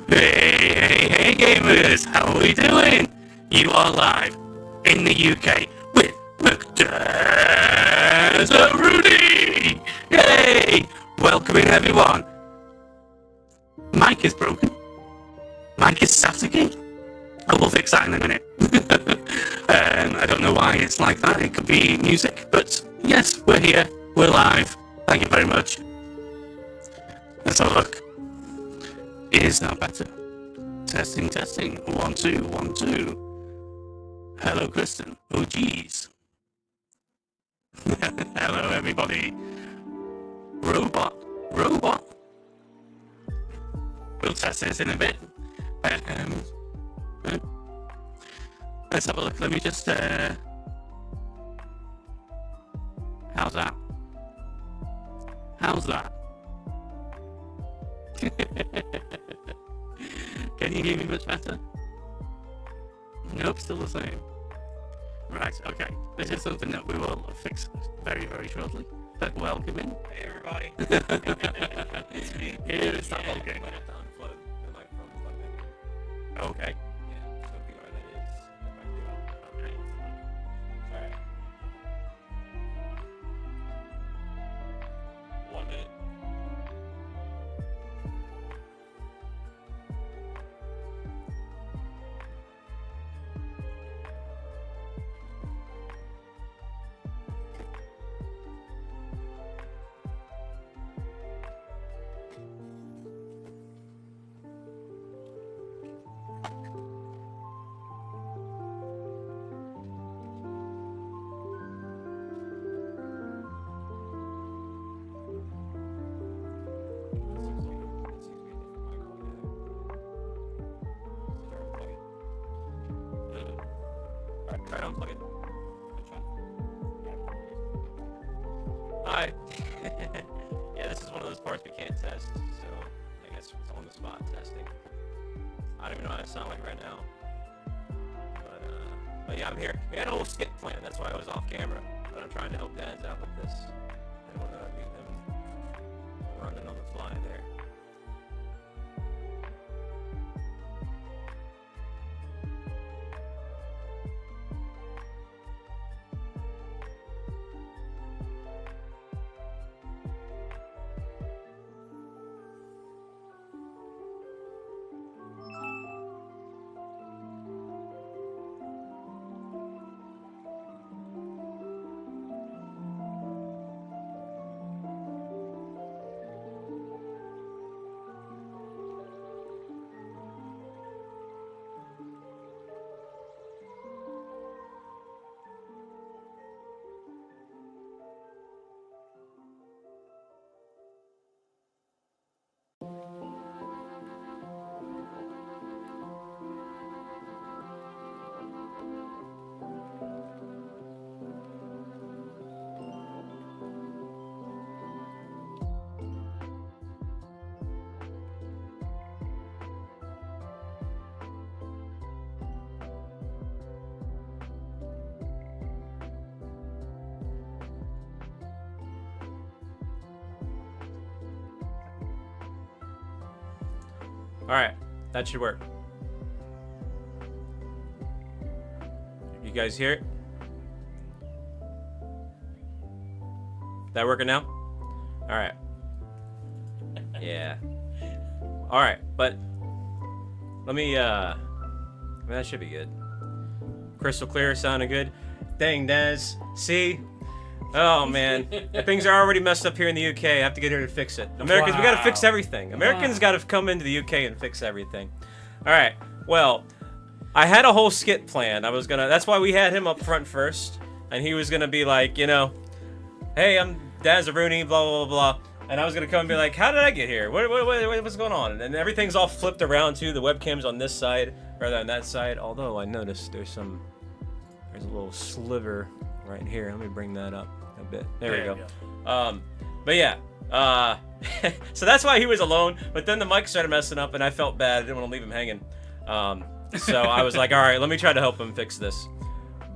Hey gamers, how are we doing? You are live in the UK with Daz and I. Yay! Welcoming everyone. Mic is broken. Mic is sat again. I will fix that in a minute. I don't know why it's like that. It could be music, but yes, we're here. We're live. Thank you very much. Let's have a look. Is now better. Testing, testing. 1, 2, 1, 2. Hello, Kristen. Oh, geez. Hello, everybody. Robot. We'll test this in a bit. Let's have a look. Let me just. How's that? How's that? Can you hear me much better? Nope, still the same. Right, okay. This is something that we will fix very, very shortly. But welcome in. Hey everybody. It's me. Here is that okay. I have to unplug the microphone plugged in. Okay. Yeah, so if you know what that is, if I do, okay. Alright. 1 minute. Try to unplug it. Hi. Yeah, this is one of those parts we can't test, so I guess it's on the spot testing. I don't even know what I sound like right now. But yeah, I'm here. We had a whole skit plan, that's why I was off camera. But I'm trying to help Daz out with this. I don't want to leave him running on the fly there. Alright, that should work. You guys hear it? That working now? Alright. Yeah. Alright, but let me I mean, that should be good. Crystal clear, sounding good. Dang, Daz. See? Oh man, things are already messed up here in the UK. I have to get here to fix it. Americans, we gotta fix everything. Americans gotta come into the UK and fix everything. All right. Well, I had a whole skit plan. That's why we had him up front first, and he was gonna be like, you know, hey, I'm Daz Rooney, blah blah blah blah. And I was gonna come and be like, how did I get here? What's going on? And everything's all flipped around too. The webcam's on this side rather than that side. Although I noticed there's a little sliver right here. Let me bring that up a bit. There we go. But yeah. So that's why he was alone. But then the mic started messing up, and I felt bad. I didn't want to leave him hanging. So I was like, all right, let me try to help him fix this.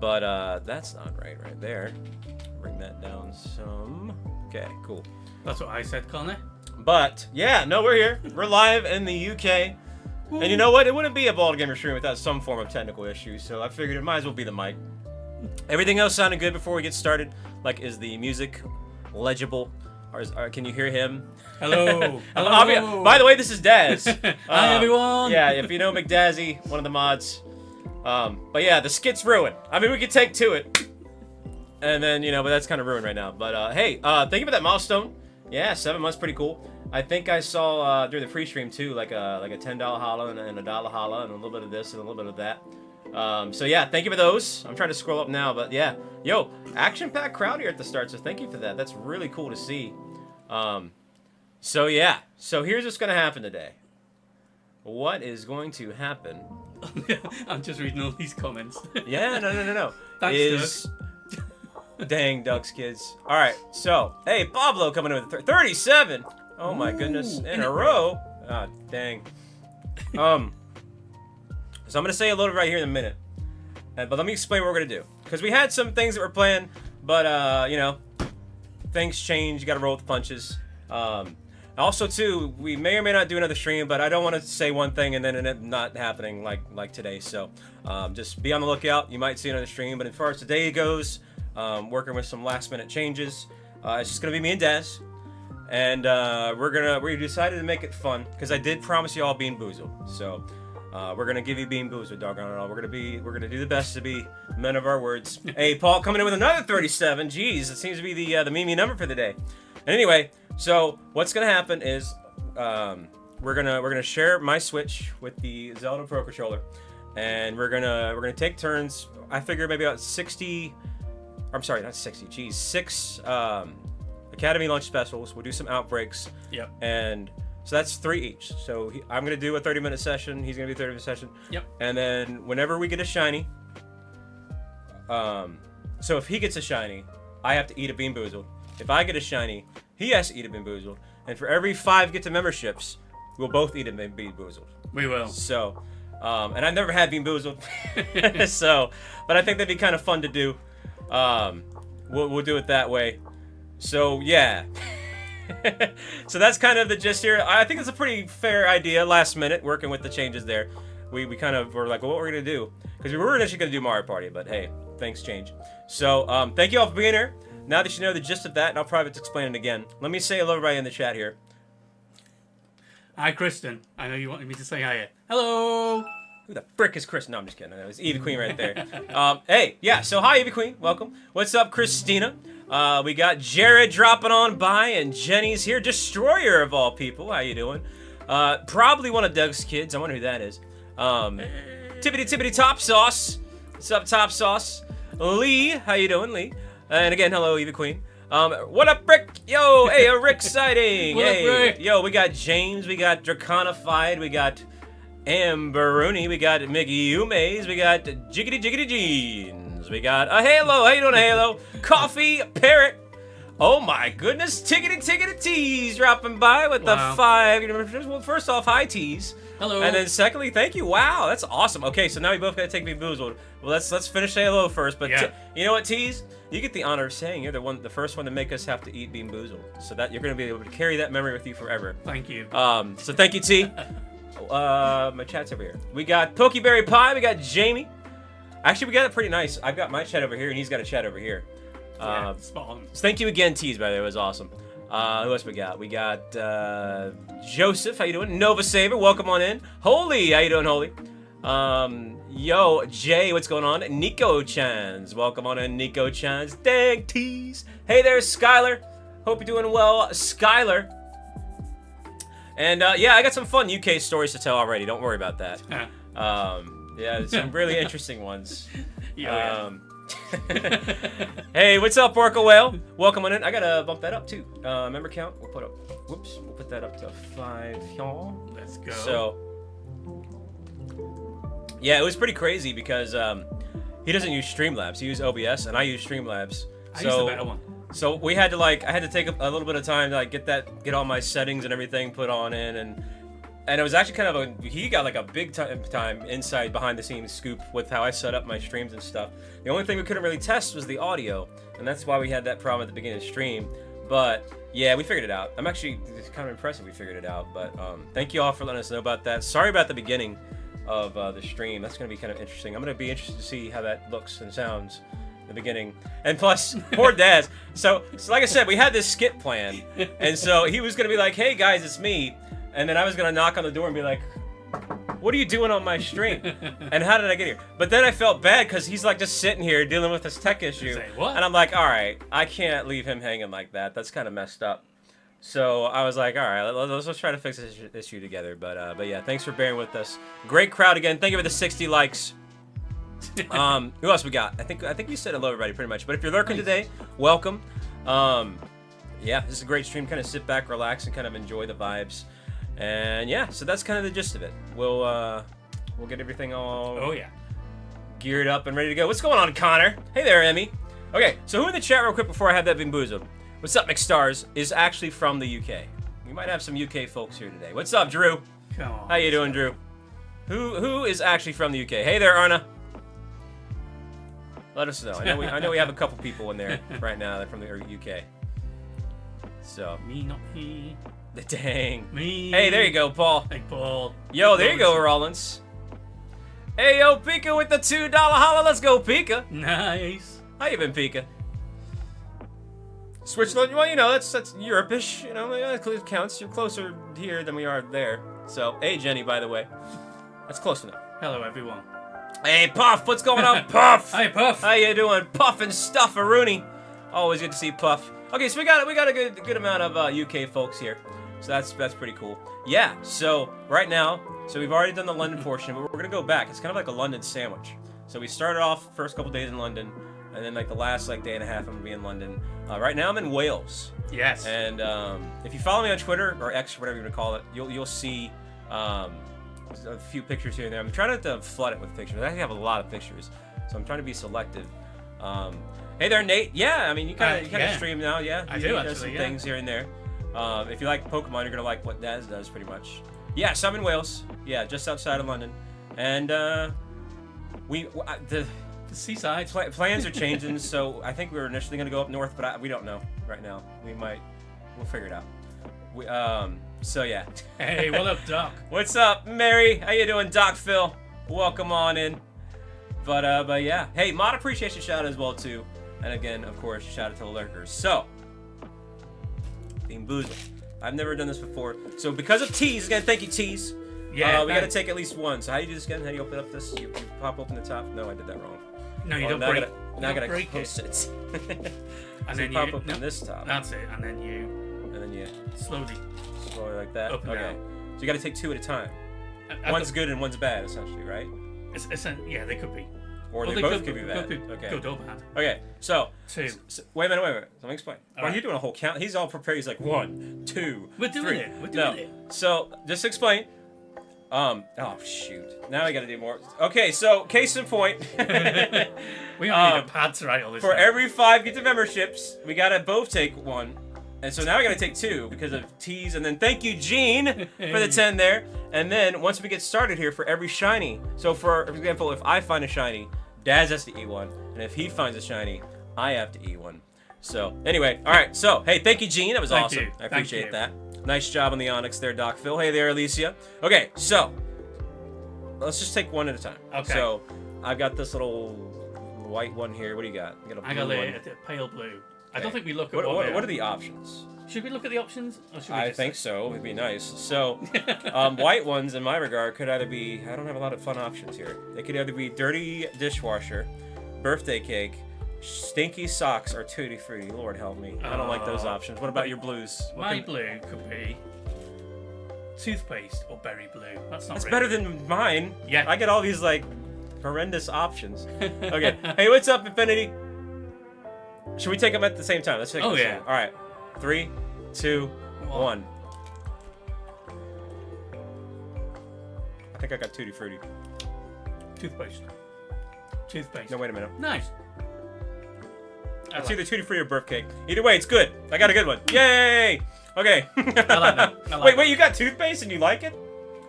But that's not right there. Bring that down some. Okay, cool. That's what I said, Connor. But yeah, no, we're here. We're live in the UK. Ooh. And you know what? It wouldn't be a Bald Gamer stream without some form of technical issue. So I figured it might as well be the mic. Everything else sounded good before we get started. Like, is the music legible? Or can you hear him? Hello. Hello. By the way, this is Daz. Hi, everyone. Yeah, if you know McDazzy, one of the mods. But yeah, the skit's ruined. I mean, we could take to it. And then, but that's kind of ruined right now. But hey, thank you for that milestone. Yeah, 7 months, pretty cool. I think I saw during the pre-stream too, like a $10 holla and a $1 holla and a little bit of this and a little bit of that. So yeah, thank you for those. I'm trying to scroll up now, but yeah. Yo, action-packed crowd here at the start, so thank you for that. That's really cool to see. So yeah, so here's what's going to happen today. What is going to happen? I'm just reading all these comments. Yeah, no. Thanks, Dang, Ducks kids. All right, so, hey, Pablo coming in with 37. Oh my goodness, in a row. Ah, dang. So I'm going to say a little right here in a minute. But let me explain what we're going to do. Because we had some things that were planned, but, things change. You got to roll with the punches. Also, too, we may or may not do another stream, but I don't want to say one thing and then it not happening like today. So just be on the lookout. You might see another stream. But as far as today goes, working with some last-minute changes, it's just going to be me and Daz. And we decided to make it fun because I did promise you all Bean Boozled. So we're going to give you Bean Boozled, doggone it all. We're going to do the best to be men of our words. Hey, Paul coming in with another 37. Jeez, it seems to be the Mimi number for the day. And anyway, so what's gonna happen is we're gonna share my Switch with the Zelda Pro Controller, and we're gonna take turns. I figure maybe about 60. I'm sorry, not 60. Geez, 6 Academy launch specials. We'll do some outbreaks. Yep. And so that's 3 each. So I'm gonna do a 30-minute session. He's gonna do a 30-minute session. Yep. And then whenever we get a shiny, so if he gets a shiny, I have to eat a Bean Boozled. If I get a shiny, he has to eat a Bean Boozled. And for every 5 get to memberships, we'll both eat a Bean Boozled. We will. So, and I've never had Bean Boozled. So, but I think that'd be kind of fun to do. We'll do it that way. So, yeah. So that's kind of the gist here. I think it's a pretty fair idea, last minute, working with the changes there. We kind of were like, well, what we're going to do? Because we were initially going to do Mario Party, but hey, things change. So, thank you all for being here. Now that you know the gist of that, and I'll probably explain it again, let me say hello to everybody in the chat here. Hi, Kristen. I know you wanted me to say hi. Hello. Who the frick is Kristen? No, I'm just kidding. It was Evie Queen right there. Hey, yeah, so hi, Evie Queen. Welcome. What's up, Christina? We got Jared dropping on by, and Jenny's here. Destroyer of all people. How you doing? Probably one of Doug's kids. I wonder who that is. Tippity Top Sauce. What's up, Top Sauce? Lee. How you doing, Lee? And again, hello, Eva Queen. What up, Rick? Yo, hey, a Rick sighting. What hey, up, Rick? Yo, we got James, we got Draconified, we got Amberuni, we got Mickey Umays, we got Jiggity Jeans, we got a Halo. How you doing, Halo? Coffee Parrot. Oh my goodness, Tiggity Tees dropping by with the 5. Well, first off, hi Tees. Hello. And then secondly, thank you. Wow, that's awesome. Okay, so now we both gotta take Bean Boozled. Well, let's finish say hello first. But yeah. You know what, Tees? You get the honor of saying you're the first one to make us have to eat Bean Boozled. So that you're gonna be able to carry that memory with you forever. Thank you. So thank you, T. My chat's over here. We got Pokeberry Pie. We got Jamie. Actually, we got it pretty nice. I've got my chat over here, and he's got a chat over here. Yeah, spot on. So thank you again, Tees. By the way, it was awesome. Who else we got? We got Joseph. How you doing? Nova Saber. Welcome on in. Holy. How you doing, Holy? Yo, Jay. What's going on? Nico Chans. Welcome on in, Nico Chans. Dang Tees. Hey there, Skylar. Hope you're doing well, Skylar. And yeah, I got some fun UK stories to tell already. Don't worry about that. Yeah, some really interesting ones. Yeah. Hey, what's up, Orca Whale? Welcome on in. I gotta bump that up too. Member count. We'll put that up to 5, y'all. Let's go. So, yeah, it was pretty crazy because he doesn't use Streamlabs. He uses OBS, and I use Streamlabs. I use the better one. So we had to I had to take a little bit of time to get all my settings and everything put on in, and it was actually kind of he got like a big time inside behind the scenes scoop with how I set up my streams and stuff. The only thing we couldn't really test was the audio, and that's why we had that problem at the beginning of the stream. But yeah, we figured it out. I'm actually kind of impressed that we figured it out. But thank you all for letting us know about that. Sorry about the beginning of the stream. That's going to be kind of interesting. I'm going to be interested to see how that looks and sounds in the beginning. And plus, poor Daz. So like I said, we had this skit plan. And so he was going to be like, hey guys, it's me. And then I was going to knock on the door and be like, what are you doing on my stream? And how did I get here? But then I felt bad because he's like just sitting here dealing with this tech issue. Say, what? And I'm like, all right, I can't leave him hanging like that. That's kind of messed up. So I was like, all right, let's try to fix this issue together. But yeah, thanks for bearing with us. Great crowd again. Thank you for the 60 likes. Who else we got? I think we said hello everybody pretty much. But if you're lurking today, welcome. Yeah, this is a great stream. Kind of sit back, relax, and kind of enjoy the vibes. And yeah, so that's kind of the gist of it. We'll get everything all geared up and ready to go. What's going on, Connor? Hey there, Emmy. Okay, so who in the chat real quick before I have that been boozled? What's up, McStars? Is actually from the UK. We might have some UK folks here today. What's up, Drew? Come on. How you doing, Drew? Who is actually from the UK? Hey there, Arna. Let us know. I know we have a couple people in there right now that are from the UK. So Me, not he. dang. Me. Hey, there you go, Paul. Hey, Paul. Yo, there you go, Rollins. Hey, yo, Pika with the $2 holla. Let's go, Pika. Nice. How you been, Pika? Switzerland, well, you know, that's Europe-ish. You know, it counts. You're closer here than we are there. So, hey, Jenny, by the way. That's close enough. Hello, everyone. Hey, Puff, what's going on, Puff? Hi, Puff. How you doing, Puff and stuff, Rooney? Always good to see Puff. Okay, so we got a good amount of UK folks here. So that's pretty cool. Yeah, so right now, we've already done the London portion, but we're gonna go back. It's kind of like a London sandwich. So we started off first couple days in London, and then like the last like day and a half I'm gonna be in London. Right now I'm in Wales. Yes. And if you follow me on Twitter or X, or whatever you want to call it, you'll see a few pictures here and there. I'm trying not to flood it with pictures. I actually have a lot of pictures, so I'm trying to be selective. Hey there, Nate. Yeah, I mean you kind of stream now. Yeah, I do does actually. some things here and there. If you like Pokemon, you're gonna like what Daz does pretty much. Yeah, so I'm in Wales. Yeah, just outside of London, and the seaside. Plans are changing. So I think we were initially gonna go up north, but we don't know right now. We'll figure it out. So yeah. Hey, what up, Doc? What's up, Mary? How you doing, Doc Phil? Welcome on in. But yeah. Hey, mod appreciation shout out as well too. And again, of course, shout out to the lurkers. So, being Boozled. I've never done this before. So because of Tease, again, thank you, Tease. Yeah. We gotta take at least one. So how do you do this again? How do you open up this? You pop open the top? No, I did that wrong. No, you don't break. Now I gotta break close it. And so then pop you open this top. That's it. And then you slowly like that. open Okay. out. So you gotta take two at a time. One's good and one's bad, essentially, right? Yeah, they could be. Or they both could be bad. Okay. Good or bad. Okay, so, Two. Wait a minute. Let me explain. All right. You're doing a whole count. He's all prepared. He's like 1, 2, We're doing 3. it. We're doing it. So just explain. Oh shoot. Now I got to do more. Okay, so case in point. We don't need a pad to write all this. For every 5 gifted memberships, we gotta both take 1. And so now I gotta take 2 because of T's, and then thank you, Gene, for the 10 there. And then once we get started here, for every shiny. So for example, if I find a shiny, Daz has to eat 1, and if he finds a shiny, I have to eat 1. So anyway, all right. So hey, thank you, Gene. That was awesome. You. I appreciate that. Nice job on the Onyx there, Doc Phil. Hey there, Alicia. Okay, so let's just take 1 at a time. Okay. So I've got this little white one here. What do you got? You got a I got blue one. a pale blue. I Okay. don't think we look at What are the options? Should we look at the options? Or should we I just think so. It'd be nice. So, white ones, in my regard, could either be... I don't have a lot of fun options here. They could either be dirty dishwasher, birthday cake, stinky socks, or tutti frutti. Lord help me. I don't like those options. What about your blues? My blue could be toothpaste or berry blue. That's not. That's really better than mine. Yeah. I get all these, like, horrendous options. Okay. Hey, what's up, Infinity? Should we take them at the same time? Let's take them Oh, at the yeah. same. All right. 3, 2, 1. I think I got Tutti Frutti. Toothpaste. Toothpaste. No, wait a minute. Nice. It's either Tutti Frutti or birth cake. Either way, it's good. I got a good one. Yay! Okay. I like that. I like wait, you got toothpaste and you like it?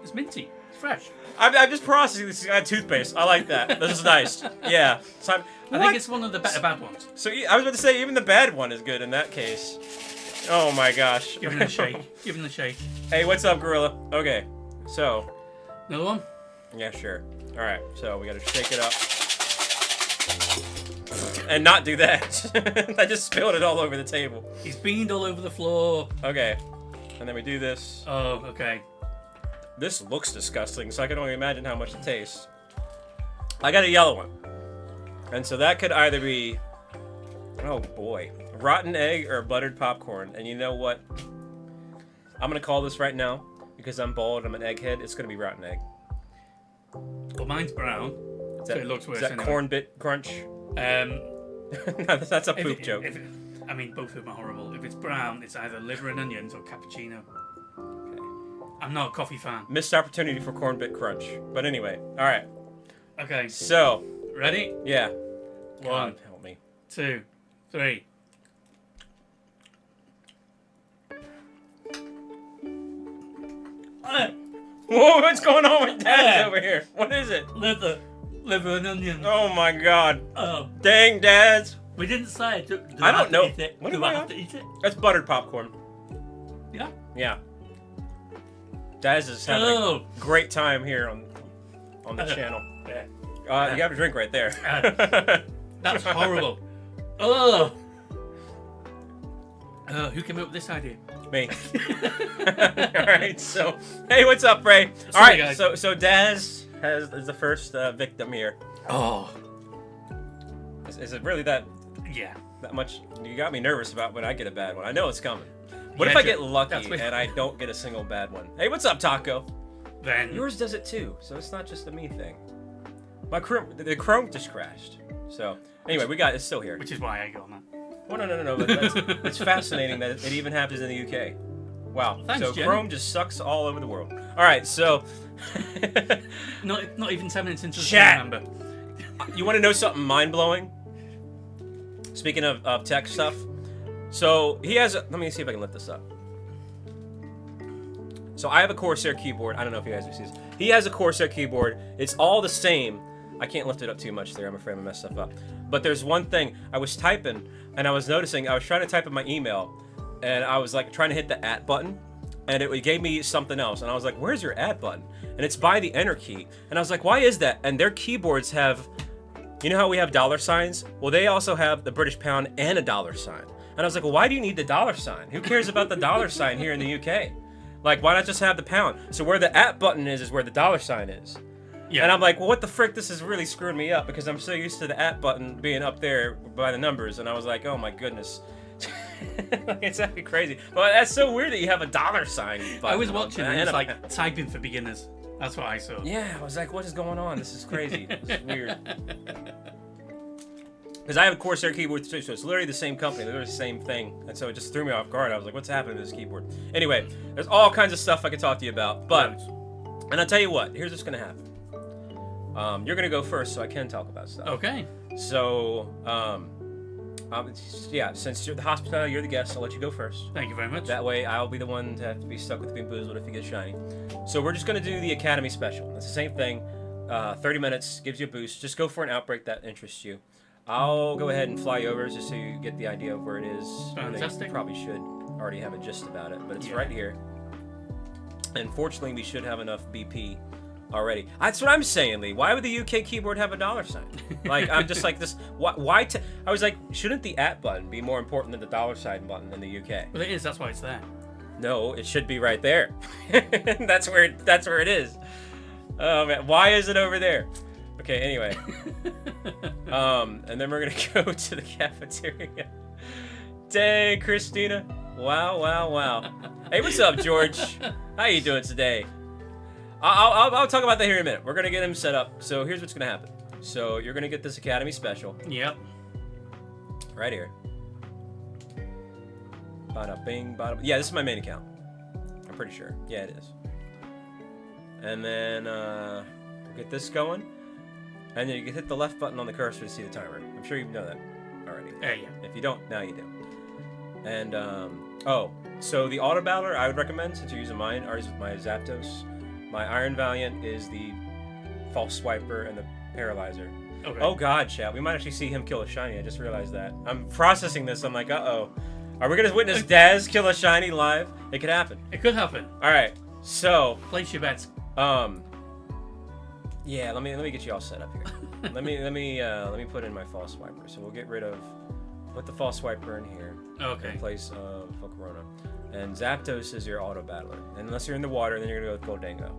It's minty. It's fresh. I'm just processing this toothpaste. I like that. This is nice. Yeah. So I think it's one of the better bad ones. So I was about to say, even the bad one is good in that case. Oh my gosh. Give it a shake. Give it a shake. Hey, what's up, Gorilla? Okay. So. Another one? Yeah, sure. All right. So we gotta shake it up. And not do that. I just spilled it all over the table. He's beamed all over the floor. Okay. And then we do this. Oh, okay. This looks disgusting, so I can only imagine how much it tastes. I got a yellow one. And so that could either be, oh boy, rotten egg or buttered popcorn. And you know what? I'm going to call this right now, because I'm bald, I'm an egghead. It's going to be rotten egg. Well, mine's brown, so it looks worse. Is that anyway. corn bit crunch? No, that's a poop joke. I mean, both of them are horrible. If it's brown, it's either liver and onions or cappuccino. Okay. I'm not a coffee fan. Missed opportunity for corn bit crunch. But anyway, all right. Okay, So, ready? yeah. One, God, help me. 2, 3. Whoa, what's going on with Dad over here? What is it? Liver and onions. Oh my God. Oh, Dang, Dads. we didn't say. Do I don't have to know. Eat it? What Do am I I have on? to eat it? That's buttered popcorn. Yeah. Yeah. Daz is having Oh. a great time here on the channel. You have a drink right there. That's horrible. Oh. Who came up with this idea? Me. All right. So, hey, what's up, Ray? All Sorry, right. guys. So Daz is the first victim here. Oh. Is it really that Yeah. much? You got me nervous about when I get a bad one. I know it's coming. What Yeah, if I Joe, get lucky that's what- and I don't get a single bad one? Hey, what's up, Taco? Then. Yours does it too, so it's not just a me thing. My the Chrome just crashed. So anyway, it's still here. Which is why I got on that. Oh, no. But it's fascinating that it even happens in the UK. Wow. Thanks, so Jen. Chrome just sucks all over the world. All right, so Not even 7 minutes into the Chat. remember. you want to know something mind blowing? Speaking of tech stuff, so he has. Let me see if I can lift this up. So I have a Corsair keyboard. I don't know if you guys have seen this. He has a Corsair keyboard. It's all the same. I can't lift it up too much there. I'm afraid I'm gonna mess stuff up. But there's one thing. I was typing, and I was noticing. I was trying to type in my email, and I was like trying to hit the @ button, and it gave me something else. And I was like, "Where's your @ button?" And it's by the Enter key. And I was like, "Why is that?" And their keyboards have, you know how we have $signs? Well, they also have the British pound and a $sign. And I was like, "Well, why do you need the $sign? Who cares about the $sign here in the UK? Like, why not just have the pound?" So where the @ button is where the $sign is. Yeah. And I'm like, well, what the frick? This is really screwing me up because I'm so used to the @ button being up there by the numbers. And I was like, oh my goodness. It's actually crazy. But that's so weird that you have a $sign button. I was watching and it's a- like typing for beginners. That's what I saw. Yeah, I was like, what is going on? This is crazy. This is weird. Because I have a Corsair keyboard too, so it's literally the same company, literally the same thing. And so it just threw me off guard. I was like, what's happening to this keyboard? Anyway, there's all kinds of stuff I could talk to you about. But, and I'll tell you what, here's what's going to happen. You're going to go first so I can talk about stuff. Okay. So, yeah, since you're the hospitality, you're the guest, I'll let you go first. Thank you very much. That way, I'll be the one to have to be stuck with being Boozled if you get shiny. So we're just going to do the Academy Special. It's the same thing. 30 minutes, gives you a boost. Just go for an outbreak that interests you. I'll go ahead and fly over just so you get the idea of where it is. Fantastic. You probably should already have a gist about it, but it's Yeah. right here. And fortunately, we should have enough BP already. That's what I'm saying, Lee. Why would the UK keyboard have a $sign? Like, I'm just like this. Why? I was like, shouldn't the @ button be more important than the $sign button in the UK? Well, it is. That's why it's there. No, it should be right there. That's where it is. Oh man, why is it over there? Okay, anyway. And then we're gonna go to the cafeteria. Dang, Christina. Wow. Hey, what's up, George? How you doing today? I'll talk about that here in a minute. We're gonna get him set up. So here's what's gonna happen. So you're gonna get this Academy Special Yep. right here. Bada bing, bada. Yeah, this is my main account. I'm pretty sure. Yeah, it is. And then get this going, and then you can hit the left button on the cursor to see the timer. I'm sure you know that already. Yeah. If you don't, now you do. And oh, so the auto battler I would recommend, since you're using mine, ours with my Zapdos. My Iron Valiant is the false swiper and the paralyzer. Okay. Oh god, chat, we might actually see him kill a shiny. I just realized that. I'm processing this. I'm like, uh-oh. Are we gonna witness Daz kill a shiny live? It could happen. It could happen. All right. So, Place your bets. yeah, let me get you all set up here. let me put in my false swiper. So we'll put the false swiper in here. Okay. In place of Pokemon. And Zapdos is your auto battler. And unless you're in the water, then you're gonna go with Goldango.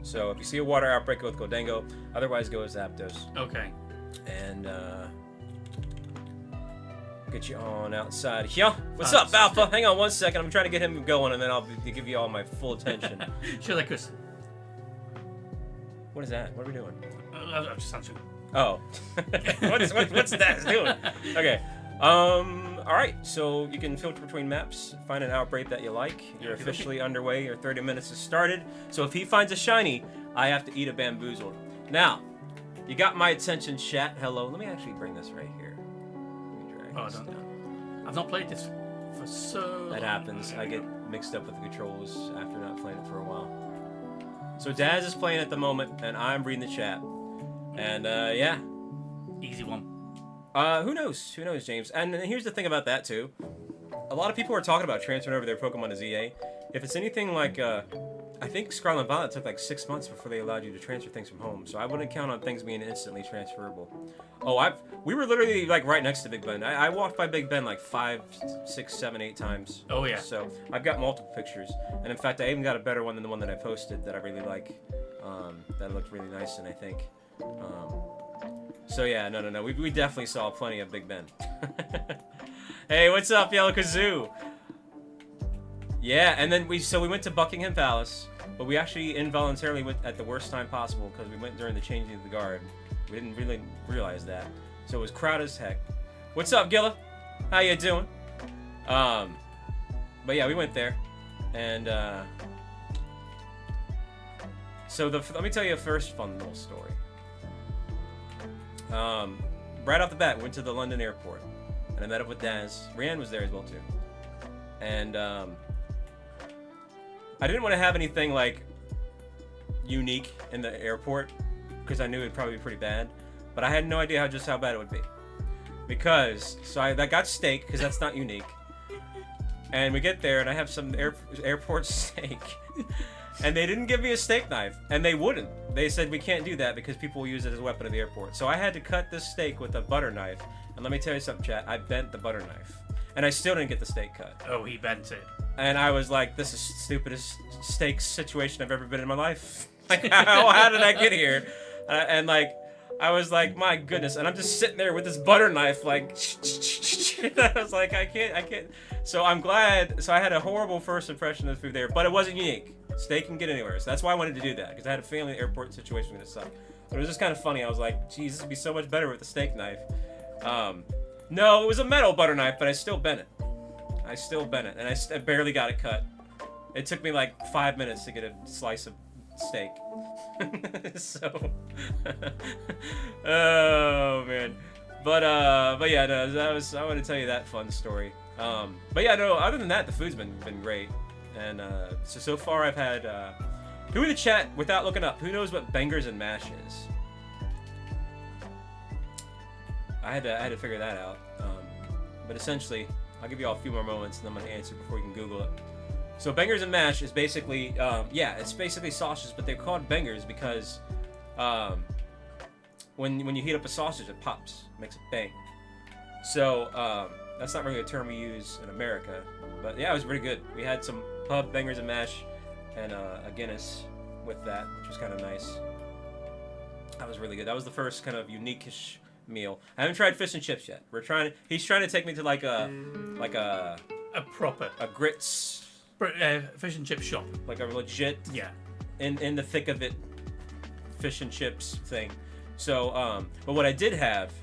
So if you see a water outbreak, go with Goldango. Otherwise, go with Zapdos. Okay. And get you on outside here. What's up, Alpha? Hang on one second. I'm trying to get him going, and then I'll give you all my full attention. Sure, that Chris. What is that? What are we doing? I'm just answering. Oh. what's that doing? Okay. All right. So you can filter between maps, find an outbreak that you like. You're officially underway. Your 30 minutes has started. So if he finds a shiny, I have to eat a Boozled. Now, you got my attention, chat. Hello. Let me actually bring this right here. I've not played this for so long. That happens. I get mixed up with the controls after not playing it for a while. So Daz is playing at the moment, and I'm reading the chat. And yeah. Easy one. Who knows? Who knows, James? And here's the thing about that too. A lot of people are talking about transferring over their Pokemon to ZA. If it's anything like, I think Scarlet and Violet took like 6 months before they allowed you to transfer things from home. So I wouldn't count on things being instantly transferable. Oh, we were literally like right next to Big Ben. I walked by Big Ben like 5, 6, 7, 8 times. Oh yeah. So I've got multiple pictures, and in fact, I even got a better one than the one that I posted that I really like. That looked really nice, and I think. So yeah, no. We definitely saw plenty of Big Ben. Hey, what's up, Yellow Kazoo? Yeah, and then we went to Buckingham Palace, but we actually involuntarily went at the worst time possible because we went during the changing of the guard. We didn't really realize that, so it was crowded as heck. What's up, Gilla? How you doing? But yeah, we went there, and let me tell you a first fun little story. Right off the bat, went to the London airport, and I met up with Daz. Rianne was there as well too, and I didn't want to have anything like unique in the airport because I knew it'd probably be pretty bad, but I had no idea how bad it would be. Because I got steak because that's not unique, and we get there and I have some airport steak, and they didn't give me a steak knife, and they wouldn't. They said we can't do that because people will use it as a weapon at the airport. So I had to cut this steak with a butter knife, and let me tell you something, chat. I bent the butter knife, and I still didn't get the steak cut. Oh, he bent it. And I was like, this is the stupidest steak situation I've ever been in my life. Like, how did I get here? And like, I was like, my goodness. And I'm just sitting there with this butter knife, like, I was like, I can't. So I'm glad. So I had a horrible first impression of the food there, but it wasn't unique. Steak can get anywhere. So that's why I wanted to do that, because I had a feeling the airport situation was going to suck. But it was just kind of funny. I was like, geez, this would be so much better with a steak knife. No, it was a metal butter knife, but I still bent it. And I barely got it cut. It took me like 5 minutes to get a slice of steak. So, oh man, but yeah, no, I want to tell you that fun story. But yeah, no, other than that, the food's been great, and so far I've had. Who in the chat, without looking up, who knows what bangers and mash is? I had to figure that out. But essentially, I'll give you all a few more moments and I'm gonna answer before you can Google it. So bangers and mash is basically, it's basically sausages, but they're called bangers because when you heat up a sausage, it pops, makes it bang. So that's not really a term we use in America, but yeah, it was pretty good. We had some pub bangers and mash and a Guinness with that, which was kind of nice. That was really good. That was the first kind of unique-ish meal. I haven't tried fish and chips yet. He's trying to take me to like a grits fish and chip shop, like a legit in the thick of it fish and chips thing. So but what I did have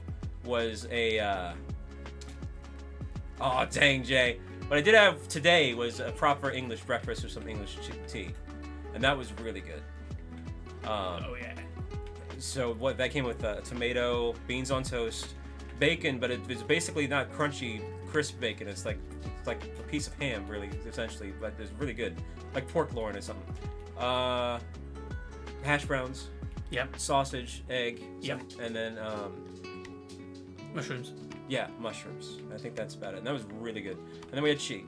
was a oh dang Jay, What I did have today was a proper English breakfast with some English tea, and that was really good. Oh yeah. So what that came with tomato, beans on toast, bacon, but it's basically not crunchy, crisp bacon. It's like a piece of ham, really, essentially, but it's really good, like pork loin or something. Hash browns. Yep. Sausage, egg. Yep. And then Mushrooms. yeah, mushrooms. I think that's about it. And that was really good. And then we had tea.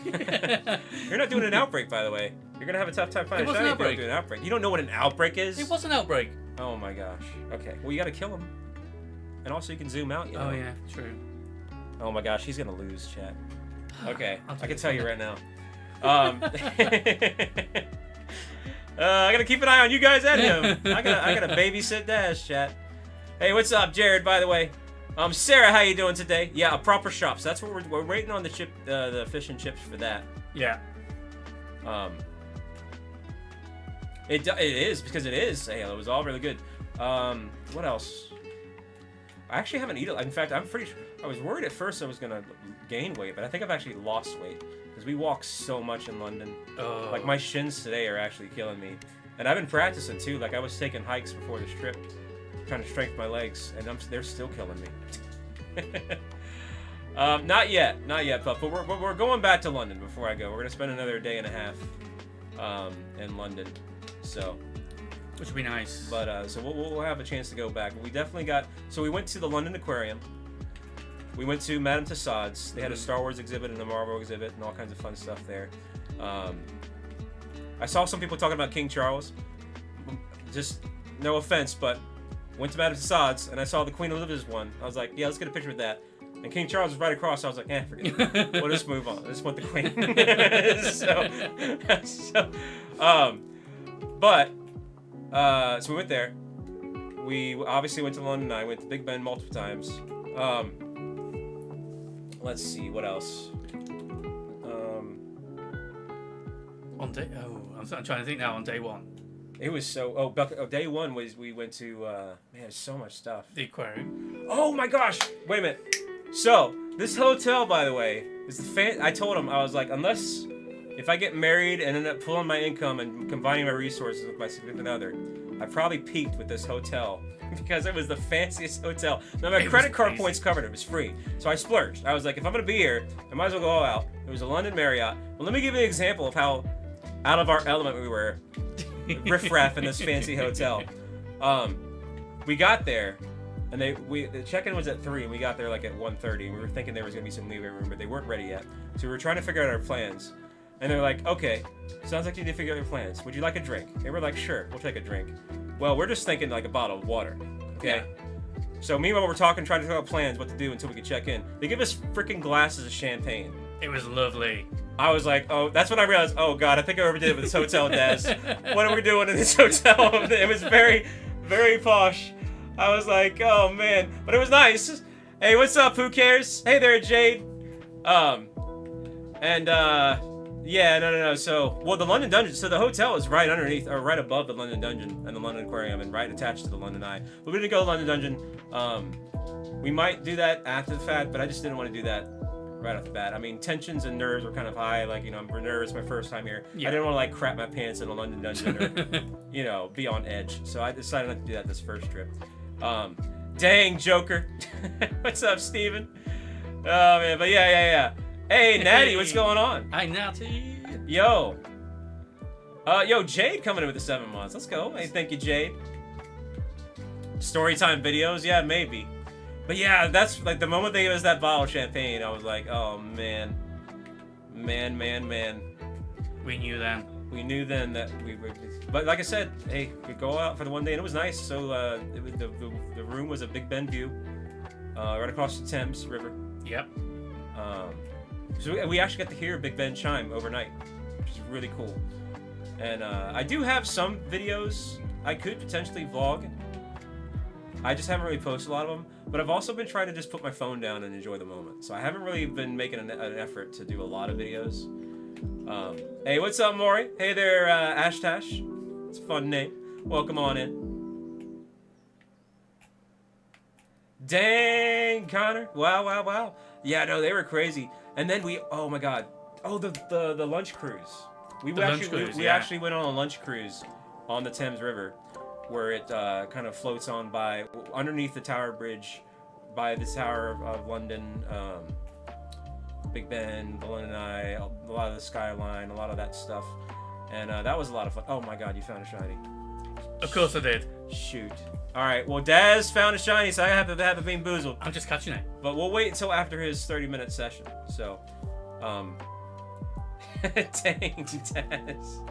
You're not doing an outbreak, by the way. You're gonna have a tough time finding It was a an shiny if you don't outbreak. do an outbreak. You don't know what an outbreak is? It was an outbreak. Oh my gosh. Okay. Well, you gotta kill him. And also, you can zoom out. You know? Oh yeah, true. Oh my gosh, he's gonna lose, chat. Okay, I'll I take can it. tell you right now. I gotta keep an eye on you guys and him. I gotta babysit Daz, chat. Hey, what's up, Jared? By the way, Sarah, how you doing today? Yeah, a proper shop. So that's what we're waiting on the fish and chips for that. Yeah. It is because it is. Hey, it was all really good. What else? I actually haven't eaten. In fact, I'm pretty sure. I was worried at first I was gonna gain weight, but I think I've actually lost weight because we walk so much in London. Oh. Like my shins today are actually killing me, and I've been practicing too. Like I was taking hikes before this trip, trying to strengthen my legs, and they're still killing me. Not yet, Puff. But we're going back to London before I go. We're gonna spend another day and a half in London, so. Which would be nice. But so we'll have a chance to go back. We definitely got. So we went to the London Aquarium. We went to Madame Tussauds. They had a Star Wars exhibit and a Marvel exhibit and all kinds of fun stuff there. I saw some people talking about King Charles. Just no offense, but went to Madame Tussauds and I saw the Queen Elizabeth one. I was like, yeah, let's get a picture with that. And King Charles was right across. So I was like, forget it. We'll just move on. I just want the Queen. So we went there. We obviously went to London. I went to Big Ben multiple times. Let's see what else. On day, I'm trying to think now. On day one, It was so. Day one was we went to. Man, there's so much stuff. the aquarium. Oh my gosh! Wait a minute. So this hotel, by the way, is the fan. I told him I was like, unless if I get married and end up pulling my income and combining my resources with my significant other, I probably peaked with this hotel because it was the fanciest hotel. Now my credit card points covered it. It was free, so I splurged. I was like, if I'm gonna be here, I might as well go all out. It was a London Marriott. Well, let me give you an example of how out of our element we were, riffraff in this fancy hotel. We got there, and the check-in was at 3, and we got there like at 1:30. And we were thinking there was gonna be some leeway room, but they weren't ready yet. So we were trying to figure out our plans. And they're like, okay, sounds like you need to figure out your plans. Would you like a drink? And we're like, sure, we'll take a drink. Well, we're just thinking like a bottle of water, okay? Yeah. So meanwhile, we're talking, trying to figure out plans, what to do until we could check in. They give us freaking glasses of champagne. It was lovely. I was like, oh, that's when I realized, oh God, I think I overdid it with this hotel, Daz. What are we doing in this hotel? It was very, very posh. I was like, oh man, but it was nice. Hey, what's up? Who cares? Hey there, Jade. Yeah, no. So, well, the London Dungeon. So the hotel is right underneath, or right above the London Dungeon and the London Aquarium, and right attached to the London Eye. But we didn't go to the London Dungeon. We might do that after the fact, but I just didn't want to do that right off the bat. I mean, tensions and nerves were kind of high. Like, I'm nervous my first time here. Yeah. I didn't want to like crap my pants in a London Dungeon or, be on edge. So I decided not to do that this first trip. Dang, Joker. What's up, Steven? Oh man, but yeah. Hey, Natty, what's going on? Hi, Natty. Yo, Jade coming in with the 7 months. Let's go. Hey, thank you, Jade. Storytime videos, yeah, maybe. But yeah, that's like the moment they gave us that bottle of champagne, I was like, oh man. We knew then. We knew then that we were. But like I said, hey, we go out for the one day and it was nice. So it was the room was a Big Ben view, right across the Thames River. Yep. So we actually got to hear Big Ben chime overnight, which is really cool. And I do have some videos I could potentially vlog. I just haven't really posted a lot of them. But I've also been trying to just put my phone down and enjoy the moment. So I haven't really been making an effort to do a lot of videos. Hey, what's up, Maury? Hey there, Ashtash. It's a fun name. Welcome on in. Dang, Connor. Wow. Yeah, no, they were crazy. And then oh my god, the lunch cruise. We Yeah. actually went on a lunch cruise on the Thames River, where it kind of floats on by underneath the Tower Bridge, by the Tower of London, Big Ben, the London Eye, a lot of the skyline, a lot of that stuff, and that was a lot of fun. Oh my god, you found a shiny. Of course I did. Shoot. All right. Well, Daz found a shiny, so I have to have it being Boozled. I'm just catching it. But we'll wait until after his 30-minute session. So, dang, Daz.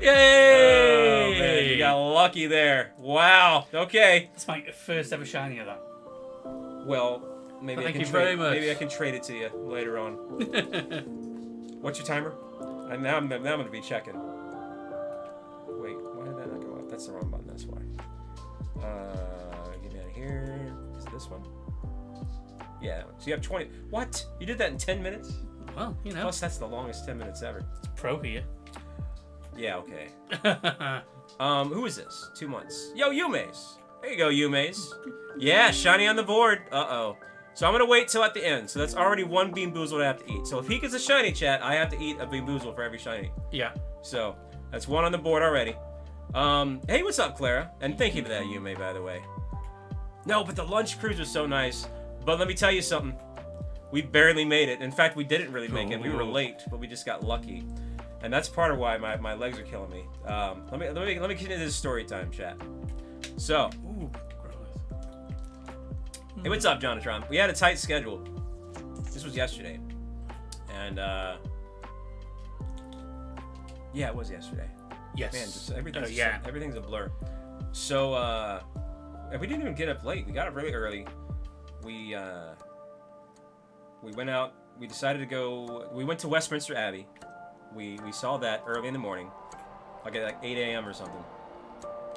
Yay! Oh man, you got lucky there. Wow. Okay. It's my first ever shiny of that. Well, maybe Thank I can you very much. Maybe I can trade it to you later on. What's your timer? And now I'm gonna be checking. Wait, why did that not go up? That's the wrong button. That's why. Get me out of here. Is it this one? Yeah. So you have 20. What? You did that in 10 minutes? Well, you know. Plus, that's the longest 10 minutes ever. It's pro here. Yeah. Okay. Who is this? 2 months. Yo, Yume's. There you go, Yume's. Yeah, shiny on the board. Uh-oh. So I'm gonna wait till at the end. So that's already one Bean Boozled I have to eat. So if he gets a shiny, chat, I have to eat a Bean Boozled for every shiny. Yeah. So that's one on the board already. Hey, what's up, Clara? And thank you for that, Yume, by the way. No, but the lunch cruise was so nice. But let me tell you something. We barely made it. In fact, we didn't really make it. We were late, but we just got lucky. And that's part of why my legs are killing me. Let me get into this story time, chat. So, Ooh, gross. hey, what's up, Jonathan? We had a tight schedule. This was yesterday. And, yeah, it was yesterday. Yes. Man, just everything's, yeah. everything's a blur. So, and we didn't even get up late. We got up really early. We went out. We decided to go. We went to Westminster Abbey. We saw that early in the morning, like at like 8 a.m. or something.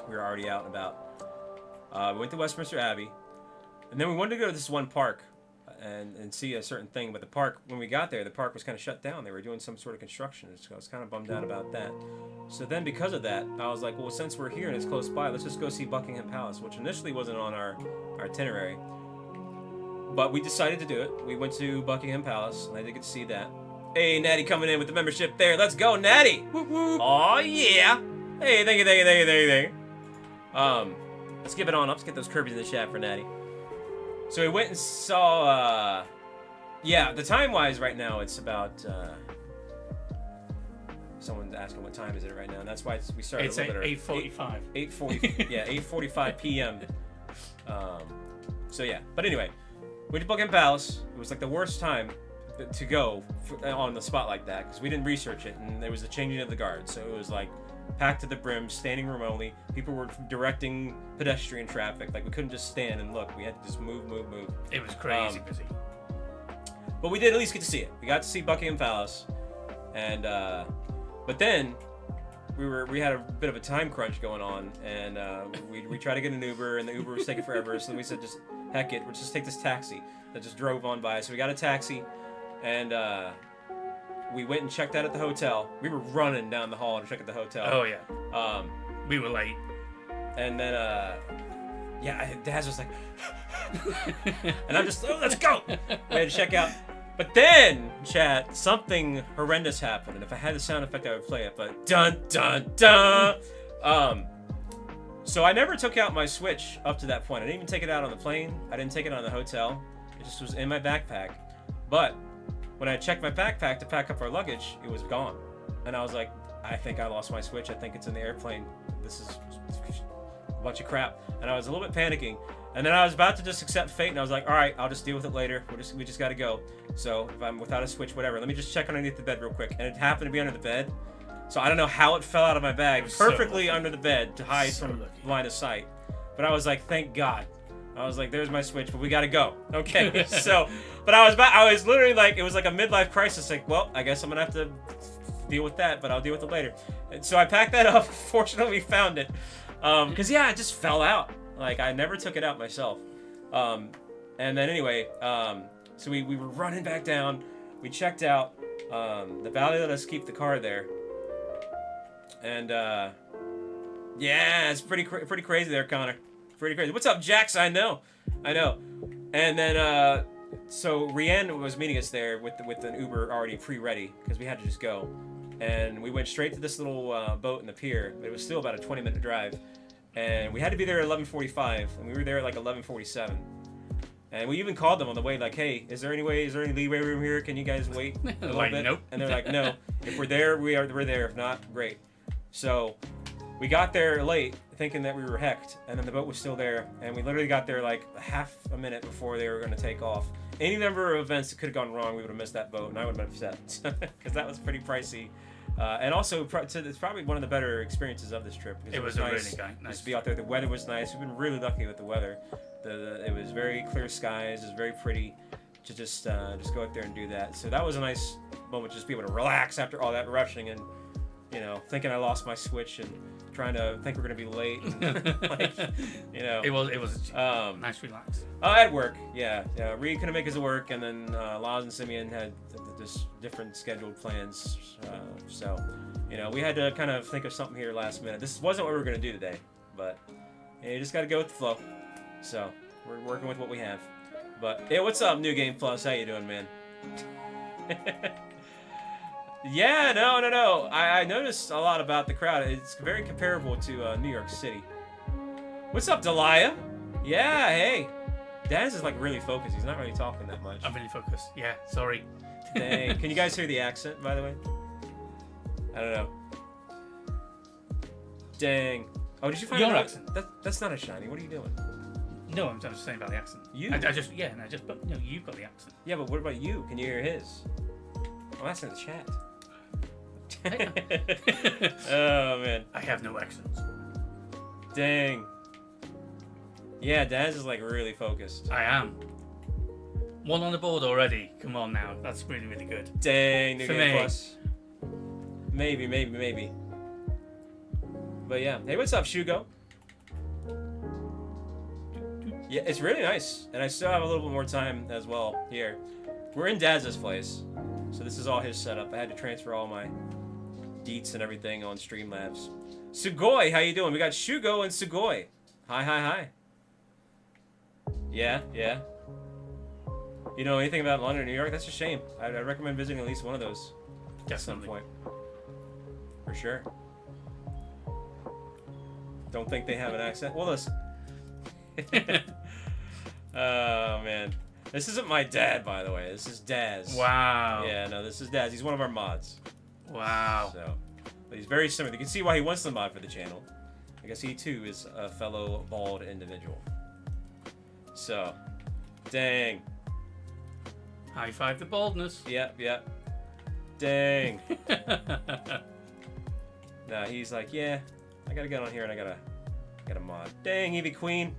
We were already out and about. We went to Westminster Abbey, and then we wanted to go to this one park and see a certain thing. But the park, when we got there, the park was kind of shut down. They were doing some sort of construction. So I was kind of bummed out about that. So then, because of that, I was like, well, since we're here and it's close by, let's just go see Buckingham Palace, which initially wasn't on our itinerary. But we decided to do it. We went to Buckingham Palace, and I did get to see that. Hey, Natty coming in with the membership there. Let's go, Natty! Oh yeah! Hey, thank you. Let's give it on up. Let's get those Kirby's in the chat for Natty. So we went and saw, yeah, the time-wise right now, it's about, someone's asking what time is it right now, and that's why we started It's a little bit 8:45. 8:40, yeah, 8:45 p.m. So yeah, but anyway, we went to Buckingham Palace. It was like the worst time to go on the spot like that because we didn't research it, and there was the changing of the guard, so it was like packed to the brim, standing room only. People were directing pedestrian traffic. Like we couldn't just stand and look. We had to just move. It was crazy busy. But we did at least get to see it. We got to see Buckingham Palace, and but then we had a bit of a time crunch going on, and we tried to get an Uber, and the Uber was taking forever. So then we said, just heck it, we'll just take this taxi that just drove on by. So we got a taxi, and we went and checked out at the hotel. We were running down the hall to check at the hotel. Oh yeah. We were late. And then yeah, Daz was like, and I'm just, oh, let's go. We had to check out. But then, chat, something horrendous happened, and if I had the sound effect, I would play it. But dun dun dun. So I never took out my Switch up to that point. I didn't even take it out on the plane. I didn't take it on the hotel. It just was in my backpack. But when I checked my backpack to pack up our luggage, it was gone. And I was like, I think I lost my Switch. I think it's in the airplane. This is a bunch of crap. And I was a little bit panicking. And then I was about to just accept fate, and I was like, all right, I'll just deal with it later. We just got to go. So if I'm without a Switch, whatever, let me just check underneath the bed real quick. And it happened to be under the bed. So I don't know how it fell out of my bag, perfectly under the bed to hide from line of sight. But I was like, thank God. I was like, there's my Switch, but we got to go. Okay, so, but I was literally like, it was like a midlife crisis. Like, well, I guess I'm going to have to deal with that, but I'll deal with it later. And so I packed that up. Fortunately, we found it. Because, yeah, it just fell out. Like, I never took it out myself. And then anyway, so we were running back down. We checked out. The valet let us keep the car there. And, yeah, it's pretty crazy there, Connor. Pretty crazy. What's up, Jax? I know. And then, so Rianne was meeting us there with an Uber already pre-ready because we had to just go, and we went straight to this little boat in the pier. But it was still about a 20-minute drive, and we had to be there at 11:45, and we were there at like 11:47. And we even called them on the way, like, hey, is there any leeway room here? Can you guys wait a little Like, bit? nope. And they're like, no. If we're there, we're there. If not, great. So we got there late, thinking that we were hecked, and then the boat was still there, and we literally got there like half a minute before they were going to take off. Any number of events that could have gone wrong, we would have missed that boat, and I would have been upset because that was pretty pricey. And also, it's probably one of the better experiences of this trip. It was nice really nice. just to be out there. The weather was nice. We've been really lucky with the weather. It was very clear skies. It was very pretty to just go out there and do that. So that was a nice moment, just be able to relax after all that rushing and, you know, thinking I lost my Switch and trying to think we're gonna be late. And, like, you know, It was nice, relax. at work, yeah. Reed couldn't make his work, and then Laz and Simeon had just different scheduled plans. So, you know, we had to kind of think of something here last minute. This wasn't what we were gonna do today, but you just got to go with the flow. So we're working with what we have. But hey, what's up, New Game Plus? How you doing, man? Yeah, no. I noticed a lot about the crowd. It's very comparable to New York City. What's up, Delia? Yeah, hey. Daz is like really focused. He's not really talking that much. I'm really focused. Yeah, sorry. Dang. Can you guys hear the accent, by the way? I don't know. Dang. Oh, did you find Your out? accent. That's not a shiny. What are you doing? No, I'm just saying about the accent. You? But no, you've got the accent. Yeah, but what about you? Can you hear his? Oh, that's in the chat. Oh, man. I have no accents. Dang. Yeah, Daz is like really focused. I am. One on the board already. Come on now. That's really, really good. Dang, New For Game me. Plus. Maybe. But yeah. Hey, what's up, Shugo? Yeah, it's really nice. And I still have a little bit more time as well here. We're in Daz's place. So this is all his setup. I had to transfer all my deets and everything on Streamlabs. Sugoi, how you doing? We got Shugo and Sugoi. Hi. Yeah. You know anything about London or New York? That's a shame. I'd recommend visiting at least one of those at some Definitely. point. For sure. Don't think they have an accent? Well, listen. Oh, man. This isn't my dad, by the way. This is Daz. Wow. Yeah, no, this is Daz. He's one of our mods. Wow. So, but he's very similar. You can see why he wants the mod for the channel. I guess he, too, is a fellow bald individual. So, dang. High five the baldness. Yep. Dang. Nah, he's like, yeah, I gotta get on here and I gotta mod. Dang, Evie Queen.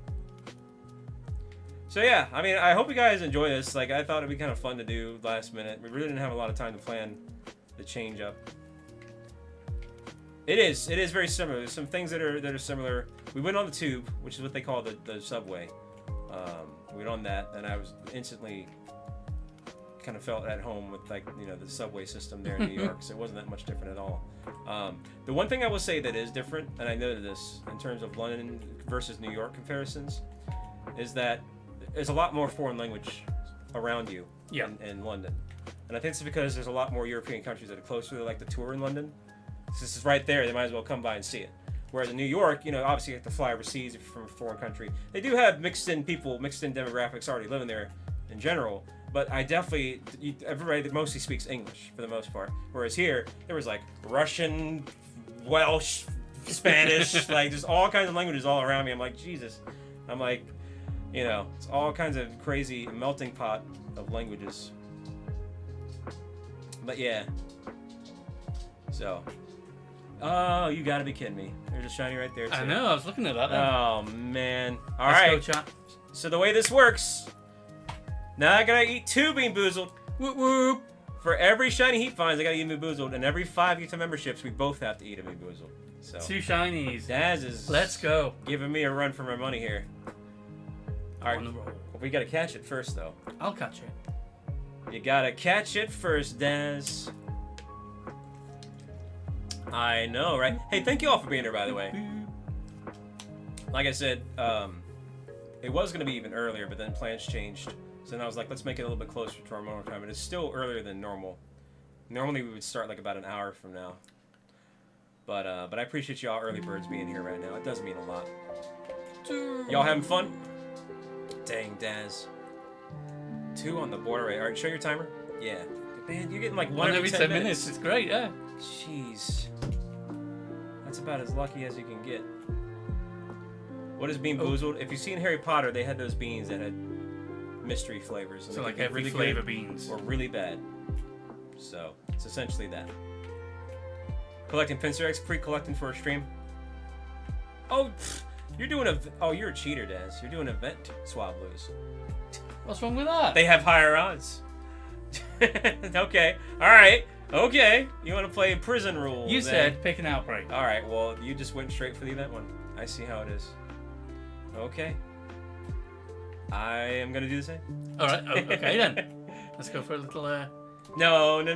So yeah, I mean, I hope you guys enjoy this. Like, I thought it'd be kind of fun to do last minute. We really didn't have a lot of time to plan the change up. It is very similar. There's some things that are similar. We went on the tube, which is what they call the subway. We went on that, and I was instantly kind of felt at home with, like, you know, the subway system there in New York. So it wasn't that much different at all. The one thing I will say that is different, and I noted this in terms of London versus New York comparisons, is that there's a lot more foreign language around you in London. And I think it's because there's a lot more European countries that are closer to, like, the tour in London. So this is right there. They might as well come by and see it. Whereas in New York, you know, obviously you have to fly overseas if you're from a foreign country. They do have mixed-in people, mixed-in demographics already living there in general. But everybody that mostly speaks English for the most part. Whereas here, there was, like, Russian, Welsh, Spanish, like, just all kinds of languages all around me. I'm like, Jesus. I'm like, you know, it's all kinds of crazy melting pot of languages. But yeah. So. Oh, you gotta be kidding me. There's a shiny right there, too. I know, I was looking at that. Oh, man. All Let's right. go, chat. So the way this works, now I gotta eat 2 Bean Boozled. Whoop whoop. For every shiny he finds, I gotta eat a Bean Boozled. And every 5 YouTube memberships, we both have to eat a Bean Boozled. So 2 shinies. Daz is Let's go. giving me a run for my money here. All right. On the roll. We gotta catch it first, though. I'll catch it. You gotta catch it first, Daz. I know, right? Hey, thank you all for being here, by the way. Like I said, it was going to be even earlier, but then plans changed So then I was like, let's make it a little bit closer to our normal time. But it's still earlier than normal. Normally we would start like about an hour from now. But I appreciate y'all early birds being here right now. It does mean a lot. Y'all having fun? Dang, Daz. 2 on the board already. All right, show your timer. Yeah. Man, you're getting like one every 10 minutes. It's great, yeah. Jeez. That's about as lucky as you can get. What is bean boozled? If you've seen Harry Potter, they had those beans that had mystery flavors. And So they like could be every really flavor good beans. or really bad. So it's essentially that. Collecting pincer eggs, pre-collecting for a stream. Oh, you're doing you're a cheater, Daz. You're doing event swab blues. What's wrong with that? They have higher odds. Okay. All right. Okay. You want to play prison rule? You then. said pick an outbreak. All right. Well, you just went straight for the event one. I see how it is. Okay. I am gonna do the same. All right. Okay then. Let's go for a little. No. No.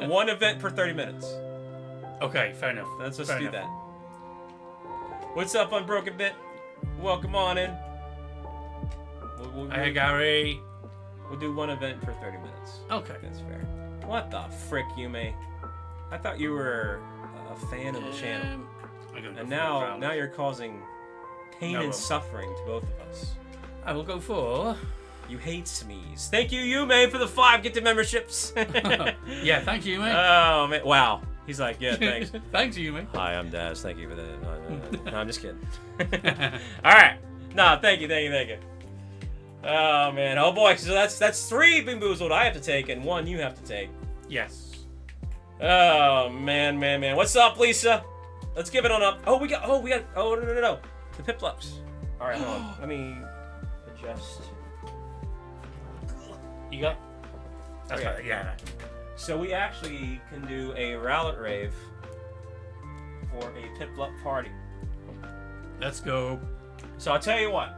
One event per 30 minutes. Okay, fair enough. Let's Fair do enough. that. What's up, Unbroken Bit? Welcome on in. Hey, Gary. We'll do one event per 30 minutes. Okay. That's fair. What the frick, Yume? I thought you were a fan of the channel. I'm gonna go And for now the you're causing pain No, and well. suffering to both of us. I will go for. You hate sneeze. Thank you, Yume, for the 5 gifted memberships. Yeah, thank you, mate. Oh, man. Wow. He's like, yeah, thanks. Thanks you, mate. Hi, I'm Daz. Thank you for that. No, I'm just kidding. All right. No, thank you. Oh, man. Oh, boy. So that's 3 Bean Boozled I have to take and 1 you have to take. Yes. Oh, man. What's up, Lisa? Let's give it on up. Oh, no. The Piplups. All right, hold on. Let me adjust. You got. That's Okay. right. Yeah. So we actually can do a Rowlet rave for a Piplup party. Let's go. So I'll tell you what.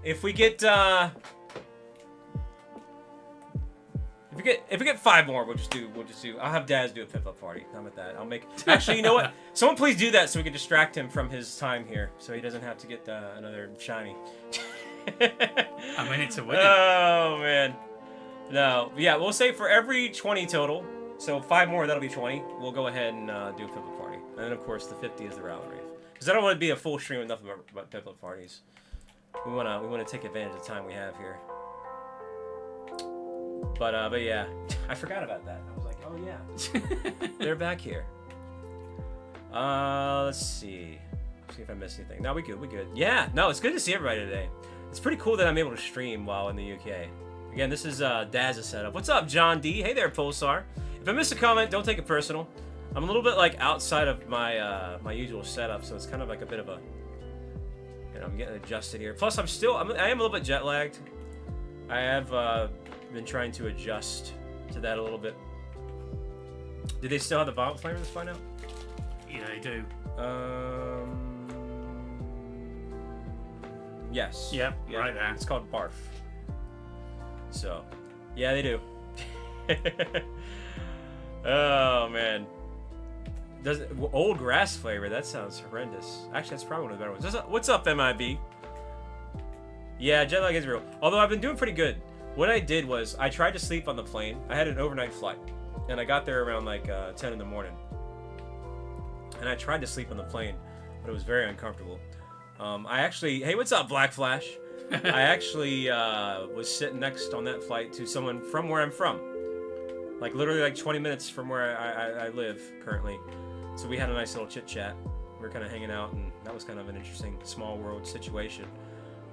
If we get if we get 5 more, we'll just do. I'll have Daz do a Piplup party. How about that? I'll make. Actually, you know what? Someone please do that so we can distract him from his time here, so he doesn't have to get another shiny. I'm in it to win it. Oh man. No. Yeah, we'll say for every 20 total. So 5 more, that'll be 20. We'll go ahead and do a Piplup party, and then of course the 50 is the Rowlet rave. Because I don't want to be a full stream with nothing but Piplup parties. We wanna take advantage of the time we have here. But yeah, I forgot about that. I was like, oh yeah, they're back here. Let's see. See if I missed anything. No, we good. Yeah, no, it's good to see everybody today. It's pretty cool that I'm able to stream while in the UK. Again, this is Daz's setup. What's up, John D? Hey there, Pulsar. If I miss a comment, don't take it personal. I'm a little bit like outside of my my usual setup, so it's kind of like a bit of a, I'm getting adjusted here. Plus, I am a little bit jet lagged. I have been trying to adjust to that a little bit. Do they still have the vomit flavor? Let's find out. Yeah, they do. Yes. Yep, right there. It's called Barf. So, yeah, they do. Oh man. Old grass flavor? That sounds horrendous. Actually, that's probably one of the better ones. What's up, MIB? Yeah, jet lag is real. Although I've been doing pretty good. What I did was I tried to sleep on the plane. I had an overnight flight, and I got there around like 10 in the morning. And I tried to sleep on the plane, but it was very uncomfortable. Hey, what's up, Black Flash? I actually was sitting next on that flight to someone from where I'm from. Like literally like 20 minutes from where I live currently. So we had a nice little chit chat. We were kind of hanging out, and that was kind of an interesting small world situation.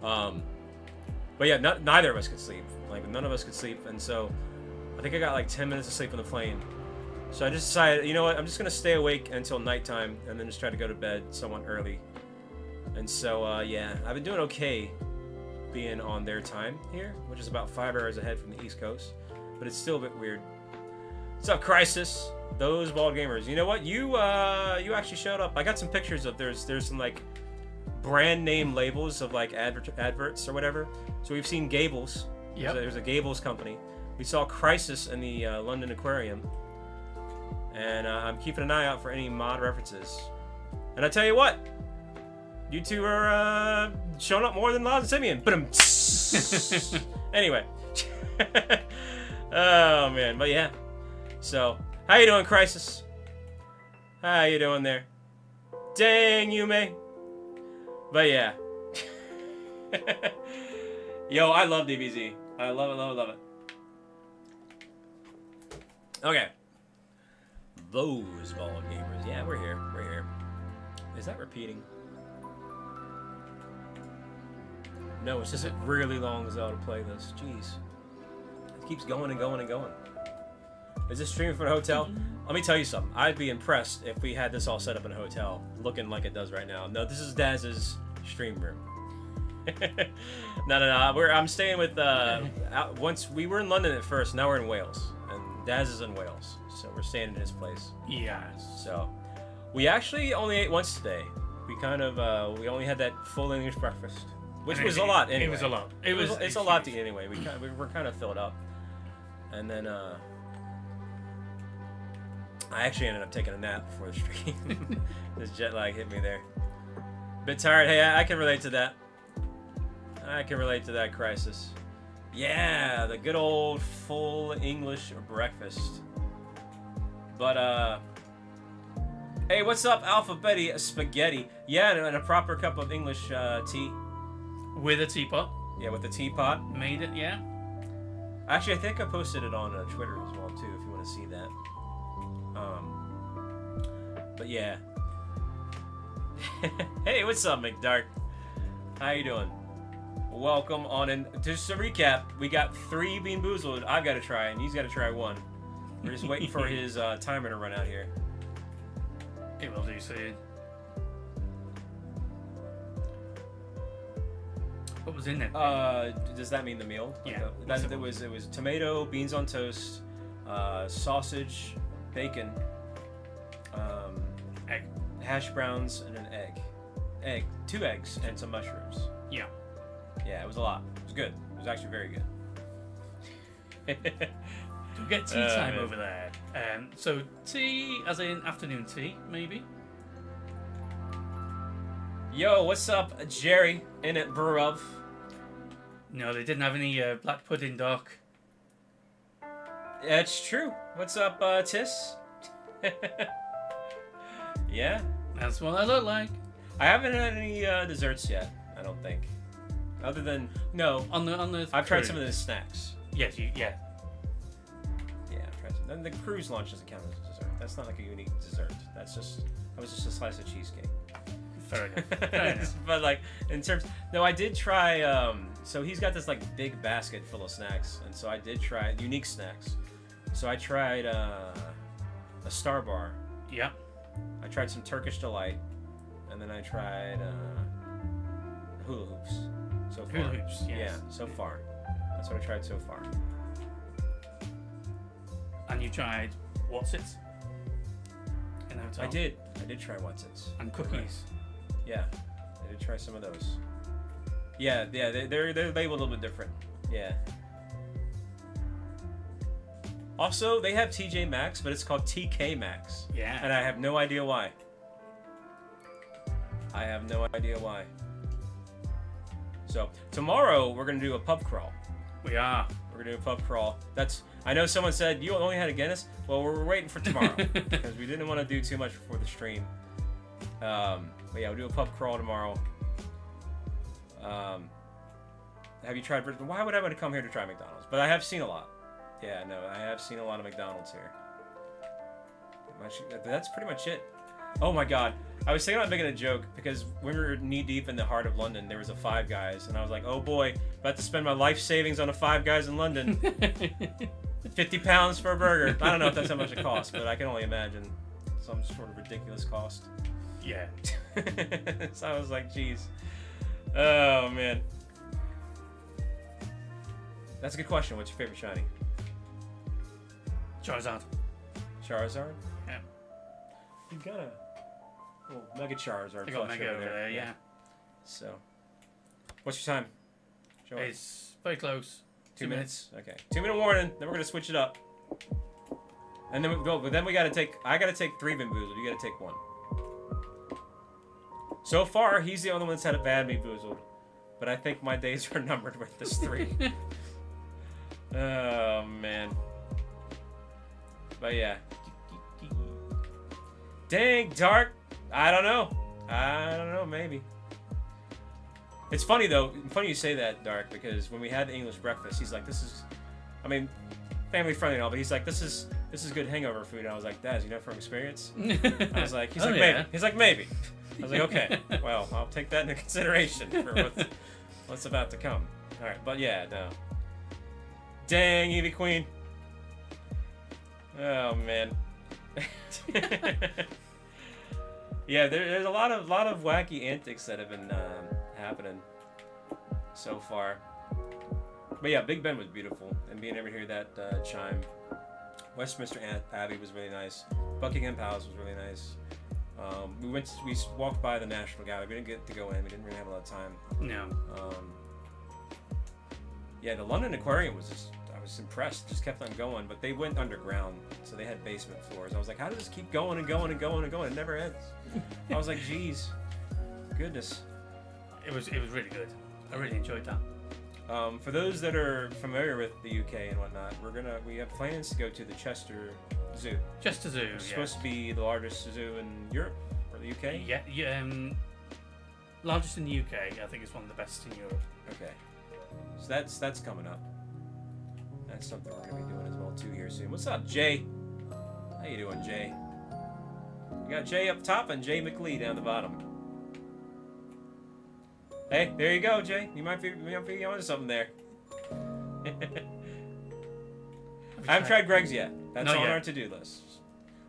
But yeah, neither of us could sleep. Like none of us could sleep, and so I think I got like 10 minutes of sleep on the plane. So I just decided, you know what, I'm just gonna stay awake until nighttime, and then just try to go to bed somewhat early. And so yeah, I've been doing okay being on their time here, which is about 5 hours ahead from the East Coast, but it's still a bit weird. What's up, Crisis? Those bald gamers. You know what? You actually showed up. I got some pictures of there's some like brand name labels of like adverts or whatever. So we've seen Gables. Yep. There's a Gables company. We saw Crisis in the London Aquarium, and I'm keeping an eye out for any mod references. And I tell you what, you two are shown up more than Laz and Simeon. But anyway. Oh man, but yeah. So, how you doing, Crisis? How you doing there? Dang, you may. But yeah. Yo, I love DBZ. I love it, love it, love it. Okay. Those ball gamers. Yeah, we're here. We're here. Is that repeating? No, it's just a really long Zelda playlist. Jeez. It keeps going and going and going. Is this streaming from a hotel? Let me tell you something. I'd be impressed if we had this all set up in a hotel, looking like it does right now. No, this is Daz's stream room. No. I'm staying with. Once we were in London at first, now we're in Wales, and Daz is in Wales, so we're staying in his place. Yes. So, we actually only ate once today. We kind of we only had that full English breakfast, which was a lot. Anyway. It was a lot. It's a lot to eat anyway. We're kind of filled up, and then I actually ended up taking a nap before the stream. This jet lag hit me there. Bit tired. Hey, I can relate to that. I can relate to that, Crisis. Yeah, the good old full English breakfast. But, hey, what's up, Alpha Betty Spaghetti? Yeah, and a proper cup of English tea. With a teapot. Yeah, with the teapot. Made it, yeah. Actually, I think I posted it on Twitter as well, too, if you want to see that. But yeah. Hey, what's up, McDark? How you doing? Welcome on in. Just to recap, we got 3 Bean Boozled. I've got to try, and he's got to try 1. We're just waiting for his timer to run out here. It will do soon. What was in it? Does that mean the meal? Yeah. It was tomato, beans on toast, sausage, bacon, Egg. hash browns, and an egg. 2 eggs, and some mushrooms. Yeah. Yeah, it was a lot. It was good. It was actually very good. We'll get tea time man. over there. So tea, as in afternoon tea, maybe? Yo, what's up, Jerry? In it, Burov. No, they didn't have any black pudding, Doc. That's true. What's up, Tis? Yeah. That's what I look like. I haven't had any desserts yet, I don't think. Other than, no. On the I've tried cruise. some of the snacks. Yes, yeah. Yeah, I've tried some. Then the cruise lunch doesn't count as a dessert. That's not like a unique dessert. That was just a slice of cheesecake. Fair enough. Fair enough. But like, in terms, no, I did try, so he's got this like big basket full of snacks, and so I did try unique snacks. So I tried a Star Bar. Yeah. I tried some Turkish Delight, and then I tried hula hoops. So far. Hula hoops, yes. Yeah, so far. That's what I tried so far. And you tried what's it? In the hotel. I did try What's-Its. And cookies. Yeah, I did try some of those. Yeah, they're labeled a little bit different. Yeah. Also, they have TJ Maxx, but it's called TK Maxx. Yeah. And I have no idea why. I have no idea why. So, tomorrow we're going to do a pub crawl. We are. We're going to do a pub crawl. I know someone said, you only had a Guinness? Well, we're waiting for tomorrow. Because we didn't want to do too much before the stream. But yeah, we'll do a pub crawl tomorrow. Have you tried... Why would I want to come here to try McDonald's? But I have seen a lot. Yeah, no, I have seen a lot of McDonald's here. That's pretty much it. Oh my god. I was thinking about making a joke because when we were knee-deep in the heart of London, there was a Five Guys, and I was like, oh boy, about to spend my life savings on a Five Guys in London. 50 pounds for a burger. I don't know if that's how much it costs, but I can only imagine some sort of ridiculous cost. Yeah. So I was like, geez. Oh, man. That's a good question. What's your favorite shiny? Charizard. Charizard? Yeah. You got a little Mega Charizard. I got plush Mega over there, yeah. So, what's your time? Show us. It's very close. 2 minutes? Okay. 2-minute warning, then we're going to switch it up. And then we go, but then I got to take 3 Bamboozled. You got to take 1. So far, he's the only one that's had a bad Bamboozled. but I think my days are numbered with this 3. Oh, man. But yeah. Dang, Dark. I don't know, maybe. It's funny, though. Funny you say that, Dark, because when we had the English breakfast, he's like, this is... I mean, family friendly and all, but he's like, this is good hangover food. And I was like, Daz, you know from experience? I was like, he's like, yeah. maybe. He's like, maybe. I was like, okay. Well, I'll take that into consideration for what's about to come. All right, but yeah, no. Dang, Eevee Queen. Oh, man. Yeah, there's a lot of wacky antics that have been happening so far. But yeah, Big Ben was beautiful, and being able to hear that chime. Westminster Abbey was really nice. Buckingham Palace was really nice. We walked by the National Gallery. We didn't get to go in. We didn't really have a lot of time. No. Yeah, the London Aquarium was just... I was impressed. Just kept on going, but they went underground, so they had basement floors. I was like, how does this keep going and going and going and going? It never ends. I was like, geez, goodness. It was really good. I really enjoyed that. For those that are familiar with the UK and whatnot, we have plans to go to the Chester Zoo. Chester Zoo. It's supposed to be the largest zoo in Europe or the UK. Yeah. Largest in the UK. I think it's one of the best in Europe. Okay, so that's coming up. That's something we're gonna be doing as well too here soon. What's up, Jay? How you doing, Jay? We got Jay up top and Jay McLee down the bottom. Hey, there you go, Jay. You might be onto something there. I haven't tried Greg's yet. That's on our to-do list.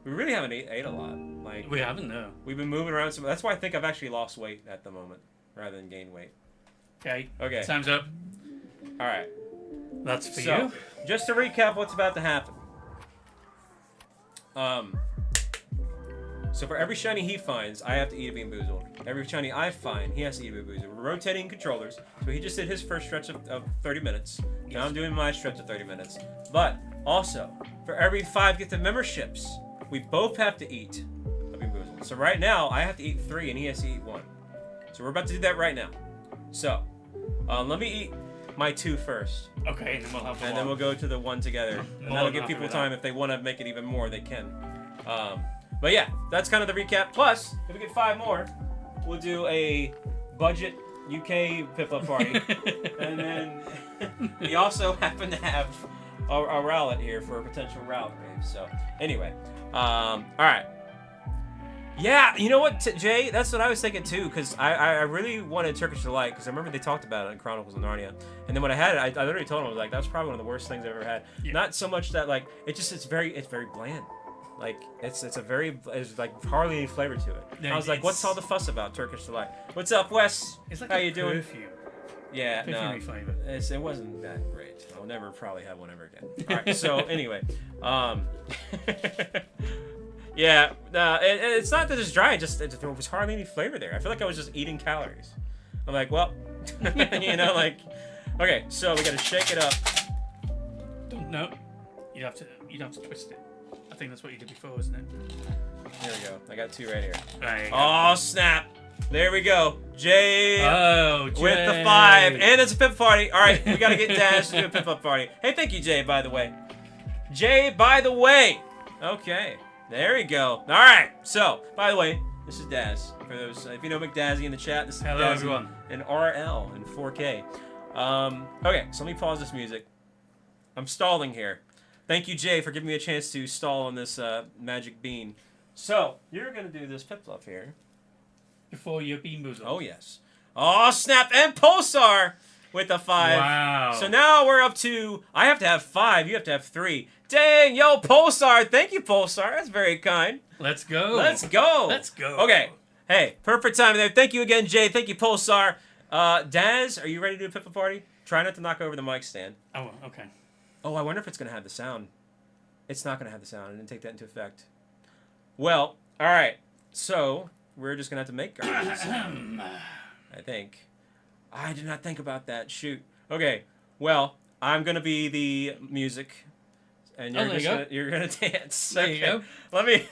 We really haven't ate a lot. Like we haven't, no. We've been moving around some. That's why I think I've actually lost weight at the moment, rather than gained weight. Okay. Okay. Time's up. All right. That's for you. Just to recap what's about to happen. So for every shiny he finds, I have to eat a Bean Boozled. Every shiny I find, he has to eat a Bean Boozled. We're rotating controllers. So he just did his first stretch of 30 minutes. Now I'm doing my stretch of 30 minutes. But also, for every 5 gifted memberships, we both have to eat a Bean Boozled. So right now, I have to eat 3 and he has to eat 1. So we're about to do that right now. So, let me eat my 2 first. Okay, and then we'll have the and one. then we'll go to the 1 together. And that'll give people time if they want to make it even more, they can. But yeah, that's kind of the recap. Plus, if we get 5 more, we'll do a budget UK Piplup party. And then we also happen to have a Rowlet here for a potential Rowlet rave. So anyway, all right. Yeah, you know what, Jay? That's what I was thinking too, because I really wanted Turkish Delight, because I remember they talked about it in Chronicles of Narnia. And then when I had it, I literally told him, I was like, that's probably one of the worst things I've ever had. Yeah. Not so much that, like, it's very bland. Like, it's like hardly any flavor to it. No, I was like, what's all the fuss about Turkish Delight? What's up, Wes? It's like how you doing? Perfume. Yeah, no, flavor. It wasn't that great. I'll never probably have one ever again. All right, so anyway, yeah, it's not that it's dry. There was hardly any flavor there. I feel like I was just eating calories. I'm like, well, you know, like, okay, so we gotta shake it up. No, you'd have to twist it. I think that's what you did before, wasn't it? Here we go. I got 2 right here. Right, oh, snap. There we go. Jay, Jay with the 5. And it's a Pip party. All right, we got to get Daz to do a Pip up party. Hey, thank you, Jay, by the way. Jay, by the way. Okay, there we go. All right, so, by the way, this is Daz. For those, if you know McDazzy in the chat, this is Hello, Dazzy everyone. in RL in 4K. Okay, so let me pause this music. I'm stalling here. Thank you, Jay, for giving me a chance to stall on this magic bean. So, you're going to do this Piplup here. Before your Bean Boozled. Oh, yes. Oh, snap. And Pulsar with a 5. Wow. So now we're up to... I have to have 5. You have to have 3. Dang, yo, Pulsar. Thank you, Pulsar. That's very kind. Let's go. Let's go. Let's go. Okay. Hey, perfect time there. Thank you again, Jay. Thank you, Pulsar. Daz, are you ready to do a Piplup party? Try not to knock over the mic stand. Oh, okay. Oh, I wonder if it's going to have the sound. It's not going to have the sound. I didn't take that into effect. Well, all right. So, we're just going to have to make garbage sound, I think. I did not think about that. Shoot. Okay. Well, I'm going to be the music, and you're going to dance. There you go. Let me...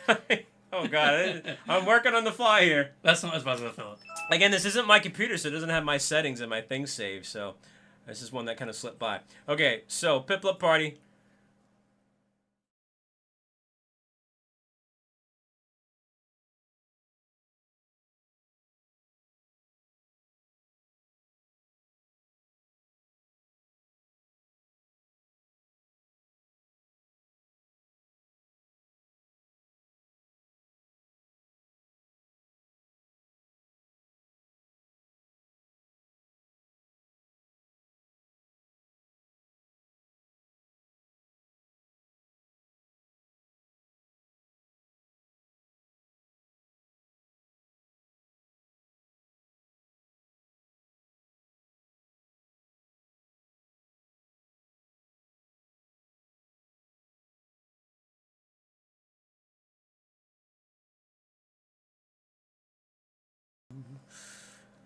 Oh god, I'm working on the fly here. That's not as bad as I thought. Again, this isn't my computer, so it doesn't have my settings and my things saved, so this is one that kind of slipped by. Okay, so Piplup Party.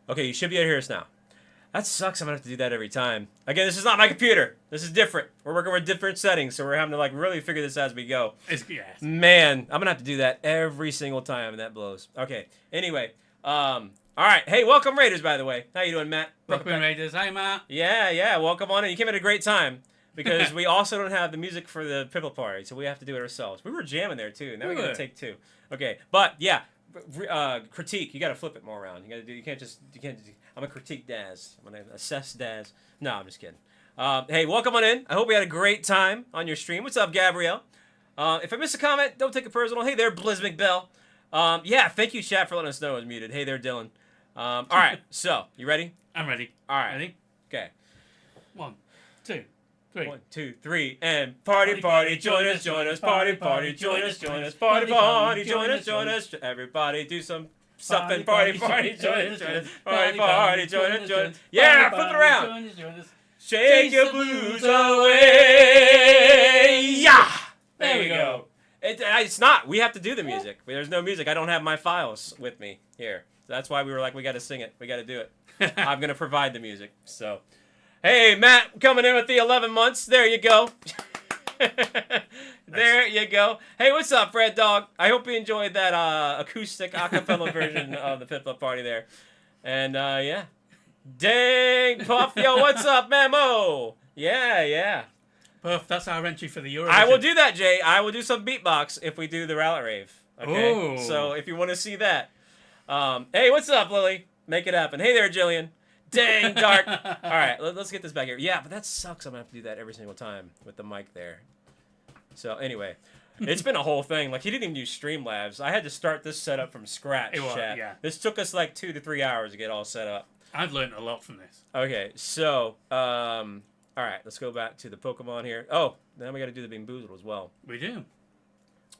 Okay, you should be able to hear us now. That sucks. I'm gonna have to do that every time. Again, this is not my computer. This is different. We're working with different settings, so we're having to like really figure this out as we go. Yes. Man, I'm gonna have to do that every single time, and that blows. Okay. Anyway, all right. Hey, welcome Raiders, by the way. How you doing, Matt? Pokemon Raiders. Hi, Matt. Yeah. Welcome on in. You came at a great time because we also don't have the music for the Piplup Party, so we have to do it ourselves. We were jamming there too. Now we're gonna take two. Okay, but yeah. Critique. You got to flip it more around. You got to do. You can't just. I'm gonna critique Daz. I'm gonna assess Daz. No, I'm just kidding. Hey, welcome on in. I hope we had a great time on your stream. What's up, Gabrielle? If I miss a comment, don't take it personal. Hey there, Blizz McBell. Yeah, thank you, chat, for letting us know I was muted. Hey there, Dylan. All right, so you ready? I'm ready. All right. Ready? Okay. 1, 2, 3. 1, 2, 3, and party, join us, party, join us, party, join us, everybody do some something, party, join us, party, join us. Yeah, flip it around. Shake your blues away. Yeah. There we go. It's not. We have to do the music. There's no music. I don't have my files with me here. That's why we were like, we got to sing it. We got to do it. I'm gonna provide the music. So. Hey, Matt, coming in with the 11 months. There you go. There you go. Hey, what's up, Fred Dog? I hope you enjoyed that acoustic acapella version of the Piplup Party there. And, yeah. Dang, Puff. Yo, what's up, Memo? Yeah. Puff, that's our entry for the Eurovision. I will do that, Jay. I will do some beatbox if we do the Rowlet Rave. Okay? Ooh. So, if you want to see that. Hey, what's up, Lily? Make it happen. Hey there, Jillian. Dang, dark. All right, let's get this back here. Yeah, but that sucks. I'm going to have to do that every single time with the mic there. So, anyway, it's been a whole thing. Like, he didn't even use Streamlabs. I had to start this setup from scratch, chat. Yeah. This took us like 2 to 3 hours to get all set up. I've learned a lot from this. Okay, so, all right, let's go back to the Pokemon here. Oh, then we got to do the Being Boozled as well. We do.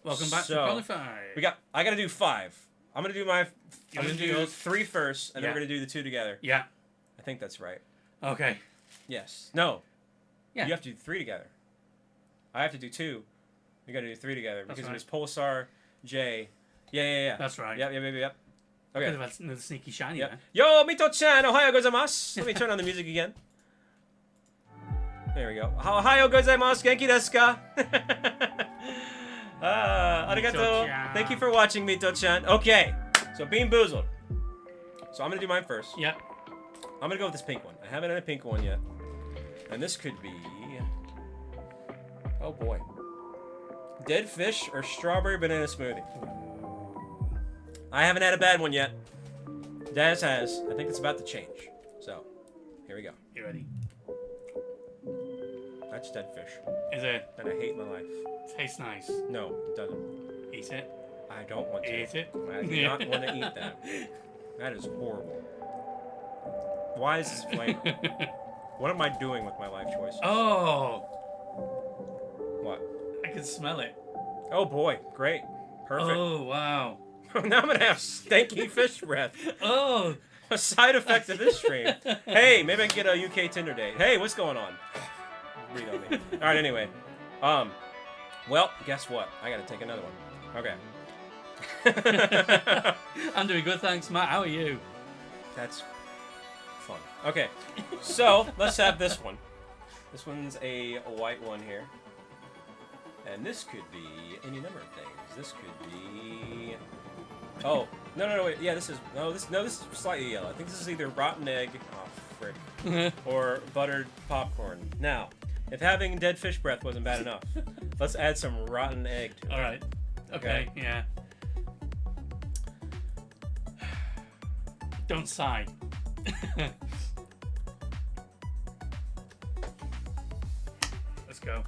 Welcome back to Qualify. I got to do 5. I'm going to do I'm going to do 3 first, and then we're going to do the 2 together. Yeah. I think that's right. Okay. Yes. No. Yeah. You have to do 3 together. I have to do 2. You got to do 3 together because right. it was Pulsar, J. Yeah. That's right. Yep. Okay. That's another sneaky shiny. Yep. There. Yo, Mito-chan, ohayo gozaimasu. Let me turn on the music again. There we go. Ohayo gozaimasu. Genki desu ka? Arigato. Mito-chan. Thank you for watching, Mito-chan. Okay. So, Being Boozled. So, I'm going to do mine first. Yep. I'm going to go with this pink one. I haven't had a pink one yet. And this could be... Oh, boy. Dead fish or strawberry banana smoothie? I haven't had a bad one yet. Daz has. I think it's about to change. So, here we go. You ready? That's dead fish. Is it? And I hate my life. Tastes nice. No, it doesn't. Eat it. I don't want to. Eat it. I do not want to eat that. That is horrible. Why is this flavor? What am I doing with my life choices? Oh. What? I can smell it. Oh boy, great. Perfect. Oh, wow. Now I'm going to have stinky fish breath. Oh. A side effect of this stream. Hey, maybe I can get a UK Tinder date. Hey, what's going on? Breathe on me. All right, anyway. Well, guess what? I got to take another one. Okay. I'm doing good, thanks, Matt. How are you? That's fun. Okay, so let's have this one. This one's a white one here. And this could be any number of things. This could be Oh, no, wait. Yeah, this is slightly yellow. I think this is either rotten egg, oh frick, or buttered popcorn. Now, if having dead fish breath wasn't bad enough, let's add some rotten egg to it. All right. Okay. Yeah. Don't sigh. Let's go.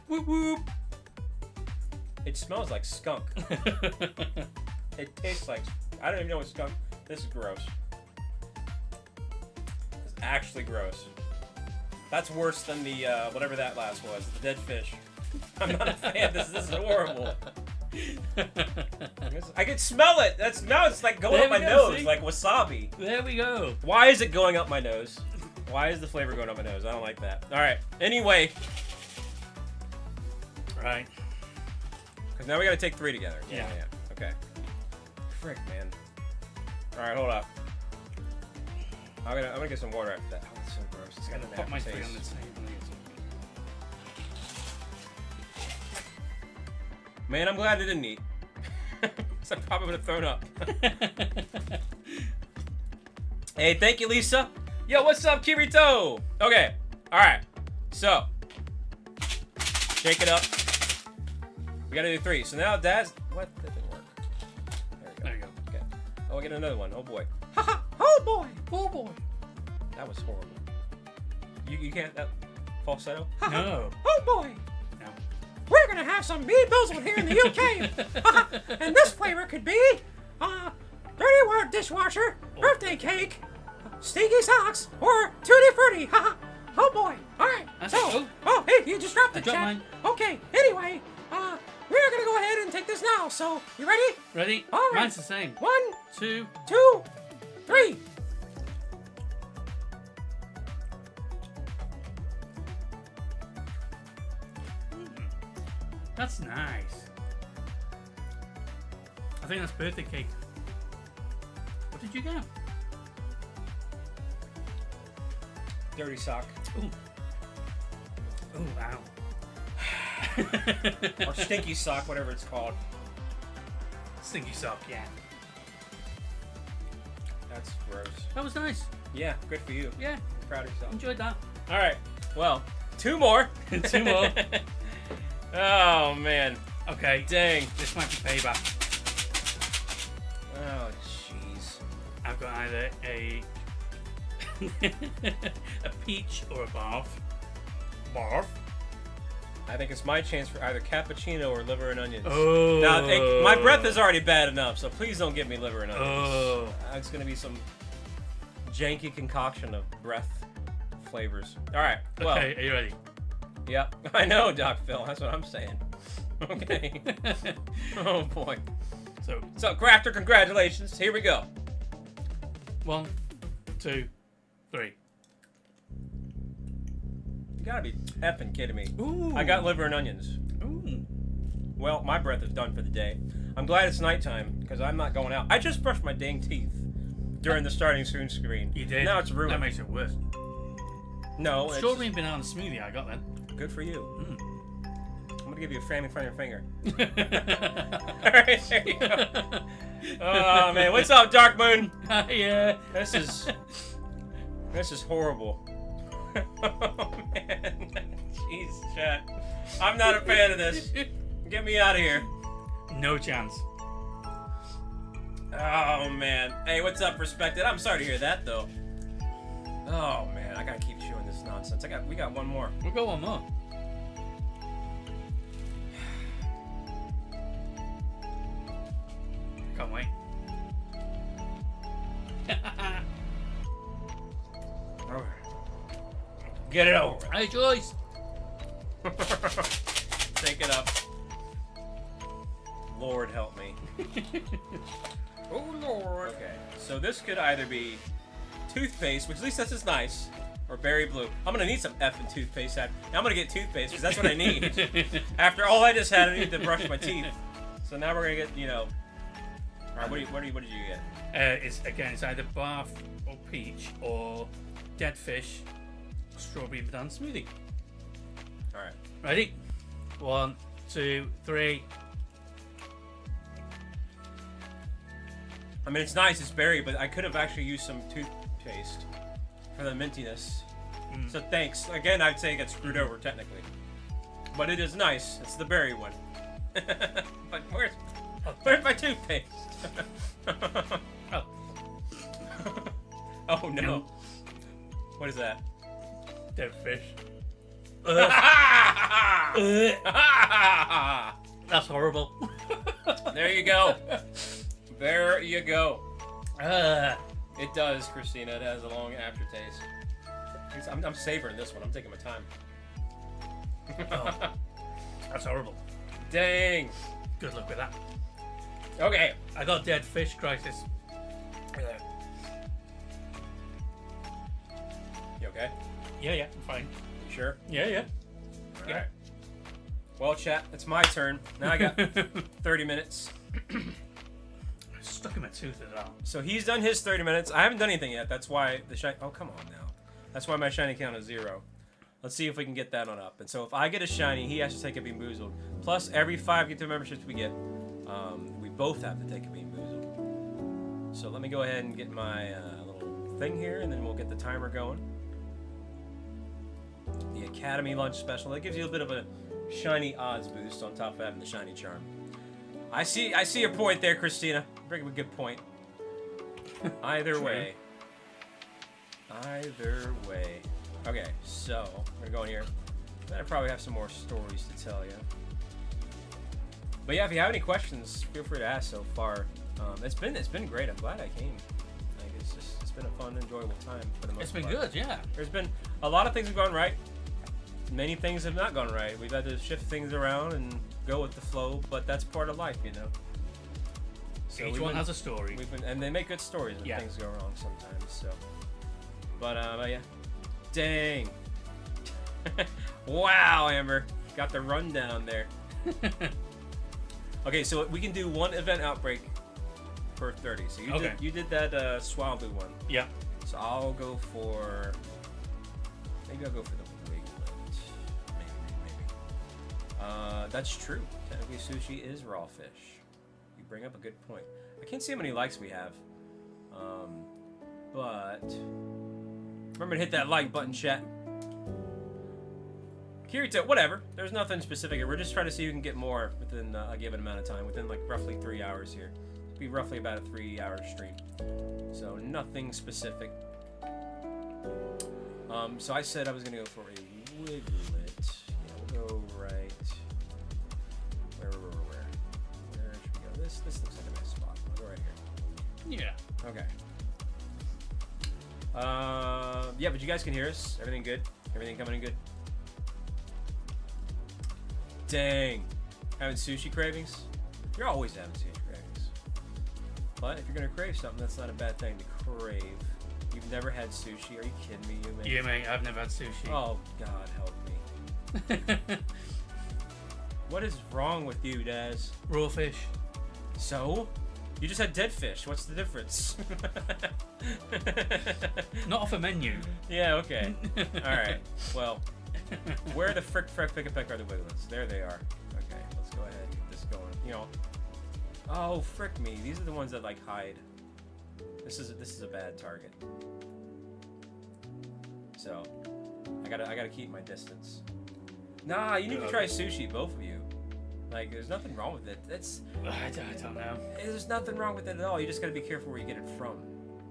Whoop whoop. It smells like skunk. It tastes like... I don't even know what skunk... This is gross. It's actually gross. That's worse than the, whatever that last was. The dead fish. I'm not a fan. This is horrible. I can smell it! Now it's like going up my nose, see? like wasabi. There we go. Why is it going up my nose? Why is the flavor going up my nose? I don't like that. Alright, anyway. Right. Because now we gotta take 3 together. Yeah. Okay. Frick, man. Alright, hold up. I'm gonna get some water after that. Oh, that's so gross. It's got I'll an put my 3 on the aftertaste. table. Man, I'm glad I didn't eat. So I probably would have thrown up. Hey, thank you, Lisa. Yo, what's up, Kirito? Okay, alright. So, shake it up. We gotta do 3. So now, Daz... What? That didn't work. There you go. Okay. Oh, I get another one. Oh, boy. Haha! Oh, boy! Oh boy. That was horrible. You can't... That falsetto? No. Oh, boy! No. We're gonna have some meat Boozled here in the UK. And this flavor could be, dirty word dishwasher, birthday cake, stinky socks, or tutti frutti. Oh boy! All right. Oh, hey, you just dropped I it, dropped Chad. mine. Okay. Anyway, we're gonna go ahead and take this now. So, you ready? Ready? All right. Mine's the same. 1, 2. 2, 3. That's nice. I think that's birthday cake. What did you get? Dirty sock. Ooh. Ooh, wow. Or stinky sock, whatever it's called. Stinky sock, yeah. That's gross. That was nice. Yeah, good for you. Yeah, Proud of yourself. enjoyed that. All right. Well, 2 more. 2 more. Oh man. Okay, Dang. this might be payback. Oh jeez. I've got either a a peach or a barf. Barf. I think it's my chance for either cappuccino or liver and onions. Oh. Now, my breath is already bad enough, so please don't give me liver and onions. Oh. It's gonna be some janky concoction of breath flavors. All right. Well, Okay, are you ready? Yep. I know, Doc Phil. That's what I'm saying. Okay. Oh boy. So, Crafter, congratulations. Here we go. 1, 2, 3. You gotta be effing kidding me. Ooh. I got liver and onions. Ooh. Well, my breath is done for the day. I'm glad it's nighttime because I'm not going out. I just brushed my dang teeth during the starting soon screen. You did. Now it's ruined. That makes it worse. No, it's Strawberry and banana smoothie I got then. good for you. Mm. I'm gonna give you a fan in front of your finger. All right, there you go. Oh man, what's up, Dark Moon? Yeah. This is horrible. Oh man, jeez, chat. I'm not a fan of this. Get me out of here. No chance. Oh man. Hey, what's up, Respected? I'm sorry to hear that though. Oh man, I gotta keep chewing this nonsense. We got one more. We'll go one more. Can't wait. Get it over. Hey, Joyce. Take it up. Lord help me. Oh Lord. Okay, so this could either be toothpaste, which at least this is nice, or berry blue. I'm gonna need some effing toothpaste. I'm gonna get toothpaste because that's what I need. After all I just had, I need to brush my teeth. So now we're gonna get, All right, what did you get? It's either barf or peach or dead fish, strawberry and banana smoothie. All right. Ready? 1, 2, 3. I mean, it's nice, it's berry, but I could have actually used some toothpaste for the mintiness. So thanks. Again, I'd say it gets screwed over technically. But it is nice. It's the berry one. But where's my toothpaste? Oh. Oh no. What is that? Dead fish. There That's horrible. you go. There you go. Uh, It does, Christina. It has a long aftertaste. I'm savoring this one. I'm taking my time. oh, that's horrible. Dang. Good luck with that. Okay. I got dead fish crisis. You okay? Yeah, I'm fine. You sure? Yeah. All right. Well, chat, it's my turn. Now I got 30 minutes. Stuck in my tooth as well. So he's done his 30 minutes. I haven't done anything yet. That's why the shiny... Oh, come on now. That's why my shiny count is 0. Let's see if we can get that on up. And so if I get a shiny, he has to take a Bean Boozled. Plus, every 5 Get2 memberships we get, we both have to take a Bean Boozled. So let me go ahead and get my little thing here, and then we'll get the timer going. The Academy Lunch Special. That gives you a bit of a shiny odds boost on top of having the shiny charm. I see your point there, Christina. Bring up a good point. Either way. Okay, so we're gonna go in here. Then I probably have some more stories to tell you. But yeah, if you have any questions, feel free to ask so far. It's been great. I'm glad I came. Like it's been a fun, enjoyable time for the most It's been part. good, yeah. There's been a lot of things have gone right. Many things have not gone right. We've had to shift things around and go with the flow, but that's part of life, you know. So Each one has a story. and they make good stories when Yeah. things go wrong sometimes. So, but yeah, dang, wow, Amber, got the rundown there. Okay, so we can do one event outbreak per 30. So you did that Swalbu one. Yeah. So I'll go for. Maybe I'll go for the wiglet. Maybe. That's true. Technically, sushi is raw fish. You bring up a good point. I can't see how many likes we have. But remember to hit that like button, chat. Kirito, whatever. There's nothing specific here. We're just trying to see who can get more within a given amount of time. Within like roughly 3 hours here. It'll be roughly about a 3-hour stream. So nothing specific. So I said I was gonna go for a wiglet. Yeah, we'll go right. Where should we go? This looks like a nice spot. We'll go right here. Yeah. Okay. Yeah, but you guys can hear us. Everything good? Everything coming in good? Dang. Having sushi cravings? You're always having sushi cravings. But if you're gonna crave something, that's not a bad thing to crave. You've never had sushi? Are you kidding me, you man? Yeah, mate, I've never had sushi. Oh, God help me. What is wrong with you, Daz? Raw fish. So? You just had dead fish. What's the difference? Not off a menu. Yeah, okay. Alright. Well, where the frick are the wiglets? There they are. Okay, let's go ahead and get this going. You know. Oh, frick me. These are the ones that, like, hide. This is a bad target. So, I gotta keep my distance. Nah, you need to try sushi, both of you. Like, there's nothing wrong with it. I don't know. There's nothing wrong with it at all. You just gotta be careful where you get it from.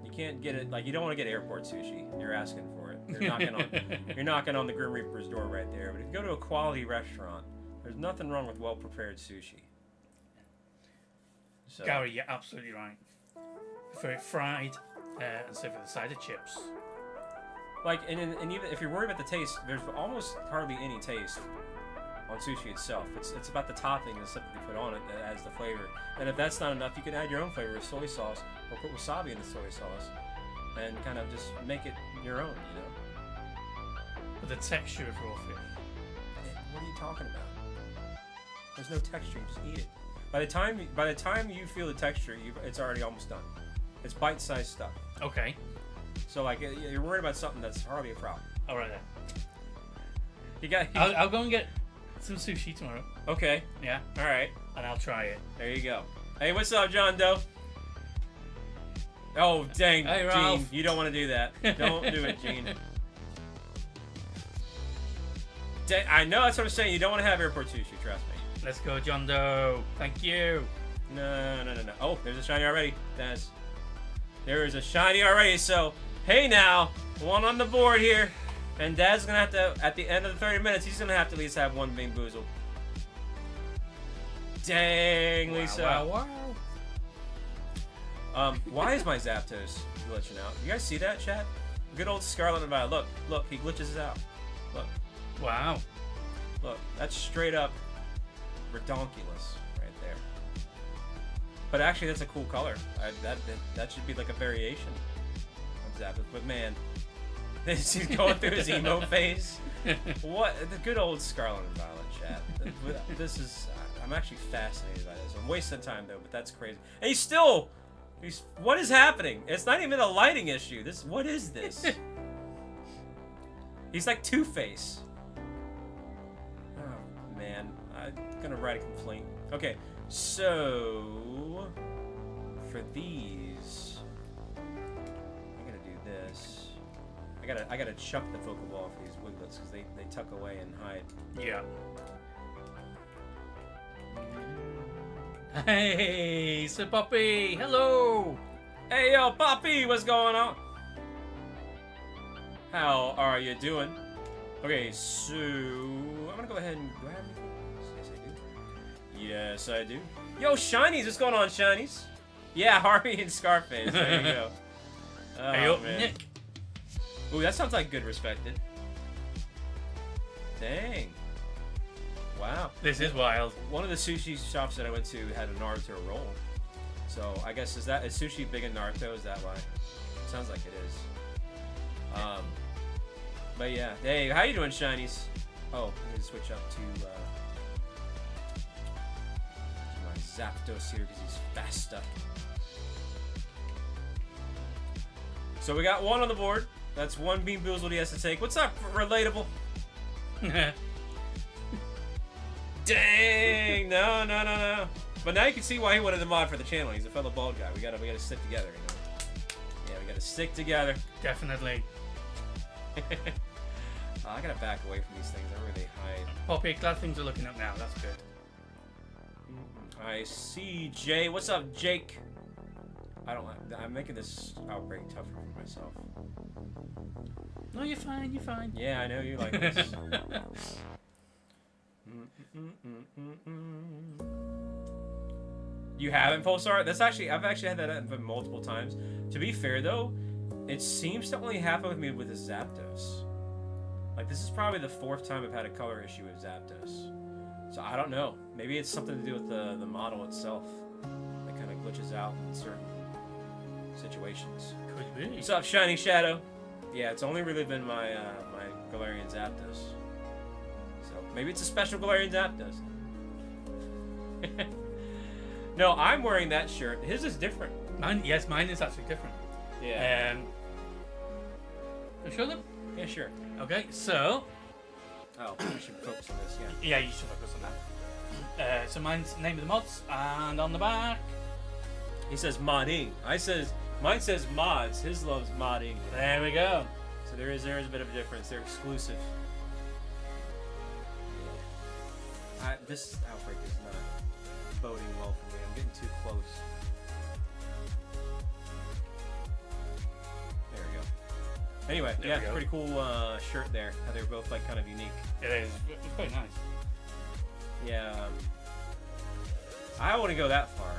You can't get it, like, you don't want to get airport sushi. You're asking for it. You're knocking on the Grim Reaper's door right there. But if you go to a quality restaurant, there's nothing wrong with well-prepared sushi. So, Gary, you're absolutely right. For it fried, and so for the side of chips. like, and even if you're worried about the taste, there's almost hardly any taste on sushi itself. It's about the topping and stuff that they put on it that adds the flavor. And if that's not enough, you can add your own flavor with soy sauce, or put wasabi in the soy sauce, and kind of just make it your own, you know? But the texture of raw fish. What are you talking about? There's no texture. You just eat it. By the time you feel the texture, it's already almost done. It's bite-sized stuff. Okay. So like you're worried about something that's hardly a problem. All right then. You got. I'll go and get some sushi tomorrow. Okay. Yeah. All right. And I'll try it. There you go. Hey, what's up, John Doe? Oh, dang, Hey, Gene. Ralph. You don't want to do that. Don't do it, Gene. I know that's what I'm saying. You don't want to have airport sushi, trust me. Let's go, John Doe. Thank you. No. Oh, there's a shiny already. Daz. There is a shiny already, so hey now, one on the board here. And Daz is going to have to, at the end of the 30 minutes, he's going to have to at least have one being boozled. Dang, Lisa. Wow. Why is my Zapdos glitching out? You guys see that, chat? Good old Scarlet and Violet. Look, he glitches out. Look. Wow. Look, that's straight up redonkulous right there. But actually, that's a cool color. That should be like a variation of Zapdos. But man, he's going through his emo phase. What? The good old Scarlet and Violet chat. This is... I'm actually fascinated by this. I'm wasting time though, but that's crazy. And he's... What is happening? It's not even a lighting issue. What is this? He's like Two-Face. Oh, man. I'm gonna write a complaint. Okay, so... For these... I'm gonna do this. I gotta chuck the Pokeball for these Wiglets, because they tuck away and hide. Yeah. Hey, Sir Poppy, hello! Hey, yo, Poppy, what's going on? How are you doing? Okay, so... I'm gonna go ahead and grab it. Yes, I do. Yo, Shinies, what's going on, Shinies? Yeah, Harvey and Scarface, there you go. Oh, Hey, up, man. Nick. Ooh, that sounds like good respected. Dang. Wow. This is wild. One of the sushi shops that I went to had a Naruto roll. So I guess is sushi big in Naruto? Is that why? Sounds like it is. But yeah. Hey, how you doing, Shinies? Oh, I need to switch up to my Zapdos here because he's fast up. So we got one on the board. That's one Bean Boozled he has to take. What's up, Relatable? Dang! No. But now you can see why he wanted the mod for the channel. He's a fellow bald guy. We gotta stick together, you know. Yeah, we gotta stick together. Definitely. I gotta back away from these things. I really hide. Poppy, glad things are looking up now. That's good. I see Jay. What's up, Jake? I'm making this outbreak tougher for myself. No, you're fine. You're fine. Yeah, I know you like this. You haven't, Pulsar? I've actually had that happen multiple times. To be fair though, it seems to only happen with me with a Zapdos. Like this is probably the 4th time I've had a color issue with Zapdos. So I don't know. Maybe it's something to do with the model itself. That kind of glitches out in certain situations. Could be. What's up, Shiny Shadow? Yeah, it's only really been my my Galarian Zapdos. So maybe it's a special Galarian Zapdos. No, I'm wearing that shirt. His is different. Mine is actually different. Yeah. You show them? Yeah, sure. Okay, so... Oh, I should focus on this, yeah. Yeah, you should focus on that. So mine's name of the mods, and on the back... He says modding. Mine says mods. His loves modding. There we go. So there is a bit of a difference. They're exclusive. This outbreak is not boding well for me. I'm getting too close. There we go. Anyway, There yeah, we go. pretty cool shirt there. How they're both like kind of unique. It is. It's quite nice. Yeah. I wouldn't go that far,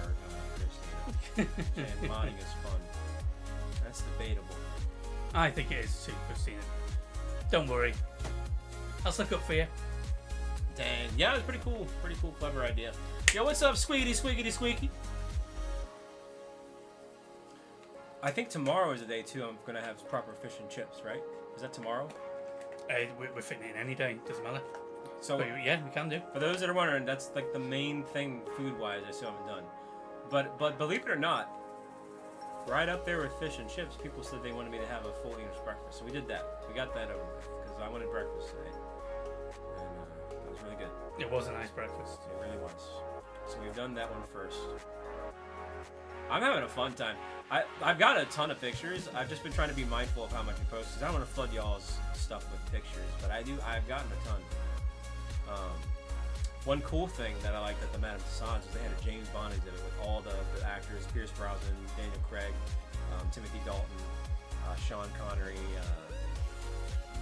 Christina. And modding is fun. That's debatable. I think it is too, Christina. Don't worry. I'll suck up for you. Dang. Yeah, it was pretty cool. Pretty cool, clever idea. Yo, what's up, Squeaky, Squeaky, Squeaky? I think tomorrow is the day, too. I'm going to have proper fish and chips, right? Is that tomorrow? We're fitting in any day. Doesn't matter. So, But yeah, we can do. for those that are wondering, that's like the main thing food-wise I still haven't done. But believe it or not, right up there with fish and chips, people said they wanted me to have a full English breakfast. So we did that. We got that over with, because I wanted breakfast today. And that was really good. It was a nice breakfast. It really was. So we've done that one first. I'm having a fun time. I've got a ton of pictures. I've just been trying to be mindful of how much I post because I don't want to flood y'all's stuff with pictures. But I've gotten a ton. One cool thing that I liked at the Madame Tussauds was they had a James Bond exhibit with all the actors: Pierce Brosnan, Daniel Craig, Timothy Dalton, Sean Connery,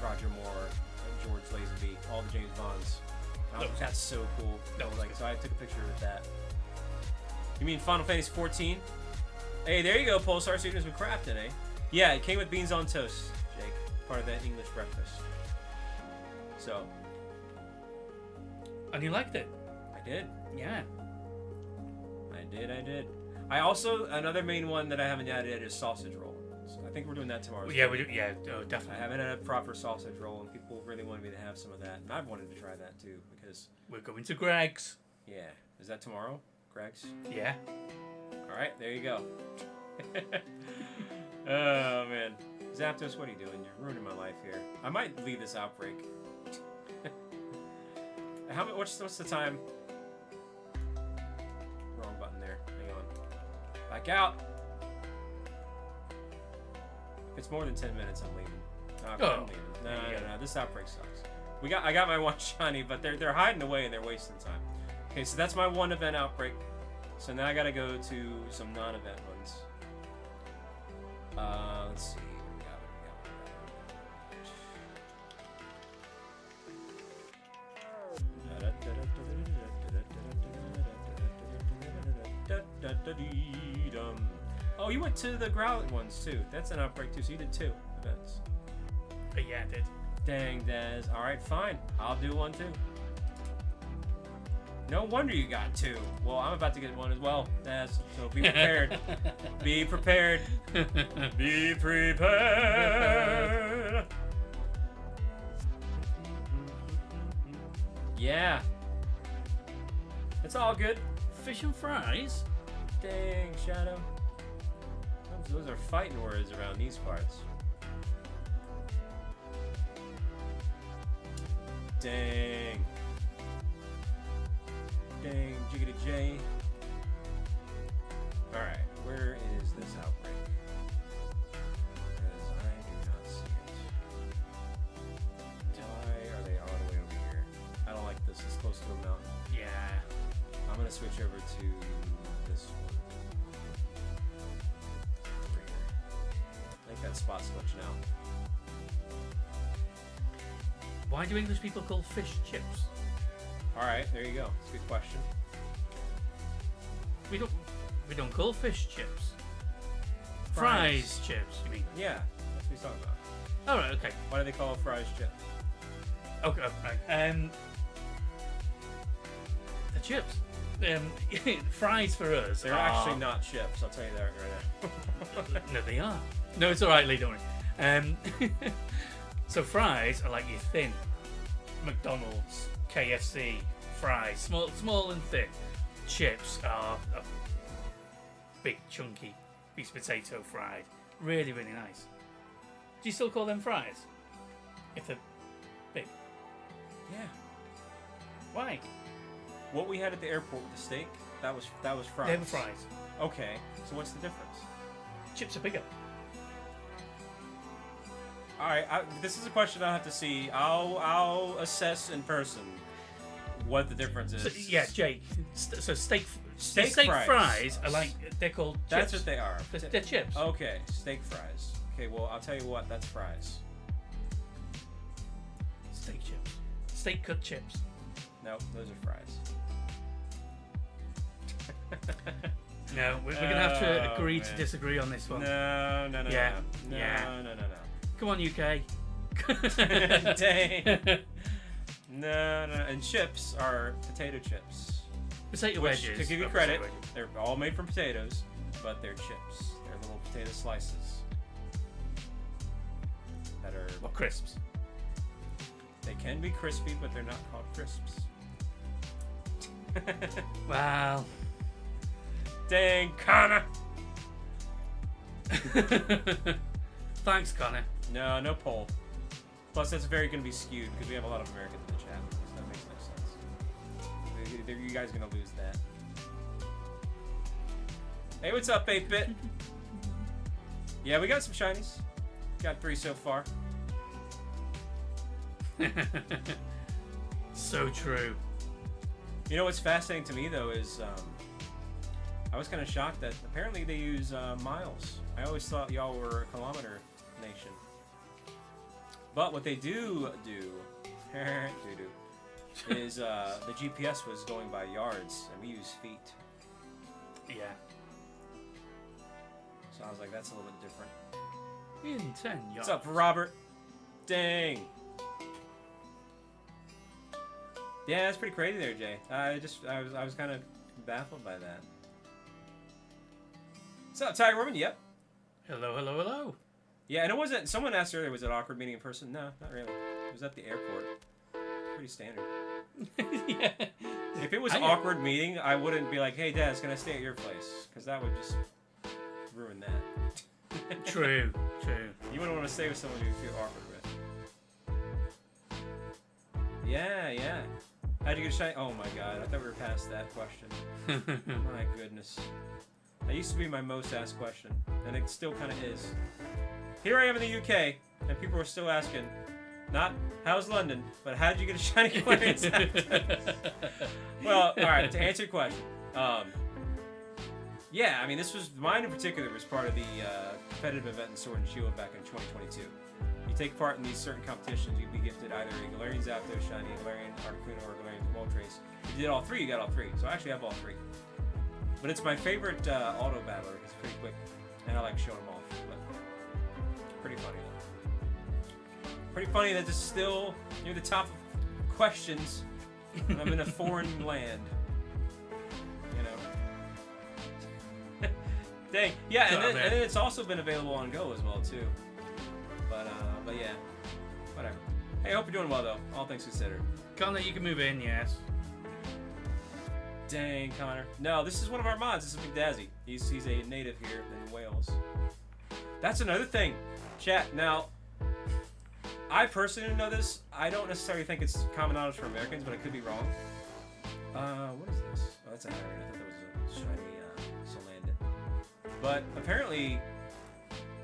Roger Moore, George Lazenby, all the James Bonds. That's so cool. So I took a picture of that. You mean Final Fantasy 14? Hey, there you go, Pulsar. So you've been crafting, eh? Yeah, it came with beans on toast, Jake. Part of that English breakfast. So. And you liked it? I did. Yeah. I did. I also, another main one that I haven't yet is sausage roll. So I think we're doing that tomorrow. Yeah, we do. Yeah, definitely. I haven't had a proper sausage roll, and people really wanted me to have some of that. And I've wanted to try that too, because... We're going to Greg's. Yeah. Is that tomorrow? Greg's? Yeah. Alright, there you go. Oh, man. Zapdos, what are you doing? You're ruining my life here. I might leave this outbreak. What's the time? Wrong button there. Hang on. Back out. If it's more than 10 minutes, I'm leaving. I'm leaving. No. This outbreak sucks. I got my one shiny, but they're hiding away and they're wasting time. Okay, so that's my one event outbreak. So now I gotta go to some non-event ones. Let's see. What we got? Oh, you went to the Growlet ones too. That's an outbreak too. So you did 2 events. Yeah, I did. Dang, Daz. All right, fine. I'll do one too. No wonder you got 2. Well, I'm about to get one as well, Daz. So be prepared. Be prepared. Be prepared. Yeah. It's all good. Fish and fries? Dang, Shadow. Those are fighting words around these parts. Dang. Dang, jiggity J. Alright, where is this outbreak? Because I do not see it. Why are they all the way over here? I don't like this. It's close to a mountain. Yeah. I'm going to switch over to this one. Over here. I think that spot's glitching out. Why do English people call fish chips? Alright, there you go. It's a good question. We don't call fish chips. Fries chips, you mean? Yeah, that's what he's talking about. Alright, okay. Why do they call it fries chip? Okay, right. The chips. Fries for us. They're actually not chips, I'll tell you that right now. No, they are. No, it's alright, Lee, don't worry. So fries are like your thin McDonald's, KFC fries, small and thin. Chips are a big chunky piece of potato fried, really nice. Do you still call them fries? If they're big. Yeah. Why? What we had at the airport with the steak, that was fries. They were fries. Okay, so what's the difference? Chips are bigger. All right, this is a question I'll have to see. I'll assess in person what the difference is. So, yeah, Jake. So steak fries are like they're called chips. That's what they are. They're chips. Okay, steak fries. Okay, well I'll tell you what, that's fries. Steak chips. Steak cut chips. No, those are fries. No, we're gonna have to agree to disagree on this one. No. Yeah. No. Come on, UK. Dang. No. And chips are potato chips. Potato Which, wedges. to give you credit, they're all made from potatoes, but they're chips. They're little potato slices. That are... What, crisps? They can be crispy, but they're not called crisps. Wow. Dang, Connor! Thanks, Connor. No poll. Plus, that's very going to be skewed because we have a lot of Americans in the chat. So that makes no sense. You guys are going to lose that. Hey, what's up, 8-Bit? Yeah, we got some shinies. Got 3 so far. So true. You know what's fascinating to me though is I was kind of shocked that apparently they use miles. I always thought y'all were a kilometer nation. But what they do is the GPS was going by yards and we use feet. Yeah. So I was like, that's a little bit different. In 10 yards. What's up, Robert? Dang. Yeah, that's pretty crazy there, Jay. I was kind of baffled by that. What's up, Tiger Woman? Yep. Hello, hello, hello. Yeah, and it wasn't. Someone asked earlier, was it awkward meeting in person? No, not really. It was at the airport. Pretty standard. Yeah. If it was an awkward meeting, I wouldn't be like, "Hey, Daz, can I stay at your place?" Because that would just ruin that. True, true. You wouldn't want to stay with someone you feel awkward with. Yeah, yeah. How'd you get a shiny? Oh my god, I thought we were past that question. My goodness. That used to be my most asked question, and it still kind of is. Here I am in the UK, and people are still asking, not how's London, but how did you get a shiny clearance? Well, all right. To answer your question, yeah, I mean, this was mine in particular was part of the competitive event in Sword and Shield back in 2022. You take part in these certain competitions, you'd be gifted either a Galarian Zapdos shiny, a Galarian Articuno, or a Galarian Moltres. If you did all 3, you got all 3. So I actually have all 3. But it's my favorite auto battler. It's pretty quick, and I like showing them off. But pretty funny though. Pretty funny that it's still near the top of questions. And I'm in a foreign land. You know. Dang. Yeah, and then it's also been available on Go as well too. But yeah, whatever. Hey, I hope you're doing well though. All things considered. Connor, you can move in, yes. Dang, Connor. No, this is one of our mods. This is Big Dazzy. He's a native here in Wales. That's another thing. Chat. Now, I personally know this. I don't necessarily think it's common knowledge for Americans, but I could be wrong. What is this? Oh, that's a Harry. I thought that was a shiny Salandit. But apparently,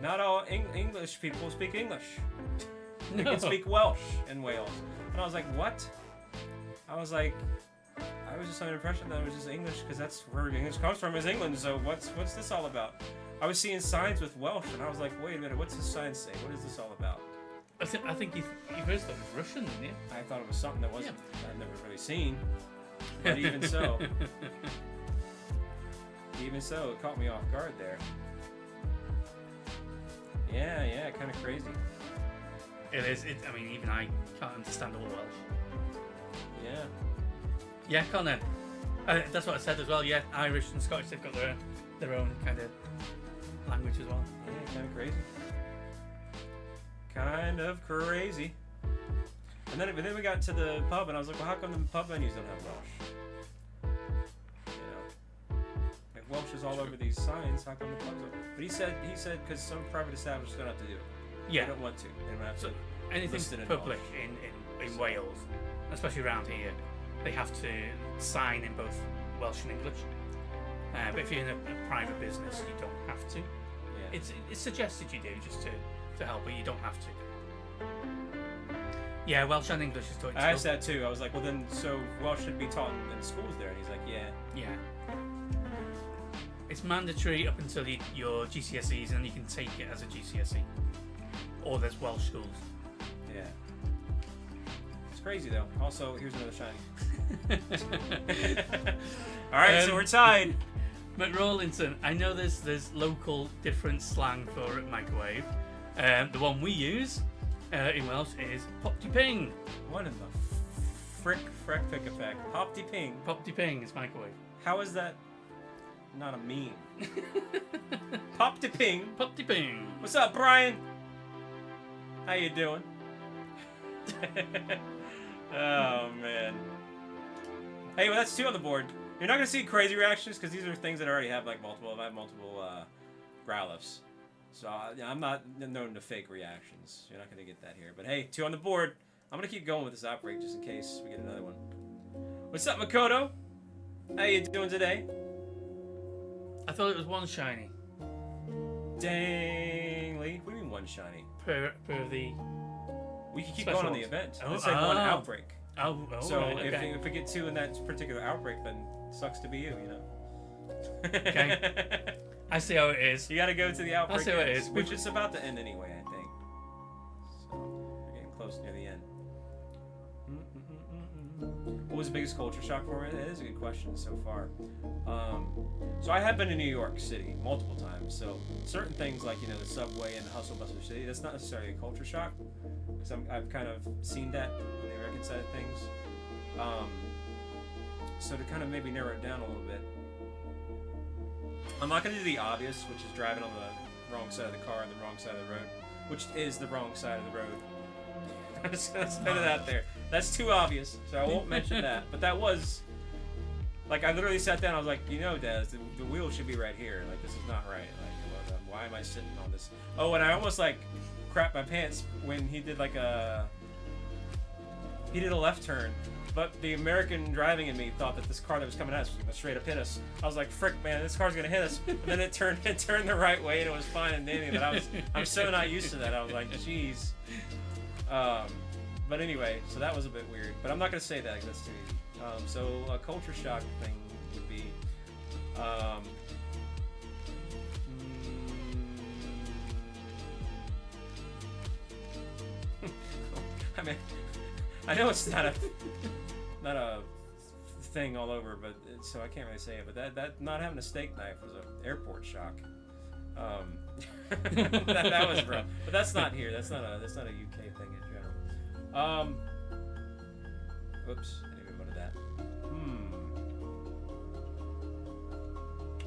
not all English people speak English. They can speak Welsh in Wales. And I was like, what? I was just under the impression that it was just English because that's where English comes from is England. So what's this all about? I was seeing signs with Welsh and I was like, wait a minute, what's the sign say? What is this all about? I think you first thought it was Russian, didn't you? I thought it was something that wasn't I've never really seen. But even so, it caught me off guard there. Yeah, kind of crazy. It is. I mean, even I can't understand all Welsh. Yeah. Yeah, Connor. That's what I said as well. Yeah, Irish and Scottish, they've got their own kind of language as well. Yeah, kind of crazy. Kind of crazy. And then we got to the pub, and I was like, well, how come the pub menus don't have Welsh? You know, like Welsh is all over these signs. How come the pubs don't? But he said because some private establishments don't have to do it. Yeah. They don't want to. They don't have to. Anything public in Wales, especially around here, they have to sign in both Welsh and English. But if you're in a private business, you don't have to. Yeah. It's suggested you do just to help, but you don't have to. Yeah, Welsh and English is taught. I asked that too. I was like, well then, so Welsh should be taught in schools there, and he's like, yeah. Yeah. It's mandatory up until your GCSEs, and you can take it as a GCSE. Or there's Welsh schools. Yeah. It's crazy though. Also, here's another shiny. All right, so we're tied. McRawlinson, I know there's local different slang for microwave. The one we use in Welsh is pop-de-ping. What in the frick effect? Pop-de-ping. Pop-de-ping is microwave. How is that not a meme? Pop-de-ping. Pop-de-ping. What's up, Brian? How you doing? Oh, man. Hey, well, that's 2 on the board. You're not going to see crazy reactions because these are things that I already have, like multiple. I have multiple Growliths. So I'm not known to fake reactions. You're not going to get that here. But hey, 2 on the board. I'm going to keep going with this outbreak just in case we get another one. What's up, Makoto? How you doing today? I thought it was one shiny. Dang. one shiny. Per the. We can keep Special going on the ones. event. Oh, Let's say one oh. outbreak. Oh, So right, if, okay. if we get 2 in that particular outbreak, then sucks to be you, you know. Okay. I see how it is. You got to go to the outbreak. see how it ends, is. which is about to end anyway, I think. So we're getting close near the end. What was the biggest culture shock for me? That is a good question so far. So I have been to New York City multiple times. So certain things like, you know, the subway and the hustle bustle city, that's not necessarily a culture shock, because I've kind of seen that on the American side of things. So to kind of maybe narrow it down a little bit, I'm not going to do the obvious, which is driving on the wrong side of the car and the wrong side of the road, which is the wrong side of the road. I'm just going to spit it out there. That's too obvious, so I won't mention that. But that was, like, I literally sat down, I was like, you know, Daz, the wheel should be right here. Like, this is not right. Like, why am I sitting on this? Oh, and I almost, like, crapped my pants when he did, like, a left turn. But the American driving in me thought that this car that was coming at us was going to straight up hit us. I was like, frick, man, this car's going to hit us. And then it turned the right way, and it was fine and dandy. But I'm so not used to that. I was like, jeez. But anyway, so that was a bit weird. But I'm not going to say that because that's too easy. So a culture shock thing would be... I mean, I know it's not a thing all over, but so I can't really say it. But that not having a steak knife was an airport shock. that was rough. But that's not here. That's not a UK thing in general. Whoops, I didn't even go to that.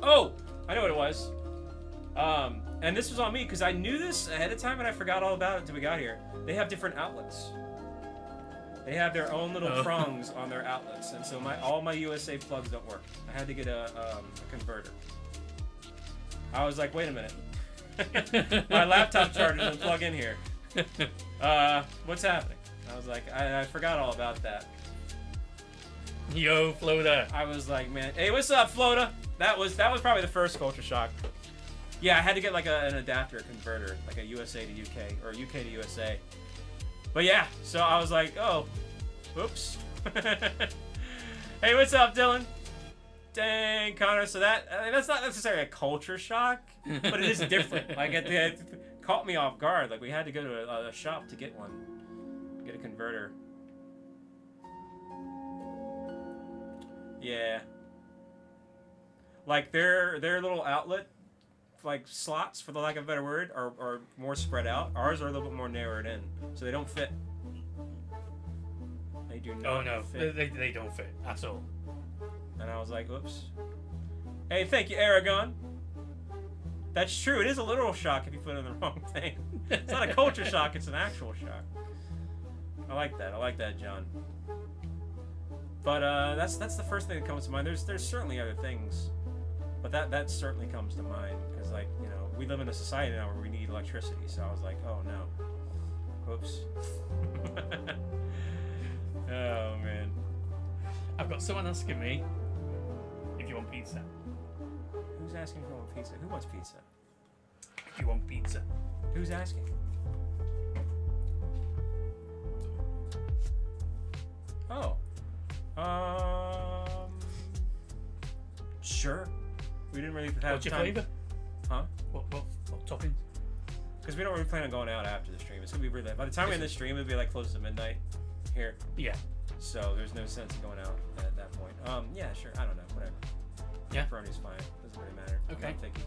Oh, I know what it was. And this was on me because I knew this ahead of time and I forgot all about it until we got here. They have different outlets. They have their own little prongs on their outlets, and so all my USA plugs don't work. I had to get a converter. I was like, wait a minute. My laptop charger doesn't plug in here. What's happening? I was like, I forgot all about that. Yo, Floda. I was like, man, hey, what's up, Floda? That was probably the first culture shock. Yeah, I had to get like an adapter, a converter, like a USA to UK or UK to USA. But yeah, so I was like, oh, whoops. Hey, what's up, Dylan? Dang, Connor. So that's not necessarily a culture shock, but it is different. Like it caught me off guard. Like we had to go to a shop to get one, get a converter. Yeah. Like their little outlet, like slots, for the lack of a better word, are more spread out. Ours are a little bit more narrowed in, so they don't fit. They do not fit. They don't fit at all. And I was like, oops. Hey, thank you, Aragon. That's true. It is a literal shock if you put in the wrong thing. It's not a culture shock. It's an actual shock. I like that. I like that, John. But that's the first thing that comes to mind. There's certainly other things, but that certainly comes to mind because, like, you know, we live in a society now where we need electricity. So I was like, oh no. Whoops. Oh man. I've got someone asking me if you want pizza. Who's asking for pizza? Who wants pizza? If you want pizza. Who's asking? Oh. Sure. We didn't really have What's your time. flavour? Huh? What toppings? Because we don't really plan on going out after the stream. It's gonna be really late. By the time we're in the stream, it'll be like close to midnight here. Yeah. So there's no sense in going out at that point. Yeah, sure. I don't know. Whatever. Yeah. Pepperoni's fine. Doesn't really matter. Okay. I'm not picky.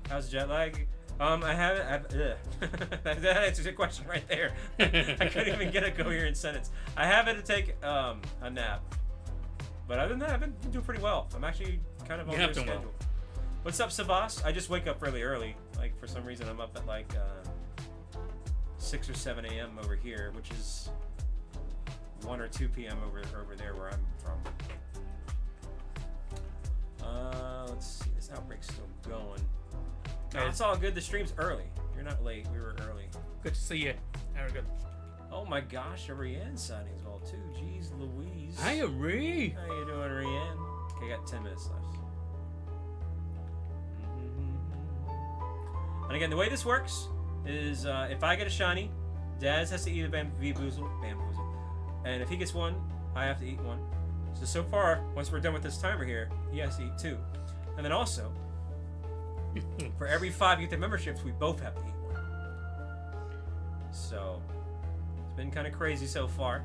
How's the jet lag? I haven't. That answers your question right there. I couldn't even get a coherent sentence. I have had to take a nap, but other than that, I've been doing pretty well. I'm actually kind of on your schedule. Well. What's up, Savas? I just wake up really early. Like for some reason, I'm up at like 6 or 7 a.m. over here, which is 1 or 2 p.m. over there where I'm from. Let's see. This outbreak's still going. No, it's all good. The stream's early. You're not late. We were early. Good to see you. Very good. Oh my gosh, a Rianne signing as well too. Jeez Louise. Hiya, Ree. How you doing, Rianne? Okay, I got 10 minutes left. And again, the way this works is if I get a shiny, Daz has to eat a bamboozle, and if he gets one, I have to eat one. So far, once we're done with this timer here, he has to eat 2. And then also, for every 5 YouTube memberships, we both have to eat 1. So, it's been kind of crazy so far.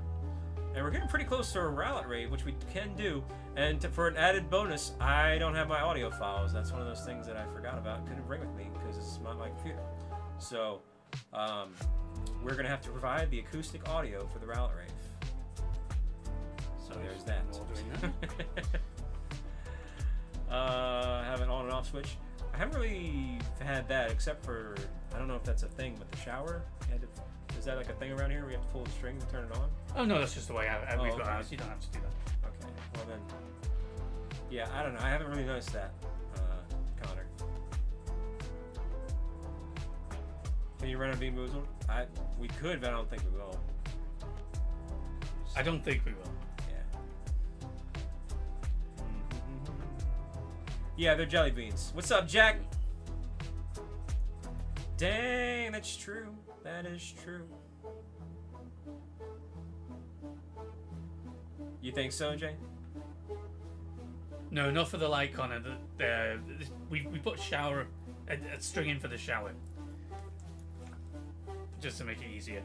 And we're getting pretty close to a Rowlet rave, which we can do. And for an added bonus, I don't have my audio files. That's one of those things that I forgot about, couldn't bring with me because it's not my computer. So, we're going to have to provide the acoustic audio for the Rowlet rave. So there's that. Have an on and off switch. I haven't really had that except for, I don't know if that's a thing with the shower. Is that like a thing around here where you have to pull the string to turn it on? Oh no, that's just the way we've got okay. ours. You don't have to do that. Okay, well then, yeah, I don't know. I haven't really noticed that, Connor. Can you run a Bean Boozled? We could, but I don't think we will. I don't think we will. Yeah, they're jelly beans. What's up, Jack? Dang, that's true. That is true. You think so, Jay? No, not for the light, Connor. We put shower a string in for the shower, just to make it easier.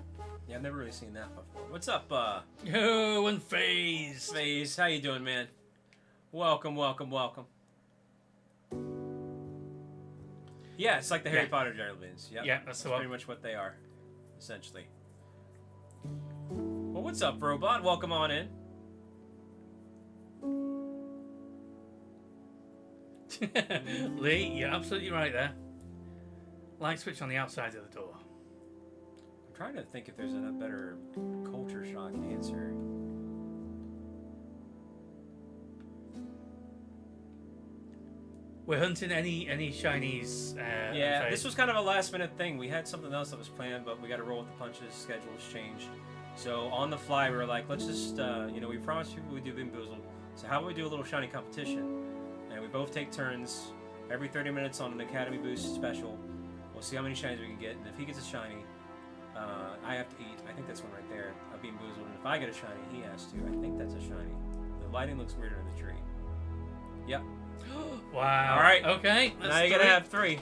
Yeah, I've never really seen that before. What's up, Oh, and FaZe. FaZe, how you doing, man? Welcome, welcome, welcome. Yeah, it's like the Harry Potter jelly beans. Yep. Yeah, that's pretty much what they are, essentially. Well, what's up, Robot? Welcome on in. Lee, you're absolutely right there. Light switch on the outside of the door. I'm trying to think if there's a better culture shock answer. We're hunting any shinies. Yeah, this was kind of a last minute thing. We had something else that was planned, but we got to roll with the punches. Schedules changed. So on the fly, we were like, let's just, we promised people we'd do Bean Boozled. So how about we do a little shiny competition? And we both take turns every 30 minutes on an Academy Boost special. We'll see how many shinies we can get. And if he gets a shiny, I have to eat. I think that's one right there, a Bean Boozled. And if I get a shiny, he has to. I think that's a shiny. The lighting looks weirder in the tree. Yep. Wow. All right. Okay. Now you're gonna have 3.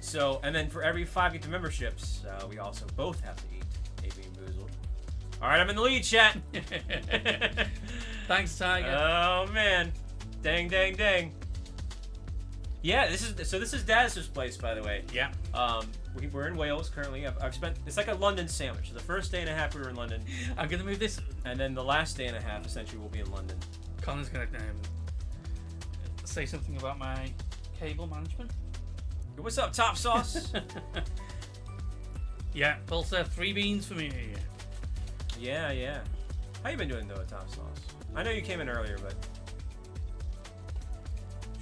So, and then for every 5 YouTube memberships, we also both have to eat a Bean Boozled. All right, I'm in the lead, chat. Thanks, Tiger. Oh man, dang, dang, dang. Yeah, this is Daz's place, by the way. Yeah. We're in Wales currently. I've spent, it's like a London sandwich. The first day and a half we were in London, I'm gonna move this. and then the last day and a half essentially we'll be in London. Connor's gonna say something about my cable management. What's up, Top Sauce? Yeah, Pulsar 3 beans for me. Yeah, yeah. How you been doing though, Top Sauce? I know you came in earlier, but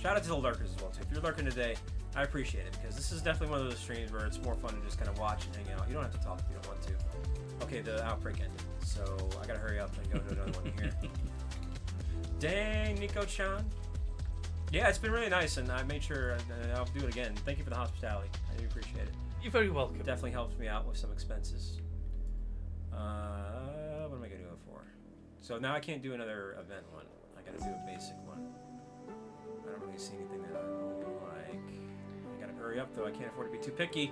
shout out to the lurkers as well too. If you're lurking today, I appreciate it because this is definitely one of those streams where it's more fun to just kind of watch and hang out. You don't have to talk if you don't want to. Okay, the outbreak ended, so I gotta hurry up and go to another one here. Dang, Nico-chan. Yeah, it's been really nice, and I made sure I'll do it again. Thank you for the hospitality. I do appreciate it. You're very welcome. It definitely helps me out with some expenses. What am I gonna do it for? So now I can't do another event one. I gotta do a basic one. I don't really see anything that I like. I gotta hurry up though. I can't afford to be too picky.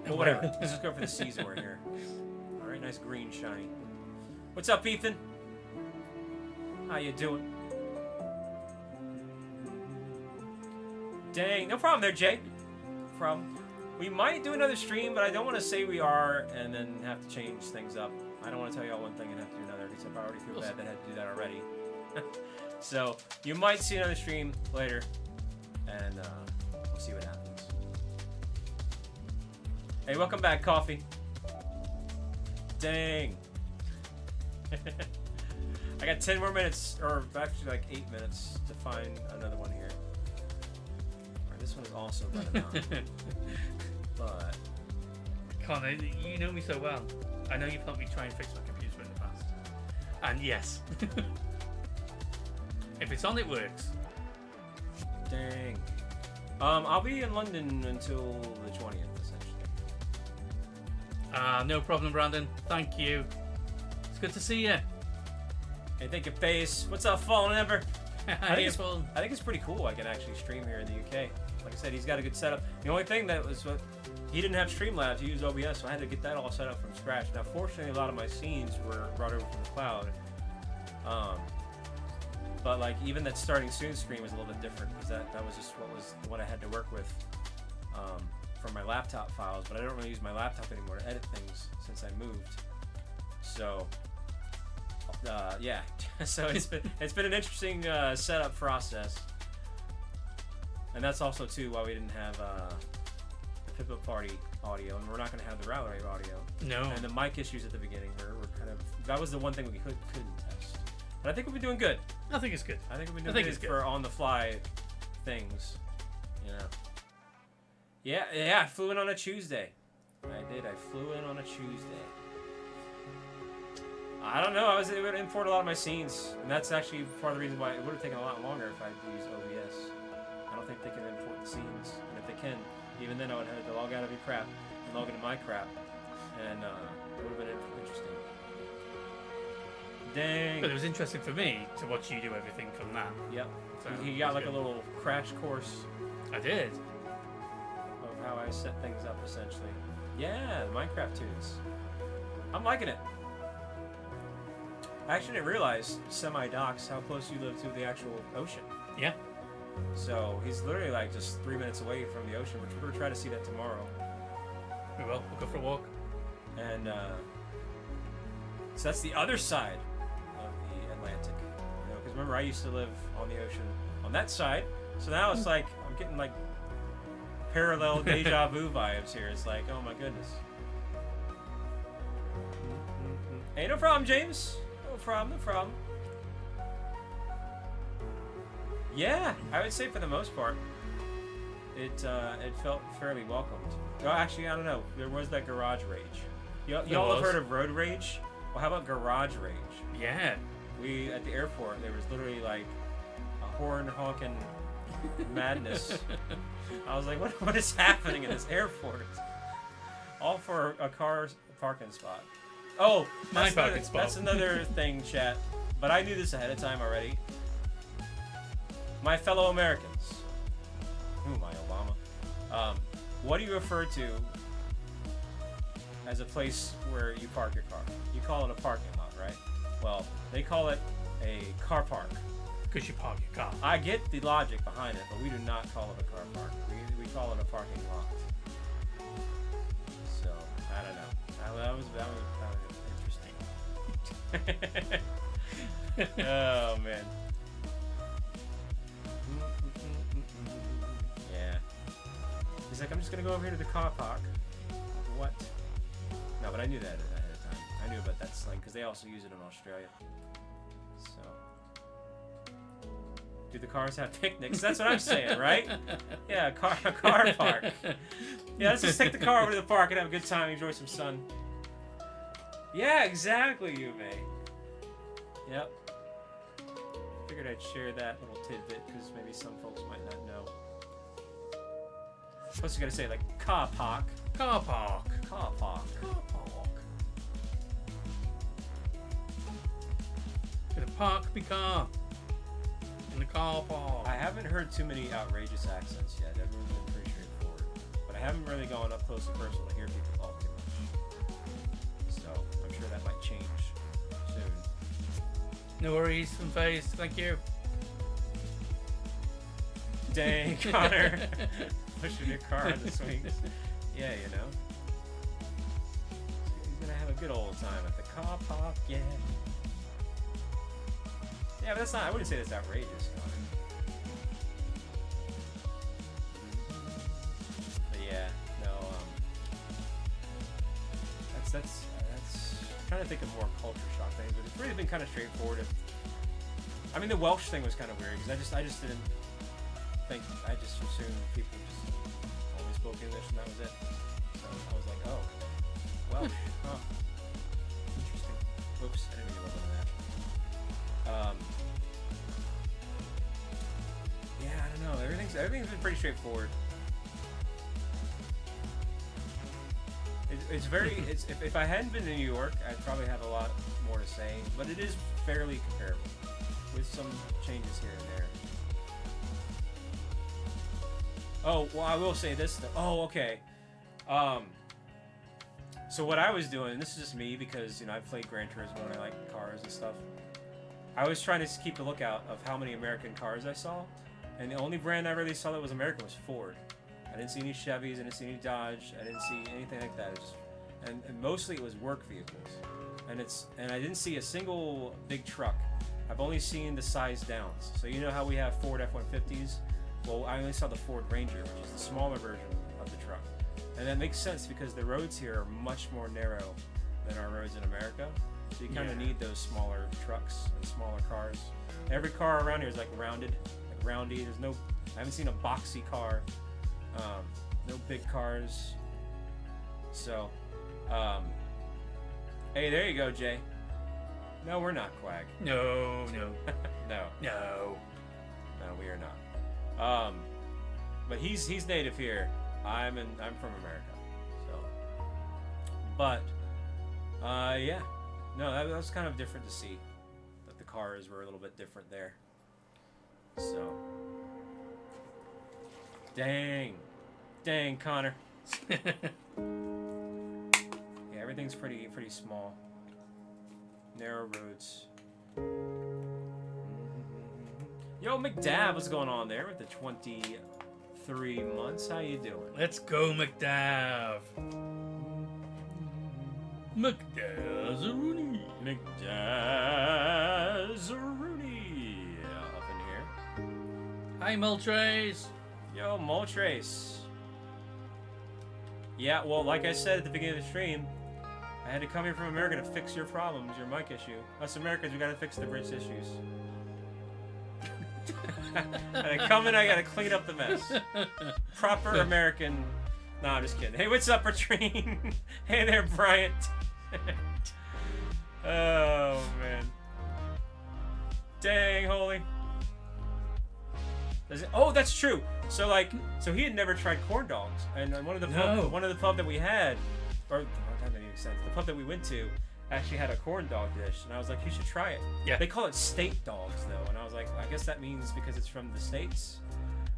But whatever. Let's just go for the season we're here. All right, nice green shiny. What's up, Ethan? How you doing? Dang, no problem there, Jay. No problem. We might do another stream, but I don't want to say we are and then have to change things up. I don't want to tell y'all one thing and have to do another, except I already feel bad that I had to do that already. So, you might see another stream later, and we'll see what happens. Hey, welcome back, Coffee. Dang. I got 10 more minutes, or actually like 8 minutes to find another one here. Alright, this one is also running out. But Connor, you know me so well. I know you've helped me try and fix my computer in the past. And yes. If it's on, it works. dang. I'll be in London until the 20th, essentially. No problem, Brandon. Thank you. It's good to see you. Hey, thank you, Face. What's up, Fallen Ember? I think Fun. it's pretty cool. I can actually stream here in the UK. Like I said, he's got a good setup. The only thing that was he didn't have Streamlabs. He used OBS, so I had to get that all set up from scratch. Now, fortunately, a lot of my scenes were brought over from the cloud. But like even that starting soon screen was a little bit different because that was just what I had to work with from my laptop files. But I don't really use my laptop anymore to edit things since I moved. So yeah, so it's been an interesting setup process, and that's also too why we didn't have the Piplup party audio, and we're not going to have the Rowlet audio. No. And the mic issues at the beginning were kind of that was the one thing we couldn't test. But I think we'll be doing good. I think it's good. I think we'll be doing good for on-the-fly things, you know. Yeah, I flew in on a Tuesday. I did. I flew in on a Tuesday. I don't know. It would import a lot of my scenes, and that's actually part of the reason why it would have taken a lot longer if I'd used OBS. I don't think they can import the scenes, and if they can, even then I would have to log out of your crap and log into my crap, and it would have been interesting. Dang. But it was interesting for me to watch you do everything from that. Yep. So He got like a little crash course I did. of how I set things up, essentially. Yeah, Minecraft tunes. I'm liking it. I actually didn't realize semi-docks how close you live to the actual ocean. Yeah. So he's literally like just 3 minutes away from the ocean, which we're gonna try to see that tomorrow. We will. We'll go for a walk. And so that's the other side of the Atlantic. You know, because remember I used to live on the ocean on that side. So now it's like I'm getting like parallel deja vu vibes here. It's like, oh my goodness. Hey, no problem, James. No problem. Yeah, I would say for the most part, it felt fairly welcomed. Well, actually, I don't know. There was that garage rage. Y'all have heard of road rage? Well, how about garage rage? Yeah. We at the airport, there was literally like a horn honking madness. I was like, what is happening in this airport? All for a car's parking spot. Oh, My parking spot. That's another thing, chat. But I knew this ahead of time already. My fellow Americans. Ooh, my Obama. What do you refer to as a place where you park your car? You call it a parking lot, right? Well, they call it a car park. Because you park your car. I get the logic behind it, but we do not call it a car park. We call it a parking lot. So, I don't know. That was interesting. Oh, man. Yeah. He's like, I'm just gonna go over here to the car park. What? No, but I knew that ahead of time. I knew about that slang because they also use it in Australia. So, do the cars have picnics? That's what I'm saying, right? Yeah, a car park. Yeah, let's just take the car over to the park and have a good time, enjoy some sun. Yeah, exactly, you may. Yep. Figured I'd share that little tidbit because maybe some folks might not know. What's you gotta say? Like car park. Car park. Car park. Car park. Gonna park my car in the car park. I haven't heard too many outrageous accents yet. Everyone's been pretty straightforward. But I haven't really gone up close and personal to hear people talk too much. So I'm sure that might change soon. No worries, Face. Thank you. Dang, Connor. Pushing your car on the swings. Yeah, you know. He's gonna have a good old time at the car park, yeah. Yeah, but that's not, I wouldn't say that's outrageous, Connor. But yeah, no, that's I'm trying to think of more culture shock things, but it's really been kind of straightforward. I mean, the Welsh thing was kind of weird, because I just didn't think, I just assumed people just only spoke English and that was it. So I was like, oh, Welsh, huh. Interesting. Whoops, I didn't mean to look on that. Yeah, I don't know, everything's everything's been pretty straightforward. It's very. If I hadn't been to New York, I'd probably have a lot more to say. But it is fairly comparable, with some changes here and there. Oh well, I will say this though. Oh okay. So what I was doing, and this is just me because I played Gran Turismo and I like cars and stuff. I was trying to keep a lookout of how many American cars I saw, and the only brand I really saw that was American was Ford. I didn't see any Chevys, I didn't see any Dodge, I didn't see anything like that. It just, and mostly it was work vehicles, and I didn't see a single big truck. I've only seen the size downs. So you know how we have Ford F-150s? Well, I only saw the Ford Ranger, which is the smaller version of the truck, and that makes sense because the roads here are much more narrow than our roads in America. So you kind of need those smaller trucks and smaller cars. Every car around here is like rounded, like roundy. There's no, I haven't seen a boxy car. No big cars. So, hey, there you go, Jay. No, we're not Quag. No. no, No. we are not. But he's native here. I'm from America. So, but, yeah. No, that was kind of different to see. That the cars were a little bit different there. So. Dang, Connor. Yeah, everything's pretty small. Narrow roads. Yo, McDab, what's going on there with the 23 months? How you doing? Let's go, McDav. McDazaroonie. McDazaroonie up in here. Hi, Moltres. Yo, Moltres. Yeah, well, like I said at the beginning of the stream, I had to come here from America to fix your problems, your mic issue. Us Americans, we gotta fix the British issues. And I come in, I gotta clean up the mess. Proper American. No, I'm just kidding. Hey, what's up, Patrine? Hey there, Bryant. Oh, man. Dang, holy. Oh, that's true. So he had never tried corn dogs, and one of the pub that we had, or that didn't make sense. The pub that we went to actually had a corn dog dish, and I was like, you should try it. Yeah. They call it state dogs though, and I was like, I guess that means because it's from the States.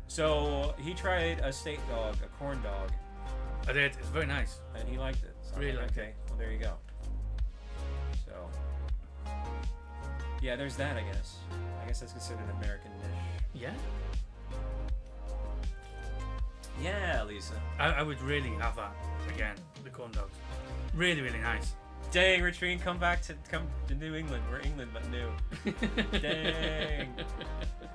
So he tried a state dog, a corn dog. I did. It's very nice. And he liked it. So Really liked okay, well there you go. So yeah, there's that. I guess that's considered an American dish. Yeah. Yeah, Lisa. I would really have that again. The corn dogs. Really, really nice. Dang, Retrine, come to New England. We're England, but new. Dang.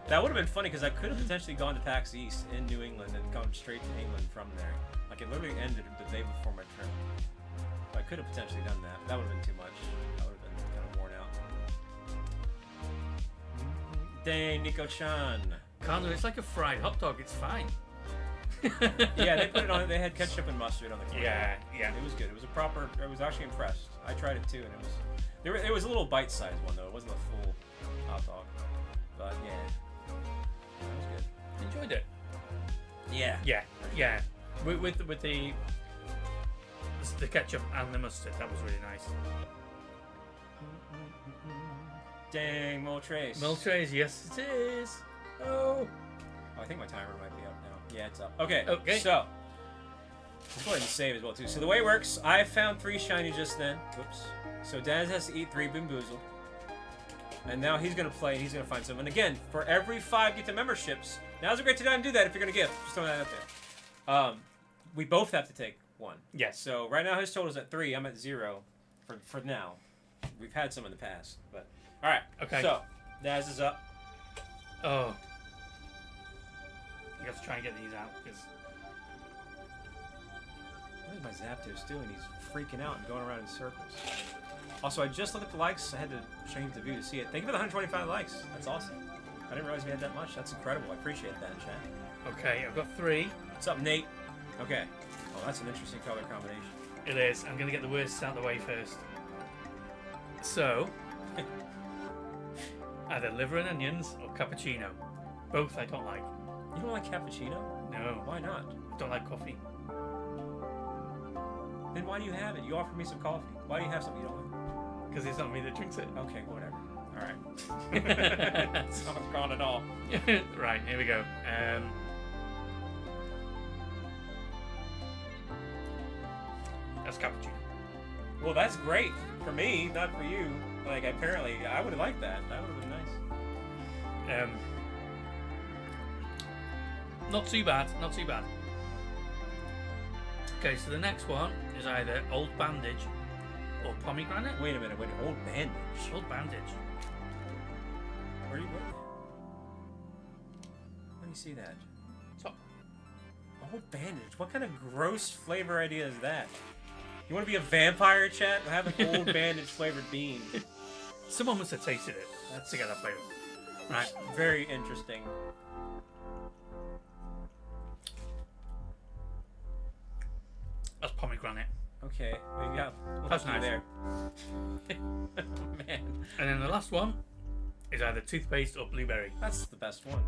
That would have been funny because I could have potentially gone to PAX East in New England and gone straight to England from there. Like it literally ended the day before my trip. So I could have potentially done that. That would have been too much. I would have been kind of worn out. Dang, Nico-chan. Connor, it's like a fried hot dog. It's fine. Yeah, they put it on. They had ketchup and mustard on the corner. Yeah. It was good. It was a proper. I was actually impressed. I tried it too, and it was a little bite-sized one though. It wasn't a full hot dog, but yeah, that was good. Enjoyed it. Yeah. Yeah. With the ketchup and the mustard, that was really nice. Dang, Moltres. Moltres, yes it is. Oh, I think my timer might be up now. Yeah, it's up. Okay. So let's go ahead and save as well too. So the way it works, I found 3 shiny just then. Whoops. So Daz has to eat 3 Boozled. And now he's gonna play and he's gonna find some. And again, for every 5 get the memberships, now's a great time to do that if you're gonna give. Just throwing that out there. We both have to take 1. yes. So right now his total's at 3. I'm at 0 for now. We've had some in the past, but all right. Okay. So Daz is up. Oh. You have to try and get these out because. What is my Zapdos doing? He's freaking out and going around in circles. Also, I just looked at the likes. I had to change the view to see it. Thank you for the 125 likes. That's awesome. I didn't realize we had that much. That's incredible. I appreciate that, chat. Okay, I've got 3. What's up, Nate? Okay. Oh, that's an interesting color combination. It is. I'm gonna get the worst out of the way first. So, either liver and onions or cappuccino. Both I don't like. You don't like cappuccino? No, Why not? don't like coffee. Then why do you have it? You offered me some coffee. Why do you have something you don't like? Because it's not me that drinks it. Okay, whatever. All right. That's not gone at all. Right, here we go. That's cappuccino. Well, that's great for me, not for you. Like, apparently, I would have liked that. That would have been nice. Not too bad, not too bad. Okay, so the next one is either Old Bandage or Pomegranate. Wait a minute. Old bandage. Old Bandage. Where do you see that? Top. Old bandage. What kind of gross flavor idea is that? You want to be a vampire, chat? Have an old bandage flavored bean. Someone must have tasted it to get that flavor. Right. Very interesting. That's Pomegranate. Okay, we got That's nice. there. Man, And then the last one is either toothpaste or blueberry. that's the best one.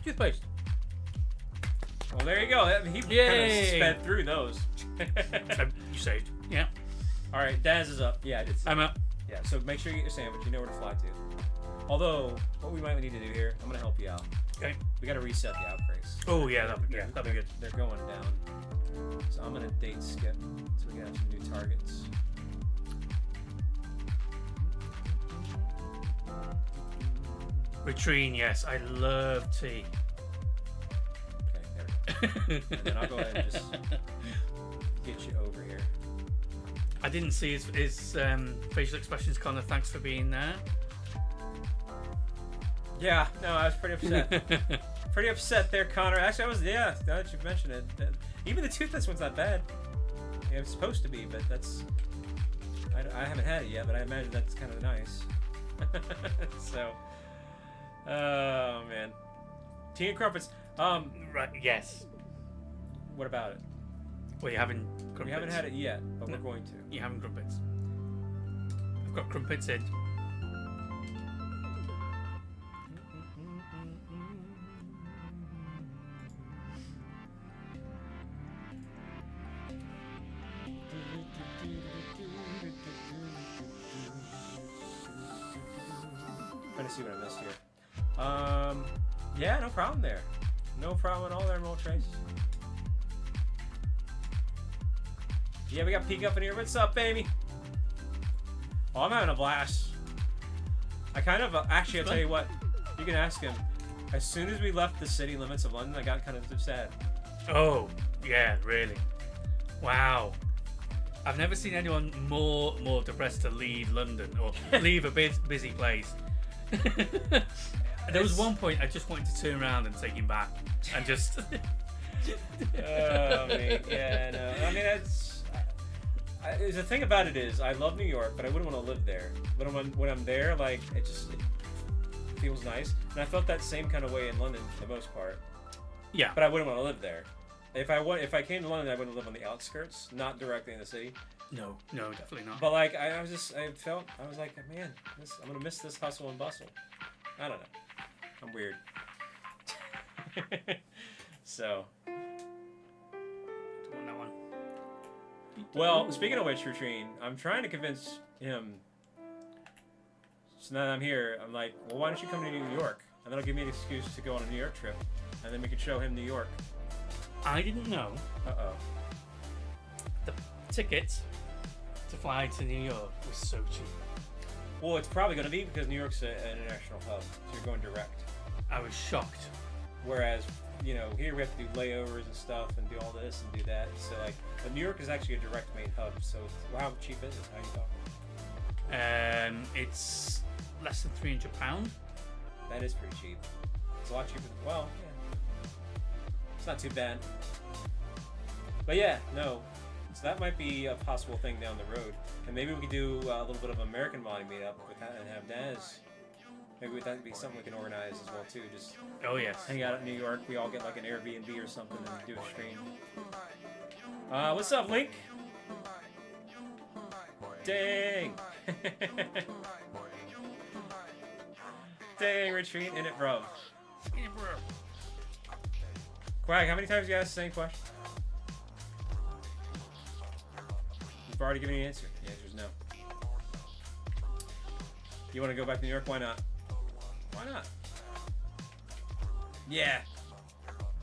Toothpaste. Well, there you go. He kind Yay! of sped through those. You saved. Yeah. All right, Daz is up. Yeah, it's I'm up. yeah. So make sure you get your sandwich. You know where to fly to. Although, what we might need to do here, I'm gonna help you out. Okay. We got to reset the outbreaks. Oh yeah, that'd be good. They're going down. So I'm gonna date skip so we can have some new targets. Latrine, yes, I love tea. Okay, there we go. And then I'll go ahead and just get you over here. I didn't see his facial expressions, Connor. Thanks for being there. Yeah, no, I was pretty upset. Pretty upset there, Connor. Actually, I was, yeah, now that you mentioned it. Even the toothless one's not bad. Yeah, it's supposed to be, but that's... I haven't had it yet, but I imagine that's kind of nice. So... Oh, man. Tea and crumpets. Right, yes. What about it? Well, you haven't crumpets. We haven't had it yet, but No. we're going to. You haven't crumpets. I've got crumpets in. Trying to see what I missed here. Yeah, no problem there. No problem at all there, Roll Trace. Yeah, we got Peek up in here. What's up, baby? Oh, I'm having a blast. I kind of, actually, I'll tell you what. You can ask him. As soon as we left the city limits of London, I got kind of sad. Oh, yeah, really. Wow. I've never seen anyone more depressed to leave London or leave a busy place. There was one point I just wanted to turn around and take him back and just. Oh, mate. Yeah, no. I mean, that's. The thing about it is, I love New York, but I wouldn't want to live there. But when I'm there, like, it feels nice. And I felt that same kind of way in London for the most part. Yeah. But I wouldn't want to live there. If I came to London, I wouldn't live on the outskirts, not directly in the city. No, definitely not. But like, I was like, man, I'm gonna miss this hustle and bustle. I don't know. I'm weird. So. Don't want that one. Well, speaking of which, Latrine, I'm trying to convince him. So now that I'm here, I'm like, well, why don't you come to New York? And that'll give me an excuse to go on a New York trip, and then we could show him New York. I didn't know Uh-oh. the tickets to fly to New York was so cheap. Well, it's probably going to be because New York's an international hub, so you're going direct. I was shocked. Whereas, you know, here we have to do layovers and stuff and do all this and do that. So, like, but New York is actually a direct main hub, so how cheap is it? How you talking? It's less than £300. That is pretty cheap. It's a lot cheaper than, well, yeah. It's not too bad. But yeah, no. So that might be a possible thing down the road. And maybe we could do a little bit of American modding meetup with that and have Daz. Maybe that would be something we can organize as well too. Just hang out in New York. We all get like an Airbnb or something and do a stream. What's up, Link? Dang, retreat in it, bro. Yeah, bro. Quack, how many times you asked the same question? You've already given me an answer. The answer is no. You want to go back to New York? Why not? Why not? Yeah.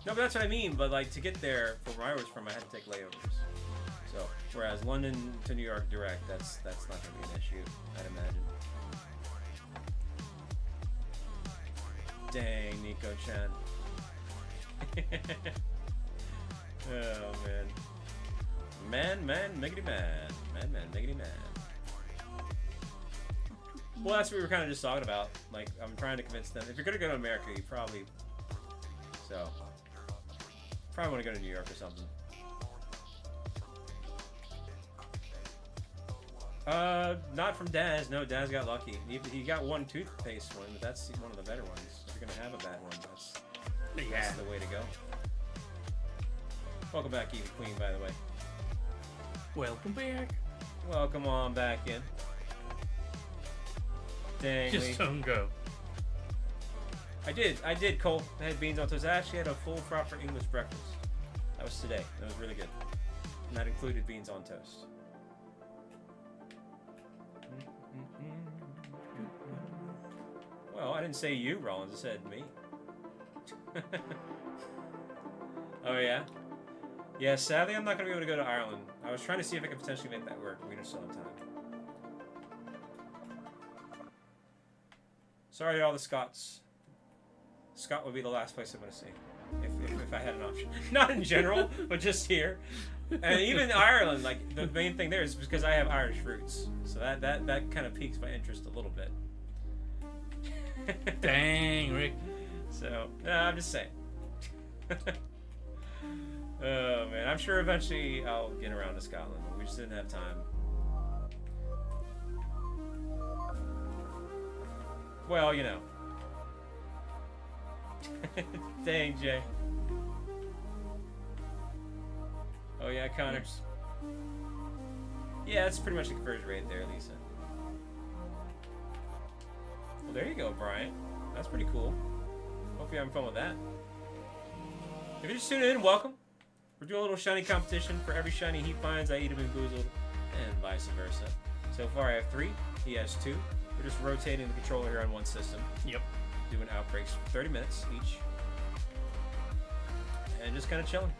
No, but that's what I mean. But like to get there from where I was from, I had to take layovers. So whereas London to New York direct, that's not going to be an issue, I'd imagine. Dang, Nico-chan. Oh man. Man, miggity man. Man, miggity man. Well, that's what we were kind of just talking about. Like, I'm trying to convince them. If you're gonna go to America, you probably want to go to New York or something. Not from Daz. No, Daz got lucky. He got one toothpaste one, but that's one of the better ones. If you're gonna have a bad one, that's the way to go. Welcome back, Evie Queen, by the way. Welcome back. Welcome on back in. Dang. Just don't go. I did, Cole. I had beans on toast. I actually had a full proper English breakfast. That was today. That was really good. And that included beans on toast. Well, I didn't say you, Rollins. I said me. Oh, yeah? Yeah, sadly, I'm not going to be able to go to Ireland. I was trying to see if I could potentially make that work. We just still have time. Sorry to all the Scots. Scott would be the last place I'm going to see. If I had an option. Not in general, but just here. And even Ireland, like, the main thing there is because I have Irish roots. So that kind of piques my interest a little bit. Dang, Rick. So, I'm just saying. Oh, man. I'm sure eventually I'll get around to Scotland, but we just didn't have time. Well, you know. Dang, Jay. Oh, yeah, Connors. Yeah, that's pretty much the conversion rate there, Lisa. Well, there you go, Brian. That's pretty cool. Hope you're having fun with that. If you're just tuning in, welcome. We're doing a little shiny competition. For every shiny he finds, I eat him in Boozled, and vice versa. So far, I have 3. He has 2. We're just rotating the controller here on one system. Yep. Doing outbreaks for 30 minutes each. And just kind of chilling.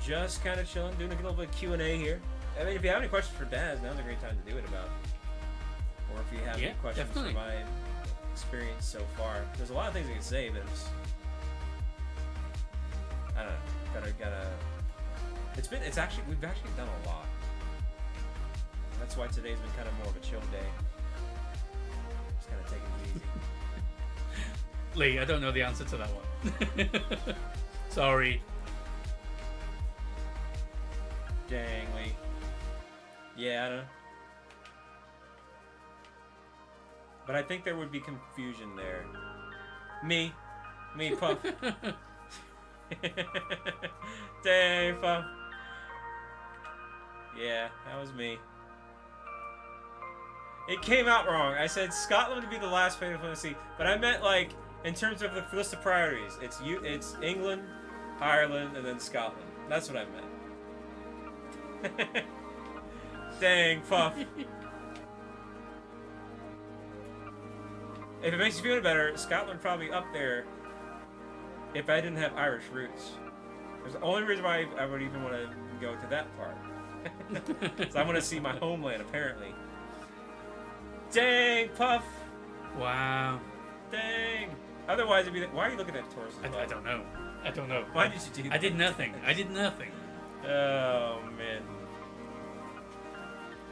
Just kind of chilling, doing a little bit of Q&A here. I mean, if you have any questions for Daz, now's a great time to do it about. Or if you have any questions definitely. for my experience so far. There's a lot of things I can say, but it's... I don't know. Gotta... We've actually done a lot. That's why today's been kind of more of a chill day. Just kind of taking it easy. Lee, I don't know the answer to that one. Sorry. Dang, Lee. Yeah, I don't know. But I think there would be confusion there. Me, Puff. Dang, Puff. Yeah, that was me. It came out wrong. I said Scotland would be the last Final Fantasy, but I meant like in terms of the list of priorities. It's England, Ireland, and then Scotland. That's what I meant. Dang, Puff. If it makes you feel better, Scotland probably up there if I didn't have Irish roots. There's the only reason why I would even want to go to that part. So I want to see my homeland, apparently. Dang, Puff. Wow. Dang. Otherwise, it'd be like, why are you looking at Taurus? I don't know. I don't know. Why did you do that? I did nothing. I did nothing. Oh, man.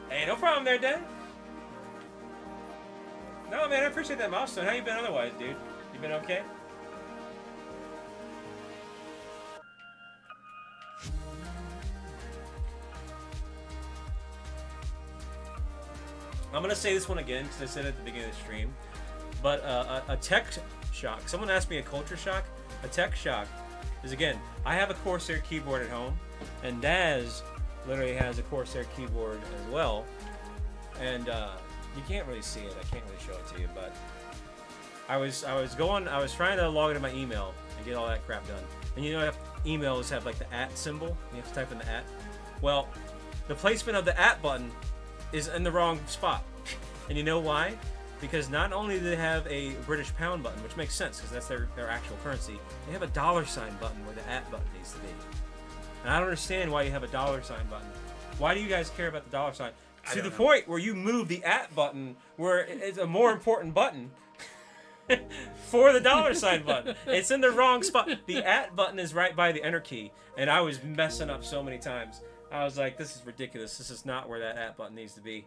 Hey, no problem there, Dad. No, man, I appreciate that milestone. How you been otherwise, dude? You been okay? I'm going to say this one again because I said it at the beginning of the stream. But a tech shock. Someone asked me a culture shock. A tech shock is, again, I have a Corsair keyboard at home. And Daz literally has a Corsair keyboard as well. And you can't really see it. I can't really show it to you. But I was trying to log into my email and get all that crap done. And you know, emails have like the @ symbol. You have to type in the @. Well, the placement of the @ button is in the wrong spot. And you know why? Because not only do they have a British pound button, which makes sense because that's their actual currency, they have a $ button where the @ button needs to be. And I don't understand why you have a $ button. Why do you guys care about the $? To the point where you move the @ button, where it's a more important button, for the $ button. It's in the wrong spot. The @ button is right by the enter key, and I was messing up so many times. I was like, this is ridiculous. This is not where that @ button needs to be.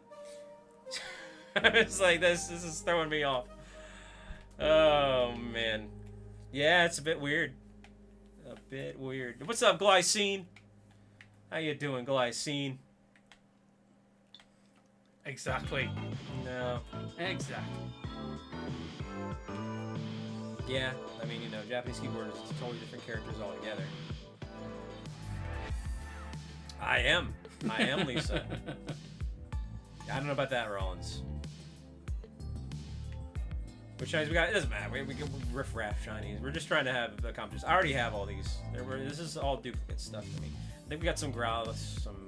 I was like, this is throwing me off. Oh, man. Yeah, it's a bit weird. A bit weird. What's up, Glycine? How you doing, Glycine? Exactly. No. Exactly. Yeah, I mean, you know, Japanese keyboard is totally different characters altogether. I am Lisa. I don't know about that, Rollins. Which shinies we got? It doesn't matter. We can riff-raff shinies. We're just trying to have the competition. I already have all these. This is all duplicate stuff to me. I think we got some Growlithe, some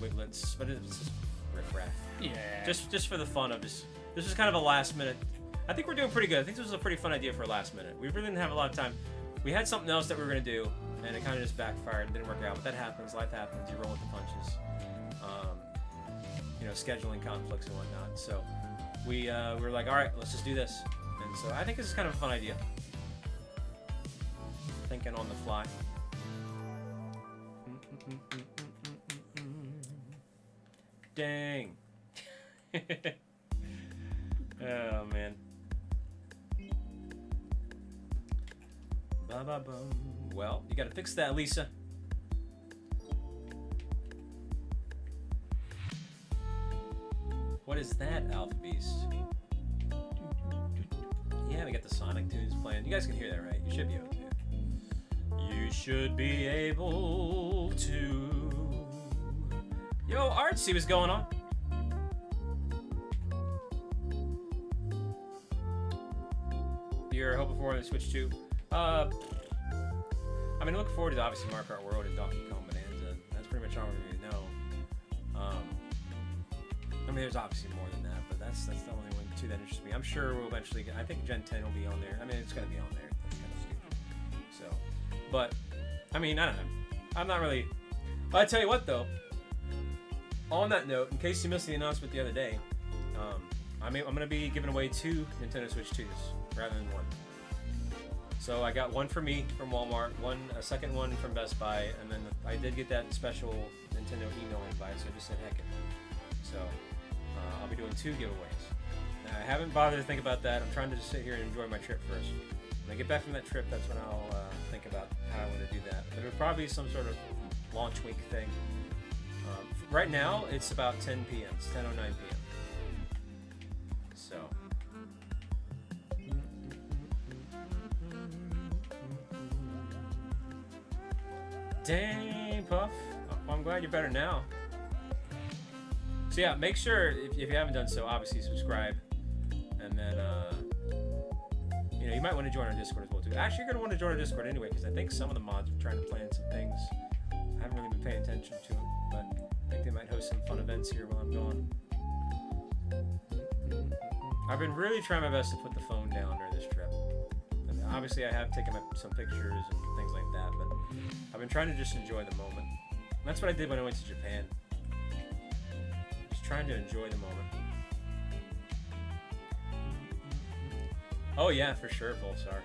Wiglets, but it's just riff-raff. Yeah. Just for the fun of this. This is kind of a last minute. I think we're doing pretty good. I think this was a pretty fun idea for a last minute. We really didn't have a lot of time. We had something else that we were going to do, and it kind of just backfired and didn't work out. But that happens. Life happens. You roll with the punches. You know, scheduling conflicts and whatnot. So we were like, all right, let's just do this. And so I think this is kind of a fun idea. Thinking on the fly. Dang. Oh, man. Ba-ba-bum. Well, you gotta fix that, Lisa. What is that, Alpha Beast? Yeah, we got the Sonic tunes playing. You guys can hear that, right? You should be able to. You should be able to. Yo, Artsy, what's going on? You're hoping for the Switch 2? I mean, I look forward to obviously Mario Kart World and Donkey Kong Bonanza. That's pretty much all we really know. I mean, there's obviously more than that, but that's the only one two that interests me. I'm sure we'll eventually get. I think Gen 10 will be on there. I mean, it's gonna be on there. That's kind of stupid. So, but I mean, I don't know. I'm not really. But I tell you what, though. On that note, in case you missed the announcement the other day, I'm gonna be giving away 2 Nintendo Switch 2s rather than 1. So I got one for me from Walmart, a second one from Best Buy, and then I did get that special Nintendo email invite, so I just said heck it. So I'll be doing 2 giveaways. Now, I haven't bothered to think about that. I'm trying to just sit here and enjoy my trip first. When I get back from that trip, that's when I'll think about how I want to do that. But it'll probably be some sort of launch week thing. Right now, it's about 10 p.m. It's 10:09 p.m. So. Dang, Puff. Oh, I'm glad you're better now. So yeah, make sure, if you haven't done so, obviously subscribe. And then, you know, you might want to join our Discord as well, too. Actually, you're going to want to join our Discord anyway, because I think some of the mods are trying to plan some things. I haven't really been paying attention to them, but I think they might host some fun events here while I'm gone. I've been really trying my best to put the phone down during this trip. And obviously, I have taken some pictures and things like that, but I've been trying to just enjoy the moment. And that's what I did when I went to Japan. Just trying to enjoy the moment. Oh yeah, for sure, Pulsar.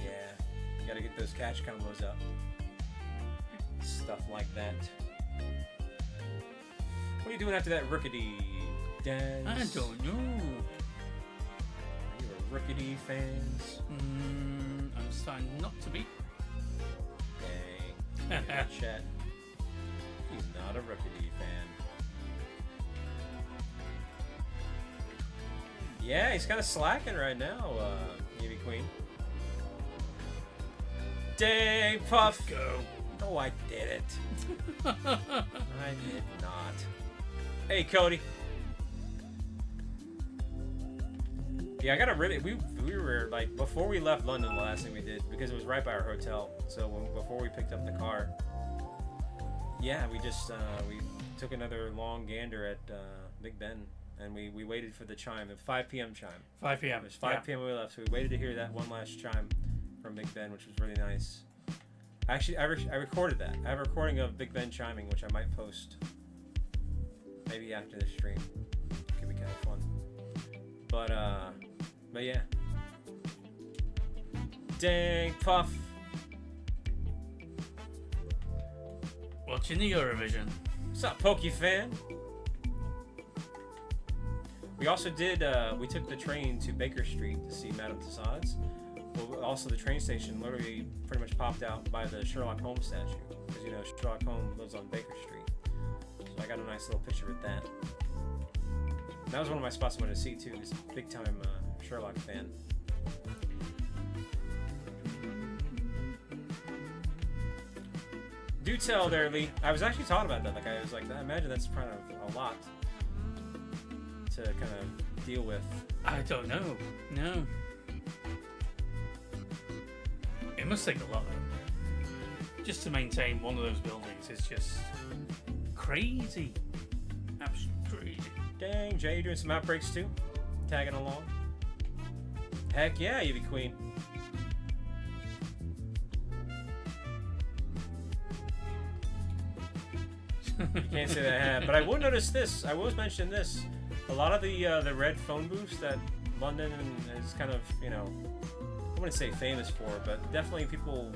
Yeah, you gotta get those catch combos up. Stuff like that. What are you doing after that Rookity, Daz? I don't know. Are you a Rookity fans? I'm starting not to be. Dang. Chat. He's not a Rookity fan. Yeah, he's kind of slacking right now, Eevee Queen. Dang, Puff! Go. Oh, I did it. I did not. Hey, Cody. Yeah, I gotta really. We were like before we left London. The last thing we did because it was right by our hotel. So before we picked up the car, yeah, we just we took another long gander at Big Ben, and we waited for the chime, the 5 p.m. chime. 5 p.m. It was 5 p.m. when we left, so we waited to hear that one last chime from Big Ben, which was really nice. Actually, I recorded that. I have a recording of Big Ben chiming, which I might post maybe after the stream. Could be kind of fun. But yeah. Dang, Puff. Watching the Eurovision. What's up, Poke fan? We also did, we took the train to Baker Street to see Madame Tussauds. Well, also the train station literally pretty much popped out by the Sherlock Holmes statue. Because, you know, Sherlock Holmes lives on Baker Street. So I got a nice little picture with that. And that was one of my spots I wanted to see, too. He's a big-time Sherlock fan. Do tell there, Lee. I was actually talking about that. Like, I was like, I imagine that's kind of a lot to kind of deal with. I don't know. No. It must take a lot, though. Just to maintain one of those buildings is just crazy. Absolutely crazy. Dang, Jay, you doing some outbreaks too? Tagging along? Heck yeah, Evie Queen. You can't say that I have, but I will notice this. I will mention this. A lot of the red phone booths that London is kind of, you know, I wouldn't say famous for, but definitely people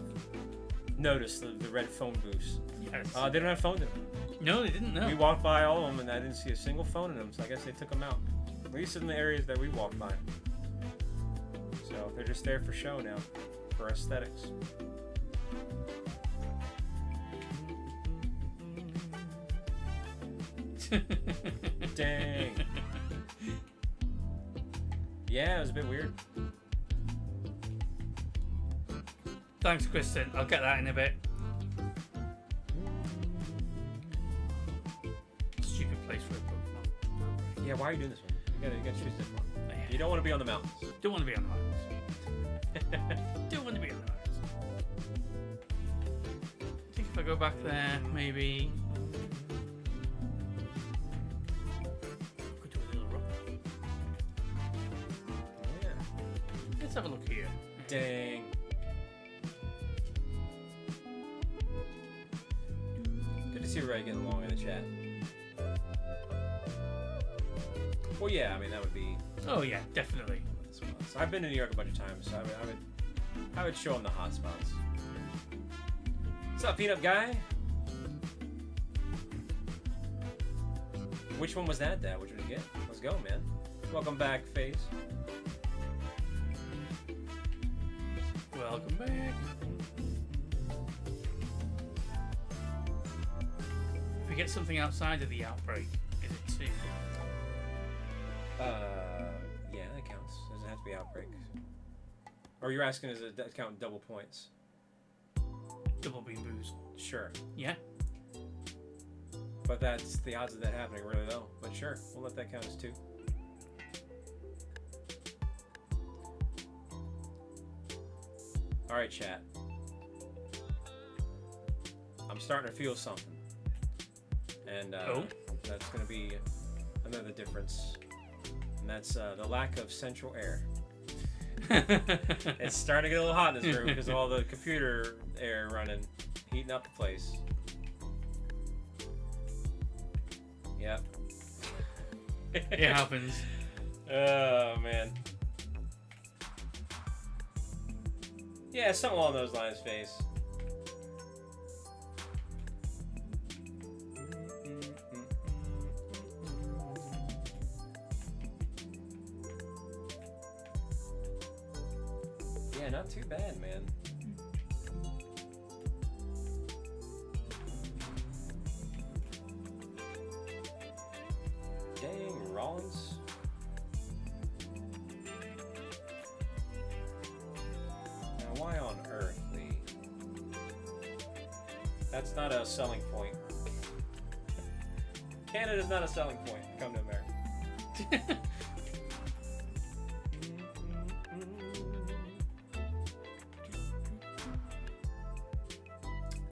notice the red phone booths. Yes. They don't have phones in them. No, they didn't know. We walked by all of them and I didn't see a single phone in them, so I guess they took them out. At least in the areas that we walked by. So they're just there for show now, for aesthetics. Dang. Yeah, it was a bit weird. Thanks, Kristen. I'll get that in a bit. Stupid place for a Pokemon. Yeah, why are you doing this one? You gotta choose this one. You don't want to be on the mountains. Don't want to be on the mountains. Don't want to be on the mountains. I think if I go back there, maybe. Could do a little rock. Yeah. Let's have a look here. Dang. Good to see everybody getting along in the chat. Well, yeah, I mean that would be. Oh yeah, definitely. So I've been to New York a bunch of times, so I would show them the hot spots. What's up, Peanut Guy? Which one was that, Dad? Which one did you get? Let's go, man. Welcome back, FaZe. Welcome back. If we get something outside of the outbreak, is it 2? Yeah, that counts. Doesn't have to be outbreak. Or you're asking, does it count double points? Double beam boost. Sure. Yeah. But that's the odds of that happening really low. But sure, we'll let that count as 2. Alright, chat. I'm starting to feel something. And that's going to be another difference. And that's the lack of central air. It's starting to get a little hot in this room because of all the computer air running, heating up the place. Yep. It happens. Oh, man. Yeah, something along those lines, FaZe. Yeah, not too bad, man. Dang, Rollins. Now, why on earth, Lee? That's not a selling point. Canada's not a selling point. Come to America.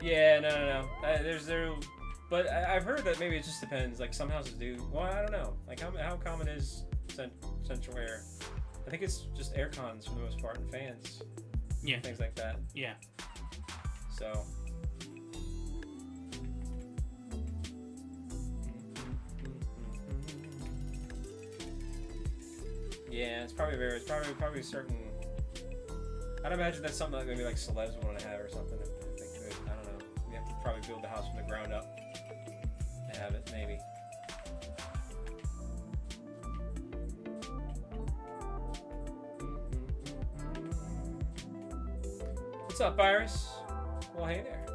Yeah, no. But I've heard that maybe it just depends. Like some houses do. Well, I don't know. Like how common is central air? I think it's just air cons for the most part and fans. Yeah. Things like that. Yeah. So. Yeah, it's probably certain. I'd imagine that's something that maybe like celebs want to have or something if they could. I don't know. You have to probably build the house from the ground up to have it, maybe. What's up, Iris? Well, hey there.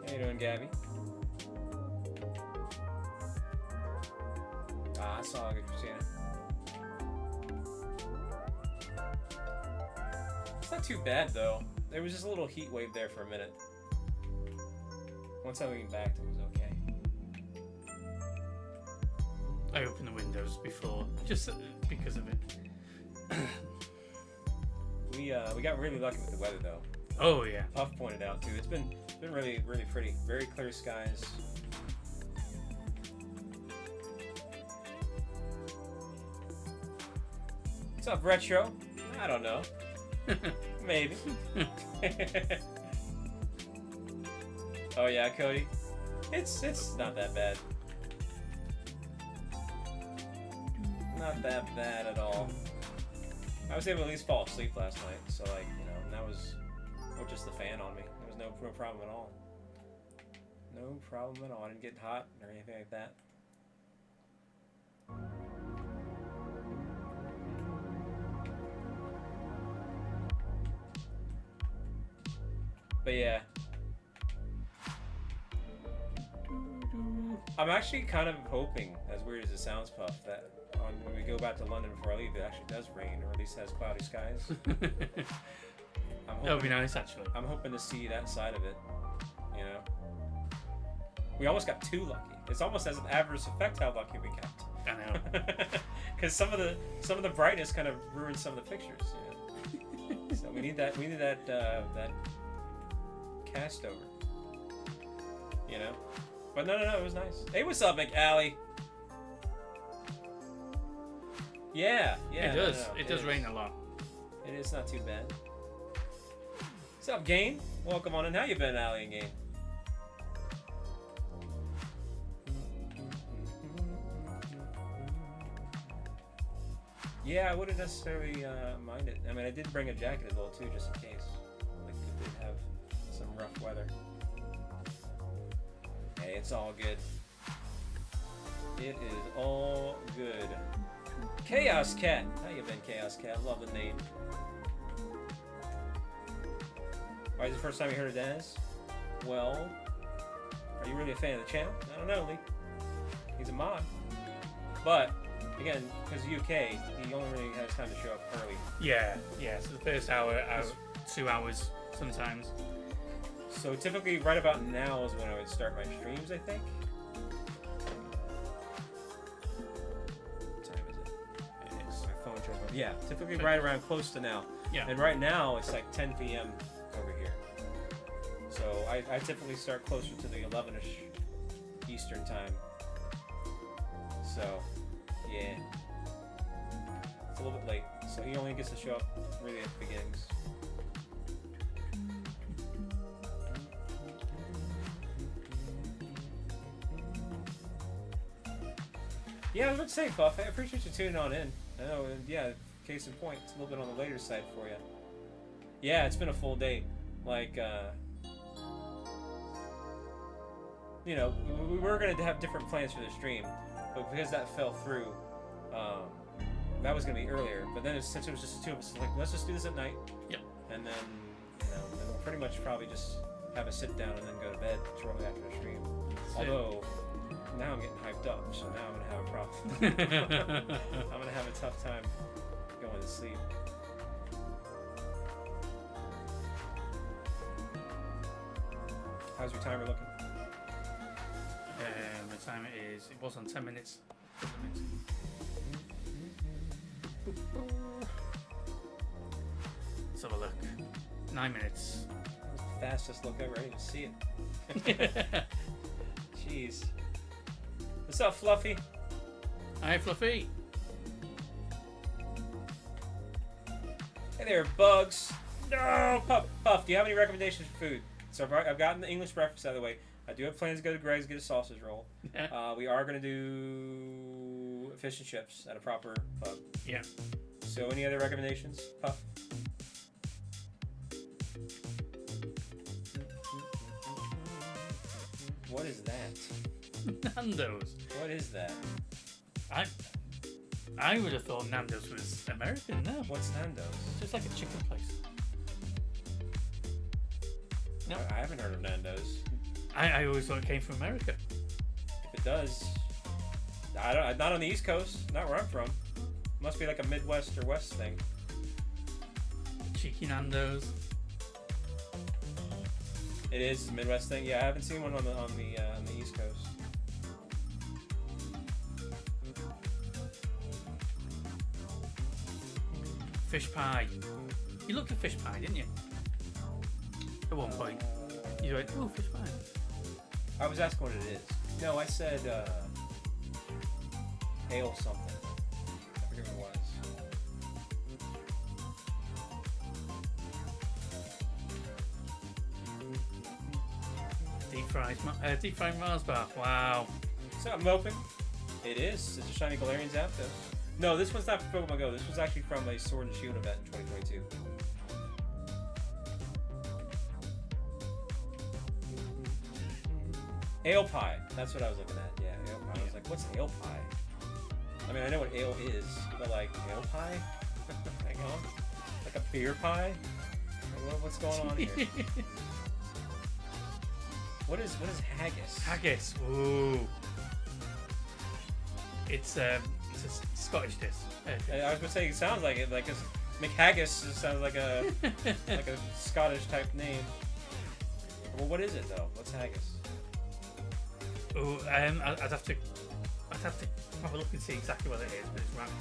How you doing, Gabby? I saw good, Christina. It's not too bad though. There was just a little heat wave there for a minute. Once I went back, it was okay. I opened the windows before, just because of it. We got really lucky with the weather though. Oh yeah. Puff pointed out too. It's been really pretty. Very clear skies. What's up, Retro? I don't know. Maybe. Oh yeah, Cody. It's not that bad. Not that bad at all. I was able to at least fall asleep last night, so like, you know, and that was with just the fan on me. There was no problem at all. No problem at all. I didn't get hot or anything like that. But yeah. I'm actually kind of hoping, as weird as it sounds, Puff, that when we go back to London before I leave, it actually does rain, or at least has cloudy skies. That would be nice, actually. I'm hoping to see that side of it, you know? We almost got too lucky. It's almost as an adverse effect how lucky we got. I know. Because some of the brightness kind of ruined some of the pictures, you know? So we need that cast over, you know? But no, it was nice. Hey, what's up, McAllie? Yeah. It does. No, it does rain a lot. It is not too bad. What's up, Gain? Welcome on in. How you been, Allie and Gain? Yeah, I wouldn't necessarily mind it. I mean, I did bring a jacket as well, too, just in case. Like, we did have some rough weather. Hey, it's all good. It is all good. Chaos Cat. How you been, Chaos Cat? Love the name. Why is it the first time you heard of Daz? Well, are you really a fan of the channel? I don't know, Lee. He's a mod. But, again, because UK, he only really has time to show up early. Yeah. So the first hour, 2 hours sometimes. So typically right about now is when I would start my streams, I think. What time is it? It's my phone charge. Yeah, typically right around close to now. Yeah. And right now it's like 10 p.m. over here. So I typically start closer to the 11ish Eastern time. So, yeah. It's a little bit late. So he only gets to show up really at the beginnings. Yeah, I was about to say, Buff, I appreciate you tuning on in. I know, yeah, case in point, it's a little bit on the later side for you. Yeah, it's been a full day. Like, you know, we were going to have different plans for the stream, but because that fell through, that was going to be earlier. But then since it was just the two of us, like, let's just do this at night. Yep. And then, you know, and we'll pretty much probably just have a sit down and then go to bed shortly after the stream. Although, now I'm getting hyped up, so now I'm going to have a problem. I'm going to have a tough time going to sleep. How's your timer looking? The timer is, it was on 10 minutes. Let's have a look. 9 minutes. fastest look ever. I didn't even see it. Jeez. What's up, Fluffy? Hi, Fluffy. Hey there, Bugs. No, Puff. Do you have any recommendations for food? So I've gotten the English breakfast out of the way. I do have plans to go to Greg's, get a sausage roll. We are going to do fish and chips at a proper pub. Yeah. So any other recommendations, Puff? What is that? Nando's. What is that? I would have thought Nando's was American. No. What's Nando's? Just like a chicken place. No. I haven't heard of Nando's. I always thought it came from America. If it does, not on the East Coast. Not where I'm from. Must be like a Midwest or West thing. Cheeky Nando's. It is a Midwest thing. Yeah, I haven't seen one on the East Coast. Fish pie. You looked at fish pie, didn't you? At one point. You went, oh, fish pie. I was asking what it is. No, I said ale something. I forget what it was. Deep fried Mars bar. Wow. So I'm open. It is. It's a shiny Galarian Zapdos. No, this one's not from Pokemon Go. This was actually from a Sword and Shield event in 2022. Ale pie. That's what I was looking at. Yeah, ale pie. I was like, what's ale pie? I mean, I know what ale is, but like, ale pie? Hang on. Like a beer pie? Like, what's going on here? What is haggis? Haggis. Ooh. It's a Scottish dish. I was gonna say it sounds like it, like McHaggis just sounds like a like a Scottish type name. Well, what is it though? What's haggis? Oh, I'd have to have a look and see exactly what it is, but it's wrapped.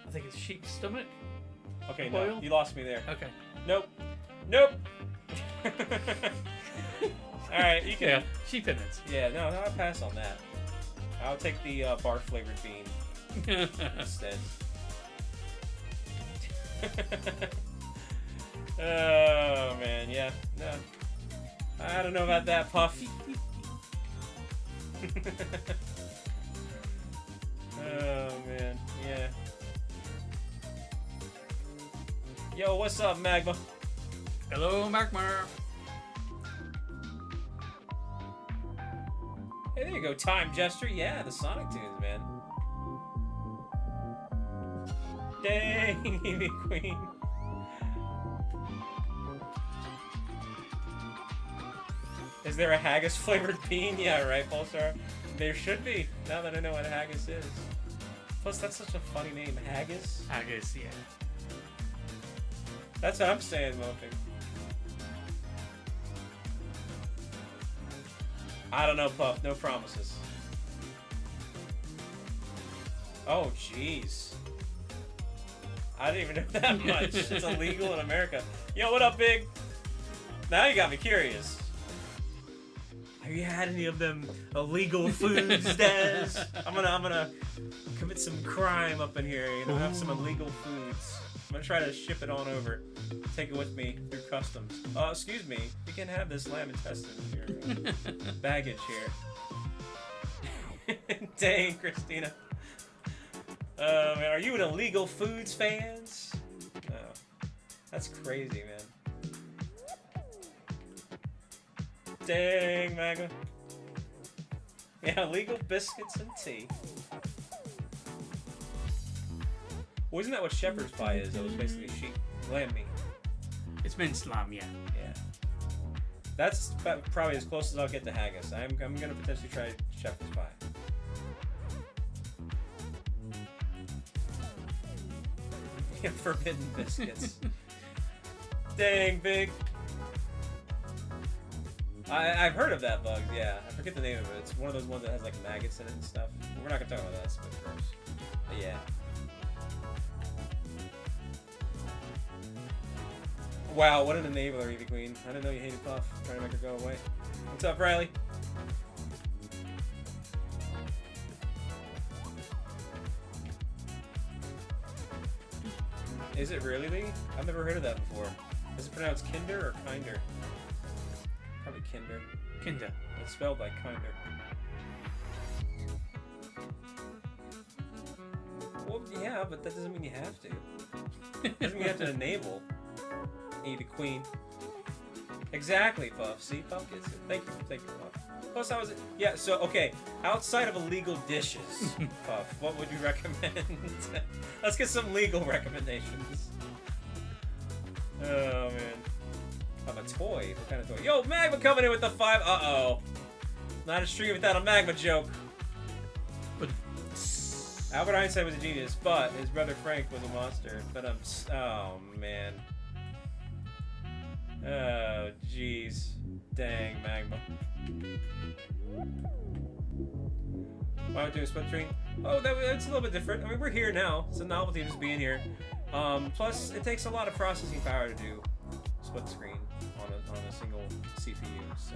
I think it's sheep's stomach. Okay, boil? no, you lost me there. Okay. Nope. All right, you can. Yeah, sheep innards. Yeah, no, I'll pass on that. I'll take the bar flavored bean instead. Oh man, yeah, no, I don't know about that, Puff. Oh man, yeah. Yo, what's up, Magma? Hello, Magma. Hey, there you go, Time Gesture. Yeah, the Sonic tunes, man. Dang, Amy Queen. Is there a haggis flavored bean? Yeah, right, Pulsar? There should be, now that I know what haggis is. Plus, that's such a funny name, haggis. Haggis, yeah. That's what I'm saying, Moping. I don't know, Puff. No promises. Oh, jeez. I didn't even know that much. It's illegal in America. Yo, what up, Big? Now you got me curious. Have you had any of them illegal foods, Daz? I'm gonna commit some crime up in here. You know, have some illegal foods. I'm gonna try to ship it on over. Take it with me through customs. Excuse me. You can have this lamb intestine in your baggage here. Dang, Christina. Man, are you an illegal foods fans? Oh, that's crazy, man. Dang, Magma. Yeah, illegal biscuits and tea. Well, isn't that what shepherd's pie is? Though, it's basically sheep, lamb meat. It's minced lamb, yeah. Yeah. That's probably as close as I'll get to haggis. I'm gonna potentially try shepherd's pie. Yeah, forbidden biscuits. Dang, Big. I've heard of that bug, yeah. I forget the name of it. It's one of those ones that has like maggots in it and stuff. We're not gonna talk about that, it's a bit gross. But yeah. Wow, what an enabler, Evie Queen. I didn't know you hated Puff. Trying to make her go away. What's up, Riley? Is it really, Lee? I've never heard of that before. Is it pronounced Kinder or Kinder? Probably Kinder. Kinder. It's spelled like Kinder. Well, yeah, but that doesn't mean you have to. Doesn't mean you have to enable Evie Queen. Exactly, Puff. See, Puff gets it. Thank you, Puff. Plus, how was it? Yeah. So, okay. Outside of illegal dishes, Puff, what would you recommend? Let's get some legal recommendations. Oh man. Of a toy? What kind of toy? Yo, Magma coming in with the 5. Uh-oh. Not a stream without a Magma joke. But Albert Einstein was a genius, but his brother Frank was a monster. But oh man. Oh jeez. Dang, Magma. Why would we do a split screen? Oh, that's a little bit different. I mean, we're here now. It's a novelty of just being here. Plus, it takes a lot of processing power to do split screen on a single CPU. So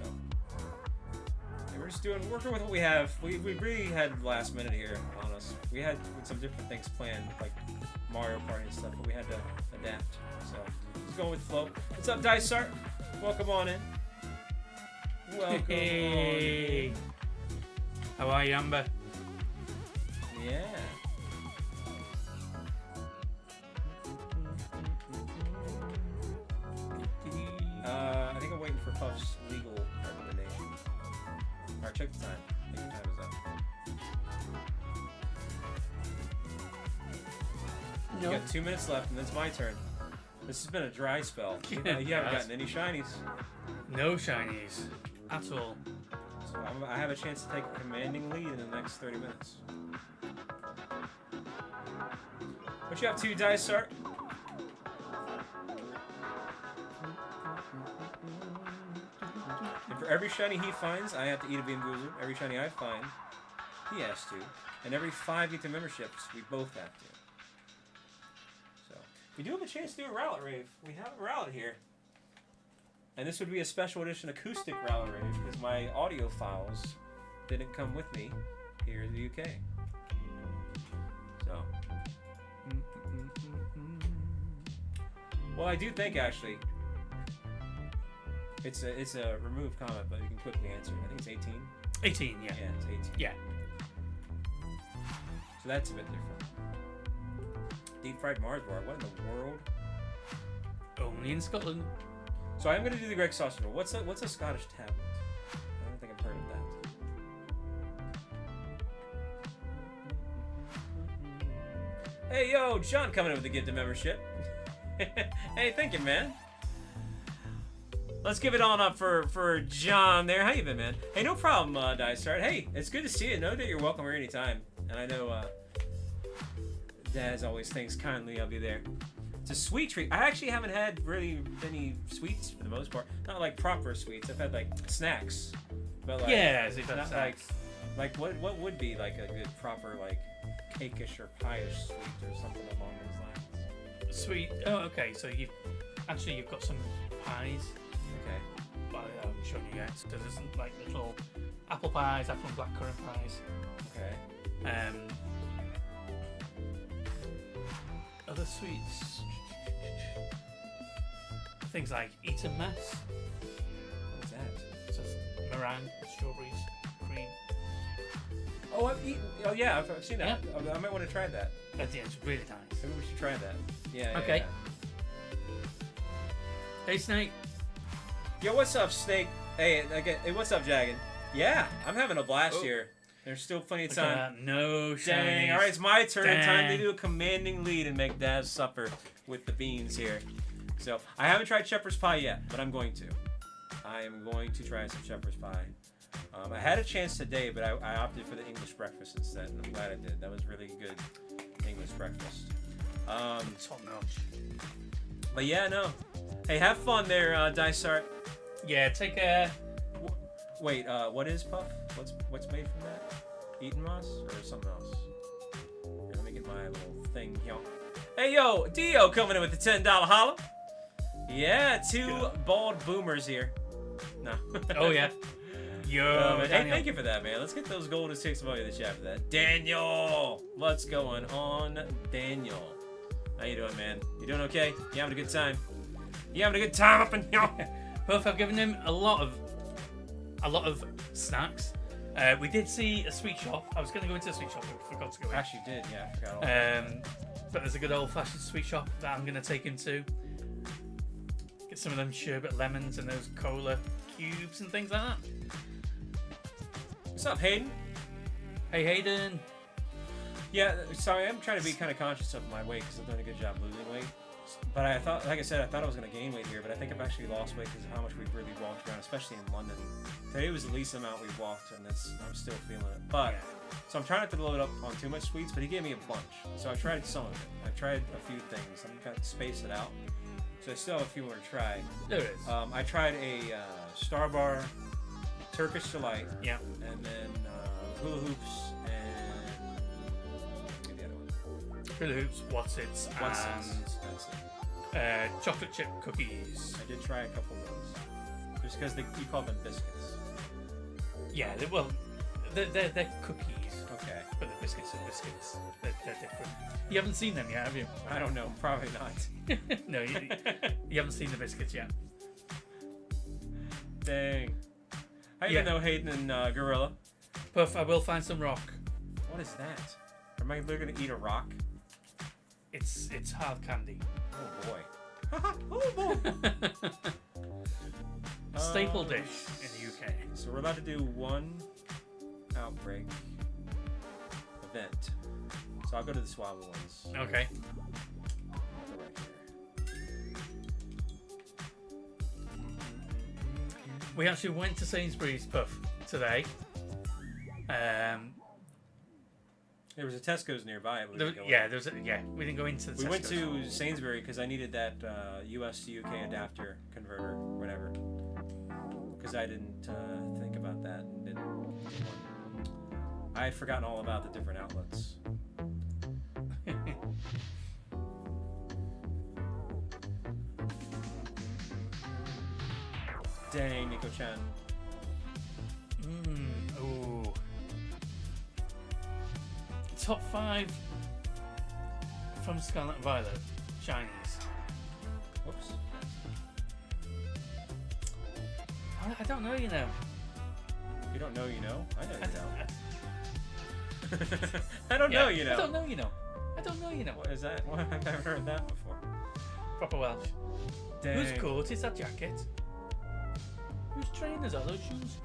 yeah, we're just working with what we have. We really had last minute here on us. We had some different things planned, like Mario Party and stuff, but we had to adapt. So just going with the flow. What's up, Dice Art? Welcome on in. Welcome hey. on. How are you, Amber? Yeah. I think I'm waiting for Puff's legal recommendation. Alright, check the time. I think your time is up. No. You got 2 minutes left, and then it's my turn. This has been a dry spell. You haven't gotten any shinies. No shinies. At all. So I have a chance to take a commanding lead in the next 30 minutes. What you up to, Dice Art? And for every shiny he finds, I have to eat a Bean Boozled. Every shiny I find, he has to. And every 5 YouTube memberships, we both have to. So, we do have a chance to do a Rowlet Rave. We have a Rowlet here. And this would be a special edition acoustic Rowlet Rave because my audio files didn't come with me here in the UK. So, well, I do think actually it's a removed comment, but you can quickly answer. I think it's 18. 18, yeah. Yeah, it's 18. Yeah. So that's a bit different. Deep fried Mars bar. What in the world? Only in Scotland. So I'm gonna do the Greg Saucer roll. What's a Scottish tablet? I don't think I've heard of that. Hey yo, John coming in with a gift of membership. Hey, thank you, man. Let's give it on up for John there. How you been, man? Hey, no problem, Dice Art. Hey, it's good to see you. Know that you're welcome here anytime. And I know Daz always thinks kindly of you there. It's a sweet treat. I actually haven't had really many sweets for the most part. Not like proper sweets. I've had like snacks. But like, yeah, as if not that's like what would be like a good proper like cakeish or pie-ish sweet or something along those lines. sweet. Oh, okay. So you've got some pies. Okay. But I'm showing you guys. So there's some like little apple pies, apple and blackcurrant pies. Okay. Other sweets. Things like Eton mess. What is that? So it's meringue, strawberries, cream. Oh, I've eaten. Oh yeah, I've seen that. Yeah. I might want to try that. Yeah, it's really nice. Maybe we should try that. Yeah. Okay. Yeah. Hey, Snake. Yo, what's up, Snake? Hey, hey, what's up, Jagged? Yeah, I'm having a blast Oh. here. There's still plenty of Look at time. that. No shinies. Dang. All right, it's my turn. Time to Dang. do a commanding lead and make Daz suffer with the beans here. So I haven't tried shepherd's pie yet, but I'm going to. I am going to try some shepherd's pie. I had a chance today, but I opted for the English breakfast instead, and I'm glad I did. That was really good English breakfast. Top notch. But yeah, no. Hey, have fun there, Dice Art. Yeah, take a. Wait, what is Puff? What's made from that? Eaten moss or something else? Here, let me get my little thing here. Hey, yo, Dio coming in with the $10 holla. Yeah, two bald boomers here. No. Oh yeah. Yo, Hey, Daniel. thank you for that, man. Let's get those golden sticks above you the chat for that. Daniel! What's going on, Daniel? How you doing, man? You doing okay? You having a good time? You having a good time up in here? Both have given him a lot of snacks. We did see a sweet shop. I was going to go into a sweet shop, but forgot to go in. Actually did, yeah. I forgot all that. But there's a good old-fashioned sweet shop that I'm going to take him to. Get some of them sherbet lemons and those cola cubes and things like that. What's up, Hayden? Hey, Hayden. Yeah, sorry, I'm trying to be kind of conscious of my weight because I've done a good job losing weight. But I thought, like I said, I thought I was going to gain weight here, but I think I've actually lost weight because of how much we've really walked around, especially in London. Today was the least amount we've walked, and I'm still feeling it. But, so I'm trying not to load up on too much sweets, but he gave me a bunch. So I tried some of it. I tried a few things. I'm going to space it out. So I still have a few more to try. There it is. I tried a Star Bar Turkish Delight. Yeah. And then hula hoops and the other one. Hula hoops, what's it, That's it. and chocolate chip cookies. I did try a couple of those. Just because you call them biscuits. Yeah, they're cookies, Okay. but the biscuits are biscuits. They're different. You haven't seen them yet, have you? I don't know. Probably not. No, you haven't seen the biscuits yet. Dang. How you Yeah. know Hayden and Gorilla? Puff, I will find some rock. What is that? Am I literally gonna eat a rock? It's hard candy. Oh boy. Oh boy. Staple dish in the UK. So we're about to do one outbreak event. So I'll go to the Swabble ones. Okay. Go right here. We actually went to Sainsbury's, Puff, today. There was a Tesco's nearby. But we didn't go Yeah, in. we didn't go into the We went Tesco's. to Sainsbury because I needed that US to UK adapter converter, whatever. Because I didn't think about that and didn't. I had forgotten all about the different outlets. Dang, Nico-chan. Ooh. Top 5 from Scarlet and Violet shinies. Whoops. I don't know, you know. You don't know, you know? I know I you don't, know. I don't know, you know. I don't know, you know. I don't know, you know. What is that? What? I've never heard that before. Proper Welsh. Dang. Whose coat is that jacket? Whose trainers are those shoes?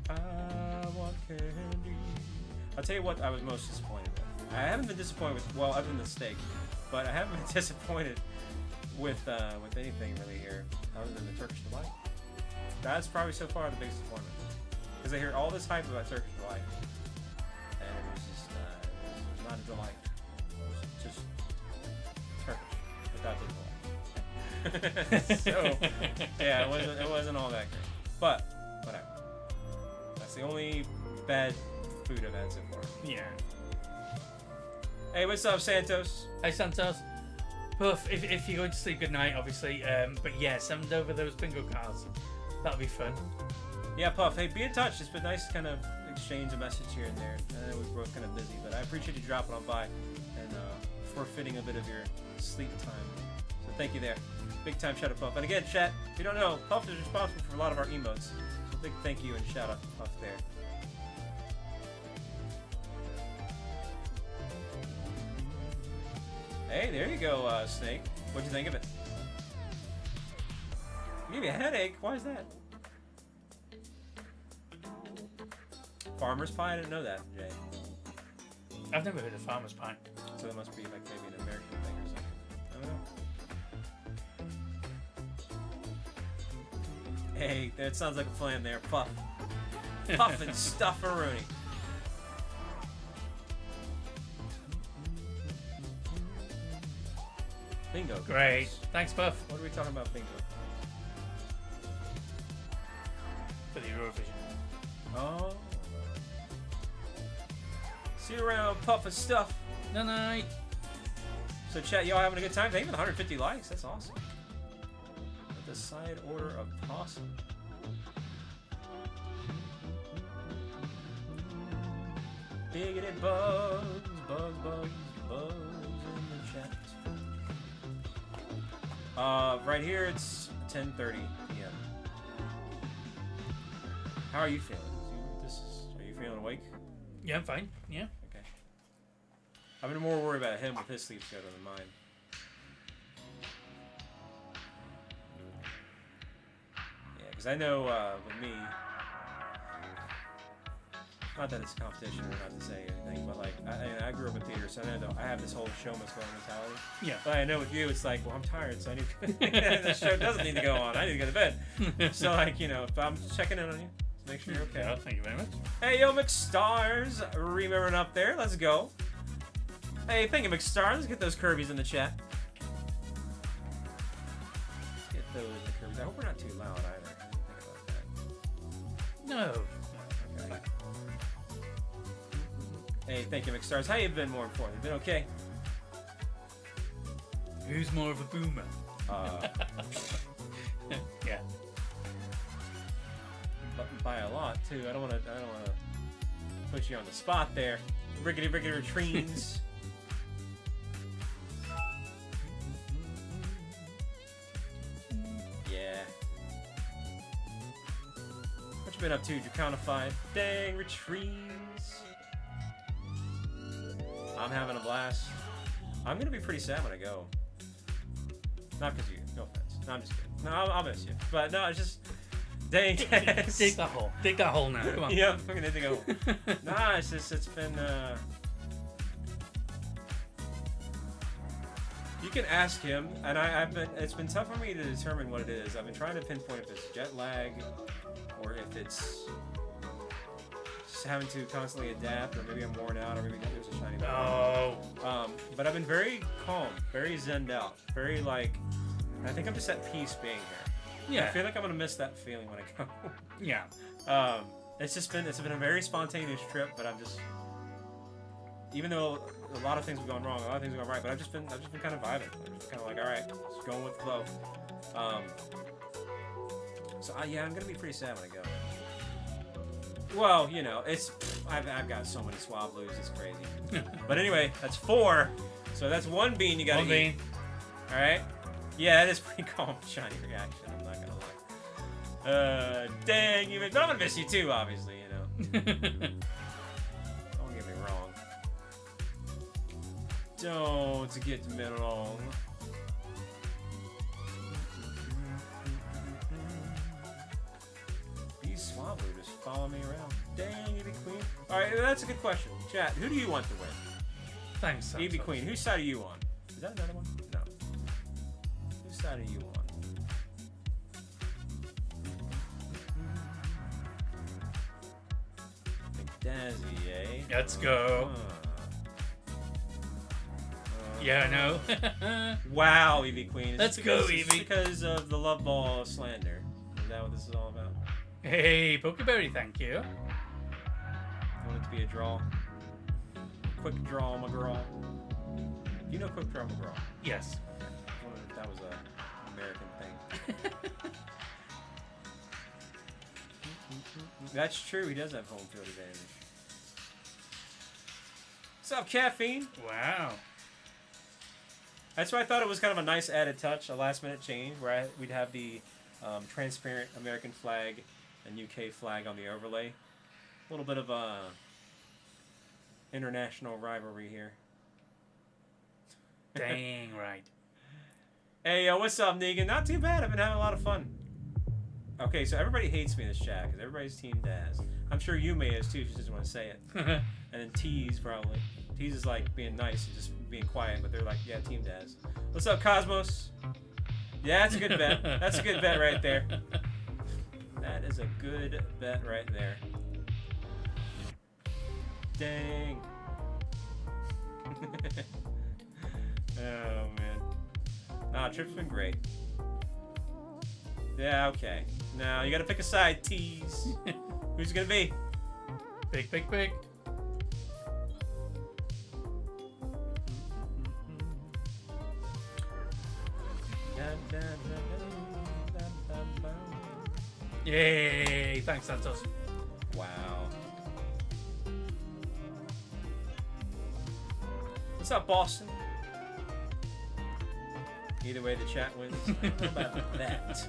I want candy. I'll tell you what I was most disappointed with. I haven't been disappointed with, well, other than the steak, but I haven't been disappointed with anything really here, other than the Turkish Delight. That's probably so far the biggest disappointment. Because I hear all this hype about Turkish Delight, and it was just, it was not a delight. It was just Turkish without the delight. So, yeah, it wasn't all that great. But, whatever. That's the only bad food I've had so far. Yeah. Hey, what's up, Santos? Hey, Santos. Puff, if you're going to sleep, good night, obviously. But yeah, send over those bingo cards. That'll be fun. Yeah, Puff, hey, be in touch. It's been nice to kind of exchange a message here and there. I know we're both kind of busy, but I appreciate you dropping on by and forfeiting a bit of your sleep time. So thank you there. Big time shout out, Puff. And again, chat, if you don't know, Puff is responsible for a lot of our emotes. So big thank you and shout out to Puff there. Hey, there you go, Snake. What'd you think of it? You gave me a headache. Why is that? Farmer's pie? I didn't know that, Jay. I've never heard of farmer's pie. So it must be like maybe an American thing or something. I don't know. Hey, that sounds like a plan there, Puff. Puff and stufferoonie. Bingo. Great. Thanks, Puff, What are we talking about, bingo? for the Eurovision. Oh. See you around, Puff and stuff. Night night. So chat, y'all having a good time? They even 150 likes. That's awesome. The side order of possum. Bigoted bugs in the chat. Right here it's 10:30 p.m. How are you feeling? Are you feeling awake? Yeah, I'm fine. Yeah. Okay. I've been more worried about him with his sleep schedule than mine. Yeah, because I know with me, not that it's a competition or not to say anything, but like I grew up in theater, so I know I have this whole show must go on mentality. Yeah. But I know with you, it's like, well, I'm tired, so I need the show doesn't need to go on. I need to go to bed. So like, you know, if I'm checking in on you, make sure you're okay. Yeah, thank you very much. Hey, yo, McStars, remembering up there. Let's go. Hey, thank you, McStars. Let's get those Kirby's in the chat. Let's get those Kirby's. I hope we're not too loud either. I didn't think about that. No. Okay. Hey, thank you, McStars. How you been, more importantly? Been okay? Who's more of a boomer? Yeah. By a lot too. I don't want to put you on the spot there. Rickety retrieves. Yeah. What you been up to, Dracounified? Dang, retrieves. I'm having a blast. I'm gonna be pretty sad when I go. Not because you. No offense. No, I'm just kidding. No, I'll miss you. But no, it's just. Dang, yes. Dig that hole. Dig that hole now. Come on. Yep, I'm gonna go. Nah, it's been. You can ask him, and it's been tough for me to determine what it is. I've been trying to pinpoint if it's jet lag, or if it's just having to constantly adapt, or maybe I'm worn out, or maybe there's a shiny. Oh. But I've been very calm, very zenned out, very like. I think I'm just at peace being here. Yeah. I feel like I'm gonna miss that feeling when I go. Yeah. It's been a very spontaneous trip, but I'm just, even though a lot of things have gone wrong, a lot of things have gone right, but I've just been kind of vibing. I'm just kind of like, all right, just going with the flow. Yeah, I'm gonna be pretty sad when I go. Well, you know, I've got so many swab blues, it's crazy. But anyway, that's 4, so that's 1 bean you gotta eat. All right. Yeah, it is pretty calm, shiny reaction. I'm not gonna lie. Dang, but I'm gonna miss you too, obviously. You know. Don't get me wrong. Don't get me wrong. These Swablu just follow me around. Dang, Evie Queen. All right, that's a good question. Chat, who do you want to win? Thanks, Evie Queen. Whose side are you on? Is that another one? No. Whose side are you on? McDazzy, eh? Let's go. Yeah, I know. Wow, Evie Queen. Let's go, Evie. Because of the love ball slander. Is that what this is all about? Hey, Pokeberry, thank you. I want it to be a draw. Quick draw, McGraw. You know Quick Draw McGraw? Yes. I wondered if that was an American thing. That's true, he does have home field advantage. What's up, Caffeine? Wow. That's why I thought it was kind of a nice added touch, a last minute change, where we'd have the transparent American flag and UK flag on the overlay. A little bit of international rivalry here. Dang right. Hey, yo, what's up, Negan? Not too bad. I've been having a lot of fun. Okay, so everybody hates me in this chat because everybody's Team Daz. I'm sure Yume is too. She doesn't want to say it. And then Tease probably. Tease is like being nice and just being quiet, but they're like, yeah, Team Daz. What's up, Cosmos? Yeah, that's a good bet. That's a good bet right there. That is a good bet right there. Dang. Oh, man. Nah, Trip's been great. Yeah, okay. Now, you gotta pick a side, Tease. Who's it gonna be? Big, big, big. Yay! Thanks, Santos. Wow. What's up, Boston? Either way, the chat wins. I don't know about that.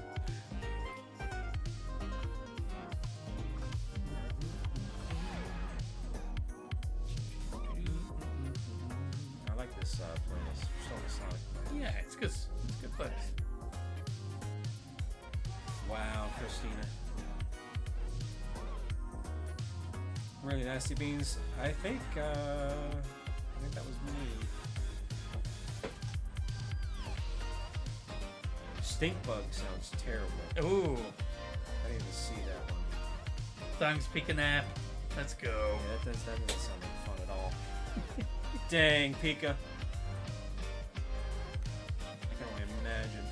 I like this playlist. Still on the Sonic playlist. Yeah, it's good. It's a good place. Wow, Christina. Really nasty beans. I think that was me. Stink bug sounds terrible. Ooh. I didn't even see that one. Thanks, Pika Nap. Let's go. Yeah, that doesn't sound like fun at all. Dang, Pika. I can only imagine.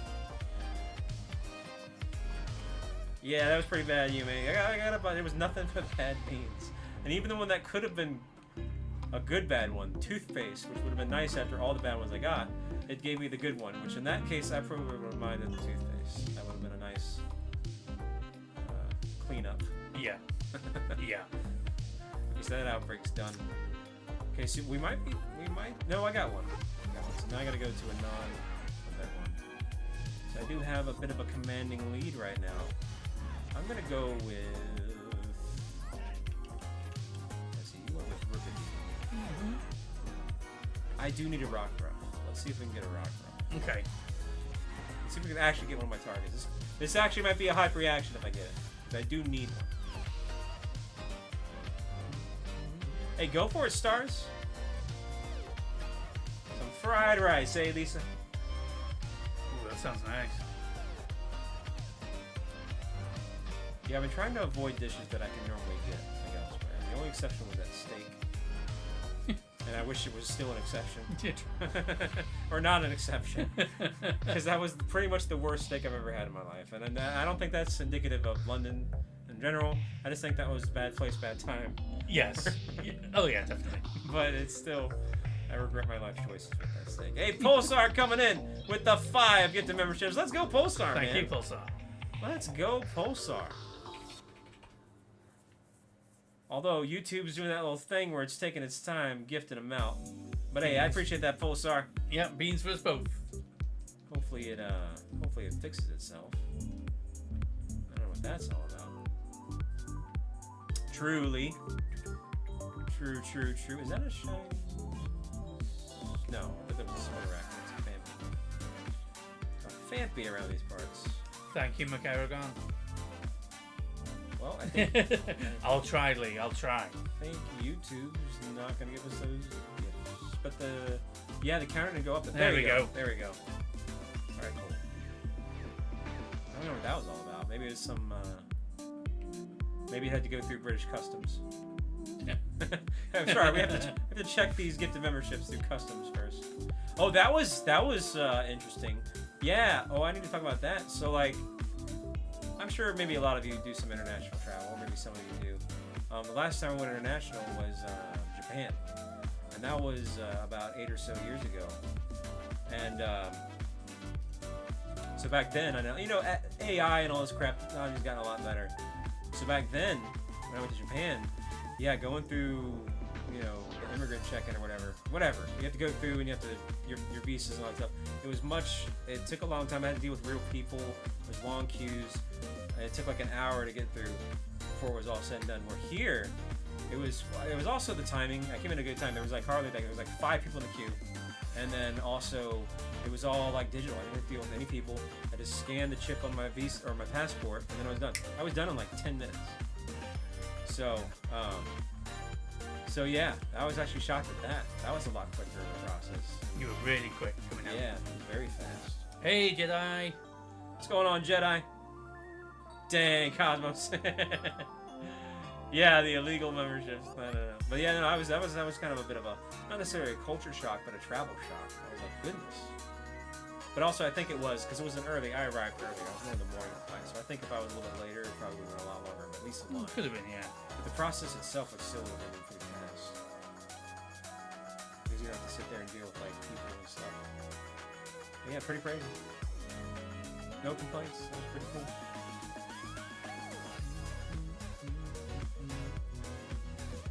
Yeah, that was pretty bad, Yume. I got about there was nothing but bad beans. And even the one that could have been a good bad one, Toothpaste, which would have been nice after all the bad ones I got, it gave me the good one, which in that case I probably would have minded the Toothpaste. That would have been a nice cleanup. Yeah. Yeah. Okay, so that outbreak's done. Okay, so we might, no, I got one. So now I gotta go to a non-event one. So I do have a bit of a commanding lead right now. I'm gonna go with, let's see, you went with Ripidee. Mm-hmm. I do need a Rock Ruff. Let's see if we can get a Rock Ruff. Okay. Let's see if we can actually get one of my targets. This actually might be a hype reaction if I get it. But I do need one. Hey, go for it, Stars. Some fried rice, eh, Lisa? Ooh, that sounds nice. Yeah, I've been trying to avoid dishes that I can normally get like elsewhere. The only exception was that steak. And I wish it was still an exception. Or not an exception. Because that was pretty much the worst steak I've ever had in my life. And I don't think that's indicative of London in general. I just think that was bad place, bad time. Yes. Oh, yeah, definitely. But it's still, I regret my life choices with that steak. Hey, Pulsar coming in with the 5 gift memberships. Let's go, Pulsar, man. Thank you, Pulsar. Let's go, Pulsar. Although YouTube's doing that little thing where it's taking its time, gifting them out. But hey, I appreciate that, Pulsar. Yeah, beans for us both. Hopefully it fixes itself. I don't know what that's all about. Truly. True. Is that a shiny? No, but that was a Smorak. It's a Fampy around these parts. Thank you, McAragon. Well, I think I'll try, Lee. I'll try. I think YouTube's not gonna give us those gifts. But the counter didn't go up. There we go. There we go. All right, cool. I don't know what that was all about. Maybe it was some. Maybe it had to go through British Customs. I'm sorry, we have to check these gifted memberships through customs first. Oh, that was interesting. Yeah. Oh, I need to talk about that. So like, I'm sure maybe a lot of you do some international travel, or maybe some of you do. The last time I went international was Japan, and that was about 8 or so years ago. And so back then, I know AI and all this crap has gotten a lot better. So back then, when I went to Japan, yeah, going through, the immigrant check-in or whatever, you have to go through and you have to your visas and all that stuff. It took a long time. I had to deal with real people. There's long queues. And it took like an hour to get through before it was all said and done. Where here, it was also the timing. I came in a good time. There was like hardly there was like 5 people in the queue, and then also it was all like digital. I didn't deal with any people. I just scanned the chip on my visa or my passport, and then I was done. I was done in like 10 minutes. So yeah, I was actually shocked at that. That was a lot quicker of a process. You were really quick coming out. Yeah, very fast. Hey, Jedi. What's going on, Jedi? Dang, Cosmos. Yeah, the illegal memberships. I don't know. But yeah, no, that was kind of a bit of a, not necessarily a culture shock, but a travel shock. I was like, goodness. But also, I think it was, because it was I arrived early. I was one of the morning flight. So I think if I was a little bit later, it probably would have been a lot longer, but at least a month. Could have been, yeah. But the process itself was still moving pretty fast. Because you don't have to sit there and deal with like people and stuff. But yeah, pretty crazy. No complaints. That was pretty cool.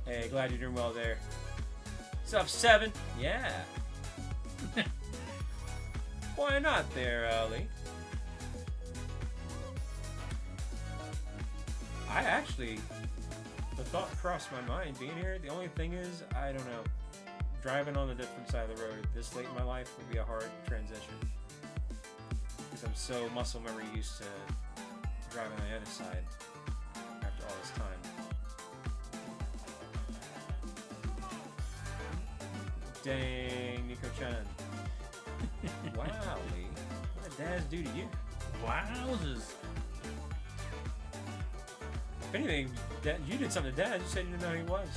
Hey, glad you're doing well there. What's up, 7? Yeah. Why not there, Lee? I actually, the thought crossed my mind being here. The only thing is, I don't know. Driving on a different side of the road this late in my life would be a hard transition. Because I'm so muscle memory used to driving on the other side after all this time. Dang, Nico-chan. Wow, Lee. What did Daz do to you? Wowzers. If anything, you did something to Daz. You said you didn't know who he was.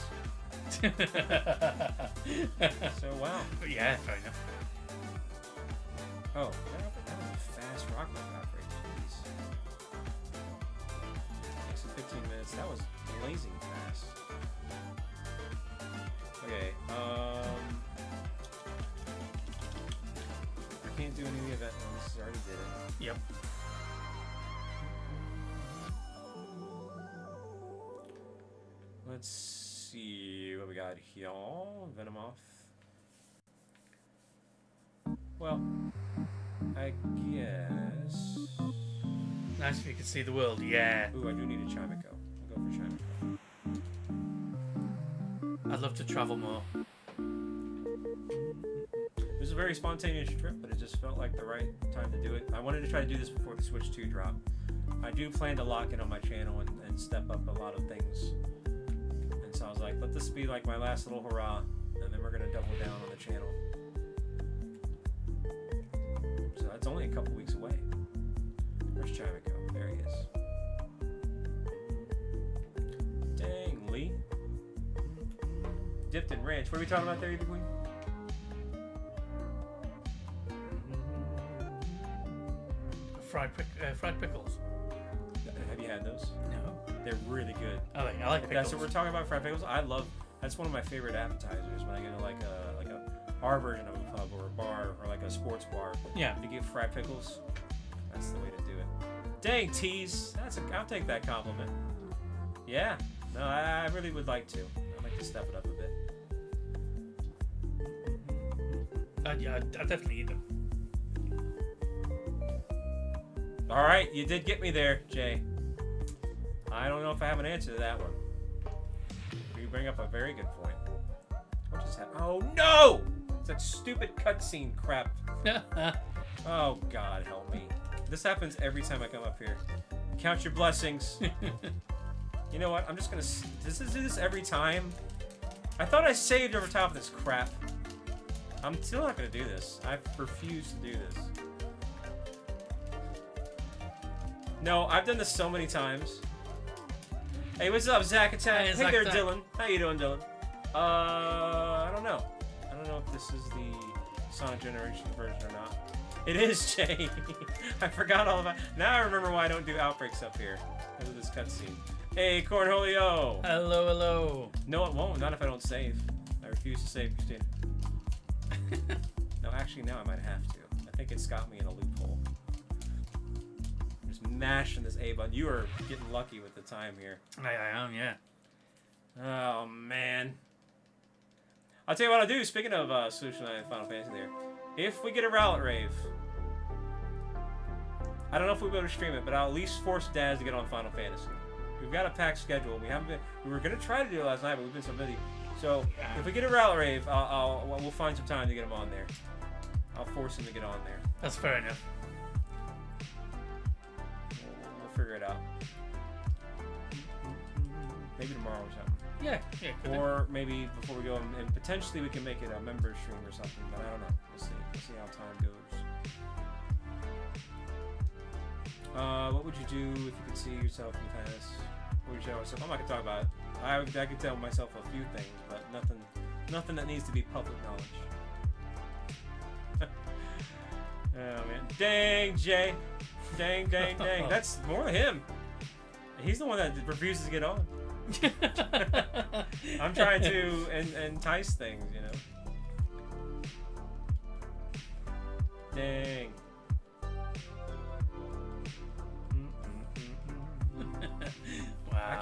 So, wow. But yeah, fair enough. Oh, that was a fast rock operator. Jeez. Okay, so 15 minutes. That was blazing fast. Okay, I can't do any of the event ones. I already did it. Yep. Let's see what we got here. Venomoth. Well, I guess. Nice if you could see the world, yeah. Ooh, I do need a Chimico. I'll go for Chimico. I'd love to travel more. It was a very spontaneous trip, but it just felt like the right time to do it. I wanted to try to do this before the Switch 2 drop. I do plan to lock in on my channel and step up a lot of things. And so I was like, let this be like my last little hurrah, and then we're going to double down on the channel. So that's only a couple weeks away. Where's Chimico? There he is. Dang, Lee. Dipped in ranch. What are we talking about there, Evie Queen? Fried pickles. Have you had those? No. They're really good. I like If pickles. that's what we're talking about, fried pickles. That's one of my favorite appetizers when I go to like a our version of a pub or a bar or like a sports bar. Yeah. To get fried pickles, that's the way to do it. Dang, tease. I'll take that compliment. Yeah. No, I really would like to. I'd like to step it up a bit. Yeah, I definitely eat them. All right, you did get me there, Jay. I don't know if I have an answer to that one. You bring up a very good point. What just happened? Oh no! It's that stupid cutscene crap. Oh God, help me. This happens every time I come up here. Count your blessings. You know what? I'm just gonna do this every time. I thought I saved over top of this crap. I'm still not gonna do this. I refuse to do this. No, I've done this so many times. Hey, what's up, Zach Attack? Hey, Hey there, Zach. Dylan. How you doing, Dylan? I don't know. I don't know if this is the Sonic Generation version or not. It is, Jay. I forgot all about. Now I remember why I don't do outbreaks up here because of this cutscene. Hey, Cornholio. Hello, hello. No, it won't. Not if I don't save. I refuse to save, Christina. No, actually, now I might have to. I think it's got me in a loophole. I'm just mashing this A button. You are getting lucky with the time here. I am, yeah. Oh, man. I'll tell you what I'll do. Speaking of Solution 9 and Final Fantasy there. If we get a Rowlet Rave, I don't know if we'll be able to stream it, but I'll at least force Daz to get on Final Fantasy. We've got a packed schedule. We were going to try to do it last night, but we've been so busy. So if we get a Rowlet Rave, we'll find some time to get him on there. I'll force him to get on there. That's fair enough. We'll figure it out. Maybe tomorrow or something. Yeah, could do. Or maybe before we go, and potentially we can make it a member stream or something, but I don't know. We'll see. We'll see how time goes. What would you do if you could see yourself in the past? What would you tell yourself? I'm not going to talk about it. I could tell myself a few things, but nothing that needs to be public knowledge. Oh, man. Dang, Jay. Dang. That's more him. He's the one that refuses to get on. I'm trying to entice things, you know. Dang.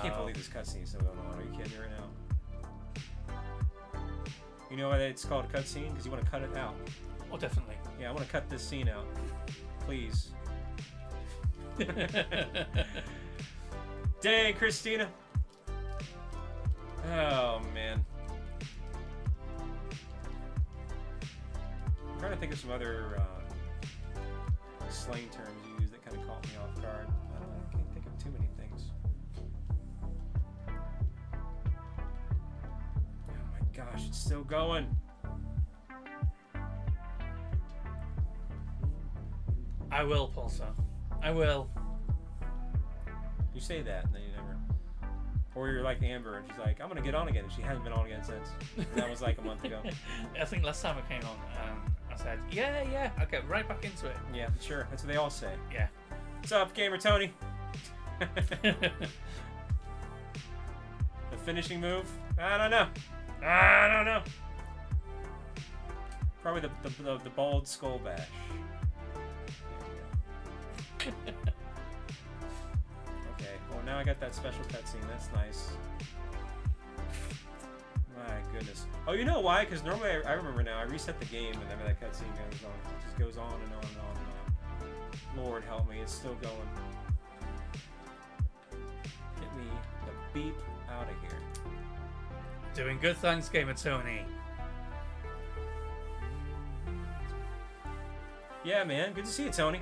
can't believe this cutscene is still going on. Are you kidding me right now? You know why it's called a cutscene? Because you want to cut it out. Oh, definitely. Yeah, I want to cut this scene out. Please. Dang, Christina. Oh, man. I'm trying to think of some other slang terms you use that kind of caught me off guard. I can't think of too many things. Oh my gosh, it's still going. I will, Pulsar. I will. You say that, and then you never. Or you're like Amber, and she's like, I'm gonna get on again, and she hasn't been on again since. And that was like a month ago. I think last time I came on, I said, yeah, I'll get right back into it. Yeah, sure. That's what they all say. Yeah. What's up, Gamer Tony? The finishing move? I don't know. Probably the bald skull bash. Okay, well now I got that special cutscene. That's nice. My goodness. Oh, you know why? Because normally I remember now. I reset the game and then that cutscene goes on. It just goes on and on and on and on. Lord help me, it's still going. Get me the beep out of here. Doing good, thanks, Gamer Tony. Yeah, man. Good to see you, Tony.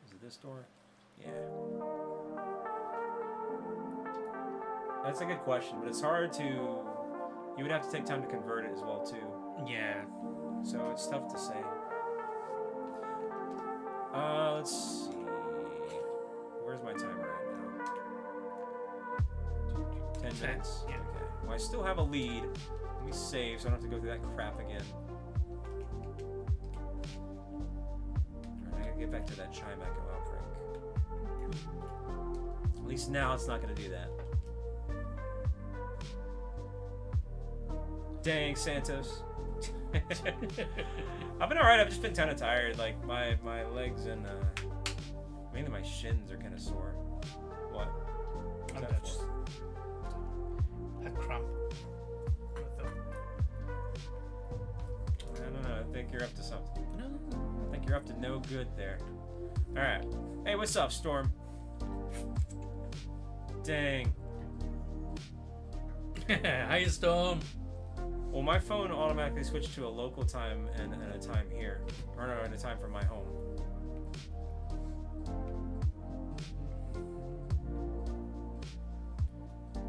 Is it this door? Yeah. That's a good question, but it's hard to... You would have to take time to convert it as well, too. Yeah. So it's tough to say. Let's see. Where's my timer at now? 10 minutes? Yeah. Okay. Well, I still have a lead. Let me save so I don't have to go through that crap again. Alright, I gotta get back to that chime echo outbreak. At least now it's not gonna do that. Dang, Santos. I've been alright, I've just been kind of tired. Like, my legs and, mainly my shins are kind of sore. What? What's I'm that just for? a cramp. I don't know, I think you're up to something. No. I think you're up to no good there. Alright. Hey, what's up, Storm? Dang. Hiya, Storm. Well, my phone automatically switched to a local time and a time here. Or no, and a time from my home.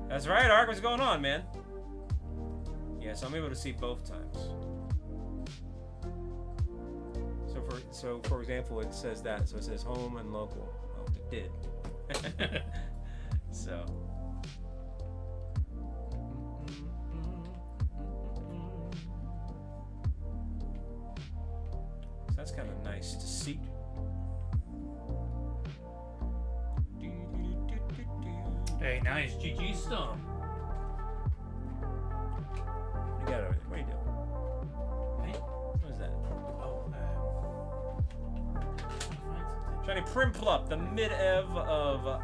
That's right, Ark. What's going on, man? Yeah, so I'm able to see both times. So for example, it says that. So it says home and local. Oh, it did. So. That's kind of nice to see. Hey, nice. GG, Storm. You got it. What are you doing? Hey. What is that? Oh, Shiny Piplup, the mid-ev of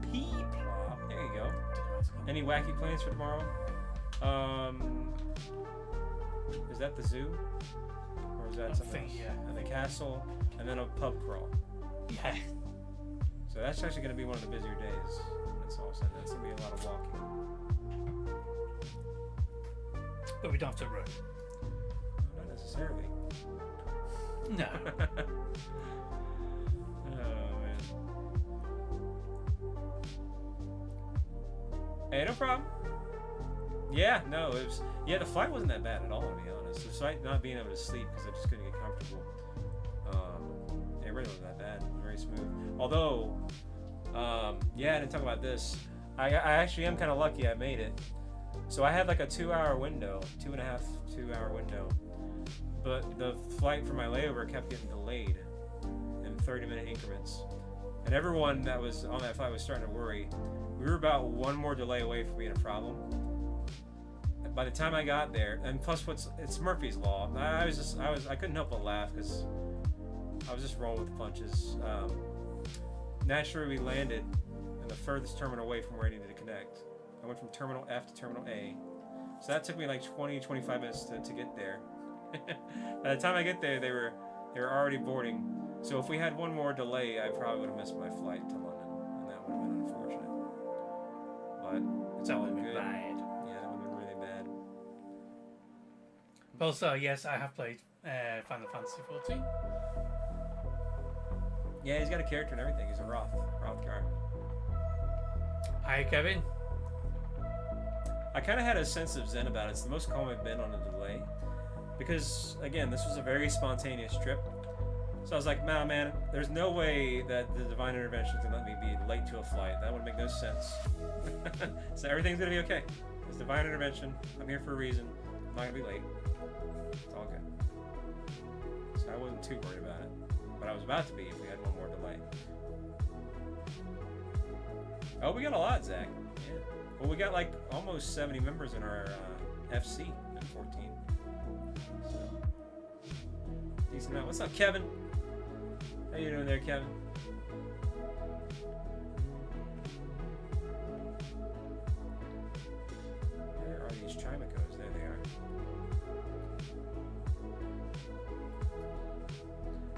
Piplup. There you go. Any wacky plans for tomorrow? Is that the zoo? Or is that something else? Yeah. And the castle, and then a pub crawl. Yeah. So that's actually going to be one of the busier days. That's all I'm saying. That's going to be a lot of walking. But we don't have to run. Not necessarily. No. Oh, man. Hey, no problem. Yeah, no, it was... Yeah, the flight wasn't that bad at all, to be honest. Despite not being able to sleep because I just couldn't get comfortable. It really wasn't that bad. Very smooth. Although, yeah, I didn't talk about this. I actually am kind of lucky I made it. So I had like a 2-hour window, 2.5-2-hour window. But the flight for my layover kept getting delayed in 30-minute increments. And everyone that was on that flight was starting to worry. We were about one more delay away from being a problem. By the time I got there, and plus it's Murphy's Law. I couldn't help but laugh because I was just rolling with the punches. Naturally, we landed in the furthest terminal away from where I needed to connect. I went from Terminal F to Terminal A. So that took me like 20-25 minutes to get there. By the time I get there, they were already boarding. So if we had one more delay, I probably would have missed my flight to London, and that would have been unfortunate. But it's all good. Bad. Yeah, that would have been really bad. Also, yes, I have played Final Fantasy 14. Yeah, he's got a character and everything. He's a Roth card. Hi, Kevin. I kind of had a sense of zen about it. It's the most calm I've been on a delay. Because, again, this was a very spontaneous trip. So I was like, nah, man, there's no way that the divine intervention can let me be late to a flight. That would make no sense. So everything's going to be okay. It's divine intervention. I'm here for a reason. I'm not going to be late. It's all good. So I wasn't too worried about it. But I was about to be if we had one more delay. Oh, we got a lot, Zach. Yeah. Well, we got like almost 70 members in our FC at 14. So, decent amount. What's up, Kevin? How you doing there, Kevin? Where are these Chimicos? There they are.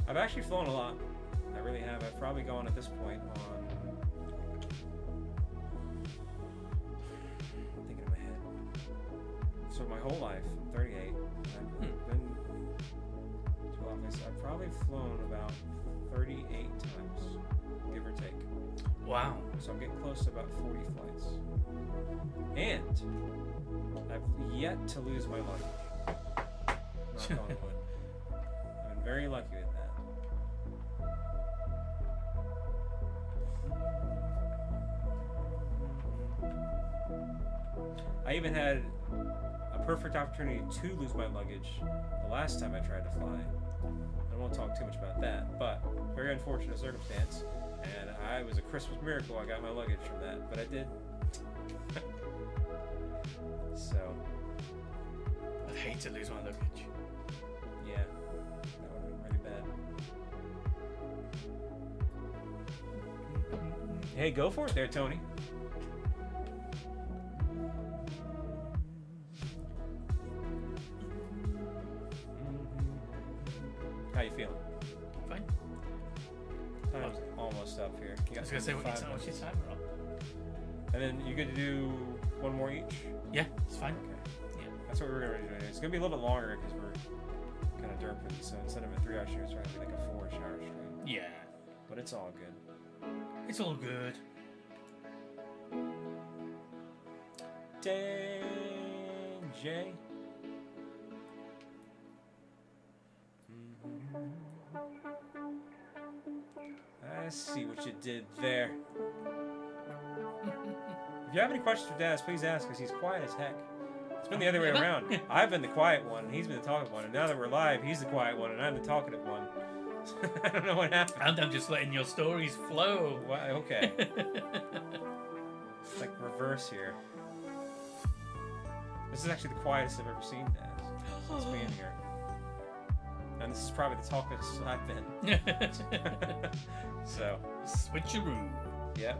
I've actually flown a lot. I really have. I've probably gone at this point on... I'm thinking in my head. So my whole life, I'm 38. I've been to office. I've probably flown about 38 times, give or take. Wow. So I'm getting close to about 40 flights. And I've yet to lose my luggage. Knock on wood. I've been very lucky with that. I even had a perfect opportunity to lose my luggage the last time I tried to fly. I won't talk too much about that, but very unfortunate circumstance. And it was a Christmas miracle I got my luggage from that, but I did. So. I'd hate to lose my luggage. Yeah, that would have been really bad. Hey, go for it there, Tony. How you feeling? Fine. Time's almost up here. You I got was going to say, what's 5 your minutes. timer on? And then you get to do one more each? Yeah, it's fine. Okay. Yeah. That's what we're going to do. It's going to be a little bit longer because we're kind of derping. So instead of a 3-hour stream, it's going to be like a 4-hour stream. Yeah. But it's all good. It's all good. J. I see what you did there. If you have any questions for Daz, please ask, because he's quiet as heck. It's been the other way around. I've been the quiet one, and he's been the talkative one. And now that we're live, he's the quiet one, and I'm the talkative one. I don't know what happened. And I'm just letting your stories flow. Why, okay. It's like reverse here. This is actually the quietest I've ever seen Daz since being here. And this is probably the talkiest I've been. So. Switcheroo. Yep.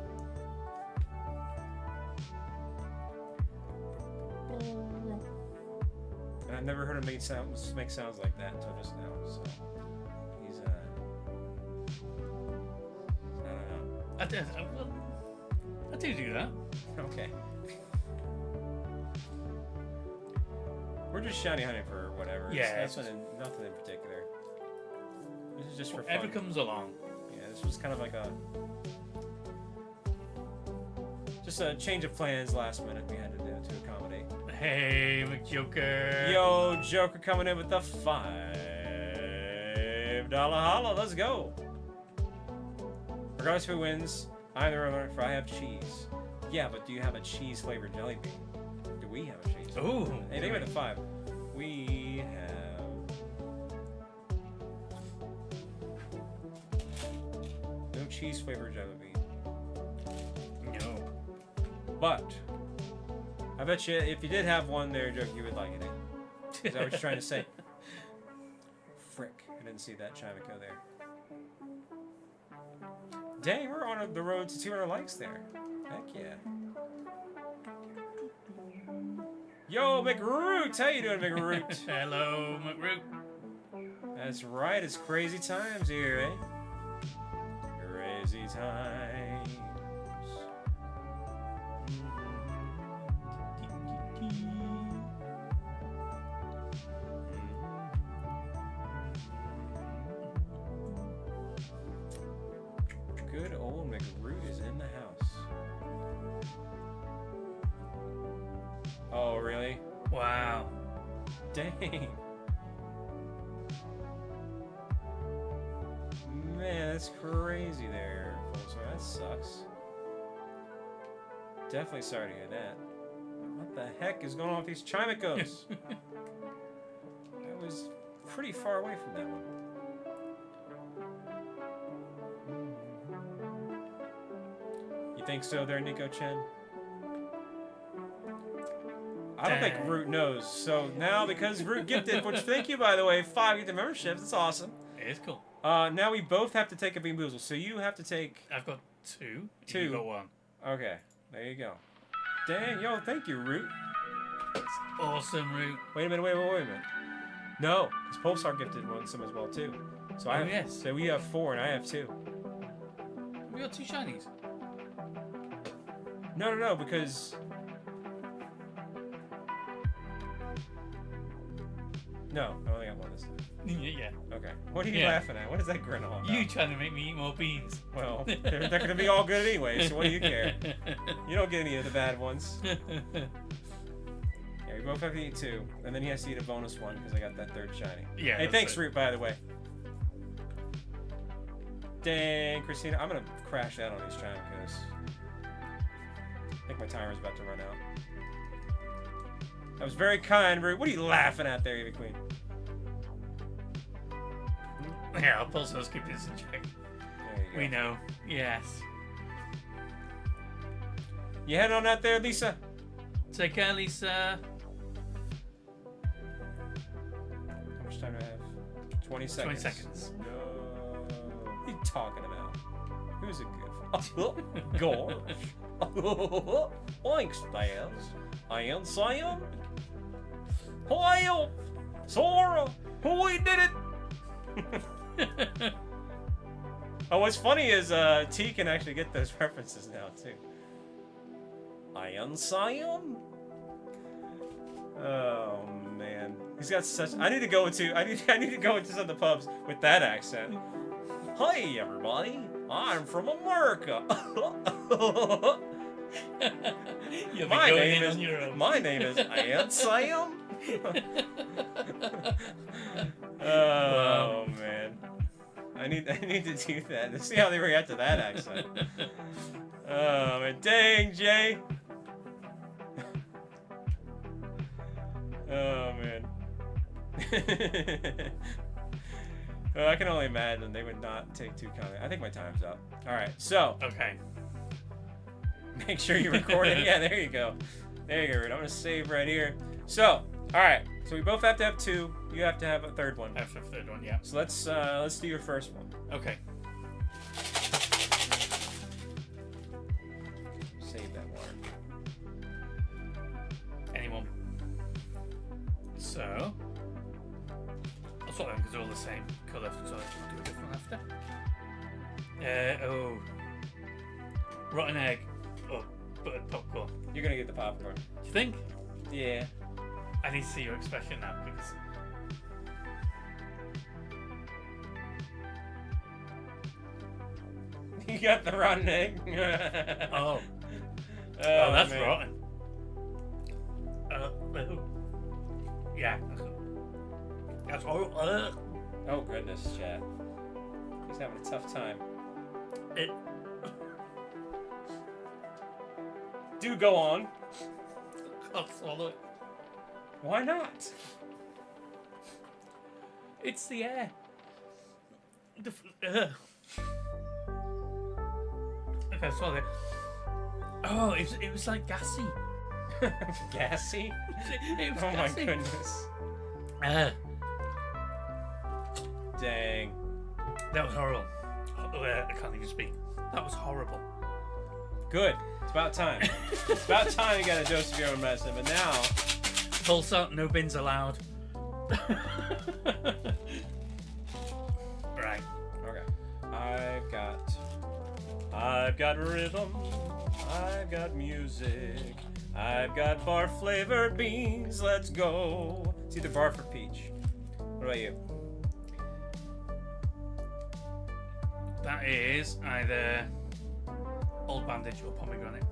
And I've never heard him make sounds like that until just now. So he's I don't know. I do that. Okay. We're just shiny hunting for whatever. Yeah, It's nothing in particular. This is just for whatever fun. comes along. Yeah, this was kind of like just a change of plans last minute we had to do to accommodate. Hey, McJoker. Yo, Joker coming in with the $5 holla. Let's go. Regardless of who wins, I'm the runner for I have cheese. Yeah, but do you have a cheese flavored jelly bean? Do we have a cheese? Ooh. Hey, think about the 5. We have no cheese flavored jelly bean. No. But I bet you if you did have one there, Joke, you would like it. Eh? Is that what you're trying to say? Frick. I didn't see that Chimico there. Dang, we're on the road to 200 likes there. Heck yeah. Yo, McRoot! How you doing, McRoot? Hello, McRoot. That's right, it's crazy times here, eh? Crazy times. Good old McRoot is in the house. Oh, really? Wow. Dang. Man, that's crazy there, folks. That sucks. Definitely sorry to hear that. What the heck is going on with these Chimicos? I was pretty far away from that one. You think so there, Nico Chen? I don't think Root knows. So now, because Root gifted, which thank you, by the way, 5 gifted memberships. It's awesome. It is cool. Now we both have to take a Bean Boozle. So you have to take... I've got 2. 2. You got 1. Okay. There you go. Dang, yo, thank you, Root. Awesome, Root. Wait a minute, wait a minute. No, because Pulsar gifted some as well, too. So I have, yes. So we have 4 and I have 2. We got 2 shinies. No, because... No, I only got 1 this time. Yeah. Okay. What are you laughing at? What is that grin all about? You trying to make me eat more beans. Well, they're going to be all good anyway, so what do you care? You don't get any of the bad ones. Yeah, we both have to eat 2, and then he has to eat a bonus one because I got that 3rd shiny. Yeah. Hey, thanks, Root, by the way. Dang, Christina, I'm going to crash out on these Chimicos. I think my timer's about to run out. That was very kind, Root. What are you laughing at there, Eva Queen? Yeah, I'll pulse those, keep this in check. There you go. We know. Yes. You heading on out there, Lisa? Take care, Lisa. How much time do I have? 20 seconds. 20 seconds. No. What are you talking about? Who's it good for? Gosh. Thanks, Daz. And Sam. Help! Sora! We did it! Oh, what's funny is T can actually get those references now, too. Ian Sam? Oh, man. He's got such... I need to go into some of the pubs with that accent. Hi, everybody. I'm from America. My name is Aunt Sam. Oh man, I need to do that to see how they react to that accent. Oh man, dang Jay. Oh man. Well, I can only imagine they would not take 2 comments. I think my time's up. All right, so. Okay. Make sure you're recording. Yeah, there you go. There you go, Rude. I'm gonna save right here. So, all right. So we both have to have 2. You have to have a 3rd one. I have a 3rd one, yeah. So let's do your first one. Okay. Save that water. Anyone. So. I'll sort them because they're all the same colour, so I'll do a different after. Oh. Rotten egg. Oh, buttered popcorn. You're gonna get the popcorn. Do you think? Yeah. I need to see your expression now because. You got the rotten egg. Oh. Oh, that's man. rotten. Yeah. That's horrible. Oh goodness, chat. He's having a tough time. Do go on. I'll swallow it. Why not? It's the air. Okay, swallow it. Oh, it was like gassy. Gassy? It was Oh gassy. my goodness. Uh, Dang. That was horrible. I can't even speak. That was horrible. Good. It's about time. It's about time you got a dose of your own medicine. But now, Full stop. No bins allowed. Right. okay. I've got rhythm. I've got music. I've got bar flavored beans. Let's go. It's either barf or peach. What about you? That is either Old Bandage or pomegranate.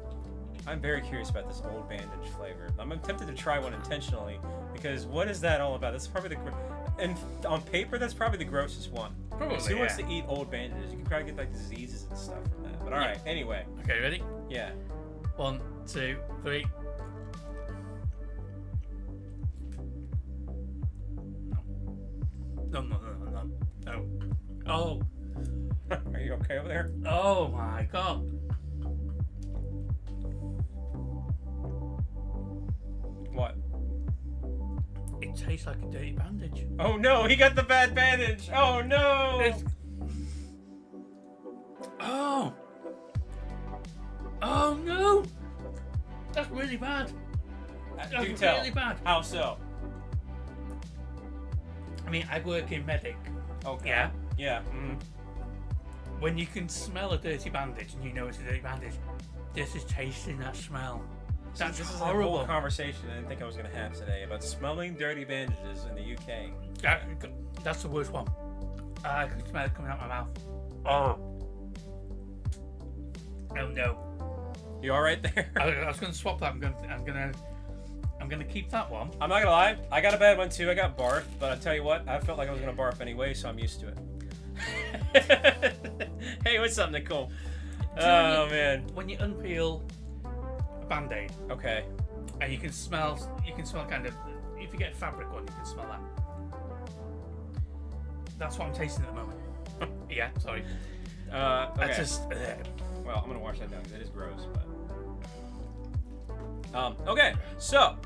I'm very curious about this Old Bandage flavor. I'm tempted to try one intentionally because what is that all about? That's probably and on paper that's probably the grossest one. Probably, Who wants yeah. to eat Old Bandages? You can probably get like diseases and stuff from that. But all right, anyway, Okay, ready? yeah. 1, 2, 3. No. No. Oh. Are you okay over there? Oh my god. What? It tastes like a dirty bandage. Oh no, he got the bad bandage. Oh no. It's... Oh. Oh no. That's really bad. That's Do tell. really bad. How so? I mean, I work in medic. Okay. Yeah. Yeah. When you can smell a dirty bandage and you know it's a dirty bandage, this is tasting that smell. That's this is a horrible. whole conversation I didn't think I was going to have today about smelling dirty bandages in the UK. That's the worst one. I can smell it coming out my mouth. Oh. Oh no. You all right there? I was going to swap that. I'm gonna keep that one. I'm not gonna lie, I got a bad one too. I got barf, but I tell you what, I felt like I was gonna barf anyway, so I'm used to it. Hey, what's up, Nicole? Oh man. When you unpeel a band-aid, Okay. and you can smell kind of. If you get a fabric one, you can smell that. That's what I'm tasting at the moment. Yeah, sorry. Okay. I just. Well, I'm gonna wash that down because it is gross, but. Okay, so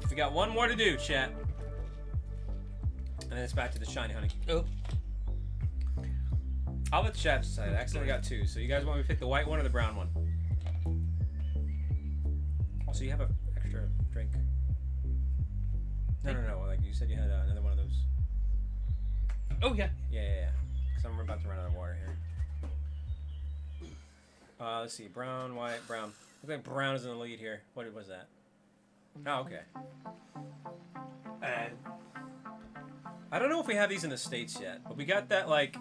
we got one more to do, chat. And then it's back to the shiny honey. Oh. I'll let the chat decide. I accidentally got two. So you guys want me to pick the white one or the brown one? Also, you have an extra drink. No. Like you said, you had another one of those. Oh yeah. Yeah. Because I'm about to run out of water here. Let's see. Brown, white, brown. Looks like brown is in the lead here. What was that? Oh, okay. I don't know if we have these in the States yet, but we got that, like,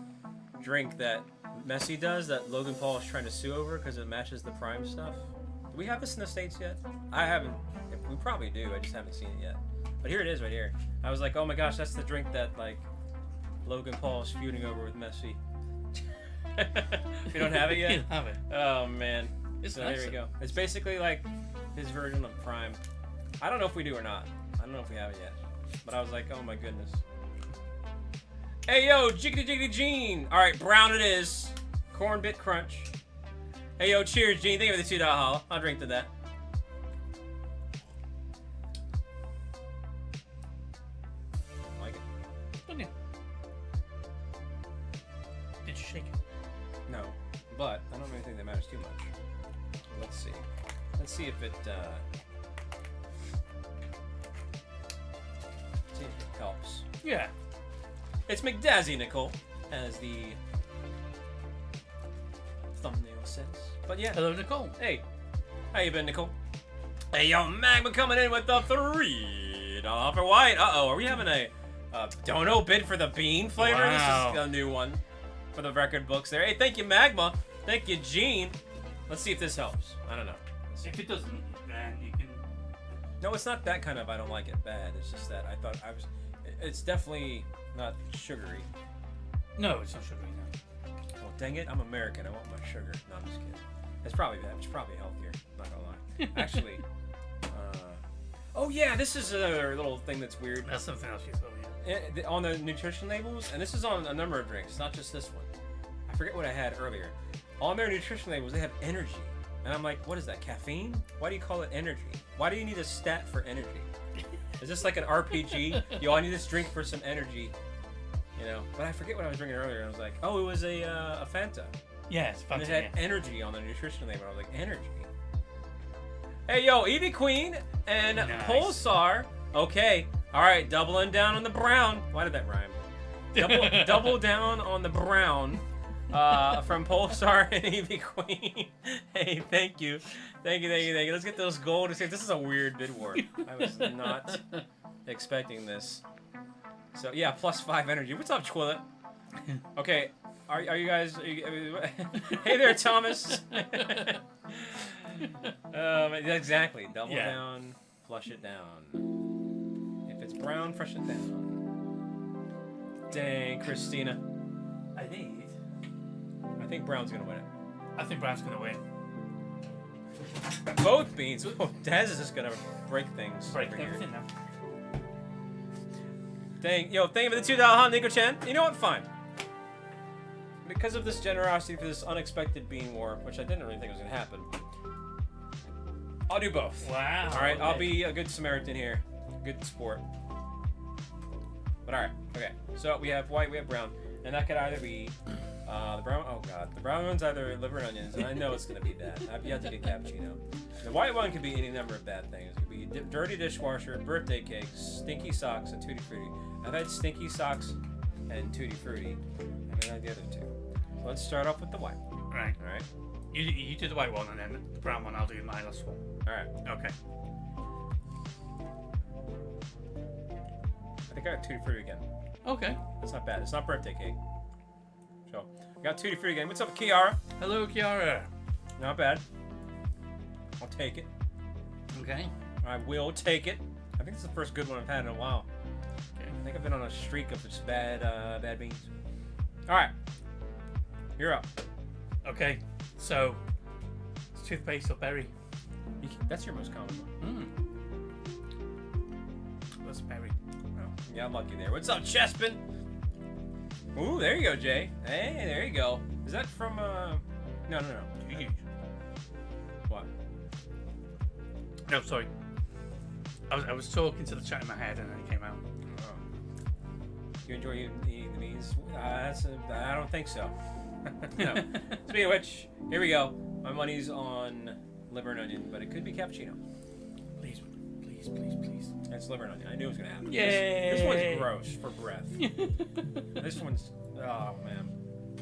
drink that Messi does that Logan Paul is trying to sue over because it matches the Prime stuff. Do we have this in the States yet? I haven't. We probably do. I just haven't seen it yet. But here it is right here. I was like, oh my gosh, that's the drink that, like, Logan Paul is feuding over with Messi. We don't have it yet? You don't have it. Oh, man. It's So nice. there we go. It's basically like his version of Prime. I don't know if we do or not. I don't know if we have it yet. But I was like, oh my goodness. Hey yo, jiggity Gene. All right, brown it is. Corn bit crunch. Hey yo, cheers, Gene. Thank you for the $2 holla. I'll drink to that. Like it? Didn't you? Did you shake it? No, but I don't really think that matters too much. Let's see. Let's see if it helps. Yeah. It's McDazzy, Nicole, as the thumbnail says. But yeah. Hello, Nicole. Hey, how you been, Nicole? Hey, yo, Magma coming in with the $3 for white. Uh-oh, are we having a dono bid for the bean flavor? Wow. This is a new one for the record books there. Hey, thank you, Magma. Thank you, Gene. Let's see if this helps. I don't know. If it doesn't, then you can. No, it's not that kind of I don't like it bad. It's just that I thought I was... It's definitely not sugary. No, it's not sugary. No. Well, dang it, I'm American. I want my sugar. No, I'm just kidding. It's probably that. It's probably healthier. Not gonna lie. Actually, oh yeah, this is another little thing that's weird. That's something else you told me. On the nutrition labels, and this is on a number of drinks, not just this one. I forget what I had earlier. On their nutrition labels, they have energy. And I'm like, what is that, caffeine? Why do you call it energy? Why do you need a stat for energy? Is this like an RPG? Yo, I need this drink for some energy. You know, but I forget what I was drinking earlier. I was like, oh, it was a Fanta. Yes, And it Fanta. had energy on the nutrition label. I was like, energy. Hey, yo, Eevee Queen and Nice. Pulsar. Okay, all right, doubling down on the brown. Why did that rhyme? Double down on the brown from Pulsar and Eevee Queen. Hey, thank you. Thank you. Let's get those gold. This is a weird bid war. I was not expecting this. So, yeah, +5 energy. What's up, Twillet? Okay, are you guys... Hey there, Thomas. Exactly. Double down, flush it down. If it's brown, flush it down. Dang, Christina. I think brown's gonna win it. I think Brown's gonna win. Both beans. Oh, Daz is just gonna break things. Break over here. everything now. Dang, yo, thank you for the $2, huh, Nico-chan? You know what? Fine. Because of this generosity for this unexpected bean war, which I didn't really think was gonna happen, I'll do both. Wow. All right, okay. I'll be a good Samaritan here, good sport. But all right, okay. So we have white, we have brown, and that could either be the brown. Oh god, the brown one's either liver and onions, and I know it's gonna be that. I've yet to get cappuccino. The white one could be any number of bad things. It could be dirty dishwasher, birthday cakes, stinky socks, and tutti frutti. I've had stinky socks and tutti frutti. I haven't had the other two. So let's start off with the white. Right. All right. You do the white one, and then the brown one. I'll do my last one. All right. Okay. I think I got tutti frutti again. Okay. That's not bad. It's not birthday cake. So I got tutti frutti again. What's up, Kiara? Hello, Kiara. Not bad. I'll take it. Okay. I will take it. I think it's the first good one I've had in a while. Okay. I think I've been on a streak of just bad beans. All right, you're up. Okay. So, it's toothpaste or berry? That's your most common one. That's berry. Oh, yeah, I'm lucky there. What's up, Chespin? Ooh, there you go, Jay. Hey, there you go. Is that from No. Jeez. What? No, sorry. I was talking to the chat in my head, and then it came out. Oh. Do you enjoy eating the beans? I don't think so. No. Speaking of which, here we go. My money's on liver and onion, but it could be cappuccino. Please. It's liver and onion. I knew it was gonna happen. Yay! This one's gross for breath. This one's oh man.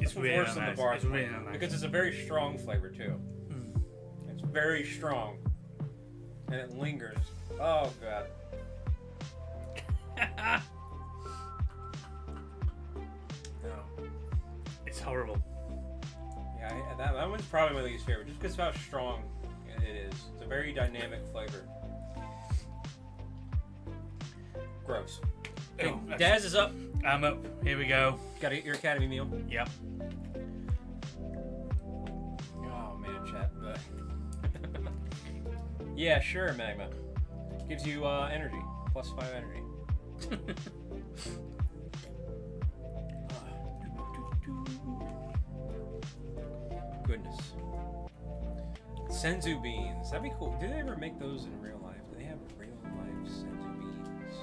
It's This one's really worse than nice. the bar It's really nice. because it's a very strong flavor too. It's very strong, and it lingers. Oh god. No. It's horrible. Yeah, that one's probably my least favorite, just because of how strong it is. It's a very dynamic flavor. Gross. Okay, Oh, Daz is up. I'm up. Here we go. Got to get your Academy meal. Yep. Oh man, chat. Yeah, sure, Magma. Gives you energy. +5 energy. Goodness. Senzu beans. That'd be cool. Did they ever make those in real life? Do they have real life senzu beans?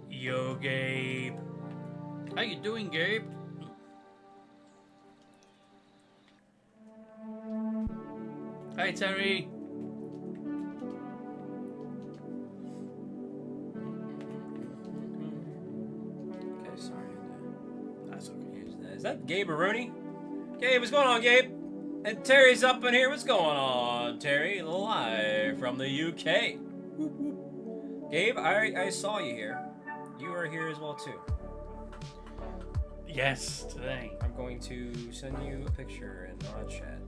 Yo, Gabe. How you doing, Gabe? Hi, Terry. Okay, sorry. That's okay. Is that Gabe Aruni? Gabe, what's going on, Gabe? And Terry's up in here. What's going on, Terry? Live from the UK. Gabe, I saw you here. You are here as well, too. Yes, today. I'm going to send you a picture in mod chat.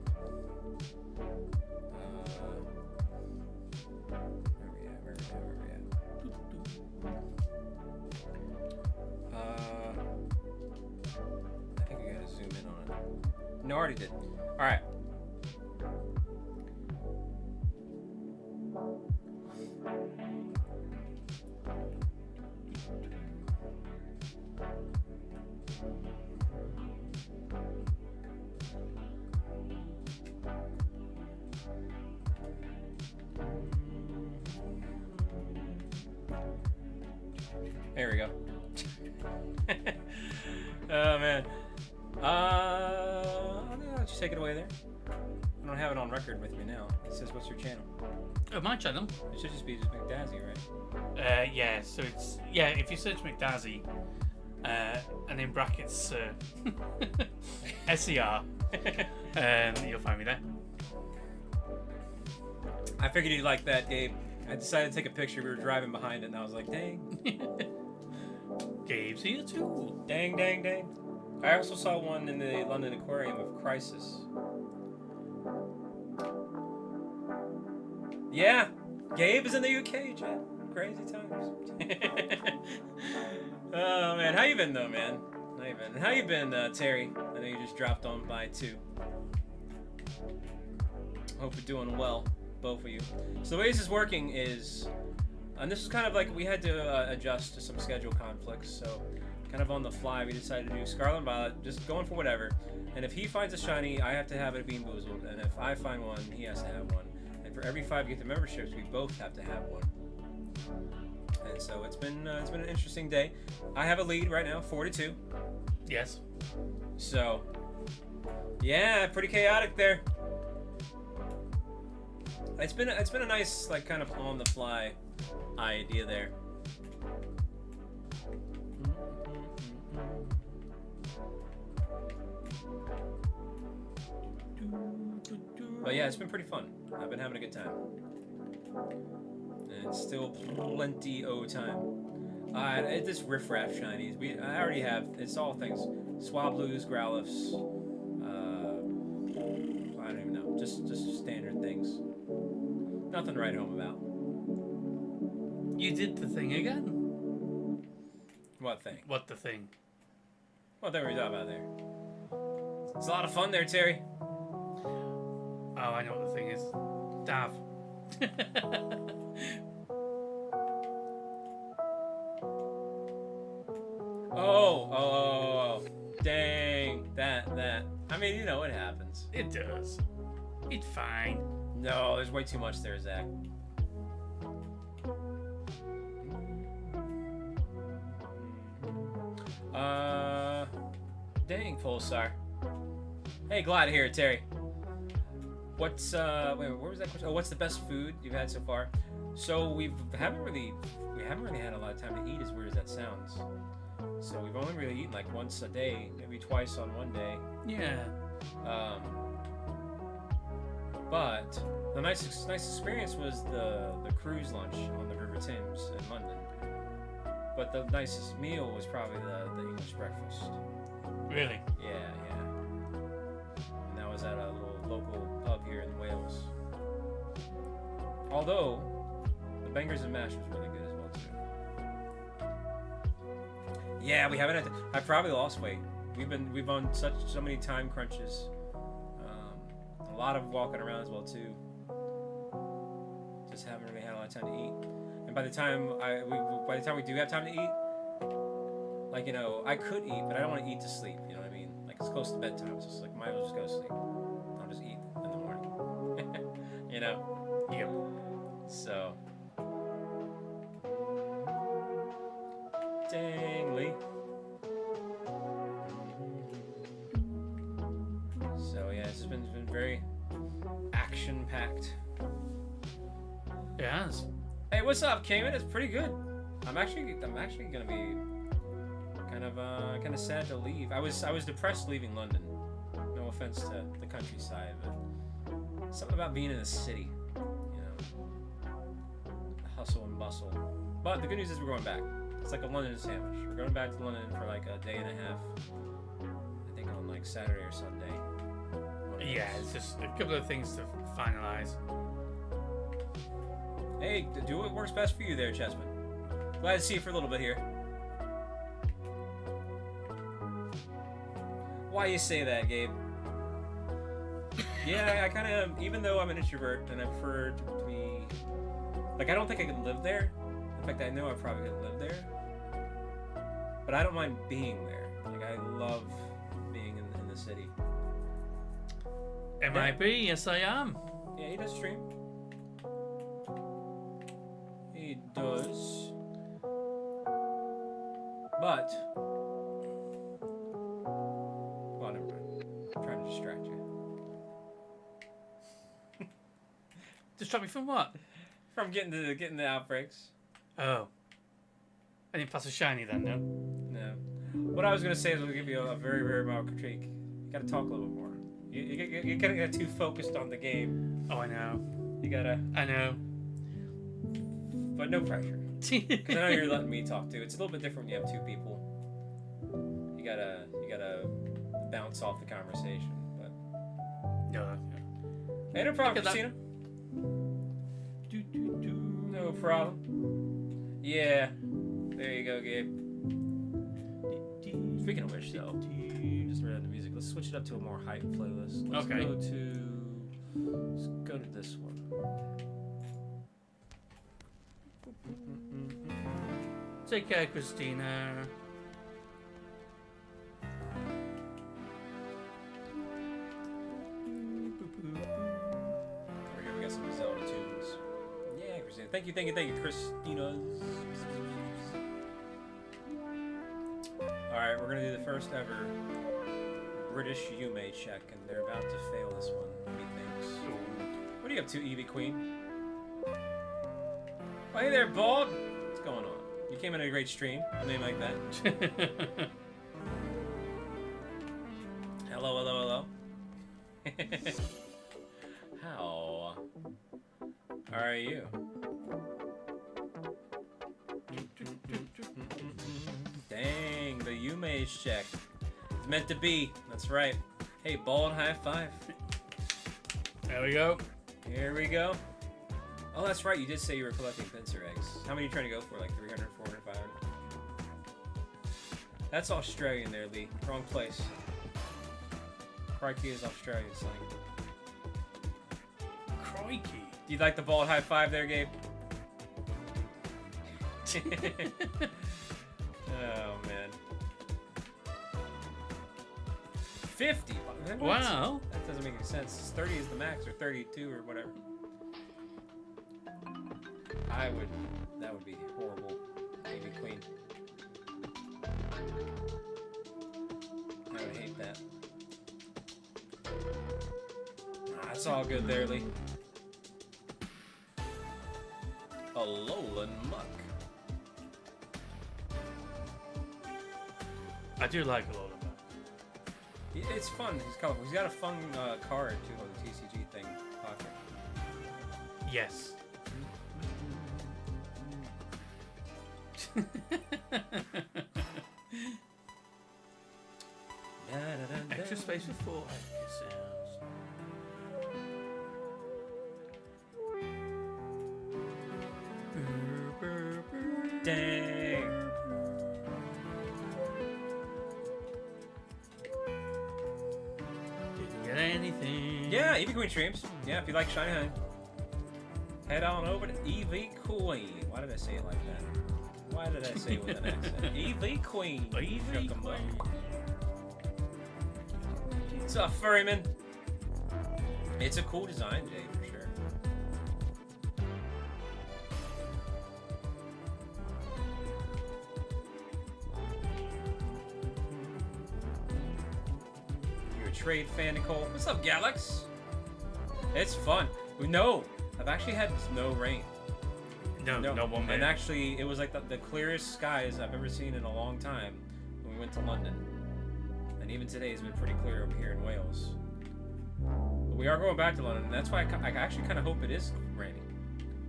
Where we at? I think I gotta zoom in on it. No, I already did. Alright. There we go. Oh man. I'll just take it away there. I don't have it on record with me now. It says, "What's your channel?" Oh, my channel. It should just be just McDazzy, right? Yeah. So it's if you search McDazzy, and in brackets SER, you'll find me there. I figured you'd like that, Gabe. I decided to take a picture. We were driving behind it, and I was like, "Dang." Gabe's here too. Dang, dang, dang. I also saw one in the London Aquarium of Crisis. Yeah, Gabe is in the UK, Chad. Crazy times. Oh man, how you been though, man? How you been? And how you been, Terry? I know you just dropped on by too. Hope you're doing well, both of you. So the way this is working is, and this is kind of like we had to adjust to some schedule conflicts, so kind of on the fly we decided to do Scarlet and Violet, just going for whatever. And if he finds a shiny, I have to have it being Boozled, and if I find one, he has to have one. And for every 5 gift memberships, we both have to have one. And so it's been an interesting day. I have a lead right now, 4-2. Yes. So yeah, pretty chaotic there. It's been a nice, like, kind of on the fly idea there. But yeah, it's been pretty fun. I've been having a good time. And still plenty o' time. This riffraff shinies. I already have. It's all things. Swablues, Growliths. I don't even know. Just standard things. Nothing to write home about. You did the thing again. What thing? What the thing? What thing were you talking about there? It's a lot of fun there, Terry. Oh, I know what the thing is. Dav. Oh. Dang. That. I mean, you know, it happens. It does. It's fine. No, there's way too much there, Zach. Dang, Pulsar. Hey, glad to hear it, Terry. What's wait, where was that question? Oh, what's the best food you've had so far? So we haven't really had a lot of time to eat, as weird as that sounds. So we've only really eaten like once a day, maybe twice on one day. Yeah. But the nice experience was the cruise lunch on the River Thames in London. But the nicest meal was probably the English breakfast. Really? Yeah. And that was at a little local pub here in Wales. Although the bangers and mash was really good as well too. Yeah, we haven't had to, I probably lost weight. We've on so many time crunches. A lot of walking around as well too. Just haven't really had a lot of time to eat. And by the time we do have time to eat, like, you know, I could eat, but I don't want to eat to sleep. You know what I mean? Like, it's close to bedtime. It's just like, might as well just go to sleep. I'll just eat in the morning. You know? Yep. So. Dang, Lee. So yeah, it's been very action-packed. It has. Hey, what's up, Cayman? It's pretty good. I'm actually gonna be kind of sad to leave. I was depressed leaving London. No offense to the countryside, but something about being in a city, you know, hustle and bustle. But the good news is we're going back. It's like a London sandwich. We're going back to London for like a day and a half. I think on like Saturday or Sunday. Yeah, it's just a couple of things to finalize. Hey, do what works best for you there, Chessman. Glad to see you for a little bit here. Why you say that, Gabe? Yeah, I kind of, even though I'm an introvert and I prefer to be, like, I don't think I could live there. In fact, I know I probably could live there. But I don't mind being there. Like, I love being in the city. MIB, yes I am. Yeah, he does stream. He does. But well, never mind. I'm trying to distract you. Distract me from what? From getting the outbreaks. Oh. I didn't pass a shiny then, no? No. What I was gonna say is we'll give you a very, very mild critique. You gotta talk a little bit more. You gotta get too focused on the game. Oh, I know. You gotta, I know. but no pressure. Because I know you're letting me talk too. It's a little bit different when you have two people. You gotta bounce off the conversation. But No. hey, no problem, Look at that. Christina. No problem. Yeah. There you go, Gabe. Speaking of which, though, just read the music. Let's switch it up to a more hype playlist. Let's Okay. Let's go to this one. Take care, Christina. There we go. We got some Zelda tunes. Yeah, Christina. Thank you, Christina. All right, we're gonna do the first ever British Yume check, and they're about to fail this one. Methinks. What are you up to, Eevee Queen? Oh, hey there, Bald. What's going on? You came in a great stream. A name like that. Hello, hello, hello. How are you? Dang, the Yume's check. It's meant to be. That's right. Hey, Bald, high five. There we go. Here we go. Oh, that's right. You did say you were collecting pincer eggs. How many are you trying to go for? Like 300, 400, 500? That's Australian there, Lee. Wrong place. Crikey is Australian slang. Crikey. Do you like the bald high five there, Gabe? Oh, man. 50? What? Wow. That doesn't make any sense. 30 is the max, or 32, or whatever. That would be horrible. Maybe Queen. I would hate that. That's all good there, Lee. A Alolan Muck. I do like a lot of that. It's fun. He's colorful. He's got a fun card, too, on the TCG thing. Pocket. Yes. Extra space for 4 sounds. Dang. Didn't get anything. Yeah, Eevee Queen streams. Yeah, if you like Shiny Honey, head on over to Eevee Queen. Why did I say it like that? Why did I say it with an accent? Eevee Queen. Eevee Shook 'em up. Queen. What's up, Furryman? It's a cool design, Jay, for sure. You a trade fan, Nicole? What's up, Galax? It's fun. No, I've actually had no rain. No one And actually, it was like the clearest skies I've ever seen in a long time when we went to London. And even today has been pretty clear over here in Wales. But we are going back to London, and that's why I actually kind of hope it is raining.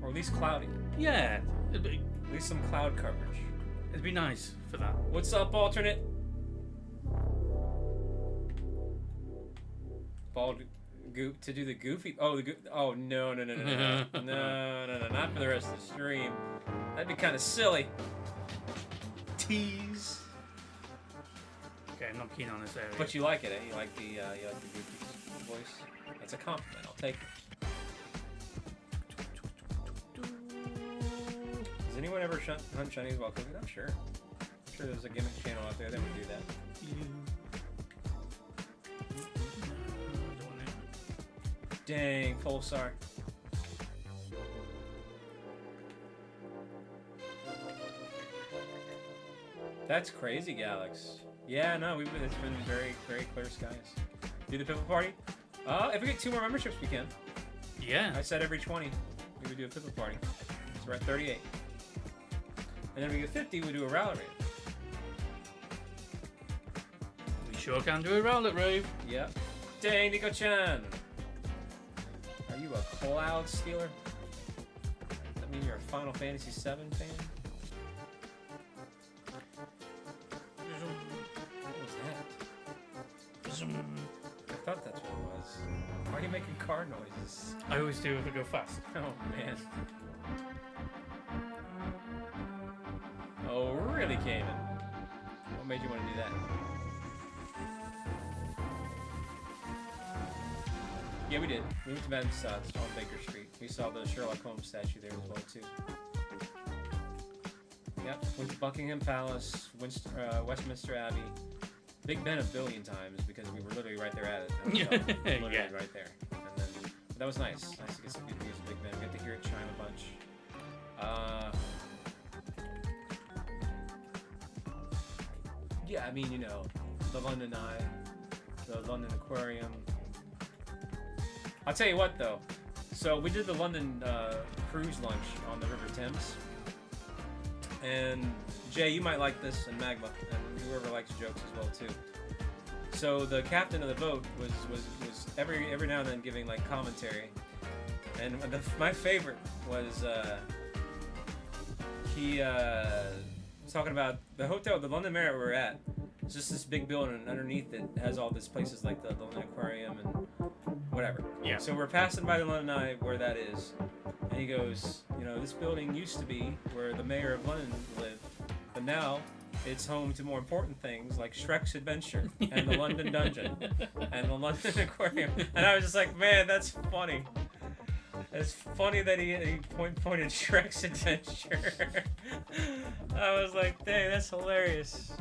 Or at least cloudy. Yeah. It'd At least some cloud coverage. be nice for that. What's up, alternate? Bald goop to do the goofy. Oh, oh no, no, not for the rest of the stream. That'd be kind of silly. Tease. Okay, I'm not keen on this area. But you like it, eh? You like the goofy voice. That's a compliment. I'll take it. Does anyone ever hunt shinies while cooking? I'm sure. I'm sure there's a gimmick channel out there that would do that. Dang, Pulsar. That's crazy, Galax. Yeah, no, it's been very, very clear skies. Do the Piplup party? If we get 2 more memberships, we can. Yeah. I said every 20, we would do a Piplup party. So we're at 38. And then we get 50, we do a Rowlet rave. We sure can do a Rowlet rave. Yep. Dang, Nico-chan! Are you a Cloud Stealer? Does that mean you're a Final Fantasy VII fan? What was that? I thought that's what it was. Why are you making car noises? I always do if I go fast. Oh, man. Oh, really, Cayman? What made you want to do that? Yeah, we did. We went to Madame Tussauds on Baker Street. We saw the Sherlock Holmes statue there as well, too. Yep, went to Buckingham Palace, Westminster Abbey. Big Ben a billion times because we were literally right there at it. Literally Yeah. right there. And then, but that was nice. Nice to get some good views of Big Ben. We got to hear it chime a bunch. Yeah, I mean, you know, the London Eye, the London Aquarium. I'll tell you what, though. So we did the London cruise lunch on the River Thames. And Jay, you might like this, and Magma, and whoever likes jokes as well, too. So the captain of the boat was every now and then giving, like, commentary. And my favorite was he was talking about the hotel, the London Marriott we're at. It's just this big building, and underneath it has all these places like the London Aquarium and whatever. Yeah. So we're passing by the London Eye where that is, and he goes, you know, this building used to be where the mayor of London lived, but now it's home to more important things like Shrek's Adventure and the London Dungeon and the London Aquarium. And I was just like, man, that's funny. It's funny that he pointed Shrek's Adventure. I was like, dang, that's hilarious.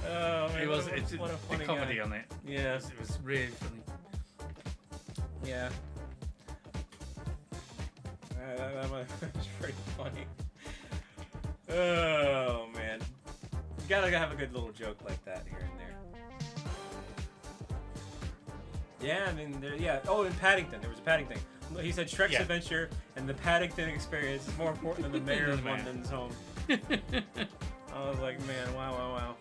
Oh, man, It's what a funny comedy guy. on it. Yeah. It was really funny. Yeah. That was pretty funny. Oh, man. You gotta have a good little joke like that here and there. Yeah, I mean, Oh, in Paddington. There was a Paddington. He said Shrek's Yeah. Adventure and the Paddington experience is more important than the mayor of London's home. I was like, man, wow.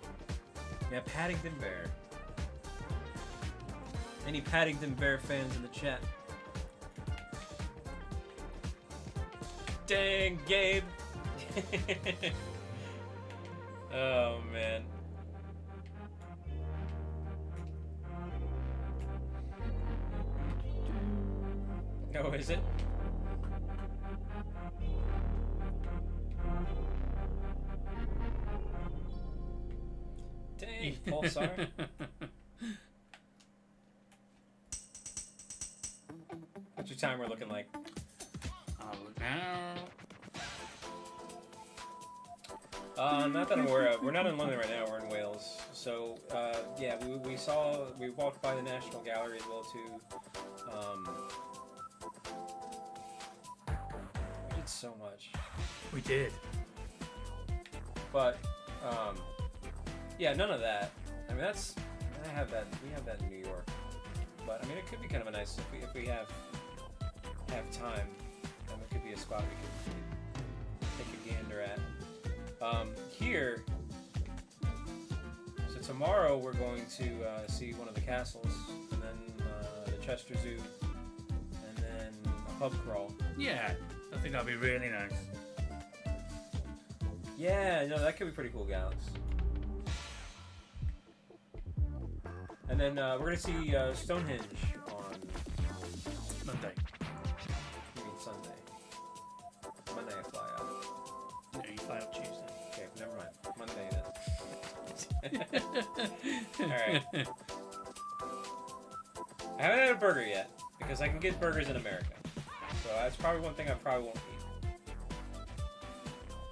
Yeah, Paddington Bear. Any Paddington Bear fans in the chat? Dang, Gabe. Oh, man. Oh, is it? Dang, Pulsar. What's your timer looking like? I'll look now. Not that I'm aware of. We're not in London right now. We're in Wales. So, yeah, we walked by the National Gallery as well too. We did so much. We did. But, yeah, none of that. I mean, we have that in New York. But I mean, it could be kind of a nice if we have time. Then it could be a spot we could take a gander at. Here, so tomorrow we're going to see one of the castles, and then the Chester Zoo, and then a pub crawl. Yeah, I think that'd be really nice. Yeah, no, that could be pretty cool, Galax. And then we're going to see Stonehenge on Monday. you mean Sunday. Monday I fly out. No, you fly out Tuesday. Okay, never mind. Monday then. Alright. I haven't had a burger yet, because I can get burgers in America. So that's probably one thing I probably won't eat.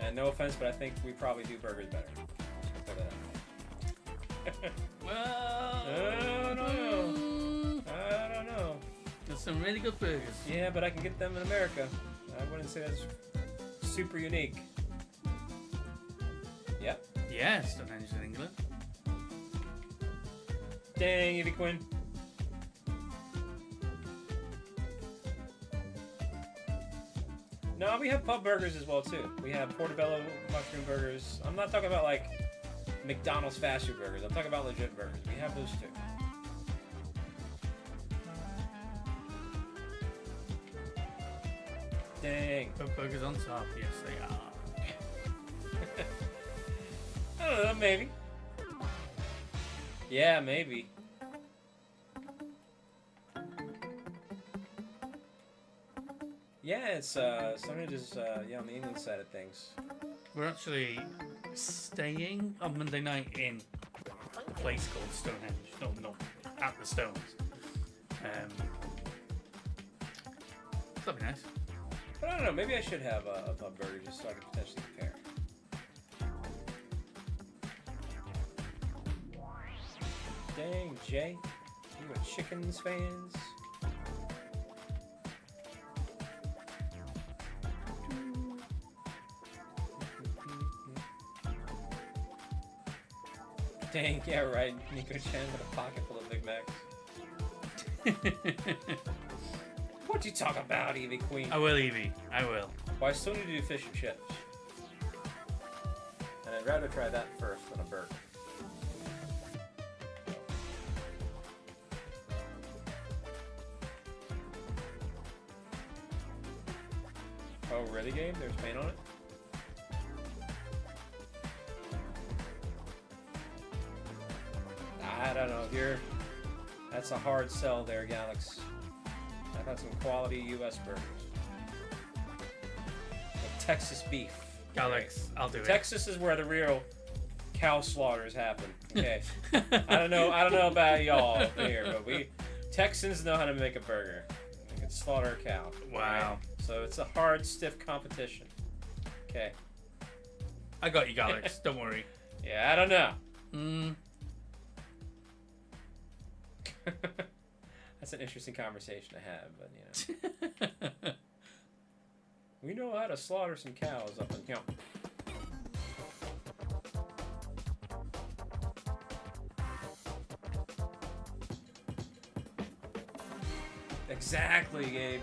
And no offense, but I think we probably do burgers better. Just put that out. Well, I don't know. There's some really good burgers. Yeah, but I can get them in America. I wouldn't say that's super unique. Yep. Yeah. Yeah, Stonehenge in England. Dang, Evie Quinn. No, we have pub burgers as well too. We have portobello mushroom burgers. I'm not talking about like McDonald's fast food burgers. I'm talking about legit burgers. We have those too. Dang. Pub burgers on top. Yes, they are. I don't know, maybe. Yeah, maybe. Yeah, it's Stonehenge is on the England side of things. We're actually staying on Monday night in a place called Stonehenge. No, not at the Stones. That'd be nice. But I don't know, maybe I should have a pub burger just so I can potentially compare. Dang, Jay. You a chickens fans? Dang, yeah, right. Nico Chan with a pocket full of Big Macs. What you talk about, Evie Queen? I will, Evie. I will. Well, I still need to do fish and chips. And I'd rather try that first than a burger. Oh, really, Gabe? There's paint on it? I don't know. That's a hard sell there, Galax. I've had some quality U.S. burgers. With Texas beef. Galax, I'll do it. Texas is where the real cow slaughters happen. Okay. I don't know about y'all up here, but Texans know how to make a burger. We can slaughter a cow. Wow. Right? So it's a hard, stiff competition. Okay. I got you, Galax. Don't worry. Yeah, I don't know. That's an interesting conversation to have, but you know. We know how to slaughter some cows up in here. Exactly, Gabe.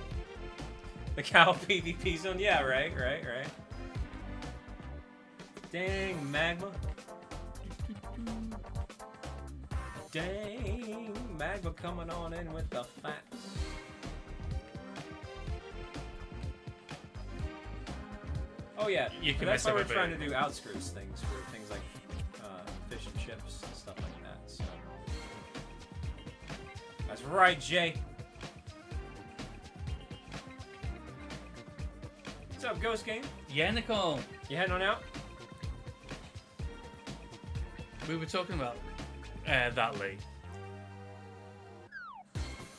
The cow PvP zone? Yeah, right. Dang, Magma. Dang, Magma coming on in with the facts. Oh yeah, You can that's mess why up we're a bit. trying to do outskirts things for things like fish and chips and stuff like that. So that's right, Jay. What's up, Ghost Game? Yeah, Nicole. You heading on out? We were talking about that, Lee.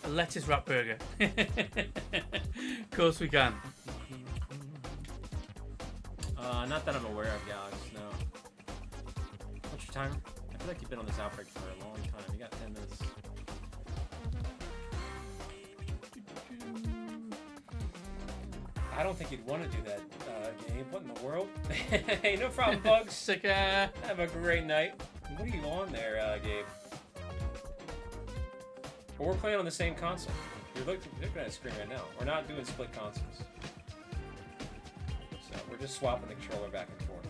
A lettuce wrap burger. Of course we can. Not that I'm aware of, Galax, no. What's your timer? I feel like you've been on this outbreak for a long time. You got 10 minutes. I don't think you'd want to do that, Gabe. What in the world? Hey, no problem, Bugs. Sick. Have a great night. What are you on there, Gabe? Well, we're playing on the same console. You're looking at the screen right now. We're not doing split consoles. So we're just swapping the controller back and forth.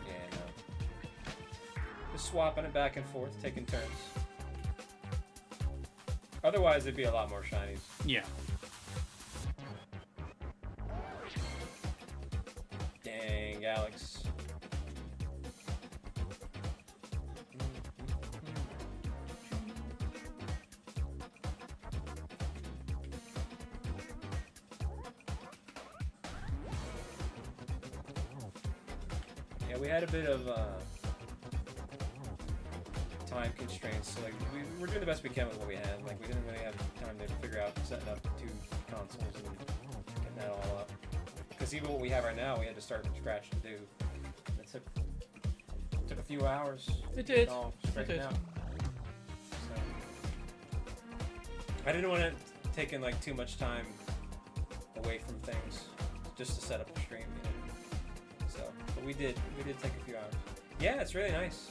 Yeah, no. Just swapping it back and forth, taking turns. Otherwise, there'd be a lot more shinies. Yeah. Dang, Alex. Yeah, we had a bit of time constraints, so like we're doing the best we can with what we had. Like we didn't really have time to figure out setting up 2 consoles and getting that all up. Because even what we have right now, we had to start from scratch to do. It took a few hours. It did. All It straightened did. out. So I didn't want to take in like too much time away from things. just to set up the stream. You know? So, but we did take a few hours. Yeah, it's really nice.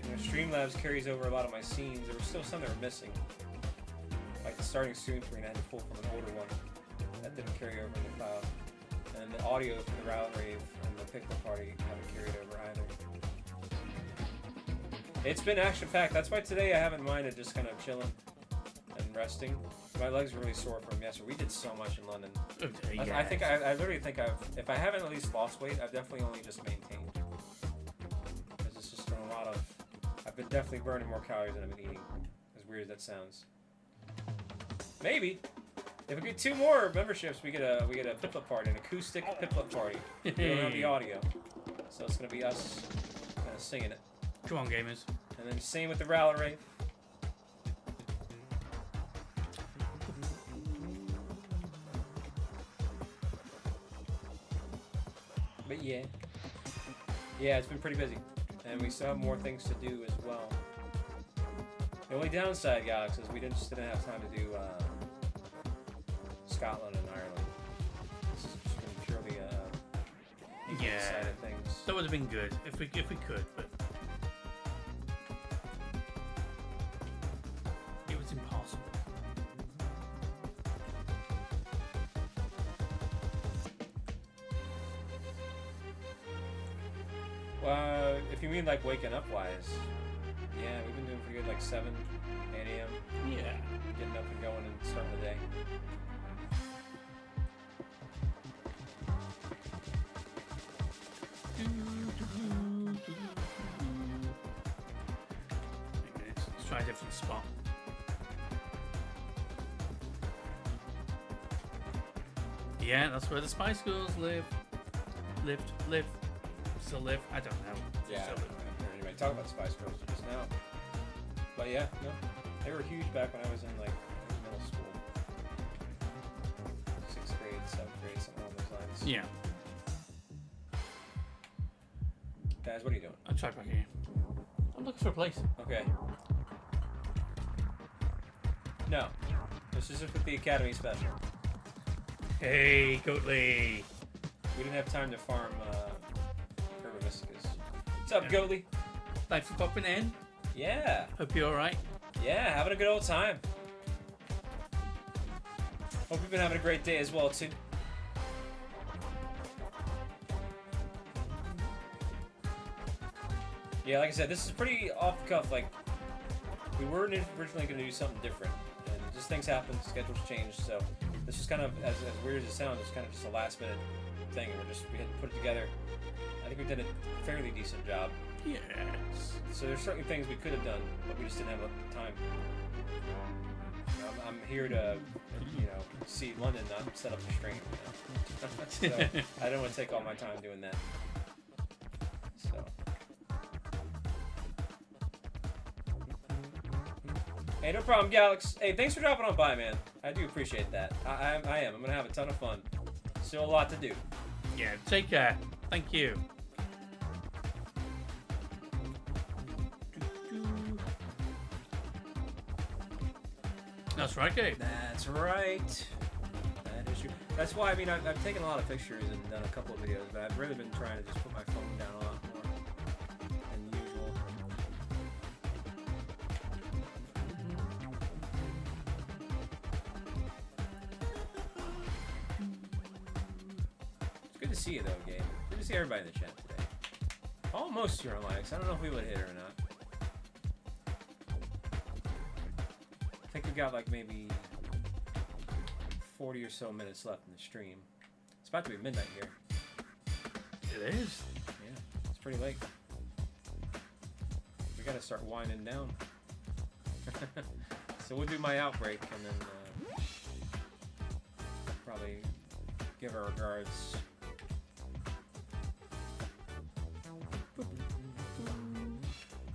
You know, Streamlabs carries over a lot of my scenes. There were still some that were missing. Like the starting soon screen, I had to pull from an older one. That didn't carry over in the cloud. And the audio from the Rowlet Rave and the Piplup party haven't carried over either. It's been action-packed. That's why today I haven't minded just kind of chilling and resting. My legs are really sore from yesterday. We did so much in London. Okay, I literally think if I haven't at least lost weight, I've definitely only just maintained. Because it's just been a lot of, I've been definitely burning more calories than I've been eating. As weird as that sounds. Maybe. If we get 2 more memberships, we get a Piplup party, an acoustic Piplup party. We don't have the audio. So it's going to be us kind of singing it. Come on, gamers. And then same with the Rowlet Rave. But yeah. Yeah, it's been pretty busy. And we still have more things to do as well. The only downside, Alex, is we just didn't have time to do Scotland and Ireland. This has just been purely Yeah. side of things. That would have been good if we could, but it was impossible. Well, if you mean like waking up wise, yeah, we've been doing pretty good, like 7, 8 a.m. Yeah. Getting up and going and starting the day. Let's try a different spot. Yeah, that's where the Spice Girls lived. Still live? I don't know. Yeah, I Still don't know anybody talk about Spice Girls just now. But yeah, no, they were huge back when I was in like middle school, 6th grade, 7th grade, something along those lines. Yeah. Guys, what are you doing? I'll try back here. I'm looking for a place. Okay. No, this is with the Academy special. Hey, Goatley. We didn't have time to farm Curvamiscus. What's up, Yeah. Goatley? Thanks for popping in. Yeah. Hope you're alright. Yeah, having a good old time. Hope you've been having a great day as well, too. Yeah, like I said, this is pretty off the cuff. Like, we were originally going to do something different, and just things happen, schedules change, so this is kind of, as weird as it sounds, it's kind of just a last minute thing, and we had to put it together. I think we did a fairly decent job. Yes. So there's certain things we could have done, but we just didn't have the time. I'm here to, see London, not set up the stream. So I don't want to take all my time doing that. So. Hey, no problem, Galax. Hey, thanks for dropping on by, man. I do appreciate that. I am. I'm gonna have a ton of fun. Still a lot to do. Yeah, take care. Thank you. That's right, Gabe. That's right. That is true. That's why, I mean, I've taken a lot of pictures and done a couple of videos, but I've really been trying to just put my phone down a lot more than usual. It's good to see you, though, Gabe. Good to see everybody in the chat today. Almost here on likes. I don't know if we would hit it or not. I think we've got like maybe 40 or so minutes left in the stream. It's about to be midnight here. It is. Yeah, it's pretty late. We gotta start winding down. So we'll do my outbreak and then probably give our regards.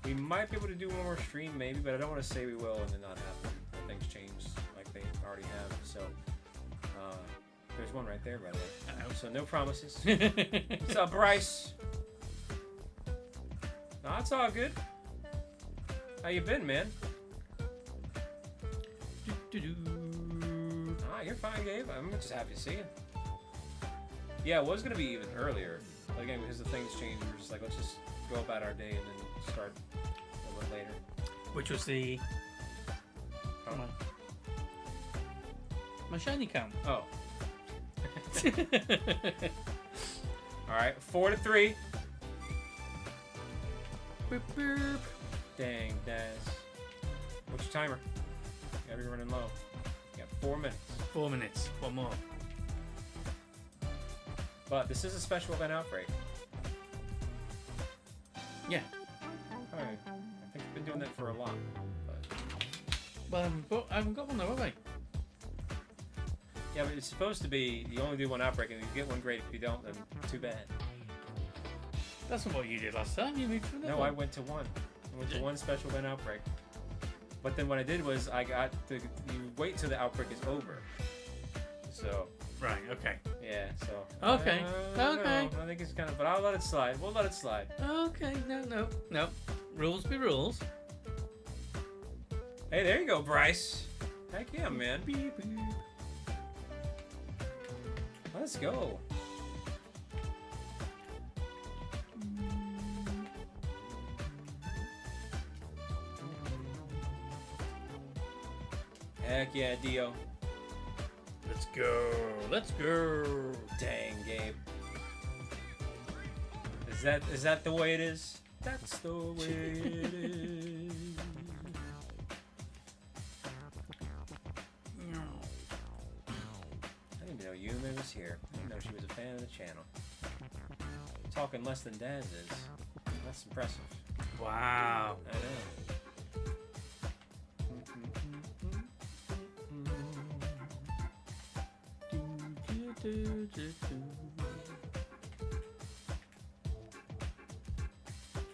We might be able to do one more stream maybe, but I don't want to say we will and then not happen. Things change like they already have. So there's one right there, by the way. So no promises. What's up, Bryce? No, it's all good. How you been, man? fine. You're fine, Gabe. I'm just happy to see you. Yeah, it was gonna be even earlier. But again, because the things changed, we were just like, let's just go about our day and then start a little later. Which was the Oh. my shiny cam. Oh. All right, 4-3. Boop, boop. Dang, Daz. What's your timer? Gotta be running low. You got 4 minutes. 4 minutes. One more. But this is a special event outbreak. Yeah. Alright. I think we've been doing that for a lot. But Well, I haven't got one though, have I? yeah, but it's supposed to be you only do one outbreak and you get one great. If you don't, then too bad. That's not what you did last time. You moved to another No, one. I went to one. I went to one special event outbreak. But then what I did was I got the you wait till the outbreak is over. So Right. Okay. yeah, so Okay, I don't okay. know. I think it's kind of, but I'll let it slide. We'll let it slide. Okay. No. Rules be rules. Hey, there you go, Bryce. Heck yeah, man. Beep, beep. Let's go. Heck yeah, Dio. Let's go. Let's go. Dang, Gabe. Is that the way it is? That's the way it is. I didn't even know Yuma was here. I didn't know she was a fan of the channel. Talking less than Daz is. That's impressive. Wow. I know.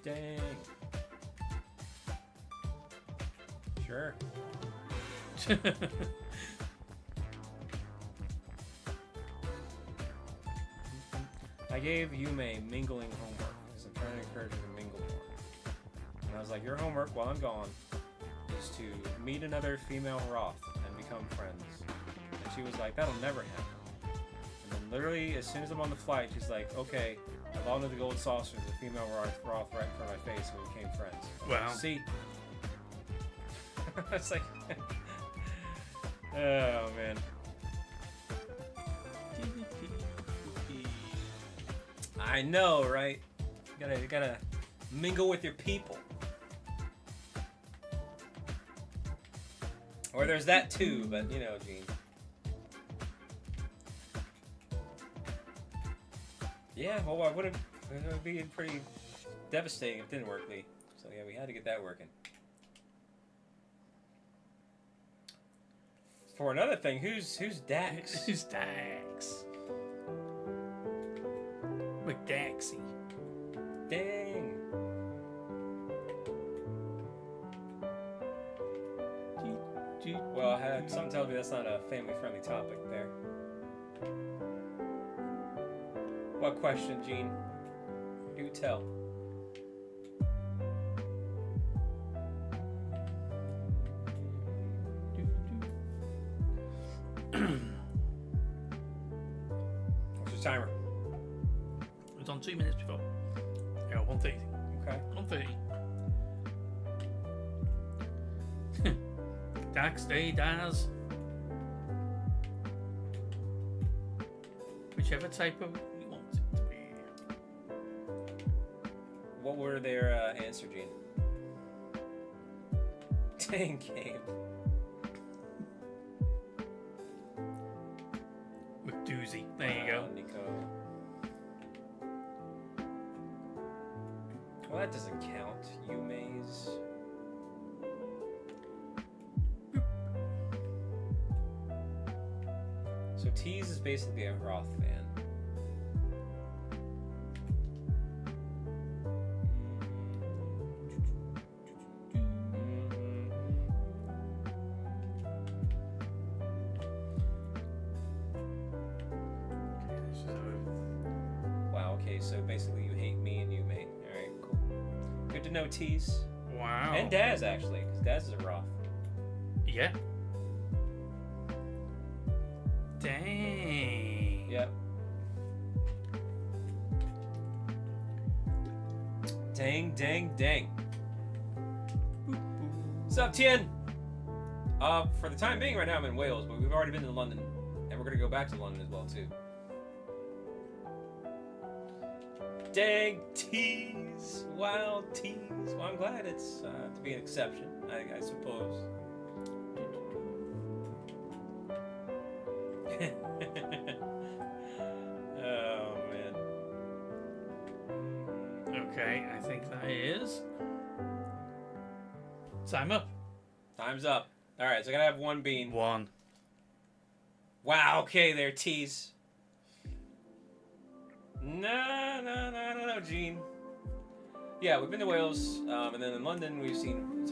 Dang. Sure. I gave Yume mingling homework because I'm trying to encourage her to mingle more. And I was like, your homework while I'm gone is to meet another female Roth and become friends. And she was like, that'll never happen. And then literally, as soon as I'm on the flight, she's like, okay, I've all the gold saucers, a female Roth right in front of my face, and we became friends. I'm like, Wow. see? It's like, oh man. I know, right? You gotta mingle with your people. Or there's that too, but you know, Gene. Yeah, well, I wouldn't. It would be pretty devastating if it didn't work, Lee. So yeah, we had to get that working. For another thing, who's Dax? Who's Dax? McDaxie. Dang. Well, I had something tells me that's not a family-friendly topic there. What question, Gene? Do tell. What's your timer? It was on 2 minutes before. Yeah, 1:30. Okay. 1:30. Dax Day Daz. Whichever type of you want it to be. What were their answer, Gene? Dang, Gabe. McDoozy. There you go. Nico. Well, that doesn't count. Yume's. So Tease is basically a Roth fan. Wow, okay, so basically you hate me and Yume. Alright, cool. Good to know, Tease. Wow. And Daz, actually, because Daz is a Roth. Yeah. Dang, dang, dang. What's up, Tien? For the time being, right now I'm in Wales, but we've already been to London, and we're gonna go back to London as well too. Dang tease, wild tease. Well, I'm glad it's to be an exception, I suppose. Oh man. Okay, I think that is time up. Time's up. All right, so I gotta have one bean. One. Wow. Okay, there, tease. No, Gene. Yeah, we've been to Wales, and then in London we've seen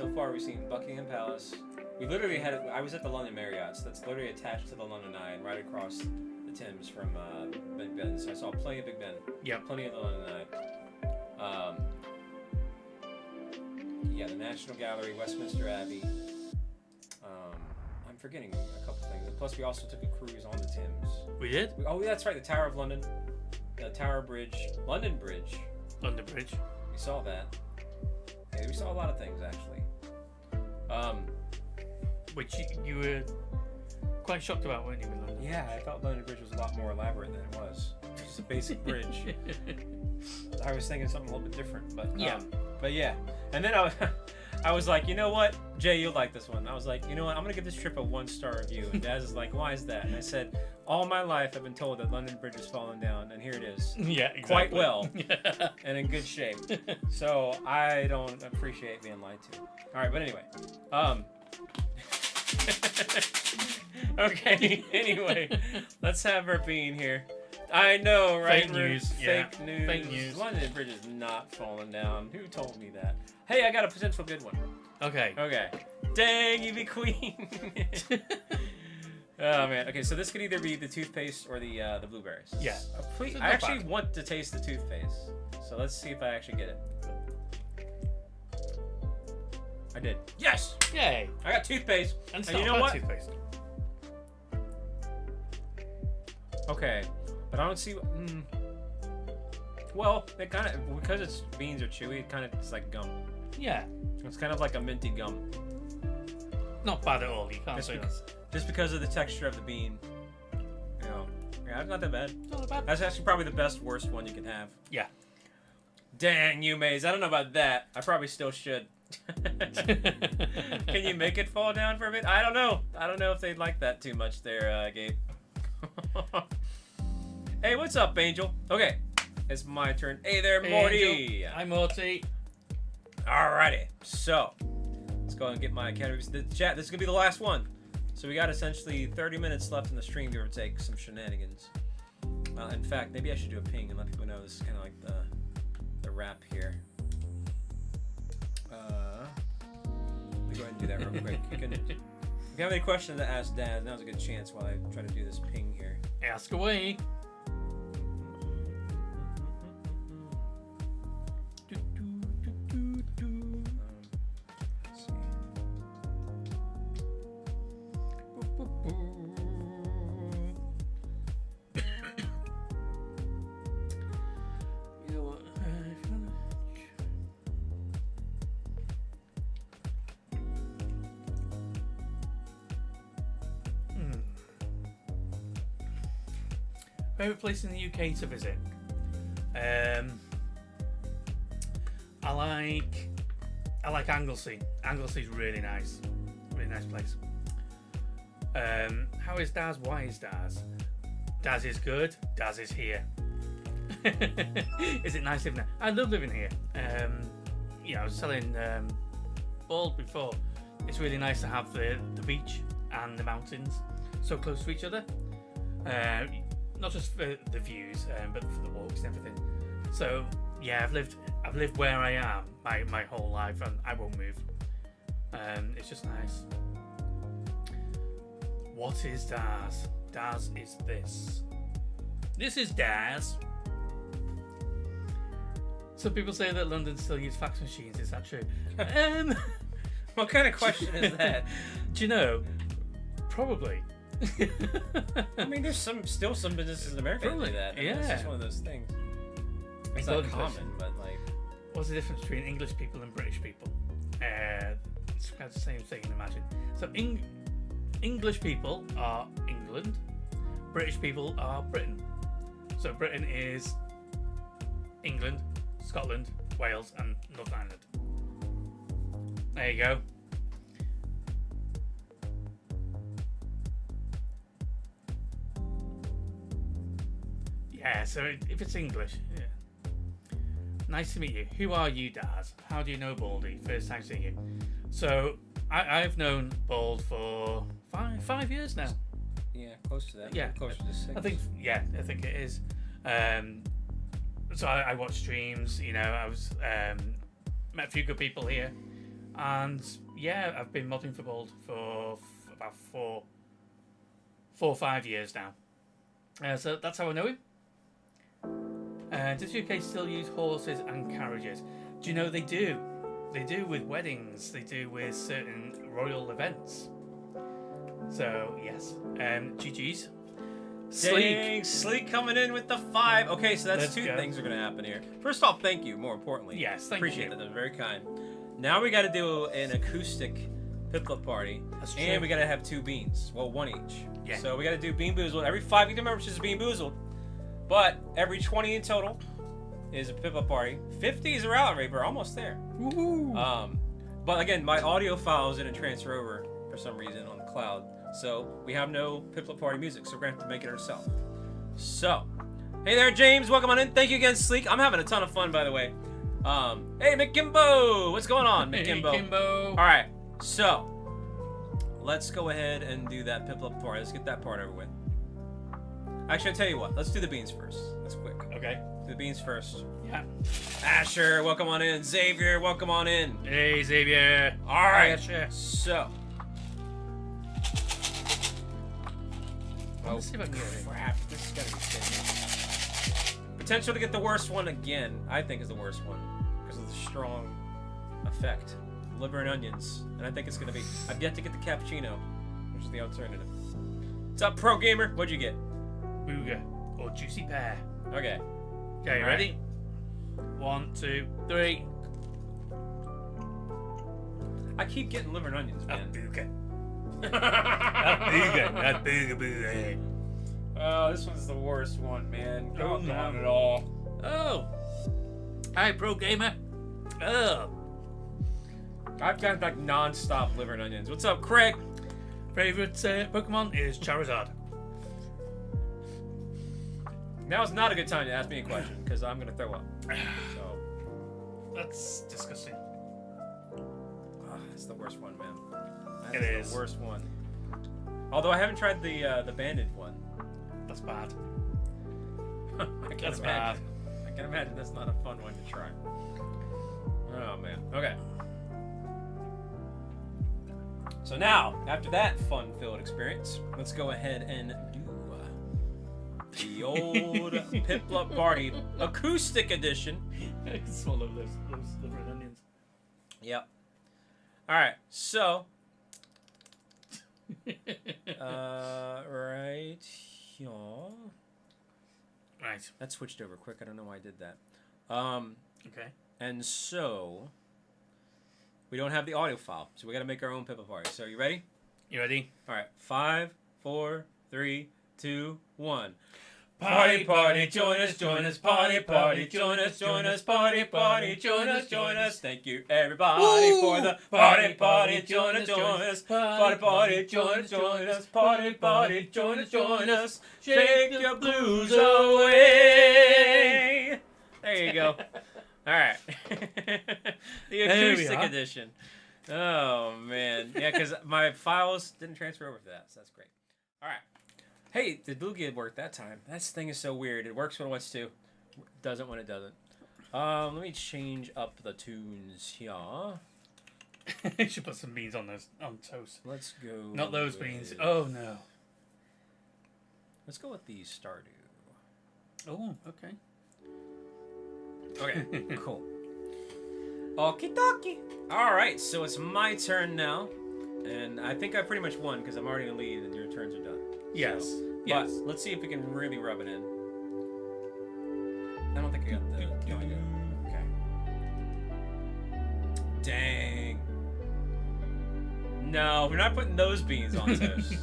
Buckingham Palace. We literally I was at the London Marriott, so that's literally attached to the London Eye and right across the Thames from Big Ben. So I saw plenty of Big Ben. Yeah. Plenty of the London Eye. Yeah, the National Gallery, Westminster Abbey. I'm forgetting a couple things. And plus, we also took a cruise on the Thames. We did? Oh, that's right, the Tower of London. The Tower Bridge, London Bridge. London Bridge. We saw that. Yeah, we saw a lot of things actually. Which you were quite shocked about, weren't you, in London? Yeah, I thought London Bridge was a lot more elaborate than it was. Just a basic bridge. I was thinking something a little bit different, but yeah. But yeah, and then I was like, you know what, Jay, you'll like this one. I was like, you know what, I'm gonna give this trip a 1-star review. And Daz is like, why is that? And I said, all my life I've been told that London Bridge has fallen down, and here it is. Yeah, exactly. Quite well, and in good shape. So I don't appreciate being lied to. All right, but anyway, okay. Anyway, let's have our bean here. I know, right? Fake news. Fake news. Fake news. London Bridge is not falling down. Who told me that? Hey, I got a potential good one. Okay. Okay. Dang, you be queen. Oh man. Okay, so this could either be the toothpaste or the blueberries. Yeah. Please, I actually want to taste the toothpaste. So let's see if I actually get it. I did. Yes. Yay. I got toothpaste. And you know what? Toothpaste. Okay, but I don't see. Well, it kind of, because its beans are chewy, it kind of is like gum. Yeah. It's kind of like a minty gum. Not bad at all. You can't say that. Just because of the texture of the bean. You know, yeah, it's not that bad. Not that bad. That's actually probably the worst one you can have. Yeah. Dang you, Maze. I don't know about that. I probably still should. Can you make it fall down for a bit? I don't know. I don't know if they'd like that too much there, Gabe. Hey, what's up, Angel? Okay, it's my turn. Hey there, Morty. Hi, Morty. Alrighty, so let's go and get my cannabis. The chat. This is gonna be the last one. So we got essentially 30 minutes left in the stream, give or take, some shenanigans. In fact, maybe I should do a ping and let people know this is kind of like the wrap here. Let me go ahead and do that real quick. If you have any questions to ask Daz, now's a good chance while I try to do this ping here. Ask away. Let's see. You know what? Favorite place in the UK to visit? I like Anglesey. Anglesey's really nice place. How is Daz? Why is Daz? Daz is good. Daz is here. Is it nice living there? I love living here. I was telling Bald before. It's really nice to have the beach and the mountains so close to each other. Not just for the views, but for the walks and everything. So yeah, I've lived where I am my whole life, and I won't move. It's just nice. What is Daz? Daz is this. This is Daz. Some people say that London still use fax machines. Is that true? What kind of question is that? Do you know? Probably. I mean, there's still some businesses in America that do that. I mean, it's just one of those things. It's not common, but like. what's the difference between English people and British people? It's kind of the same thing, imagine. So English people are England, British people are Britain. So Britain is England, Scotland, Wales, and Northern Ireland. There you go. Yeah, so if it's English, yeah. Nice to meet you. Who are you, Daz? How do you know Baldy? First time seeing you. So I've known Bald for five years now. Yeah, close to that. Yeah, closer to 6. I think it is. So I watch streams. You know, I was met a few good people here, and yeah, I've been modding for Bald for about 4 or 5 years now. So that's how I know him. Does UK still use horses and carriages? Do you know they do? They do with weddings. They do with certain royal events. So yes, GG's. Sleek coming in with the 5. Okay, so that's Let's 2 go. things are going to happen here. First off, thank you, more importantly. Yes, thank Appreciate you. that. That was very kind. Now we got to do an acoustic Piplup party. That's true. And we got to have 2 beans. Well, 1 each. Yeah. So we got to do Bean Boozled. Every 5 you remember, is Bean Boozled. But every 20 in total is a Piplup party. 50 is a Rowlet Rave. We're almost there. Woohoo! But again, my audio files didn't transfer over for some reason on the cloud. So we have no Piplup party music. So we're going to have to make it ourselves. So, hey there, James. Welcome on in. Thank you again, Sleek. I'm having a ton of fun, by the way. Hey, McKimbo. What's going on, McKimbo? Hey, Kimbo. All right. So, let's go ahead and do that Piplup party. Let's get that part over with. Actually, I'll tell you what. Let's do the beans first. That's quick. Okay. Do the beans first. Yeah. Asher, welcome on in. Xavier, welcome on in. Hey, Xavier. All right. Asher. So. Let's see if I can get it. Crap. This has got to be fitting. Potential to get the worst one again, I think, is the worst one. Because of the strong effect. Liver and onions. And I think it's going to be. I've yet to get the cappuccino, which is the alternative. What's up, Pro Gamer? What'd you get? Booger or juicy pear. Okay. Okay, All ready? 1, 2, 3. I keep getting liver and onions, man. Booger. That booger. Oh, this one's the worst one, man. Oh, Come no. on at all. Oh. Hi, Pro Gamer. Oh. I've got like non-stop liver and onions. What's up, Craig? Favorite Pokemon is Charizard. Now's not a good time to ask me a question because I'm gonna throw up. So That's disgusting. it's the worst one, man. It That is. the worst one. Although I haven't tried the banded one. That's bad. I can That's imagine. I can imagine that's not a fun one to try. Oh man. Okay. So now, after that fun-filled experience, let's go ahead and do the old Piplup Party Acoustic Edition. I can swallow those liver and onions. Yep. All right. So, right here. Right. That switched over quick. I don't know why I did that. Okay. And so, we don't have the audio file, so we got to make our own Piplup Party. So, you ready? You ready? All right. 5, 4, 3, 2, 1. Party, party, join us, party, party, join us, party, party, join us. Thank you, everybody, for the party, party, join us, party, party, join us, party, party, join us. Shake your blues away. There you go. All right. The acoustic edition. Oh, man. Yeah, because my files didn't transfer over to that, so that's great. All right. Hey, the Boozled worked that time. That thing is so weird. It works when it wants to. Doesn't when it doesn't. Let me change up the tunes here. You should put some beans on toast. Let's go. Not those with- beans. Oh no. Let's go with the Stardew. Oh, okay. Okay, cool. Okie dokie. Alright, so it's my turn now. And I think I pretty much won because I'm already in the lead and your turns are done. Yes. So, Yes. But let's see if we can really rub it in. I don't think I got the. No, I did. Okay. Dang. No, we're not putting those beans on toast.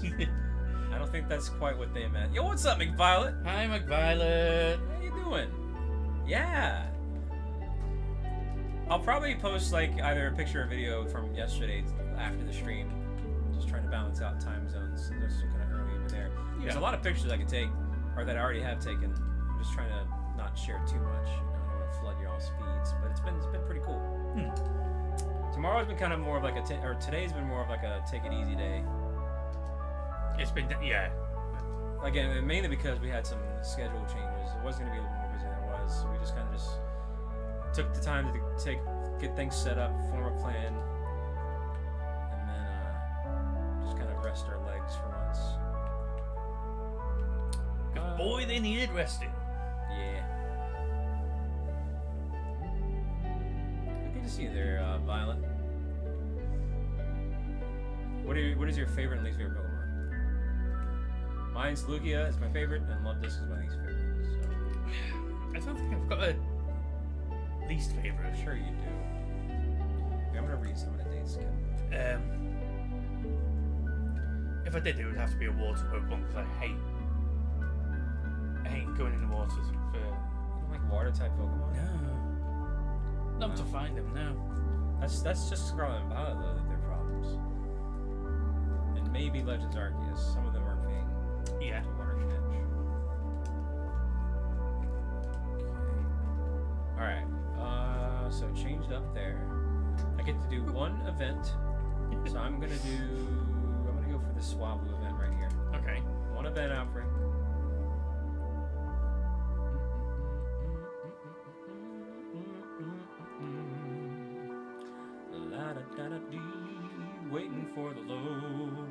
I don't think that's quite what they meant. Yo, what's up, McViolet? Hi, McViolet. How you doing? Yeah. I'll probably post like either a picture or video from yesterday after the stream. Just trying to balance out time zones. So they're still kind of early over there. There's a lot of pictures I could take, or that I already have taken. I'm just trying to not share too much. You know, I don't want to flood y'all's feeds, but it's been pretty cool. Tomorrow's been kind of more of like or today's been more of like a take it easy day. It's been, yeah. Again, mainly because we had some schedule changes. It was going to be a little more busy than it was. So we just kind of took the time to get things set up, form a plan, and then just kind of rest our legs for once. Boy, they needed resting. Yeah. Good to see you there, Violet. What is your favorite and least favorite Pokemon? Mine's Lugia is my favorite, and Love Disc is my least favorite. So. I don't think I've got a least favorite. I'm sure you do. Yeah, I'm gonna read some of the dates again. If I did, it would have to be a water Pokemon because I hate going in the waters for. You don't like water type Pokemon? No. Not to find them. No. That's just Scarlet and Violet though that they're problems. And maybe Legends Arceus. Some of them are being Yeah. to water catch. Okay. Alright. So changed up there. I get to do one event. So I'm gonna go for the Swablu event right here. Okay. One event outbreak. La da da da dee, waiting for the load.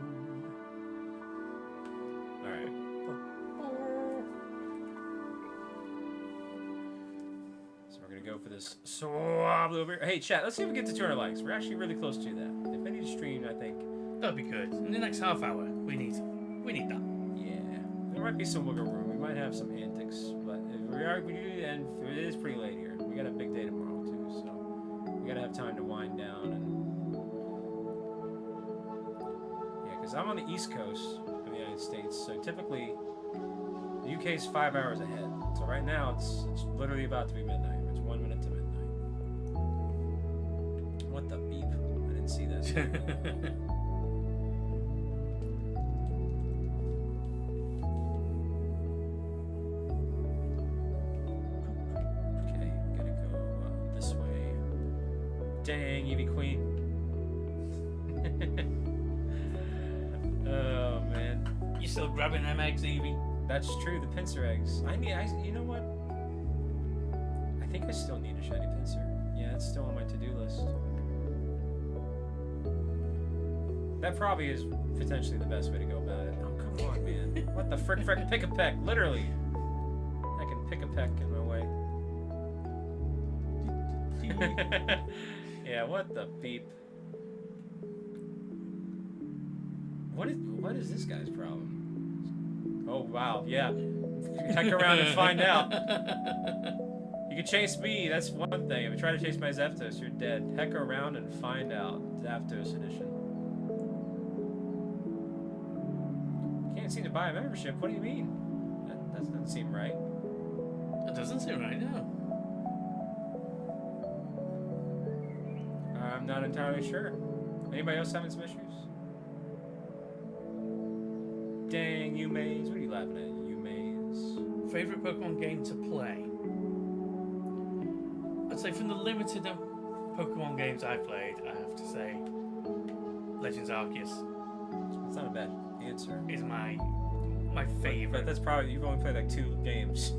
Alright. So we're gonna go for this Swablu over here. Hey chat, let's see if we get to 200 likes. We're actually really close to that. If any stream, I think. That'd be good. In the next half hour, we need that. Yeah. There might be some wiggle room. We might have some antics, but if we do, and it is pretty late here. We got a big day tomorrow too, so we gotta have time to wind down and yeah, because I'm on the East Coast of the United States, so typically the UK is 5 hours ahead. So right now it's literally about to be midnight. It's 1 minute to midnight. What the beep? I didn't see that. Dang, Eevee Queen. Oh man. You still grabbing them eggs, Eevee? That's true. The pincer eggs. You know what? I think I still need a shiny pincer. Yeah, it's still on my to-do list. That probably is potentially the best way to go about it. Oh come on, man! What the frick? Pick a peck, literally. I can pick a peck in my way. Yeah, what the beep? What is this guy's problem? Oh wow, yeah. Heck around and find out. You can chase me, that's one thing. If you try to chase my Zapdos, you're dead. Heck around and find out. Zapdos edition. Can't seem to buy a membership. What do you mean? That doesn't seem right. It doesn't seem right, no. I'm not entirely sure. Anybody else having some issues? Dang, you maze. What are you laughing at, you maze? Favorite Pokemon game to play? I'd say from the limited Pokemon games I've played, I have to say Legends Arceus It's not a bad answer. is my favorite. But that's probably, you've only played like 2 games.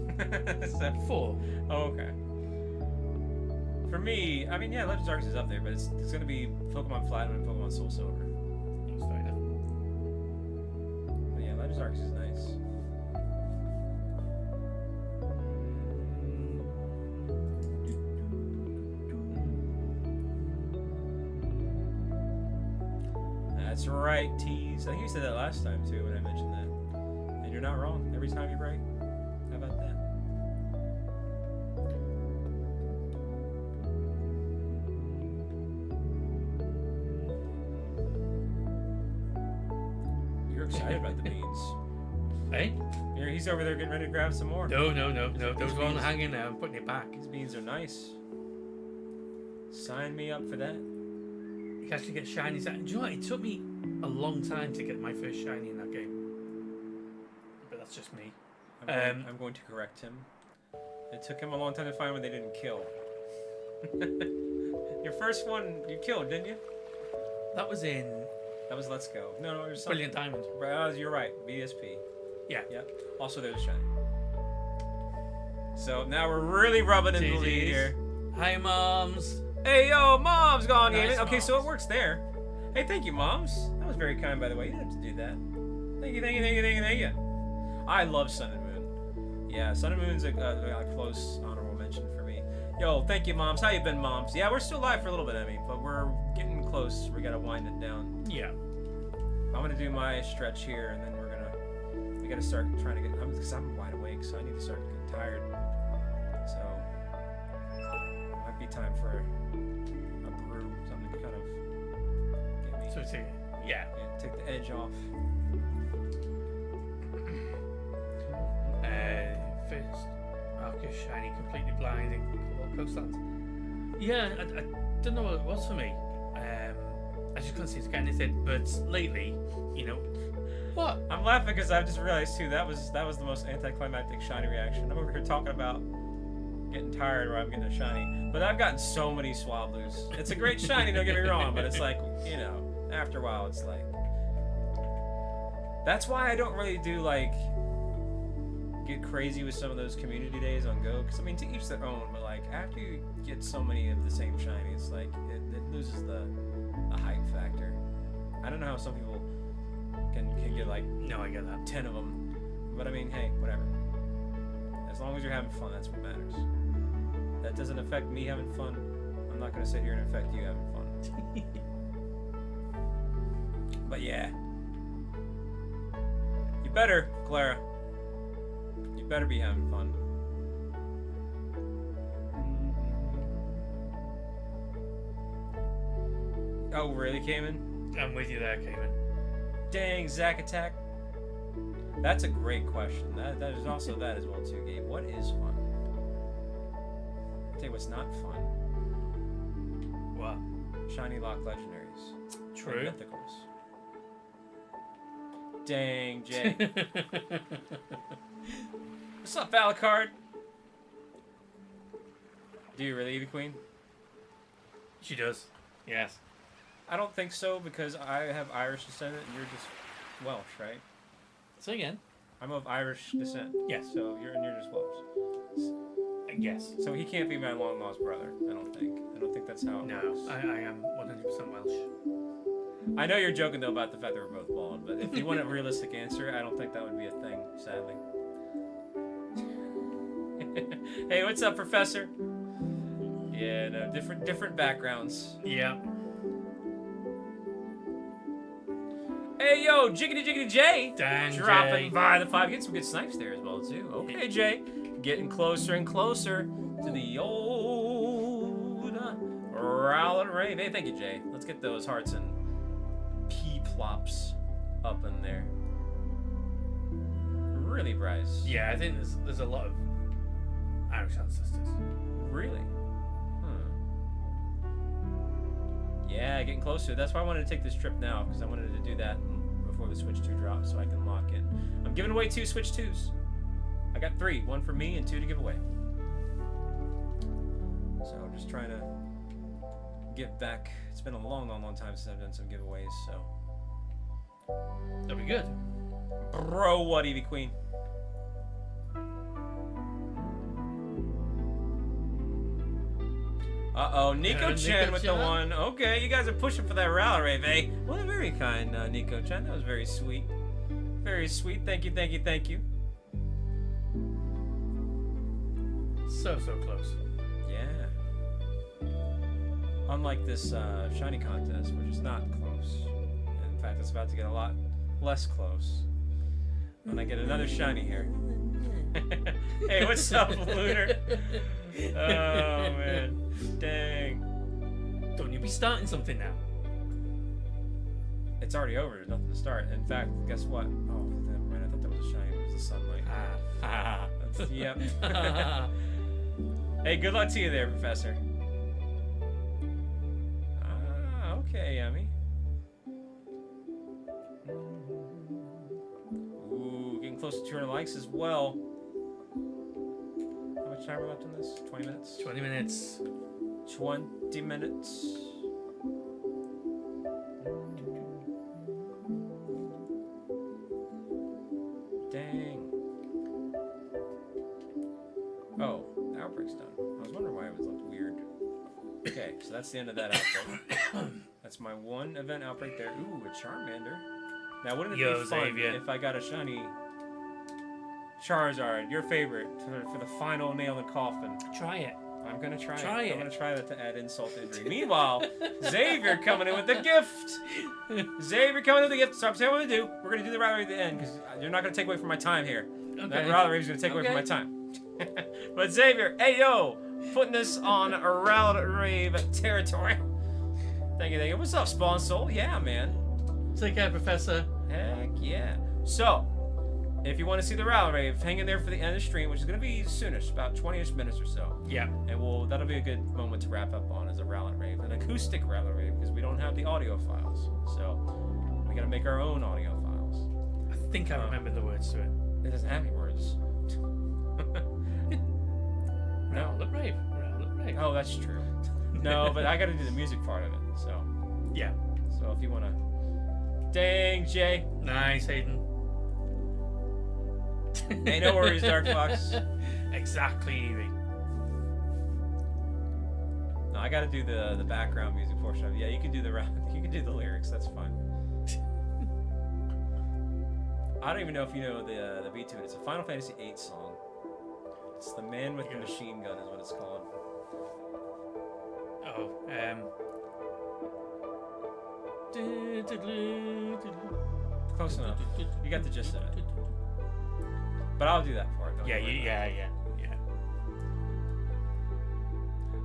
So, 4. oh, okay. For me, I mean, yeah, Legends Arceus is up there, but it's going to be Pokemon Platinum and Pokemon Soul Silver. That's fair enough. But yeah, Legends Arceus is nice. That's right, Tease. I think you said that last time too when I mentioned that. And you're not wrong. Every time you're right. How about that? excited about the beans. Hey? Here, he's over there getting ready to grab some more. No. Those one beans- hanging there. I'm putting it back. These beans are nice. Sign me up for that. You can actually get shinies. Do you know what? It took me a long time to get my first shiny in that game. But that's just me. I'm going to correct him. It took him a long time to find one they didn't kill. Your first one you killed, didn't you? That was in That was Let's Go. No, it was something. Brilliant Diamond. You're right. BSP. Yeah. Yep. Also, there's shiny. So now we're really rubbing in the lead GGs. here. Hi, moms. Hey, yo, Mom's gone Nice, gaming. Okay, so Moms. it works there. Hey, thank you, Moms. That was very kind, by the way. You didn't have to do that. Thank you. I love Sun and Moon. Yeah, Sun and Moon's a close honorable mention for me. Yo, thank you, Moms. How you been, Moms? Yeah, we're still live for a little bit, Emmy, but we're getting close. We gotta wind it down. Yeah. I'm gonna do my stretch here, and then we gotta start trying to get. Because I'm wide awake, so I need to start getting tired. So it might be time for a brew, something to kind of get me. So it's yeah. Take the edge off. First, Arcus shiny, completely blinding. Coastlands. Yeah, I don't know what it was for me. I just couldn't seem to get anything. But lately, you know, what? I'm laughing because I've just realized too that was the most anticlimactic shiny reaction. I'm over here talking about getting tired where I'm getting a shiny, but I've gotten so many Swablues. It's a great shiny, don't get me wrong, but it's like, you know, after a while it's like. That's why I don't really do like get crazy with some of those community days on Go, because I mean, to each their own, but like after you get so many of the same shinies, like it loses the hype factor. I don't know how some people can get like No, I get that. 10 of them, but I mean, hey, whatever. As long as you're having fun, that's what matters. That doesn't affect me having fun. I'm not gonna sit here and affect you having fun. But yeah, you better, Clara. You better be having fun. Oh, really, Cayman? I'm with you there, Cayman. Dang, Zack Attack. That's a great question. That is also that as well too, Gabe. What is fun? I'll tell you what's not fun. What? Shiny Lock Legendaries. True. And Mythicals. Dang, Jay. What's up, Alucard? Do you really, Eevee Queen? She does. Yes. I don't think so, because I have Irish descent and you're just Welsh, right? So again. I'm of Irish descent. Yes. So you're just Welsh. Yes. So he can't be my long lost brother. I don't think. I don't think that's how it No, works. I am 100% Welsh. I know you're joking though about the fact that we're both bald, but if you want a realistic answer, I don't think that would be a thing. Sadly. Hey, what's up, Professor? Yeah, no, different backgrounds. Yeah. Hey, yo, Jiggity Jay! Dang, Dropping Jay. by the 5. Get some good snipes there as well, too. Okay, Jay. Getting closer and closer to the old Rowlet Rave. Hey, thank you, Jay. Let's get those hearts and Piplups up in there. Really, Bryce? Yeah, I think there's a lot of Irish ancestors. Really? Yeah, getting closer. That's why I wanted to take this trip now, because I wanted to do that before the Switch 2 drops so I can lock in. I'm giving away 2 Switch 2s. I got 3. 1 for me and 2 to give away. So I'm just trying to give back. It's been a long time since I've done some giveaways, so. That'll be good. Bro, what, Eevee Queen? Uh-oh, Nico-chan with the Nico-chan? one. Okay, you guys are pushing for that Rowlet Rave, eh? Well, very kind, Nico-chan. That was very sweet. Very sweet. Thank you. So close. Yeah. Unlike this shiny contest, which is not close. In fact, it's about to get a lot less close when I get another shiny here. Hey, what's up, Lunar? Oh, man. Dang. Don't you be starting something now? it's already over. There's nothing to start. In fact, guess what? Oh, never mind. I thought that was a shiny. It was the sunlight. Yep. Hey, good luck to you there, Professor. Okay, Yummy. Ooh, getting close to 200 likes as well. How much time are left on this? 20 minutes? 20 minutes. 20 minutes. Dang. Oh, the outbreak's done. I was wondering why it was looked weird. Okay, so that's the end of that outbreak. That's my one event outbreak there. Ooh, a Charmander. Now, wouldn't it be fun Xavier. if I got a shiny Charizard, your favorite, for the final nail in the coffin? Try it. I'm gonna try it. Try it. I'm gonna try that to add insult to injury. Meanwhile, Xavier coming in with the gift. Xavier coming in with the gift. So I'm saying what to do. We're gonna do the rally at the end because you're not gonna take away from my time here. Okay. That rally is gonna take away from my time. But Xavier, hey yo, putting this on a Rowlet rave territory. Thank you. What's up, Spawn Soul? Yeah, man. Take care, Professor. Heck yeah. So, if you want to see the Rowlet rave, hang in there for the end of the stream, which is gonna be soonish, about 20-ish minutes or so. Yeah. And that'll be a good moment to wrap up on as a Rowlet rave, an acoustic Rowlet rave, because we don't have the audio files. So we gotta make our own audio files. I think I remember the words to it. It doesn't have any words. No. Rowlet rave. Rowlet rave. Oh, that's true. No, but I gotta do the music part of it. So Yeah. if you wanna, dang Jay. Nice, Hayden. Hey, no worries, Dark Fox. Exactly, Evie. No, I gotta do the background music portion of it. Yeah, you can do the lyrics. That's fine. I don't even know if you know the beat to it. It's a Final Fantasy VIII song. It's the Man with the Machine Gun is what it's called. Oh, Close enough. You got the gist of it. But I'll do that for it. Don't you worry about it. Yeah.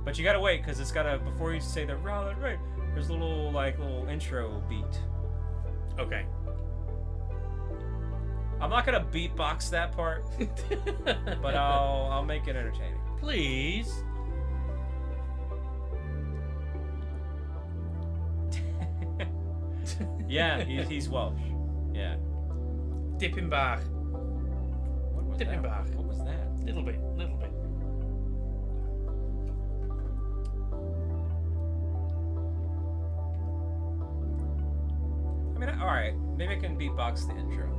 But you gotta wait, because it's gotta, before you say the Rowlet rave, there's a little intro beat. Okay. I'm not gonna beatbox that part, but I'll make it entertaining. Please. Yeah, he's Welsh. Yeah. Dipping back. What was Dipping that? back. What was that? Little bit. I mean, all right, maybe I can beatbox the intro.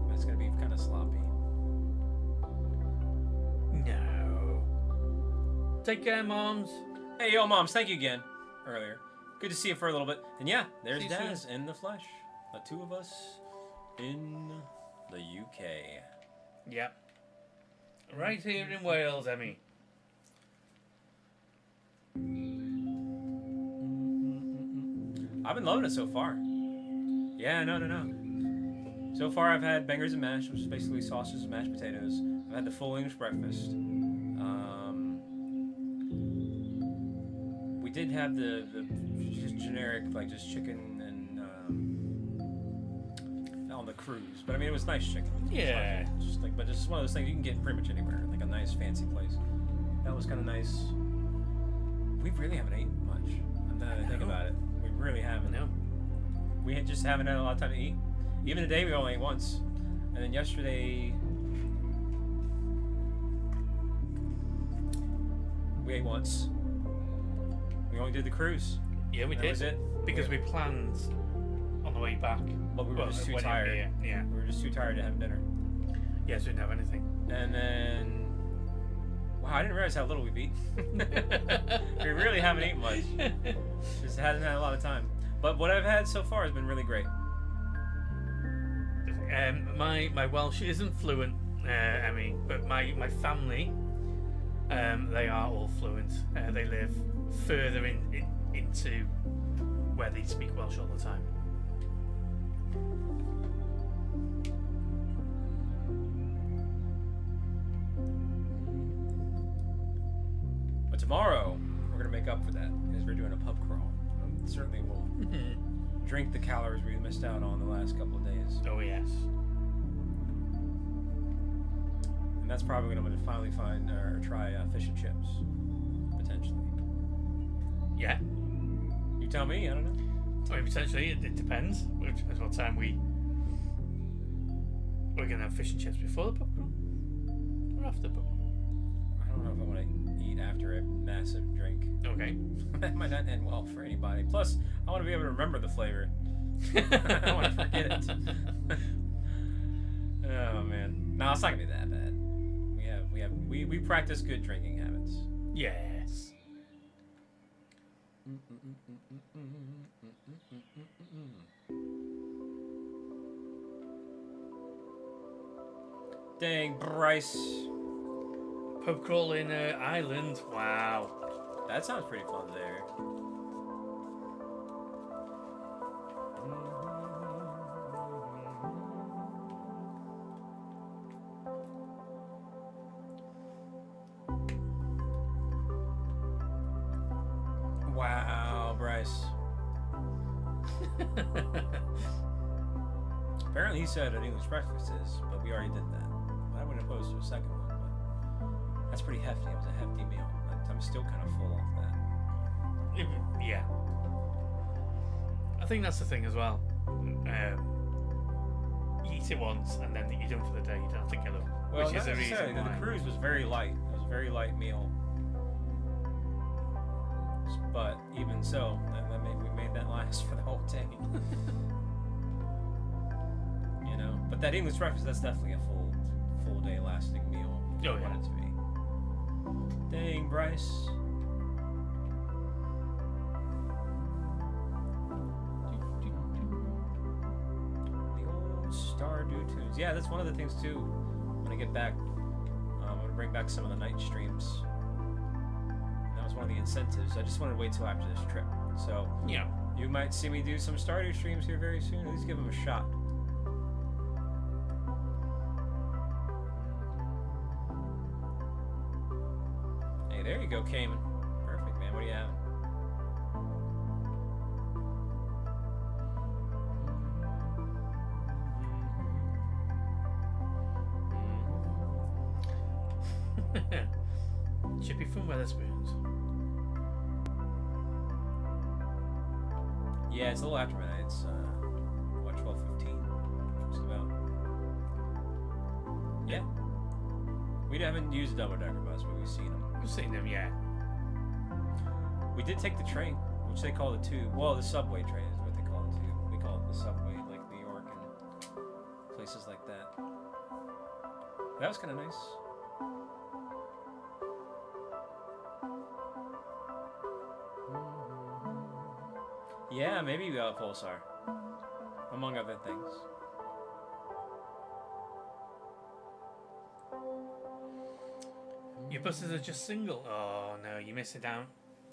But it's gonna be kind of sloppy. No. Take care, moms. Hey, yo, moms, thank you again earlier. Good to see you for a little bit. And yeah, there's See you Daz in the flesh. The two of us in the UK. Yep. Right here in Wales, Emmy. I've been loving it so far. Yeah, no. So far, I've had bangers and mash, which is basically sausages and mashed potatoes. I've had the full English breakfast. We did have the just generic, like just chicken and on the cruise. But I mean, it was nice chicken. Yeah. But just one of those things you can get pretty much anywhere, like a nice fancy place. That was kind of nice. We really haven't eaten much. I'm not to think about it. We really haven't. No. We just haven't had a lot of time to eat. Even today, we only ate once. And then yesterday, we ate once. We only did the cruise. Yeah, we That did. was it. Because we planned on the way back. But we were just too when tired. you're here. Yeah. We were just too tired to have dinner. Yes, we didn't have anything. And then, wow, I didn't realize how little we've eaten. We really haven't eaten much. Just hasn't had a lot of time. But what I've had so far has been really great. My Welsh isn't fluent, Emmy, but my family, they are all fluent. They live further into where they speak Welsh all the time. But tomorrow, we're going to make up for that because we're doing a pub crawl. certainly will drink the calories we missed out on the last couple of days. Oh yes. And that's probably when I'm going to finally find or try fish and chips, potentially. Yeah. You tell me. I don't know. I mean, potentially it depends. It depends what time we're gonna have fish and chips before the pub crawl or after the pub crawl. I don't know if I want to eat after a massive drink. Okay. That might not end well for anybody. Plus, I want to be able to remember the flavor. I don't want to forget it. Oh man, no, it's not gonna be that bad. We practice good drinking habits. Yes. Dang, Bryce. Pub crawl in Ireland. Wow. That sounds pretty fun there. Wow, Bryce. Apparently he said an English breakfast is, but we already did that. I wouldn't oppose to a second one, but that's pretty hefty. It was a hefty meal. I'm still kind of full off that. Yeah. I think that's the thing as well. You eat it once and then you're done for the day. You don't have to get up. Well, which not is the reason necessarily. why. The cruise was very light. It was a very light meal. But even so, we made that last for the whole day. You know, but that English breakfast, that's definitely a full day lasting meal. Oh, I want it to be. Dang, Bryce. The old Stardew tunes. Yeah, that's one of the things too. When I get back, I'm gonna bring back some of the night streams. That was one of the incentives. I just wanted to wait till after this trip. So Yeah. you might see me do some Stardew streams here very soon. At least give them a shot. Hey, there you go, Cayman. Perfect, man. What do you have? Chippy from Weatherspoons. Yeah, it's a little after midnight. It's, what, 12:15? Just about. Yeah. We haven't used a double-decker bus, but we've seen them. I've seen them, yeah. We did take the train, which they call the tube. Well, the subway train is what they call it, too. We call it the subway, like New York and places like that. That was kind of nice. Yeah, maybe Pulsar, among other things. Your buses are just single. Oh no, you miss it out.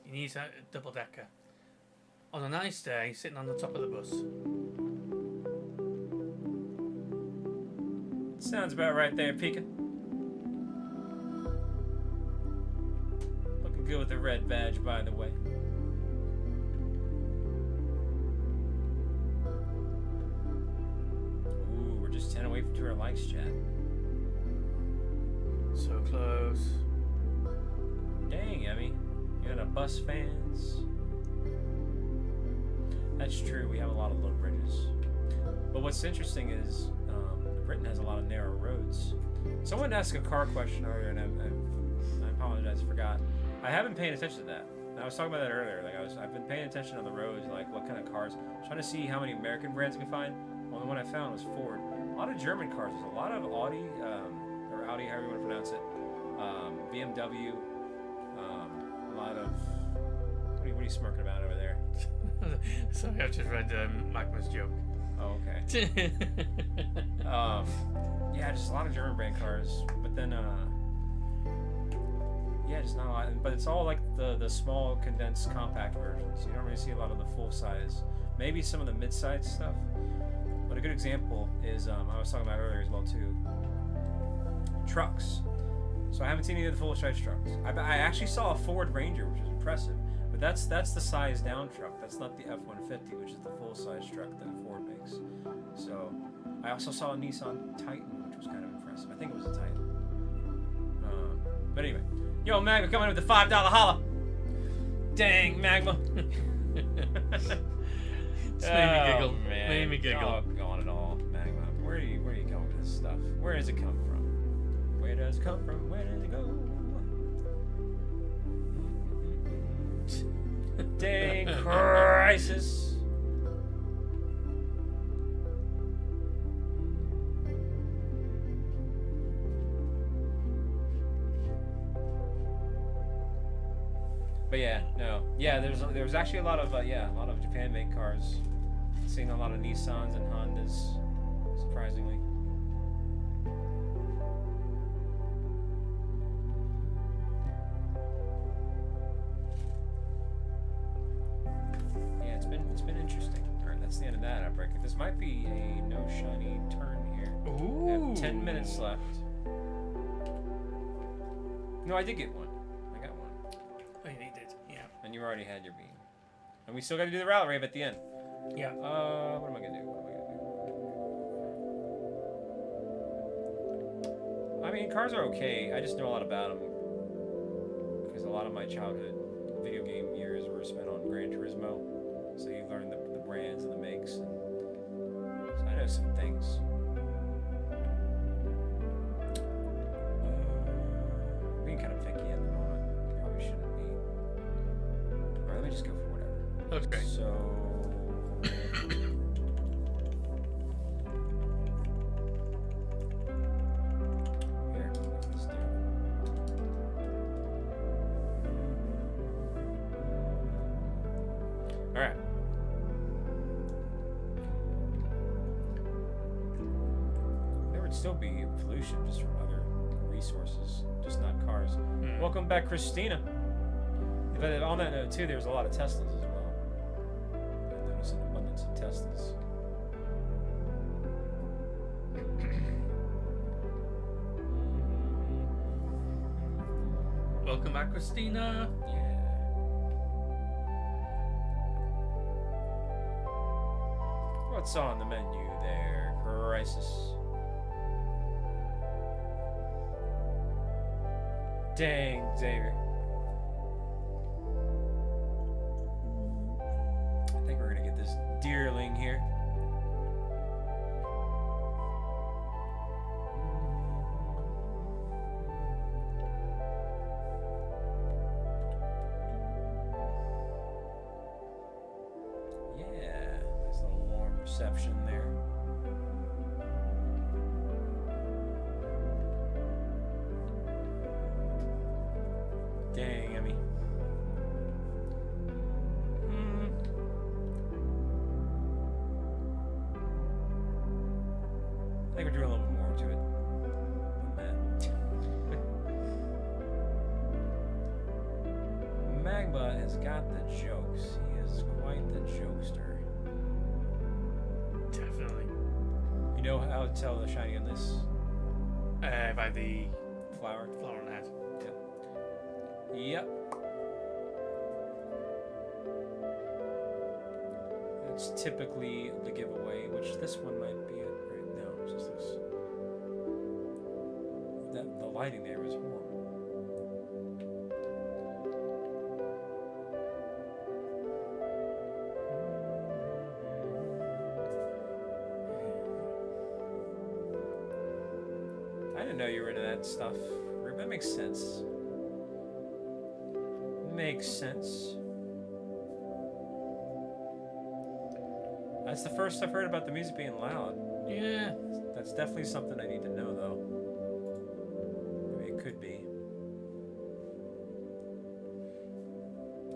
You need a double decker. On a nice day, sitting on the top of the bus. Sounds about right there, Pika. Looking good with the red badge, by the way. Ooh, we're just 10 away from 200 likes, chat. So close. Dang, Emmy. You got a bus fans. That's true, we have a lot of low bridges. But what's interesting is Britain has a lot of narrow roads. Someone asked a car question earlier, and I apologize, I forgot. I haven't paid attention to that. I was talking about that earlier. I've been paying attention on the roads, like what kind of cars. Trying to see how many American brands I can find. Well, the one I found was Ford. A lot of German cars. There's a lot of Audi, or Audi, however you want to pronounce it. BMW. A lot of. What are you smirking about over there? Sorry, I've just read Magma's joke. Oh, okay. Yeah, just a lot of German brand cars, but then yeah, just not a lot. But it's all like the small condensed compact versions. You don't really see a lot of the full size. Maybe some of the mid-size stuff. But a good example is I was talking about earlier as well too. Trucks. So I haven't seen any of the full size trucks. I actually saw a Ford Ranger, which was impressive. But But that's the size down truck. That's not the F-150, which is the full size truck that Ford makes. So I also saw a Nissan Titan, which was kind of impressive. I think it was a Titan. But anyway, yo, Magma coming in with the $5 holla. Dang, Magma. It's made me giggle. Man. Made me giggle. Doggone it all, Magma. Where are you going with this stuff? Where does it come from? Where does it come from? Where does it go? Dang crisis. But yeah, no, yeah. There was actually a lot of Japan-made cars. Seeing a lot of Nissans and Hondas, surprisingly. Yeah, it's been interesting. All right, that's the end of that outbreak. This might be a no shiny turn here. Ooh. I have 10 minutes left. No, I did get one. I got one. Oh, you did. Yeah. And you already had your beam. And we still got to do the rally rave at the end. Yeah. What am I gonna do? I mean, cars are okay. I just know a lot about them because a lot of my childhood video game years were spent on Gran Turismo. So you learn the brands and the makes. And so I know some things. Being kind of picky at the moment. Probably shouldn't be. Alright, let me just go for whatever. Okay. So. Here, let's do it. Alright. There would still be pollution just from other resources, just not cars. Welcome back, Christina. But on that note, too, there's a lot of Teslas as well. I noticed an abundance of Teslas. Welcome back, Christina. Yeah. What's on the menu there, Crisis? Dang, Xavier. I think we're gonna get this deerling here. Yeah, nice little warm reception there. Dang, Emmy. I think we're doing a little bit more to it than that. Magma has got the jokes. He is quite the jokester. Definitely. You know how to tell the shiny on this By the flower? flower on the head. Yep. It's typically the giveaway, which this one might be it. Right? No, it just looks. The lighting there was horrible. I didn't know you were into that stuff. That makes sense. Makes sense. That's the first I've heard about the music being loud. Yeah. That's definitely something I need to know, though. Maybe it could be.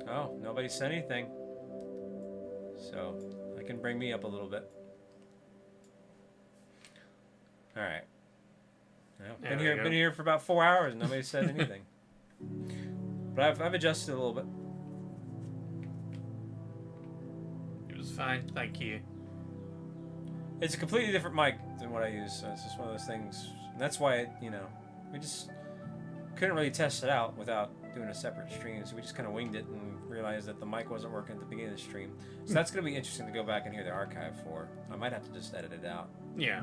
Oh, nobody said anything. So, that can bring me up a little bit. Alright. Well, There we go. been here for about 4 hours and nobody said anything. But I've adjusted a little bit. It was fine. Thank you. It's a completely different mic than what I use, so it's just one of those things. And that's why, we just couldn't really test it out without doing a separate stream, so we just kind of winged it and realized that the mic wasn't working at the beginning of the stream. So that's going to be interesting to go back and hear the archive for. I might have to just edit it out Yeah.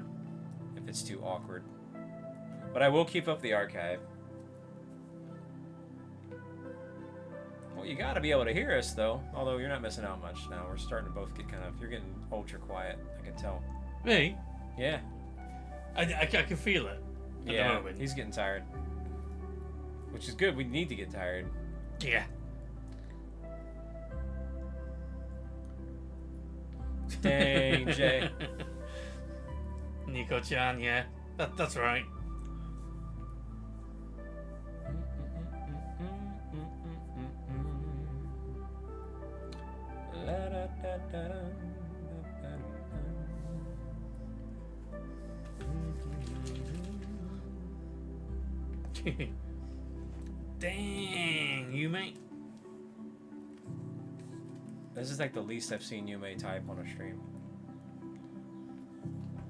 if it's too awkward. But I will keep up the archive. Well, you got to be able to hear us, though. Although you're not missing out much now. We're starting to both get kind of... You're getting ultra quiet. I can tell. Me? Yeah. I can feel it at the Yeah, moment. he's getting tired. Which is good. We need to get tired. Yeah. Dang, Jay. Nico-chan, yeah. That's right. Dang, you mate. This is like the least I've seen Yume type on a stream.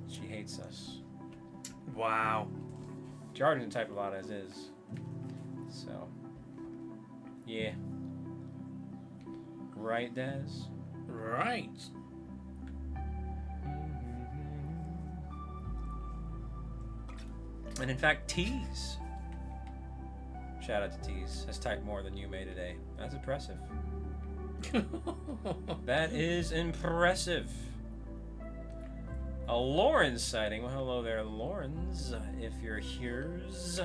She hates us. Wow. She already didn't type a lot as is. So. Yeah. Right, Daz? Right. And in fact, Tease. Shout out to Tease. Has typed more than Yume today. That's impressive. That is impressive. A Lauren's sighting. Well, hello there, Lauren's. If you're here's.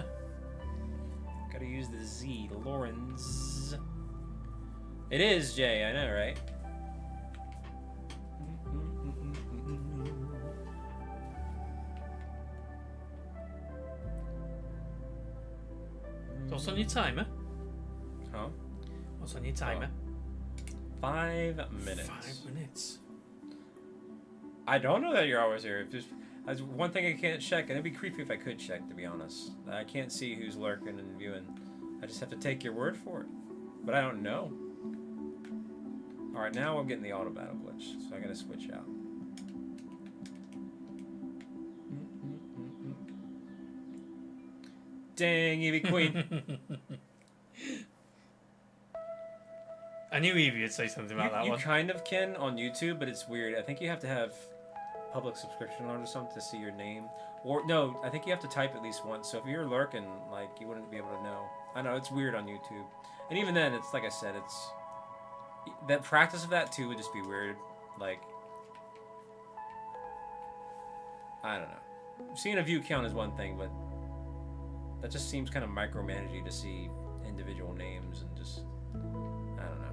Gotta use the Z. Lauren's. It is Jay, I know, right? What's on your timer? Huh? What's on your timer? 5 minutes. 5 minutes. I don't know that you're always here. If just, that's one thing I can't check, and it'd be creepy if I could check, to be honest. I can't see who's lurking and viewing. I just have to take your word for it. But I don't know. Alright, now I'm getting the auto battle glitch, so I gotta switch out. Dang, Eevee Queen. I knew Evie would say something about that You one. kind of can on YouTube, but it's weird. I think you have to have public subscription on or something to see your name. Or, no, I think you have to type at least once. So if you're lurking, like, you wouldn't be able to know. I know, it's weird on YouTube. And even then, it's like I said, it's... That practice of that, too, would just be weird. Like... I don't know. Seeing a view count is one thing, but... That just seems kind of micromanaging to see individual names and just... I don't know.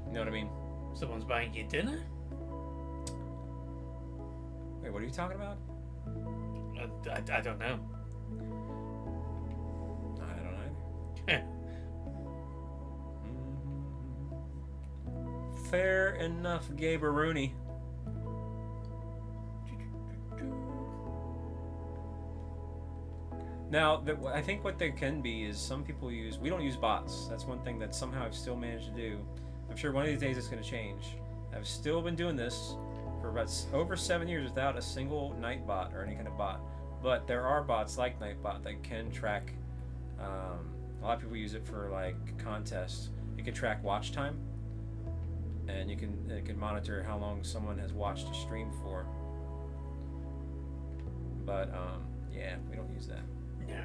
You know what I mean? Someone's buying you dinner? Wait, what are you talking about? I don't know. I don't either. Fair enough, Gabe-a-Rooney. Now, I think what there can be is some people use... We don't use bots. That's one thing that somehow I've still managed to do. I'm sure one of these days it's going to change. I've still been doing this for about over 7 years without a single Nightbot or any kind of bot. But there are bots like Nightbot that can track... a lot of people use it for like contests. It can track watch time. And it can monitor how long someone has watched a stream for. But, yeah, we don't use that. Yeah.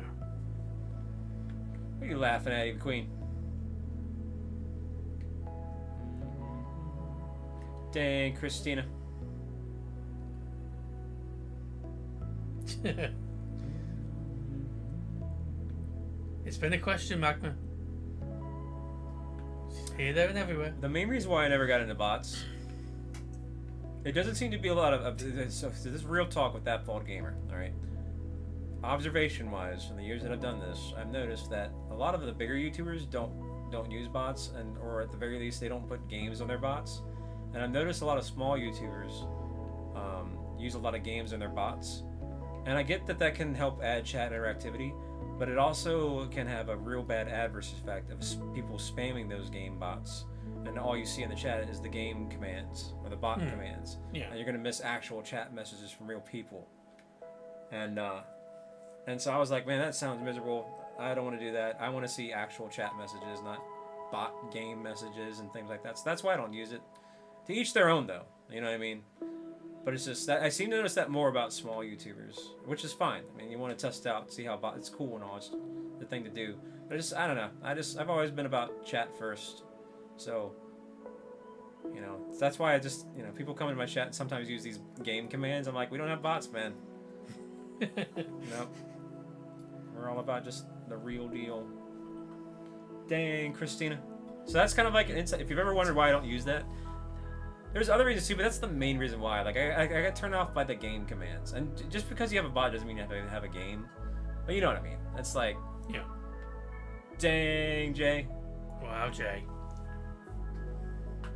What are you laughing at, Eve Queen? Dang, Christina. It's been a question, Magma. Here, there, and everywhere. The main reason why I never got into bots, it doesn't seem to be a lot of... So this is real talk with That Fault Gamer, alright? Observation-wise, from the years that I've done this, I've noticed that a lot of the bigger YouTubers don't use bots, or at the very least, they don't put games on their bots. And I've noticed a lot of small YouTubers use a lot of games on their bots. And I get that that can help add chat interactivity, but it also can have a real bad adverse effect of people spamming those game bots. And all you see in the chat is the game commands, or the bot commands. Yeah. And you're going to miss actual chat messages from real people. And so I was like, man, that sounds miserable. I don't want to do that. I want to see actual chat messages, not bot game messages and things like that. So that's why I don't use it. To each their own, though. You know what I mean? But it's just that I seem to notice that more about small YouTubers, which is fine. I mean, you want to test out, see how it's cool and all. It's the thing to do. But I don't know. I've always been about chat first. So, you know, that's why people come into my chat and sometimes use these game commands. I'm like, we don't have bots, man. Nope. We're all about just the real deal. Dang, Christina. So that's kind of like an insight. If you've ever wondered why I don't use that, there's other reasons too, but that's the main reason why. Like, I got turned off by the game commands. And just because you have a bot doesn't mean you have to have a game. But you know what I mean. It's like, Yeah. dang, Jay. Wow, Jay.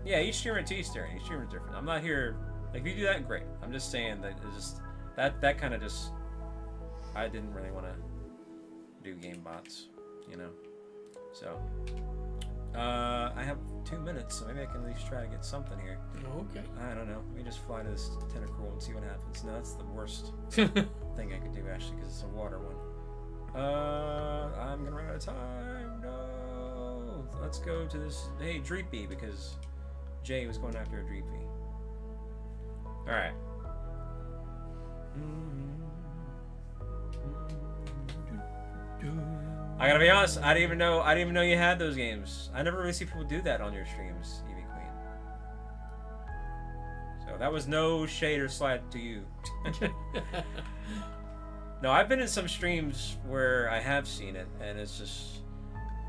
Yeah, each streamer to each streamer. Each streamer's different. I'm not here. Like, if you do that, great. I'm just saying that it's just that kind of just. I didn't really want to do game bots, you know. So, I have 2 minutes, so maybe I can at least try to get something here. Okay. I don't know. Let me just fly to this tentacle and see what happens. No, that's the worst thing I could do actually, because it's a water one. I'm gonna run out of time. No. Let's go to this. Hey, Dreepy, because Jay was going after a Dreepy. All right. I gotta be honest. I didn't even know you had those games. I never really see people do that on your streams, Evie Queen. So that was no shade or slight to you. No, I've been in some streams where I have seen it, and it's just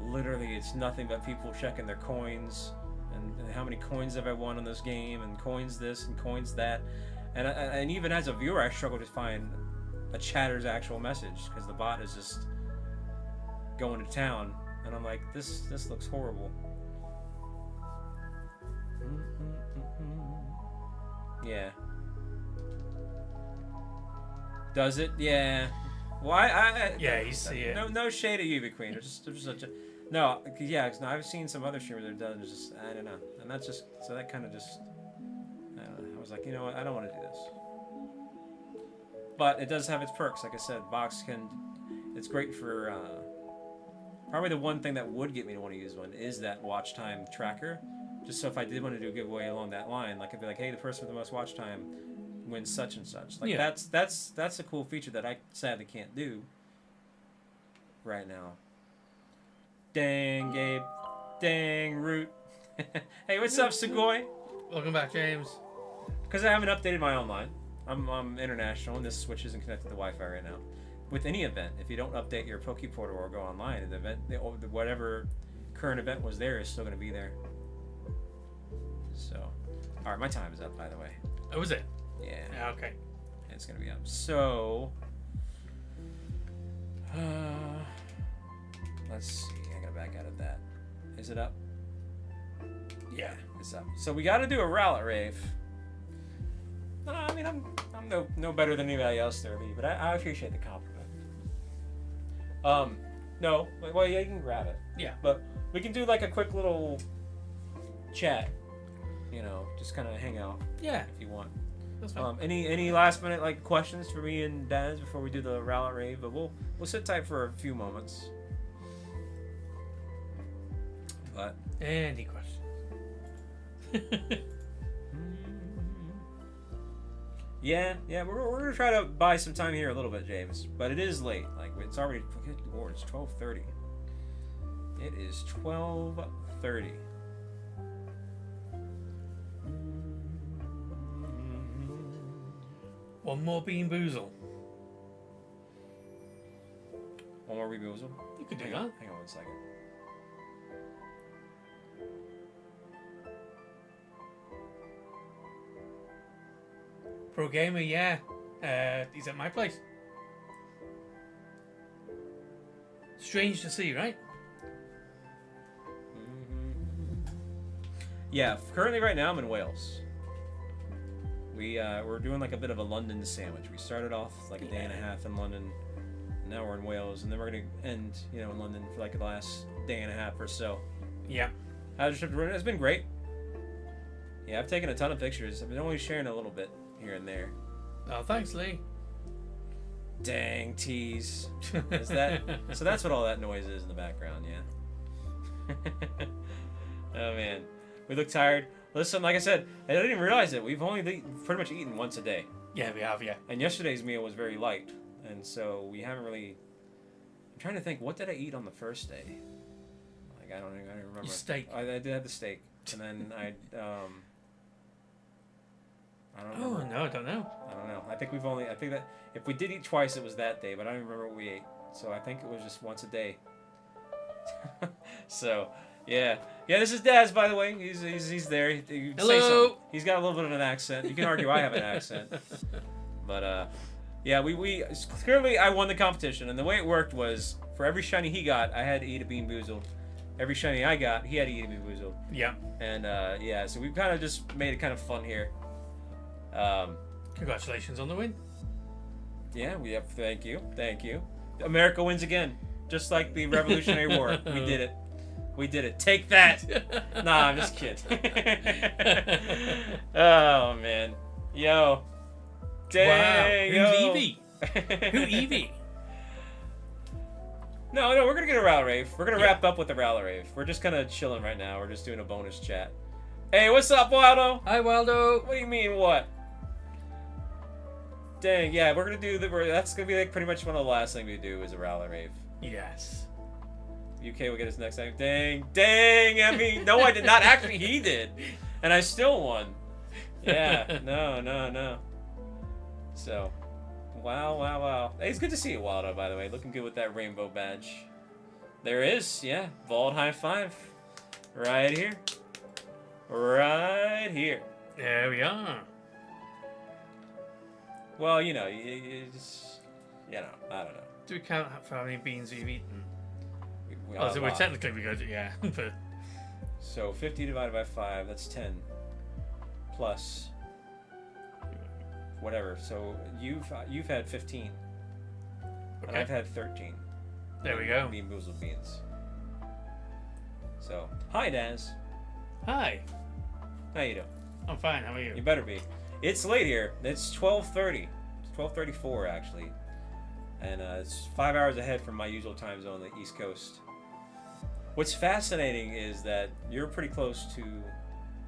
literally it's nothing but people checking their coins and how many coins have I won on this game and coins this and coins that, and even as a viewer, I struggle to find a chatter's actual message because the bot is just going to town, and I'm like, this looks horrible. Yeah. Does it? Yeah. Well, Yeah, you see it. No shade at you, Queen. No, yeah, cause I've seen some other streamers that have done it. Just I don't know, and that's just so that kind of just. I don't know. I was like, you know what? I don't want to do this. But it does have its perks. Like I said, Box can. It's great for. Probably the one thing that would get me to want to use one is that watch time tracker. Just so if I did want to do a giveaway along that line, like I'd be like, hey, the person with the most watch time wins such and such. Like Yeah. that's a cool feature that I sadly can't do right now. Dang, Gabe. Dang, Root. Hey, what's up, Segoy? Welcome back, James. Because I haven't updated my online. I'm international, and this Switch isn't connected to Wi-Fi right now. With any event, if you don't update your Pokeportal or go online, the event, whatever current event was there is still going to be there. So, all right, my time is up, by the way. Oh, is it? Yeah. Okay. It's going to be up. So, let's see. I got to back out of that. Is it up? Yeah, it's up. So we got to do a Rowlet rave. I mean, I'm no better than anybody else there, Lee, but I appreciate the compliment. No, well, yeah, you can grab it. Yeah. But we can do like a quick little chat, you know, just kind of hang out Yeah, if you want. that's fine. Any last minute like questions for me and Daz before we do the Rowlet rave? But we'll sit tight for a few moments. But Any questions? yeah, we're gonna try to buy some time here a little bit, James. But it is late. Like it's already. Good Lord, it's 12:30. It is 12:30. One more Bean Boozle. One more Boozled. You could do Hang that. on 1 second. Pro Gamer, yeah. He's at my place. Strange to see, right? Yeah, currently right now I'm in Wales. We're doing like a bit of a London sandwich. We started off like a day and a half in London, and now we're in Wales, and then we're gonna end, in London for like the last day and a half or so. Yeah. How's your trip? It's been great. Yeah, I've taken a ton of pictures. I've been only sharing a little bit here and there. Oh, thanks, Lee. Dang, tease. Is that so? That's what all that noise is in the background, yeah. Oh man, we look tired. Listen, like I said, I didn't even realize it. We've only pretty much eaten once a day, Yeah, we have, yeah. and yesterday's meal was very light, and so we haven't really. I'm trying to think. What did I eat on the first day? Like I don't remember. Your steak. I did have the steak, and then I don't Oh, remember. no, I don't know. I don't know. I think that if we did eat twice, it was that day, but I don't even remember what we ate. So I think it was just once a day. So, yeah. Yeah, this is Daz, by the way. He's there. You say Hello. something. He's got a little bit of an accent. You can argue I have an accent. But, yeah, we clearly I won the competition, and the way it worked was for every shiny he got, I had to eat a Bean Boozled. Every shiny I got, he had to eat a Bean Boozled. Yeah. And, yeah, so we've kind of just made it kind of fun here. Congratulations on the win. Yeah, we have. Thank you. America wins again, just like the Revolutionary War. We did it. Take that. Nah, I'm just kidding. Oh man, yo, dang, Wow. Who's yo. Evie? Who Evie? No, we're gonna get a Rowlet rave. We're gonna wrap up with the Rowlet rave. We're just kind of chilling right now. We're just doing a bonus chat. Hey, what's up, Waldo? Hi, Waldo. What do you mean, what? Dang, yeah, we're gonna do that's gonna be like pretty much one of the last things we do is a Rowlet rave. Yes. UK will get us next time. Dang, I mean, no, I did not. Actually, he did. And I still won. Yeah, no. So, wow. Hey, it's good to see you, Waldo, by the way. Looking good with that rainbow badge. There is, yeah. Bald high five. Right here. There we are. Well, you know, you just, I don't know. Do we count for how many beans we've eaten? We Oh, so we're lot. technically we go to, yeah. But So 50 divided by 5, that's 10. Plus whatever. So you've had 15. And okay. I've had 13. There we go. Bean Boozled beans. So, hi Daz. Hi. How you doing? I'm fine. How are you? You better be. It's late here. It's 12:30. It's 12:34 actually. And it's 5 hours ahead from my usual time zone on the East Coast. What's fascinating is that you're pretty close to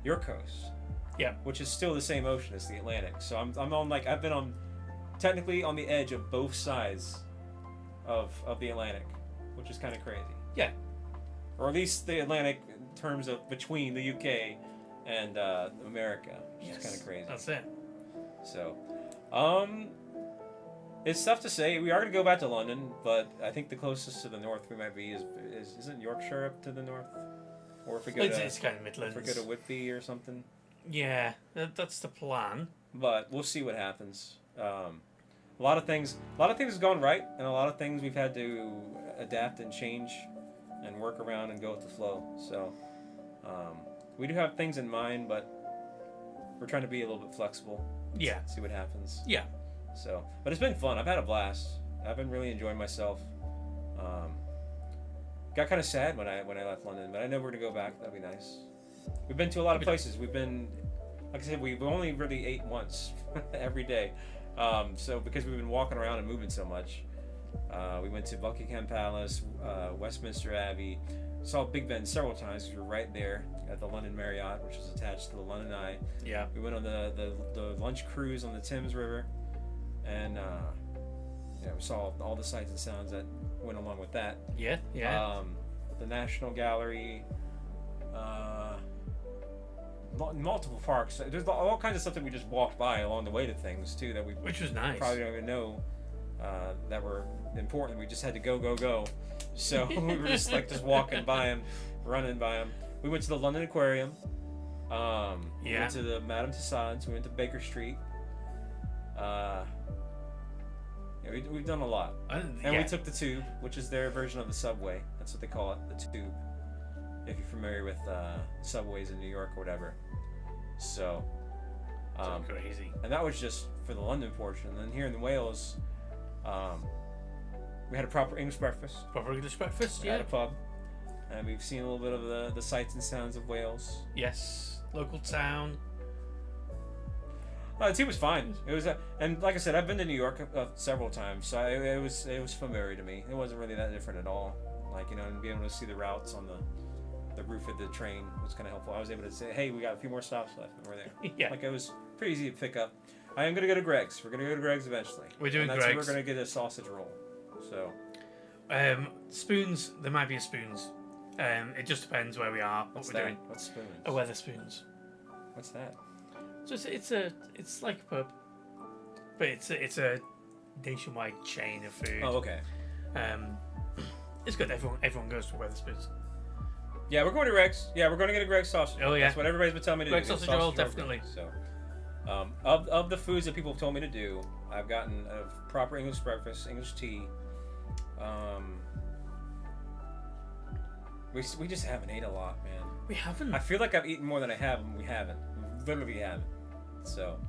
your coast. Yeah. Which is still the same ocean as the Atlantic. So I'm on I've been on technically on the edge of both sides of the Atlantic, which is kind of crazy. Yeah. Or at least the Atlantic in terms of between the UK and America, which is kind of crazy. That's it. So, it's tough to say. We are going to go back to London, but I think the closest to the north we might be isn't Yorkshire up to the north? Or if we go It's kind of Midlands. if we go to Whitby or something. Yeah, that's the plan. But we'll see what happens. A lot of things have gone right, and a lot of things we've had to adapt and change and work around and go with the flow. So we do have things in mind, but we're trying to be a little bit flexible. Yeah. See what happens. Yeah. So, but it's been fun. I've had a blast. I've been really enjoying myself. Got kind of sad when I left London, but I know we're gonna go back. That'd be nice. We've been to a lot of places. We've been, like I said, we've only really ate once every day. So because we've been walking around and moving so much, we went to Buckingham Palace, Westminster Abbey, saw Big Ben several times because we were right there at the London Marriott, which is attached to the London Eye. Yeah. We went on the lunch cruise on the Thames River, and yeah, we saw all the sights and sounds that went along with that. Yeah. Yeah. The National Gallery, multiple parks. There's all kinds of stuff that we just walked by along the way to things too that we Which was nice. probably don't even know that were important. We just had to go. So we were just walking by them, running by them. We went to the London Aquarium. We went to the Madame Tussauds. We went to Baker Street. Yeah, we've done a lot. And we took the Tube, which is their version of the subway. That's what they call it, the Tube. If you're familiar with subways in New York or whatever. So, crazy. and that was just for the London portion. And then here in Wales, we had a proper English breakfast. Proper English breakfast. We had a pub, and we've seen a little bit of the sights and sounds of Wales. Yes. Local town. The tea was fine. It was, and like I said, I've been to New York several times, so it was familiar to me. It wasn't really that different at all. Like, you know, and being able to see the routes on the roof of the train was kind of helpful. I was able to say, hey, we got a few more stops left, and we're there. Yeah. Like, it was pretty easy to pick up. I am gonna go to Greg's. We're gonna go to Greg's eventually. We're doing and that's Greg's. We're gonna get a sausage roll. So. Spoons. There might be a spoons. It just depends where we are. What's what we're that? doing. What's spoons? Oh, weather spoons. What's that? So it's like a pub, but it's a nationwide chain of food. Oh, okay. It's good. Everyone goes to Wetherspoons. Yeah, we're going to Greg's. Yeah, we're going to get a Greg's sausage. Oh, yeah. That's what everybody's been telling me to Greg's do. sausage roll, definitely. So, of the foods that people have told me to do, I've gotten a proper English breakfast, English tea. We just haven't ate a lot, man. We haven't. I feel like I've eaten more than I have, and we haven't. We literally haven't. So,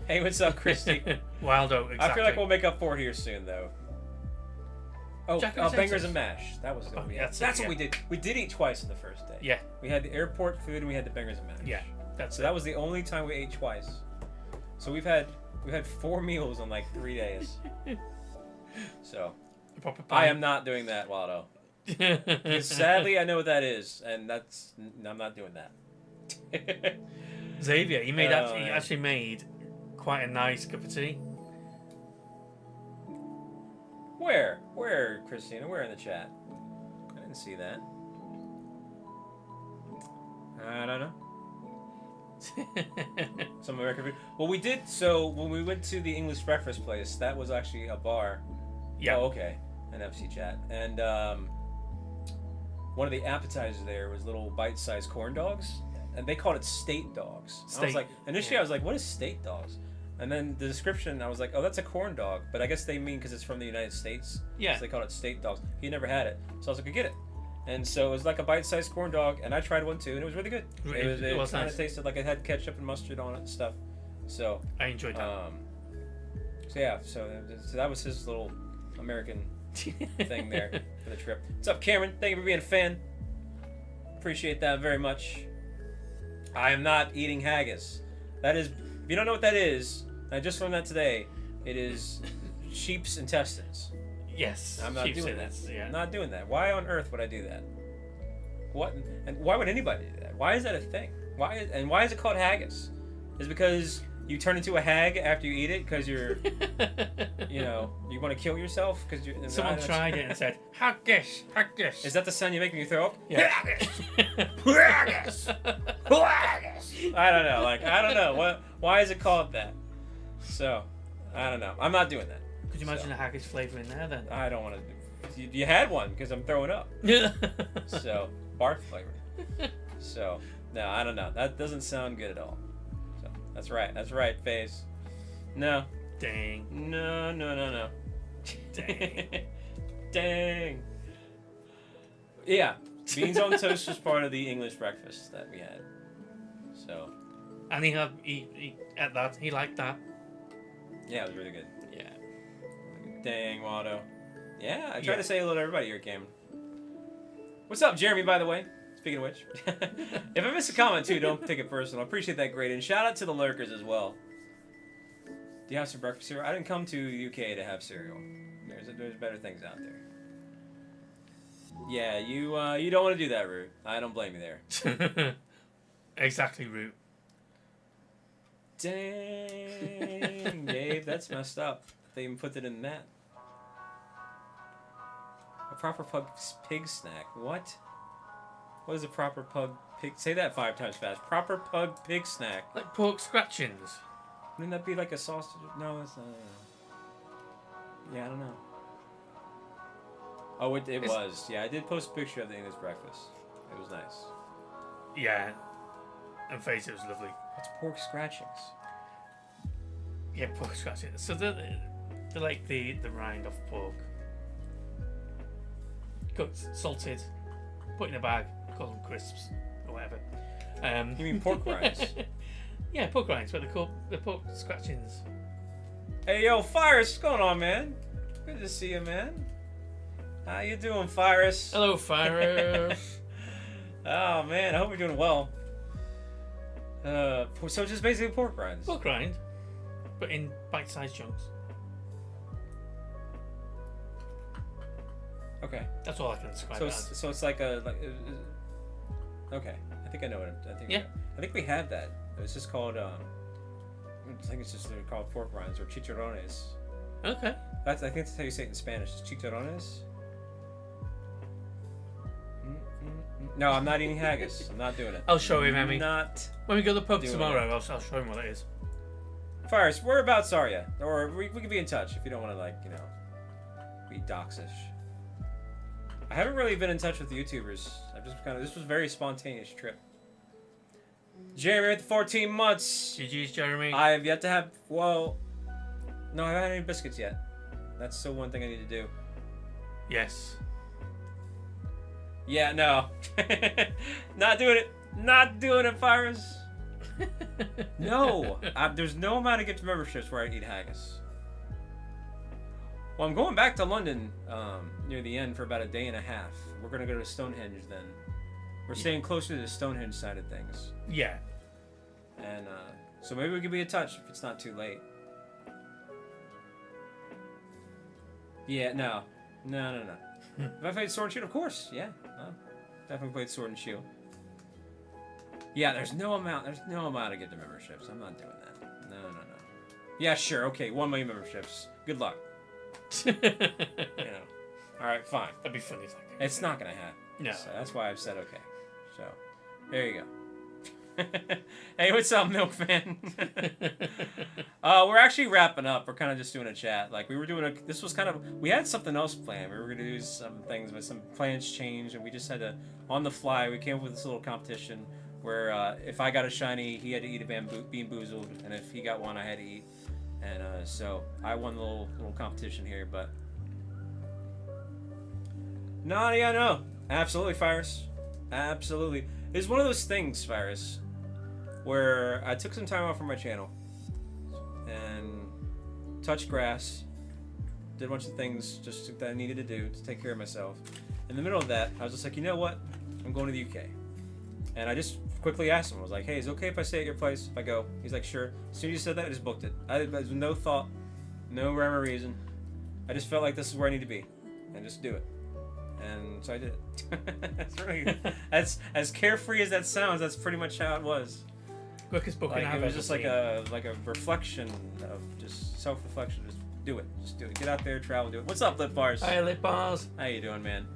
hey, what's up, Christy? Wildo, exactly. I feel like we'll make up for it here soon, though. Oh, Jack and bangers potatoes. and mash. That was what we had. That's That's it, what we did. We did eat twice in the first day. Yeah. We had the airport food and we had the bangers and mash. Yeah, that's So it. that was the only time we ate twice. So we've had 4 meals in like 3 days. So Proper I am not doing that, Waldo. Because sadly, I know what that is, and I'm not doing that. Xavier, he made Oh, he man. actually made quite a nice cup of tea. Where, Christina? Where in the chat? I didn't see that. I don't know. Some American food. Well, we did. So when we went to the English breakfast place, that was actually a bar. Yeah. Oh, okay. An FC chat. And one of the appetizers there was little bite-sized corn dogs, and they called it state dogs. I was like, initially yeah. I was like, what is state dogs? And then the description, I was like, oh, that's a corn dog. But I guess they mean because it's from the United States. Yeah. So they called it state dogs. He never had it. So I was like, I get it. And so it was like a bite-sized corn dog, and I tried one too, and it was really good. It was kind nice. of tasted like it had ketchup and mustard on it and stuff. So, I enjoyed that. so yeah, so that was his little American thing there for the trip. What's up, Cameron? Thank you for being a fan. Appreciate that very much. I am not eating haggis. That is, if you don't know what that is, I just learned that today. It is sheep's intestines. Yes. I'm not sheep's doing in that. it, yeah. I'm not doing that. Why on earth would I do that? What? And why would anybody do that? Why is that a thing? Why is it called haggis? Is it because you turn into a hag after you eat it because you're, you know, you want to kill yourself because you. Someone tried it and said, haggis, haggis. Is that the sound you make when you throw up? Yeah. Haggis. Haggis. I don't know. Like I don't know what. Why is it called that? So, I don't know. I'm not doing that. Could you imagine a haggis flavour in there then? I don't want to. You had one because I'm throwing up. So barf flavor. So no, I don't know. That doesn't sound good at all. So that's right. That's right, Faze. No. Dang. No. Dang. Dang. Yeah, beans on toast was part of the English breakfast that we had. So And he at that. He liked that. yeah, it was really good. Yeah. Dang, Waldo. Yeah, I try Yeah. to say hello to everybody here, Cam. What's up, Jeremy, by the way? Speaking of which. If I miss a comment, too, don't take it personal. I appreciate that great. And shout out to the lurkers as well. Do you have some breakfast cereal? I didn't come to the UK to have cereal. There's better things out there. Yeah, you don't want to do that, Root. I don't blame you there. Exactly, Root. Dang, Dave, that's messed up. They even put it in that. A proper pig snack. What? What is a proper pig? Say that 5 times fast. Proper pig snack. Like pork scratchings. Wouldn't that be like a sausage? No, it's not. Yeah, I don't know. Oh, it was. Yeah, I did post a picture of the English breakfast. It was nice. Yeah. And face, it was lovely. What's pork scratchings? Yeah, pork scratchings. So they're like the rind off pork. Cooked, salted, put in a bag, call them crisps or whatever. You mean pork rinds? Yeah, pork rinds, but they're called the pork scratchings. Hey, yo, Fires, what's going on, man? Good to see you, man. How you doing, Fires? Hello, Fires. Oh, man, I hope you're doing well. So just basically pork rinds. Pork rind, but in bite-sized chunks. Okay. That's all I can describe it as. So it's like a okay. I think I know what I think. Yeah. I think we had that. It's just called I think it's just called pork rinds or chicharrones. Okay. I think that's how you say it in Spanish. It's chicharrones. No, I'm not eating haggis. I'm not doing it. I'll show him, Emmy. Not. When we go to the pub doing tomorrow, I'll show him what it is. Fires, whereabouts are you? Or we can be in touch if you don't want to, like, you know, be doxish. I haven't really been in touch with the YouTubers. This was a very spontaneous trip. Jeremy at 14 months. GG's, Jeremy. I have yet to have, no, I haven't had any biscuits yet. That's still one thing I need to do. Yes. Yeah, no. Not doing it. Not doing it, Fires. No. There's no amount of gift memberships where I eat haggis. Well, I'm going back to London near the end for about a day and a half. We're going to go to Stonehenge then. We're staying closer to the Stonehenge side of things. Yeah. And so maybe we can be in touch if it's not too late. Yeah, no. Have I played Sword and Shield? Of course, yeah. Definitely played Sword and Shield. Yeah, there's no amount to get the memberships. I'm not doing that. No. Yeah, sure, okay, 1 million memberships. Good luck. You know. Alright, fine. That'd be funny if I could. It's not gonna happen. No. So that's why I've said okay. So, there you go. Hey, what's up, Milkman? We're actually wrapping up. We're kind of just doing a chat. Like, we had something else planned. We were going to do some things, but some plans changed, and we just had to, on the fly, we came up with this little competition where if I got a shiny, he had to eat a being boozled, and if he got one, I had to eat. And so I won the little competition here, but... No. Absolutely, Fires. Absolutely. It's one of those things, Fires, where I took some time off from my channel and touched grass, did a bunch of things just that I needed to do to take care of myself. In the middle of that, I was just like, you know what? I'm going to the UK. And I just quickly asked him, I was like, hey, is it okay if I stay at your place if I go? He's like, sure. As soon as he said that, I just booked it. There's no thought, no rhyme or reason. I just felt like this is where I need to be and just do it. And so I did it. That's as carefree as that sounds. That's pretty much how it was. Quickest book It was just like a reflection of just self-reflection. Just do it. Just do it. Get out there, travel, do it. What's up, Lip Bars? Hi, Lip Bars. How you doing, man?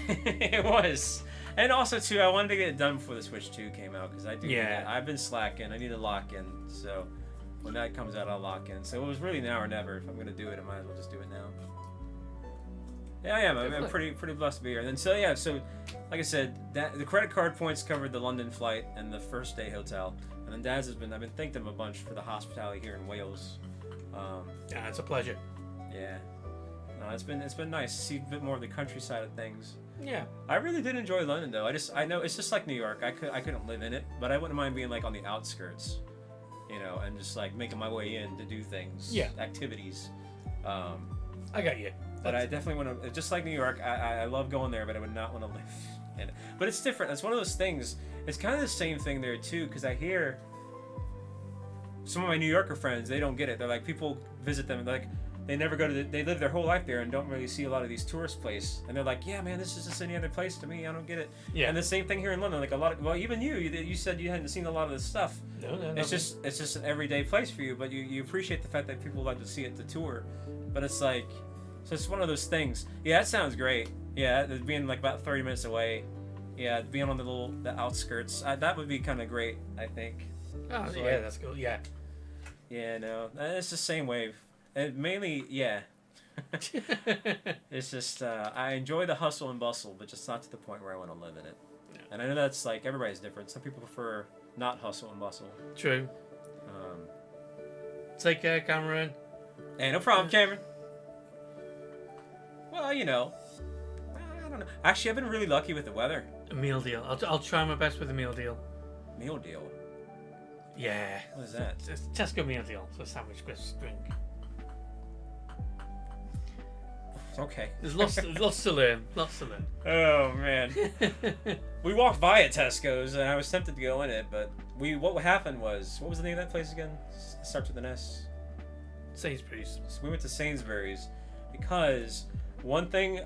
It was. And also, too, I wanted to get it done before the Switch 2 came out because I do. Yeah. I've been slacking. I need to lock in. So when that comes out, I'll lock in. So it was really now or never. If I'm going to do it, I might as well just do it now. Yeah, I am. I'm pretty blessed to be here. And then, so like I said, the credit card points covered the London flight and the first day hotel. And then Daz I've been thanking them a bunch for the hospitality here in Wales. Yeah, it's a pleasure. Yeah. No, it's been nice to see a bit more of the countryside of things. Yeah. I really did enjoy London though. I know it's just like New York. I couldn't live in it, but I wouldn't mind being like on the outskirts, you know, and just like making my way in to do things, activities. I got you. But I definitely want to, just like New York, I love going there, but I would not want to live in it. But it's different. It's one of those things. It's kind of the same thing there too, because I hear some of my New Yorker friends, they don't get it. They're like, people visit them, and they're like, they never go to they live their whole life there and don't really see a lot of these tourist places. And they're like, yeah, man, this is just any other place to me. I don't get it. Yeah. And the same thing here in London. Like even you said you hadn't seen a lot of this stuff. No. It's just an everyday place for you, but you appreciate the fact that people like to see it to tour. But it's like, so it's one of those things. Yeah, that sounds great. Yeah, being like about 30 minutes away. Yeah, being on the outskirts. That would be kind of great, I think. Oh, so yeah, that's cool. Yeah. Yeah, no, it's the same wave. And mainly, yeah. It's just, I enjoy the hustle and bustle, but just not to the point where I want to live in it. Yeah. And I know that's like, everybody's different. Some people prefer not hustle and bustle. True. Take care, Cameron. Hey, no problem, Cameron. Well, you know, I don't know. Actually, I've been really lucky with the weather. A meal deal. I'll try my best with a meal deal. Meal deal? Yeah. What is that? It's Tesco meal deal. So sandwich, crisps, drink. Okay. There's lots to learn. Lots to learn. Oh man. We walked by at Tesco's and I was tempted to go in it, but what happened was, what was the name of that place again? Starts with an S. Sainsbury's. So we went to Sainsbury's because one thing,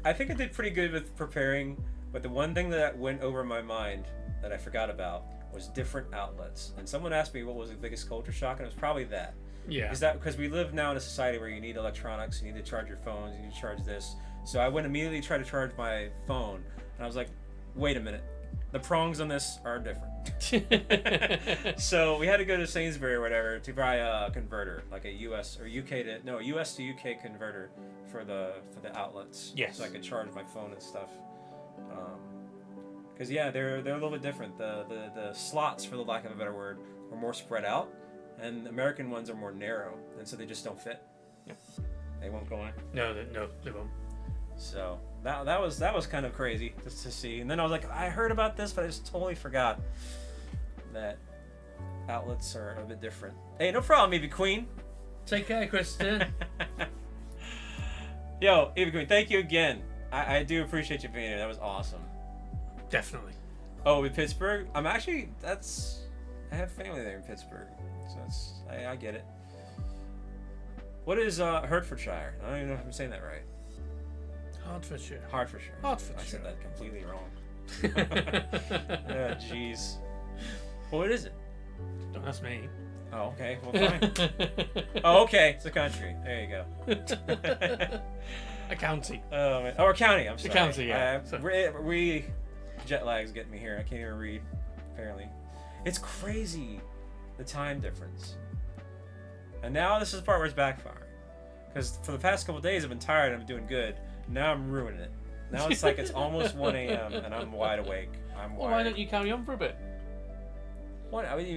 I think I did pretty good with preparing, but the one thing that went over my mind that I forgot about was different outlets. And someone asked me what was the biggest culture shock, and it was probably that. Yeah. Is that because we live now in a society where you need electronics, you need to charge your phones, you need to charge this. So I went immediately to try to charge my phone, and I was like, wait a minute, the prongs on this are different. So we had to go to Sainsbury or whatever to buy a converter, like a US or UK to US to UK converter for the outlets. Yes. So I could charge my phone and stuff. Because yeah, they're a little bit different. The slots, for the lack of a better word, are more spread out, and American ones are more narrow, and so they just don't fit. Yep. They won't go in. No, they won't. So that was kind of crazy just to see. And then I was like, I heard about this, but I just totally forgot that outlets are a bit different. Hey, no problem, Evie Queen. Take care, Kristen. Yo, Evie Queen, thank you again. I do appreciate you being here. That was awesome. Definitely. Oh, with Pittsburgh? I have family there in Pittsburgh, so I get it. What is Hertfordshire? I don't even know if I'm saying that right. Hertfordshire. Hertfordshire. Hertfordshire. I said that completely wrong. Oh, jeez. What is it? Don't ask me. Oh, okay. Well, fine. Oh, okay. It's a country. There you go. A county. Oh, man. Or a county. I'm sorry. A county, yeah. Jet lag's getting me here. I can't even read, apparently. It's crazy, the time difference. And now this is the part where it's backfiring. Because for the past couple days, I've been tired and I'm doing good. Now I'm ruining it. Now it's like it's almost 1 a.m. and I'm wide awake. I'm Well, wired. why don't you carry on for a bit? What? I mean,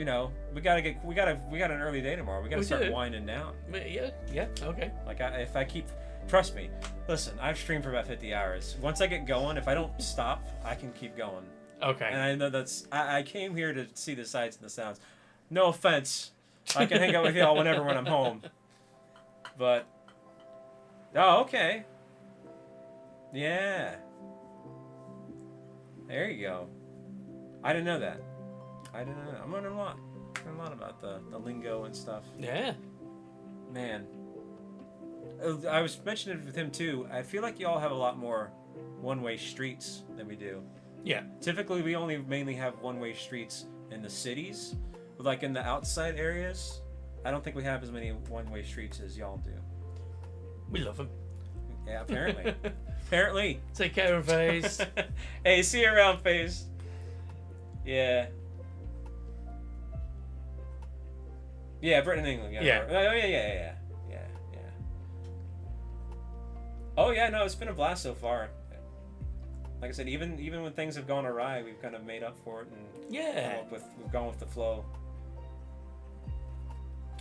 we got an early day tomorrow. We gotta start winding down. Yeah, okay. Like if I keep, trust me. Listen, I've streamed for about 50 hours. Once I get going, if I don't stop, I can keep going. Okay. And I know I came here to see the sights and the sounds. No offense. I can hang out with y'all whenever when I'm home. But, oh, okay. Yeah. There you go. I didn't know that. I'm learning a lot. Learning a lot about the lingo and stuff. Yeah. Man. I was mentioning it with him too. I feel like y'all have a lot more one-way streets than we do. Yeah. Typically, we only mainly have one-way streets in the cities. But like in the outside areas, I don't think we have as many one-way streets as y'all do. We love them. Yeah, apparently. Apparently. Take care of FaZe. Hey, see you around, FaZe. Yeah. Yeah, Britain and England. Yeah. Oh, yeah. Oh, yeah, no, it's been a blast so far. Like I said, even when things have gone awry, we've kind of made up for it and Yeah. we've gone with the flow.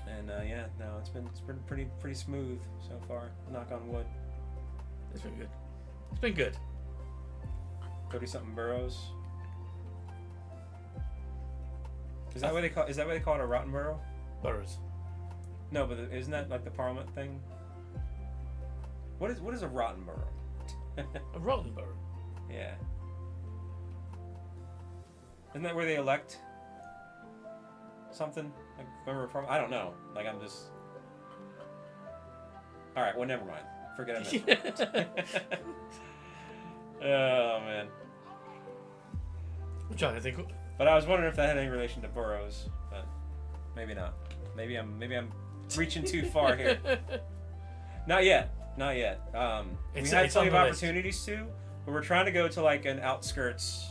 And yeah, no, it's been pretty smooth so far. Knock on wood. It's been good. It's been good. 30-something boroughs. Is that what they call? Is that what they call it, a rotten borough? Boroughs. No, but isn't that like the Parliament thing? What is a rotten borough? A rotten borough. Yeah. Isn't that where they elect something? Like, remember from? I don't know. Like, I'm just. All right. Well, never mind. Forget I mentioned it. Oh man. I'm trying to think. But I was wondering if that had any relation to boroughs, but maybe not. Maybe I'm reaching too far here. Not yet. We had plenty of opportunities to, but we're trying to go to like an outskirts,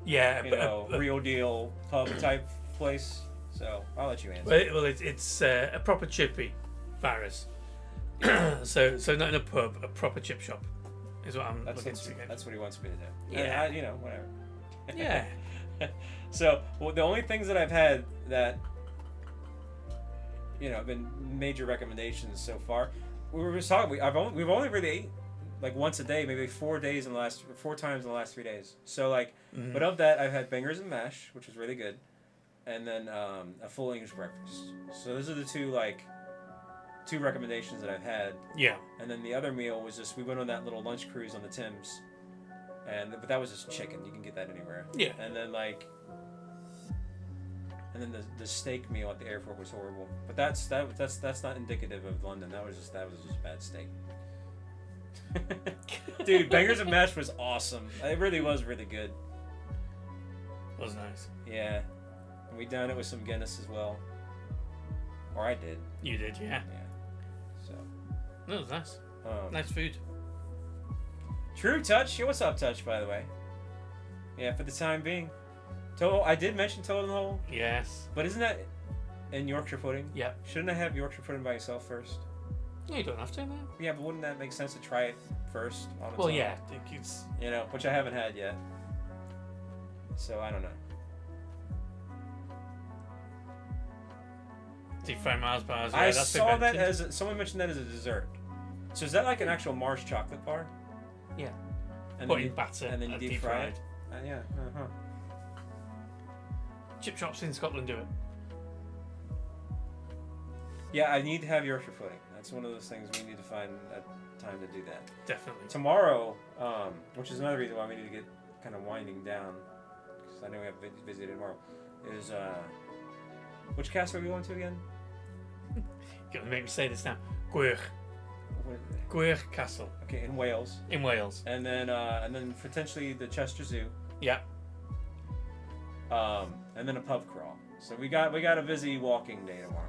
Yeah, real deal pub type place. So I'll let you answer. Well, it's a proper chippy virus. so not in a pub, a proper chip shop is what I'm looking to get. That's what he wants me to do. Yeah. And whatever. Yeah. So the only things that I've had that have been major recommendations so far. We were just talking. We've only really ate like once a day, maybe 4 times in the last 3 days. So like, but of that, I've had bangers and mash, which was really good, and then a full English breakfast. So those are the two two recommendations that I've had. Yeah. And then the other meal was just we went on that little lunch cruise on the Thames, but that was just chicken. You can get that anywhere. Yeah. And then the steak meal at the airport was horrible. But that's not indicative of London. That was just bad steak. Dude, Bangers and Mash was awesome. It really was really good. Was nice. Yeah. And we downed it with some Guinness as well. Or I did. You did, yeah. Yeah. So. That was nice. Nice food. True Touch. Yeah, what's up, Touch, by the way? Yeah, for the time being. I did mention Toad in the Hole. Yes. But isn't that in Yorkshire pudding? Yeah. Shouldn't I have Yorkshire pudding by itself first? Yeah, you don't have to, man. Yeah, but wouldn't that make sense to try it first on its Well, own? yeah. It's... You know, which I haven't had yet. So, I don't know. Deep fried Mars bars. Yeah, I that's saw that mentioned. someone mentioned that as a dessert. So is that like an actual Mars chocolate bar? Yeah. And Put then in you, batter and then you deep fry it? Yeah. Uh-huh. Chip shops in Scotland do it. Yeah, I need to have Yorkshire pudding. That's one of those things we need to find a time to do that. Definitely. Tomorrow, which is another reason why we need to get kind of winding down, because I know we have busy day tomorrow, is, which castle are we going to again? You're gonna make me say this now. Gwych. Gwych Castle. Okay, in Wales. In Wales. And then potentially the Chester Zoo. Yeah. And then a pub crawl. So we got a busy walking day tomorrow.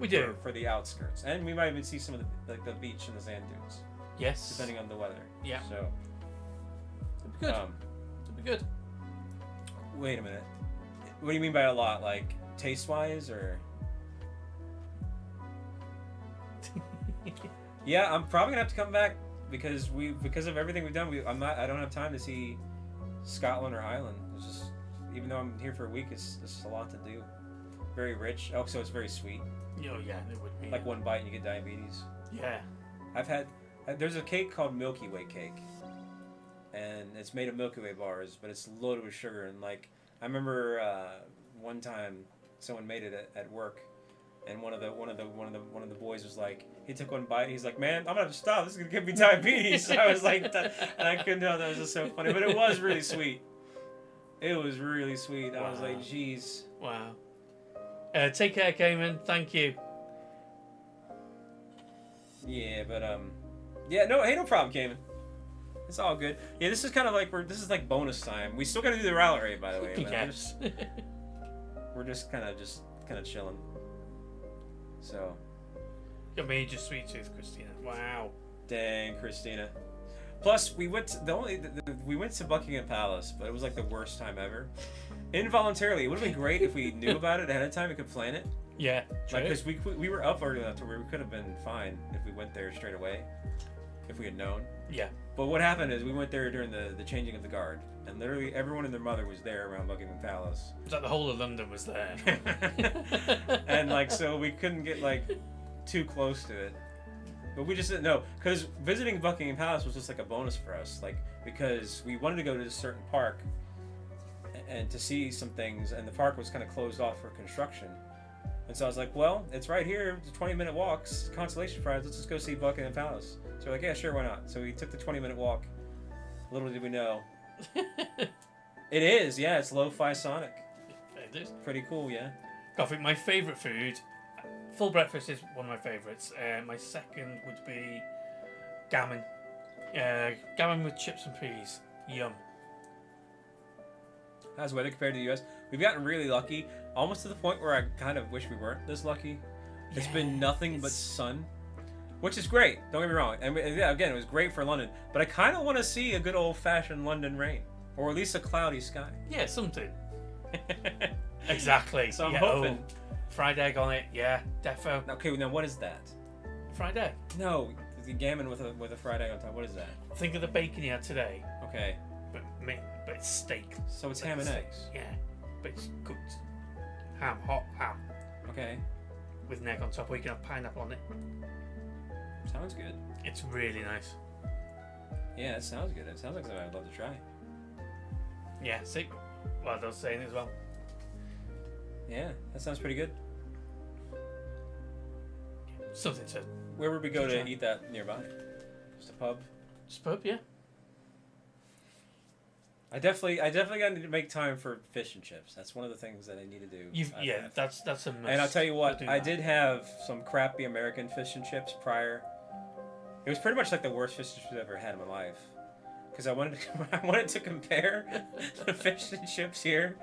We do. For the outskirts, and we might even see some of the beach and the sand dunes. Yes. Depending on the weather. Yeah. So. It'll be good. It'll be good. Wait a minute. What do you mean by a lot? Like taste-wise, or? Yeah, I'm probably gonna have to come back because of everything we've done. I don't have time to see Scotland or Ireland. It's just, even though I'm here for a week, it's just a lot to do. Very rich. Oh, so it's very sweet. Oh yeah, it would be. Like one bite and you get diabetes. Yeah. There's a cake called Milky Way cake, and it's made of Milky Way bars, but it's loaded with sugar. And like, I remember one time someone made it at work, and one of the boys was like, he took one bite, and he's like, "Man, I'm gonna have to stop. This is gonna give me diabetes." I was like, and I couldn't tell. That was just so funny, but it was really sweet. It was really sweet. Wow. I was like, "Jeez." Wow. Take care, Cayman. Thank you. Yeah, but yeah, no problem, Cayman. It's all good. Yeah, this is kind of like this is like bonus time. We still gotta do the rally rate, by the way. Yes. We're just kind of chilling. So. Got major sweet tooth, Christina. Wow. Dang, Christina. Plus, we went to Buckingham Palace, but it was like the worst time ever. Involuntarily, it would have been great if we knew about it ahead of time and could plan it. Yeah, like because we were up early enough to where we could have been fine if we went there straight away, if we had known. Yeah. But what happened is we went there during the changing of the guard, and literally everyone and their mother was there around Buckingham Palace. It's like the whole of London was there. And like so we couldn't get like too close to it. But we just didn't know, because visiting Buckingham Palace was just like a bonus for us, like because we wanted to go to this certain park and to see some things, and the park was kind of closed off for construction. And so I was like, well, it's right here, it's 20-minute walks, consolation prize, let's just go see Buckingham Palace. So we're like, yeah, sure, why not? So we took the 20-minute walk. Little did we know. It is, yeah, it's lo-fi sonic. It is. Pretty cool, yeah. I think my favourite food, full breakfast is one of my favourites. My second would be gammon. Gammon with chips and peas. Yum. How's the weather compared to the US? We've gotten really lucky, almost to the point where I kind of wish we weren't this lucky. It's been nothing but sun, which is great. Don't get me wrong. And yeah, again, it was great for London. But I kind of want to see a good old-fashioned London rain, or at least a cloudy sky. Yeah, something. Exactly. So I'm hoping. Fried egg on it. Yeah, defo. Okay, now what is that? Fried egg. No, the gammon with a fried egg on top. What is that? Think of the bacon you had today. Okay. But it's steak. So it's ham and eggs. Yeah, but it's cooked. Ham, hot ham. Okay. With an egg on top, or you can have pineapple on it. Sounds good. It's really nice. Yeah, it sounds good. It sounds like something I'd love to try. Yeah, see? Well, I was saying it as well. Yeah, that sounds pretty good. something to Where would we go to Sure. eat that nearby? Just a pub? spub, yeah. I definitely got to make time for fish and chips. That's one of the things that I need to do. That's a must. And I'll tell you what, do I that. did have some crappy American fish and chips prior. It was pretty much like the worst fish and chips I've ever had in my life. Because I wanted to compare the fish and chips here.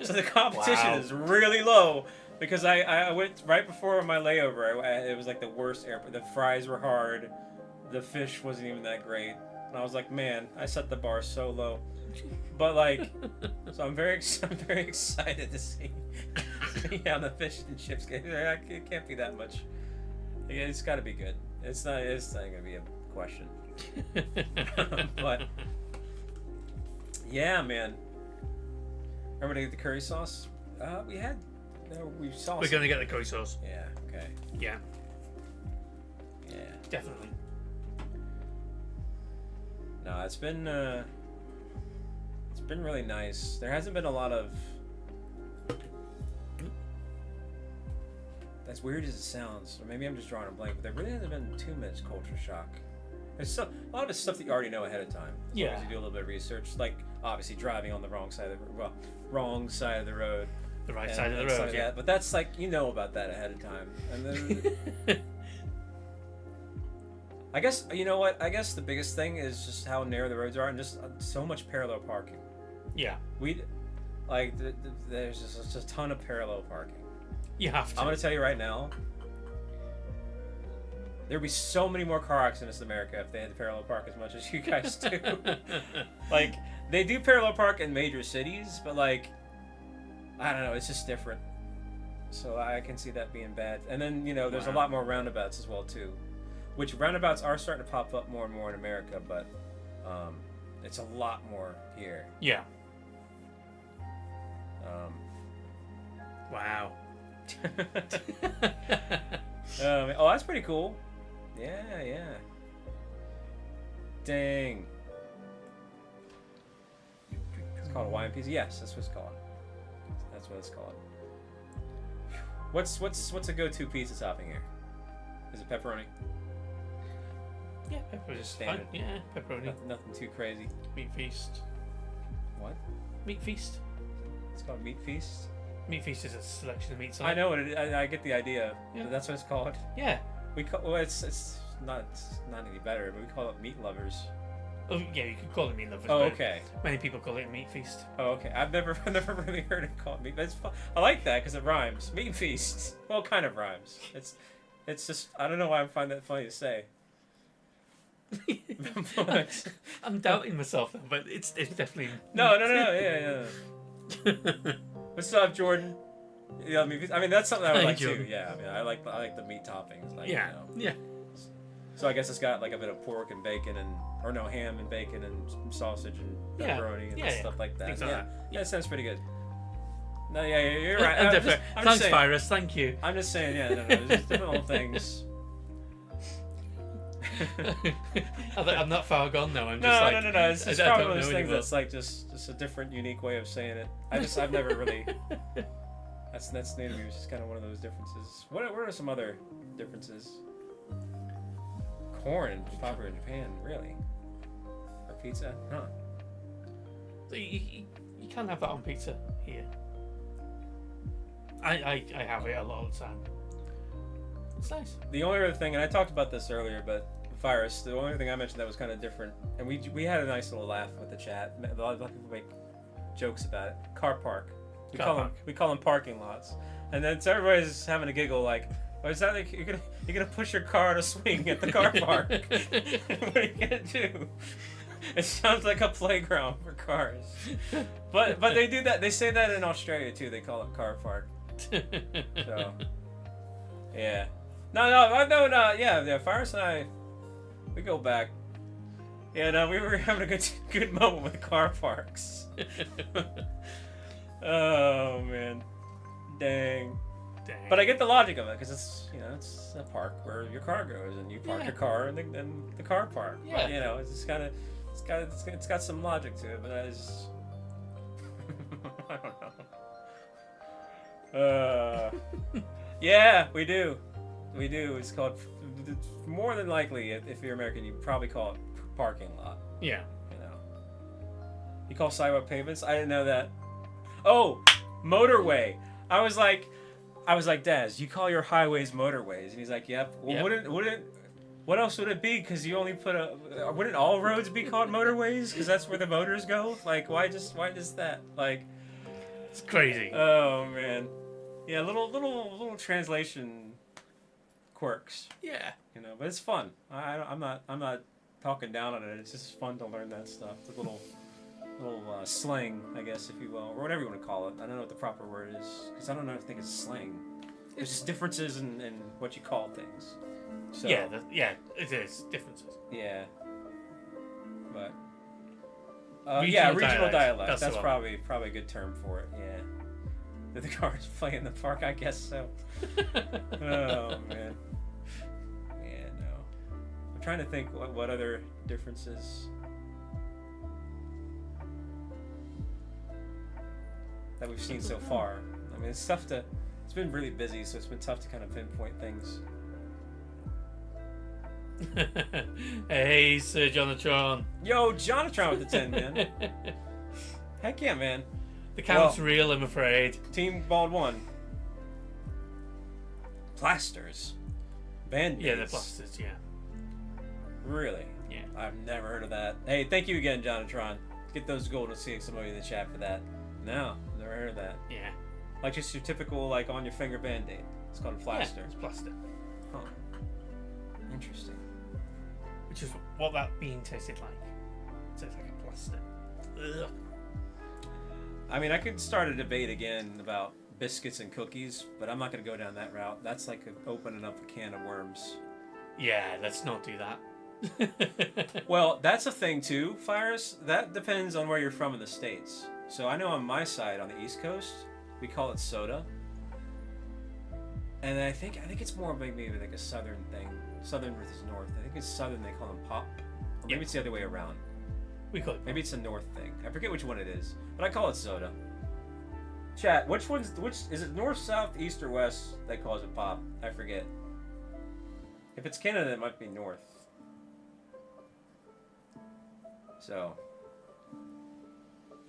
So the competition Wow. is really low. Because I went right before my layover. It was like the worst airport. The fries were hard. The fish wasn't even that great. And I was like, man, I set the bar so low. But like, so I'm very excited to see how the fish and chips get. It can't be that much. It's got to be good. It's not gonna be a question. But yeah, man. Remember to get the curry sauce? We saw. We're gonna get the curry sauce. Yeah. Okay. Yeah, Yeah. definitely. No, it's been really nice. There hasn't been a lot of. As weird as it sounds, or maybe I'm just drawing a blank, but there really hasn't been too much culture shock. There's a lot of it's stuff that you already know ahead of time. As long as you do a little bit of research, like obviously driving on the wrong side of the wrong side of the road. The right and side of the stuff road. like Yeah. that. But that's like you know about that ahead of time, and then. I guess you know what. I guess the biggest thing is just how narrow the roads are, and just so much parallel parking. Yeah. There's just a ton of parallel parking. You have to. I'm gonna tell you right now. There'd be so many more car accidents in America if they had to parallel park as much as you guys do. Like they do parallel park in major cities, but like I don't know, it's just different. So I can see that being bad. And then there's a lot more roundabouts as well too. Which roundabouts are starting to pop up more and more in America, but it's a lot more here. Yeah. Wow. Oh, that's pretty cool. Yeah. Dang. It's called a Hawaiian pizza. Yes, that's what it's called. That's what it's called. What's a go-to pizza topping here? Is it pepperoni? Yeah, pepperoni is fine. Standard. Yeah, pepperoni. Nothing too crazy. Meat feast. What? Meat feast. It's called Meat Feast. Meat feast is a selection of meats. I know what it is. I get the idea. Yeah. But that's what it's called. Yeah. It's not any better, but we call it Meat Lovers. Oh yeah, you could call it meat lovers. Oh, but okay. Many people call it meat feast. Oh, okay. I've never really heard it called meat. It's fun. I like that because it rhymes. Meat feast. Well, kind of rhymes. It's just I don't know why I find that funny to say. But- I'm doubting myself though, but it's definitely no. Yeah. What's up, Jordan? Yeah, I mean that's something I would Hey, like Jordan. too. Yeah, I mean I like the meat toppings. Like, yeah, yeah. So I guess it's got like a bit of pork and bacon or no ham and bacon and sausage and Yeah. pepperoni and Yeah, yeah. stuff like that. Things like Yeah, that. yeah, that sounds pretty good. No, yeah, you're right. I'm I'm definitely. just Thanks, saying. Virus. Thank you. I'm just saying, yeah, no, there's just different little things. I'm not far gone now. I'm No, just like, no. It's just I probably don't one of those know things anymore. that's like just a different, unique way of saying it. I've never really. That's new to me. It's just kind of one of those differences. What are some other differences? Corn and popular in Japan, really? Or pizza? Huh. So you can have that on pizza here. I have it a lot of the time. It's nice. The only other thing, and I talked about this earlier, but virus. The only thing I mentioned that was kind of different, and we had a nice little laugh with the chat. A lot of people make jokes about it. Car park. We call them parking lots, and then so everybody's having a giggle like, "Oh, is that like you're gonna push your car to swing at the car park? What are you gonna do?" It sounds like a playground for cars, but they do that. They say that in Australia too. They call it car park. So, yeah. No. Yeah. Fires and I, we go back. Yeah, no, we were having a good moment with car parks. Oh man, dang. But I get the logic of it because it's a park where your car goes and you park your car and then the car park. Yeah. But, it's just kind of it's got some logic to it, but that is I don't know. Yeah, we do. We do. It's called. More than likely, if you're American, you probably call it parking lot. Yeah. You know. You call sidewalk pavements? I didn't know that. Oh, motorway. I was like, Daz, you call your highways motorways, and he's like, yep. Well, Yep. wouldn't. What else would it be? Because you only put a. Wouldn't all roads be called motorways? Because that's where the motors go. Like, why just that? Like. It's crazy. Oh man. Yeah, little translation quirks. Yeah. You know, but it's fun. I'm not talking down on it. It's just fun to learn that stuff. The little slang, I guess, if you will, or whatever you want to call it. I don't know what the proper word is, because I don't know if I think it's slang. There's just differences in what you call things. So, Yeah, it is differences. yeah. But Regional regional dialect. dialect. That's That's the one. probably a good term for it. Yeah. Did the cars play in the park? I guess so. Oh man. Yeah, no. I'm trying to think what other differences that we've seen so far. I mean, it's been really busy, so it's been tough to kind of pinpoint things. Hey, Sir Jonathan. Yo, Jonathan with the 10, man. Heck yeah, man. The count's Well- real, I'm afraid. Team Bald 1. Plasters. Band-aids. Yeah, the blasters, yeah. Really? Yeah. I've never heard of that. Hey, thank you again, Jonatron. Get those gold and see somebody in the chat for that. No, never heard of that. Yeah. Like just your typical, like, on your finger band-aid. It's called a plaster. Yeah, it's plaster. Huh. Interesting. Which is what that bean tasted like. It tastes like a plaster. Ugh. I mean, I could start a debate again about biscuits and cookies, but I'm not going to go down that route. That's like opening up a can of worms. Yeah, let's not do that. Well, that's a thing too, Fires. That depends on where you're from in the States. So I know on my side, on the East Coast, we call it soda. And I think it's more of maybe like a southern thing. Southern versus north. I think it's southern they call them pop. Or maybe it's the other way around. We call it. Maybe it's a north thing. I forget which one it is. But I call it soda. Chat, which is it north, south, east, or west that calls it pop? I forget. If it's Canada, it might be north. So.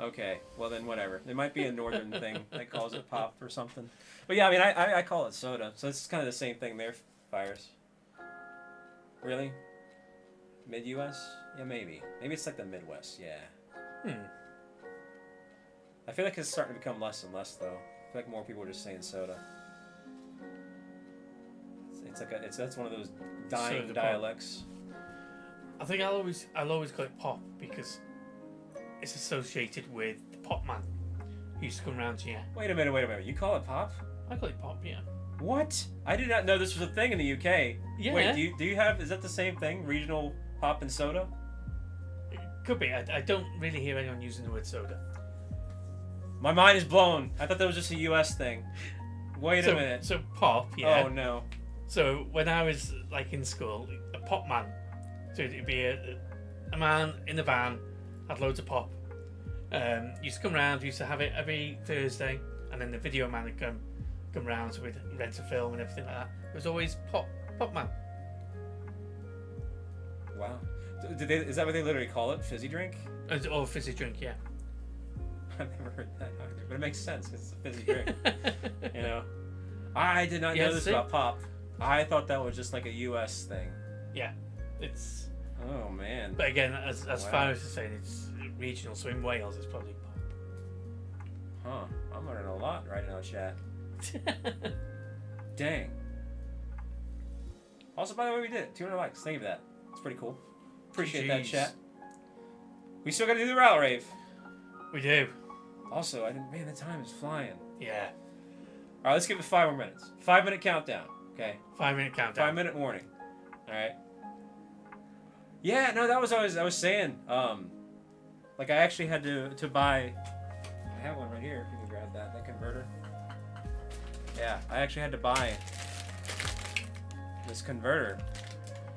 Okay, well then whatever. There might be a northern thing that calls it pop or something. But yeah, I mean, I call it soda. So it's kind of the same thing there, Fires. Really? Mid-US? Yeah, maybe. Maybe it's like the Midwest, yeah. I feel like it's starting to become less and less, though. I feel like more people are just saying soda. That's one of those dying Soda pop. dialects. I think I'll always call it pop because it's associated with the pop man who used to come round here. Wait a minute. You call it pop? I call it pop, yeah. What? I did not know this was a thing in the UK. Yeah. Wait, do you have? Is that the same thing? Regional pop and soda? Could be. I don't really hear anyone using the word soda. My mind is blown. I thought that was just a US thing. Wait a minute. So pop, yeah. Oh no. So when I was like in school, a pop man, so it'd be a man in the van, had loads of pop. Used to come round, used to have it every Thursday, and then the video man would come round, so we'd rent a film and everything like that. It was always pop man. Wow. Is that what they literally call it? Fizzy drink? Or fizzy drink, yeah. I've never heard that either, but it makes sense because it's a fizzy drink. You know, I did not know this about pop. I thought that was just like a U.S. thing. Yeah, it's. Oh man. But again, as Wow. far as saying, it's regional. So in Wales, it's probably Huh. I'm learning a lot right now, chat. pop. Dang. Also, by the way, we did it. 200 likes. Thank you for that. It's pretty cool. Appreciate that, GGs. chat. We still got to do the Rowlet Rave. We do. Also, man, the time is flying. Yeah. All right, let's give it 5 more minutes. 5-minute countdown. Okay. 5-minute countdown. 5-minute warning. All right. Yeah, no, that was I was saying. Like I actually had to buy. I have one right here. If you can grab that converter. Yeah, I actually had to buy this converter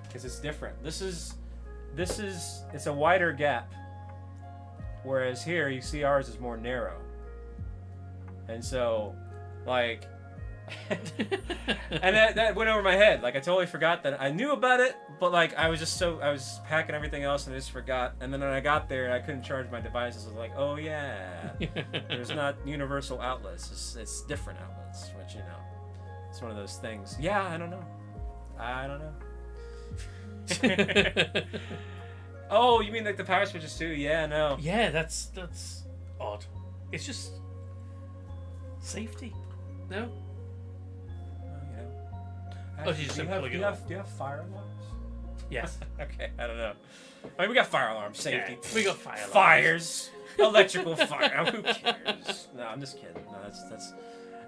because it's different. This is it's a wider gap, whereas here you see ours is more narrow. And so, like, And that went over my head. Like I totally forgot that I knew about it, but like I was packing everything else and I just forgot. And then when I got there and I couldn't charge my devices, I was like, oh yeah, there's not universal outlets. It's different outlets, which it's one of those things. Yeah, I don't know. Oh, you mean like the power switches too? Yeah, no. Yeah, that's odd. It's just safety. No. Actually, you just do you plug it have fire alarms? Yes. Okay, I don't know. I mean, we got fire alarms, safety. Yeah, we got fire alarms. Fires, electrical fire. Who cares? No, I'm just kidding. No, that's.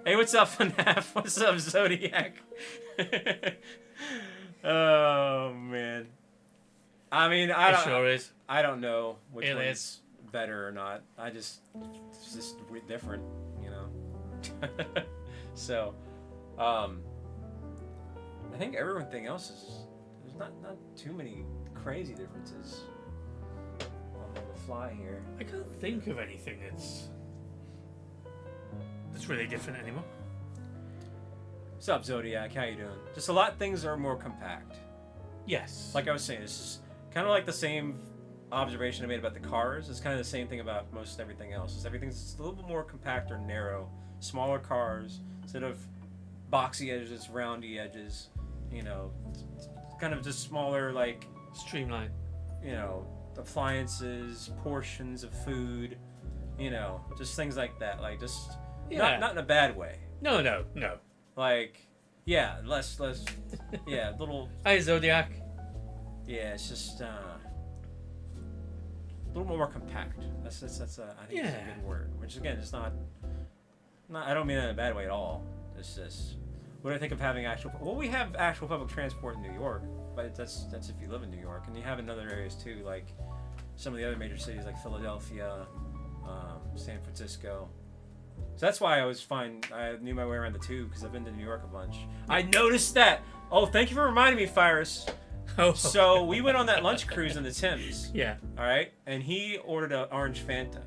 Hey, what's up, FNAF? What's up, Zodiac? Oh man. I mean, It sure is. I don't know which It one's is. better or not. It's just different, So, I think everything else there's not too many crazy differences on the fly here. I can't think of anything that's really different anymore. What's up, Zodiac? How you doing? Just a lot of things are more compact. Yes. Like I was saying, it's just kind of like the same observation I made about the cars. It's kind of the same thing about most everything else. Everything's just a little bit more compact or narrow. Smaller cars instead of boxy edges, roundy edges. Kind of just smaller, like streamlined. Appliances, portions of food. Just things like that. Like just not in a bad way. No. Like, yeah, less, yeah, little. Hi, Zodiac. Yeah, it's just a little more compact. That's I think it's a good word. Which again, it's not. I don't mean that in a bad way at all. It's just what do I think of having actual? Well, we have actual public transport in New York, but that's if you live in New York, and you have in other areas too, like some of the other major cities like Philadelphia, San Francisco. So that's why I was fine. I knew my way around the tube because I've been to New York a bunch. I noticed that. Oh, thank you for reminding me, Fyrus. Oh. So we went on that lunch cruise in the Thames. Yeah. All right, and he ordered an orange Fanta,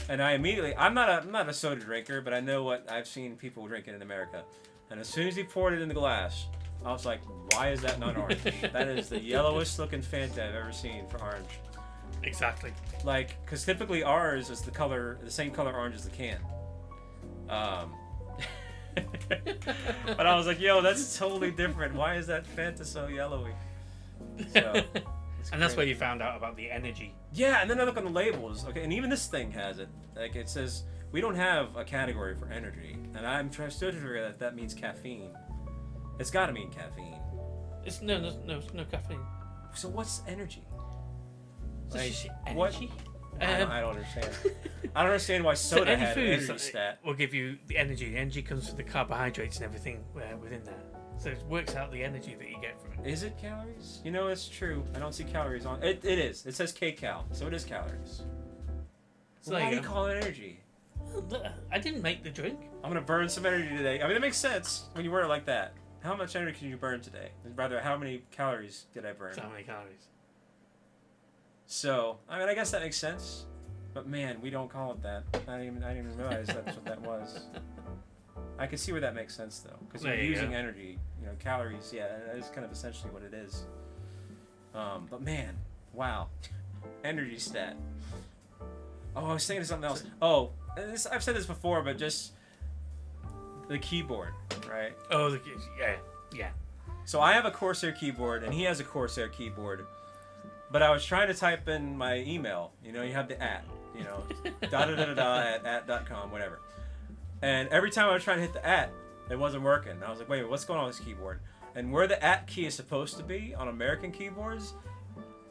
and I immediately. I'm not a soda drinker, but I know what I've seen people drinking in America. And as soon as he poured it in the glass, I was like, "Why is that not orange? That is the yellowest looking Fanta I've ever seen for orange." Exactly. Like, because typically ours is the same color orange as the can. But I was like, yo, that's totally different. Why is that Fanta so yellowy? So, and that's where you found out about the energy. Yeah, and then I look on the labels. Okay, and even this thing has it. Like, it says, we don't have a category for energy. And I'm still trying to figure that means caffeine. It's got to mean caffeine. It's no caffeine. So what's energy? Like, what? energy? I don't understand. I don't understand why soda had an energy stat. Will give you the energy. The energy comes from the carbohydrates and everything within there. So it works out the energy that you get from it. Is it calories? It's true. I don't see calories on it. It is. It says kcal, so it is calories. So why do you call it energy? I didn't make the drink. I'm gonna burn some energy today. I mean, it makes sense when you word it like that. How much energy can you burn today? Rather, how many calories did I burn? So how many calories? So, I mean, I guess that makes sense. But man, we don't call it that. I didn't even realize that's what that was. I can see where that makes sense though, because you're using energy. Calories. Yeah, that is kind of essentially what it is. But man, wow, energy stat. Oh, I was thinking of something else. Oh, I've said this before, but just the keyboard, right? Oh, yeah. So I have a Corsair keyboard, and he has a Corsair keyboard. But I was trying to type in my email. You have the @, whatever. And every time I was trying to hit the @ it wasn't working. I was like, wait, what's going on with this keyboard? And where the @ key is supposed to be on American keyboards,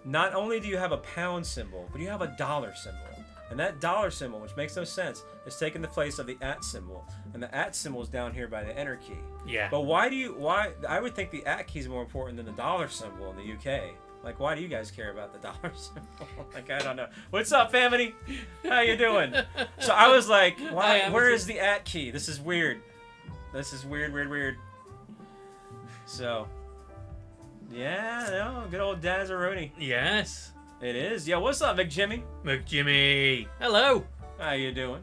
not only do you have a pound symbol, but you have a dollar symbol. And that dollar symbol, which makes no sense, is taking the place of the @ symbol. And the @ symbol is down here by the enter key. Yeah. But why? I would think the @ key is more important than the dollar symbol in the UK. Like, why do you guys care about the dollar symbol? Like, I don't know. What's up, family? How you doing? So I was like, why? Where is the @ key? This is weird. This is weird. So, yeah, good old Daz and I. Yes. It is. Yeah, what's up, McJimmy? McJimmy. Hello. How you doing?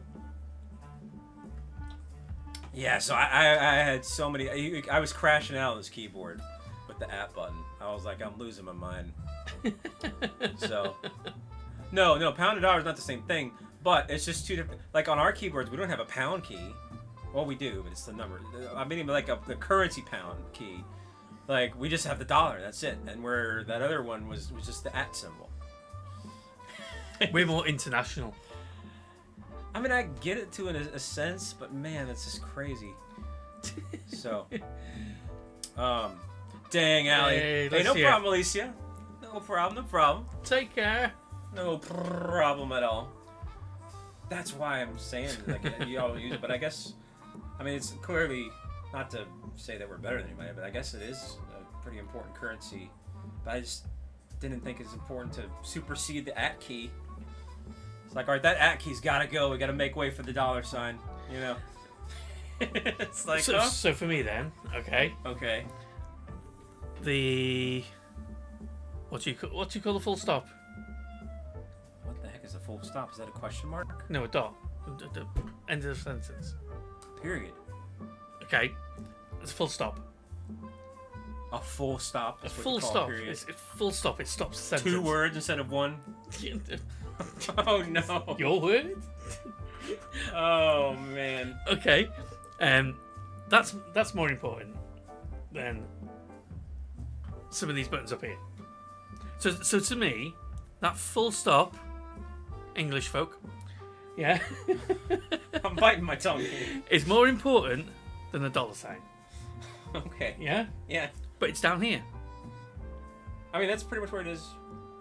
Yeah, so I had so many. I was crashing out on this keyboard with the app button. I was like, I'm losing my mind. So, no, pound and dollar is not the same thing, but it's just two different. Like on our keyboards, we don't have a pound key. Well, we do, but it's the number. I mean, like the currency pound key. Like we just have the dollar. That's it. And where that other one was just the at symbol. We're more international. I mean, I get it to a sense, but man, that's just crazy. So, dang, Allie. Hey, no problem, Alicia. No problem. Take care. No problem at all. That's why I'm saying, like, you all use it, but I guess, I mean, it's clearly not to say that we're better than anybody, but I guess it is a pretty important currency. But I just didn't think it's important to supersede the at key. It's like, all right, that at key's gotta go. We gotta make way for the dollar sign, you know? It's like, so for me then, okay. Okay. The what do you call the full stop? What the heck is a full stop? Is that a question mark? No, a dot. The end of the sentence. Period. Okay, it's a full stop. A full stop. A That's what full you call stop. Period. It's full stop. It stops the sentence. 2 words instead of 1. Oh no. Your word? Oh man. Okay, that's more important than some of these buttons up here. So to me, that full stop, English folk, yeah, I'm biting my tongue. is more important than the dollar sign. Okay. Yeah, Yeah. but it's down here. I mean, that's pretty much where it is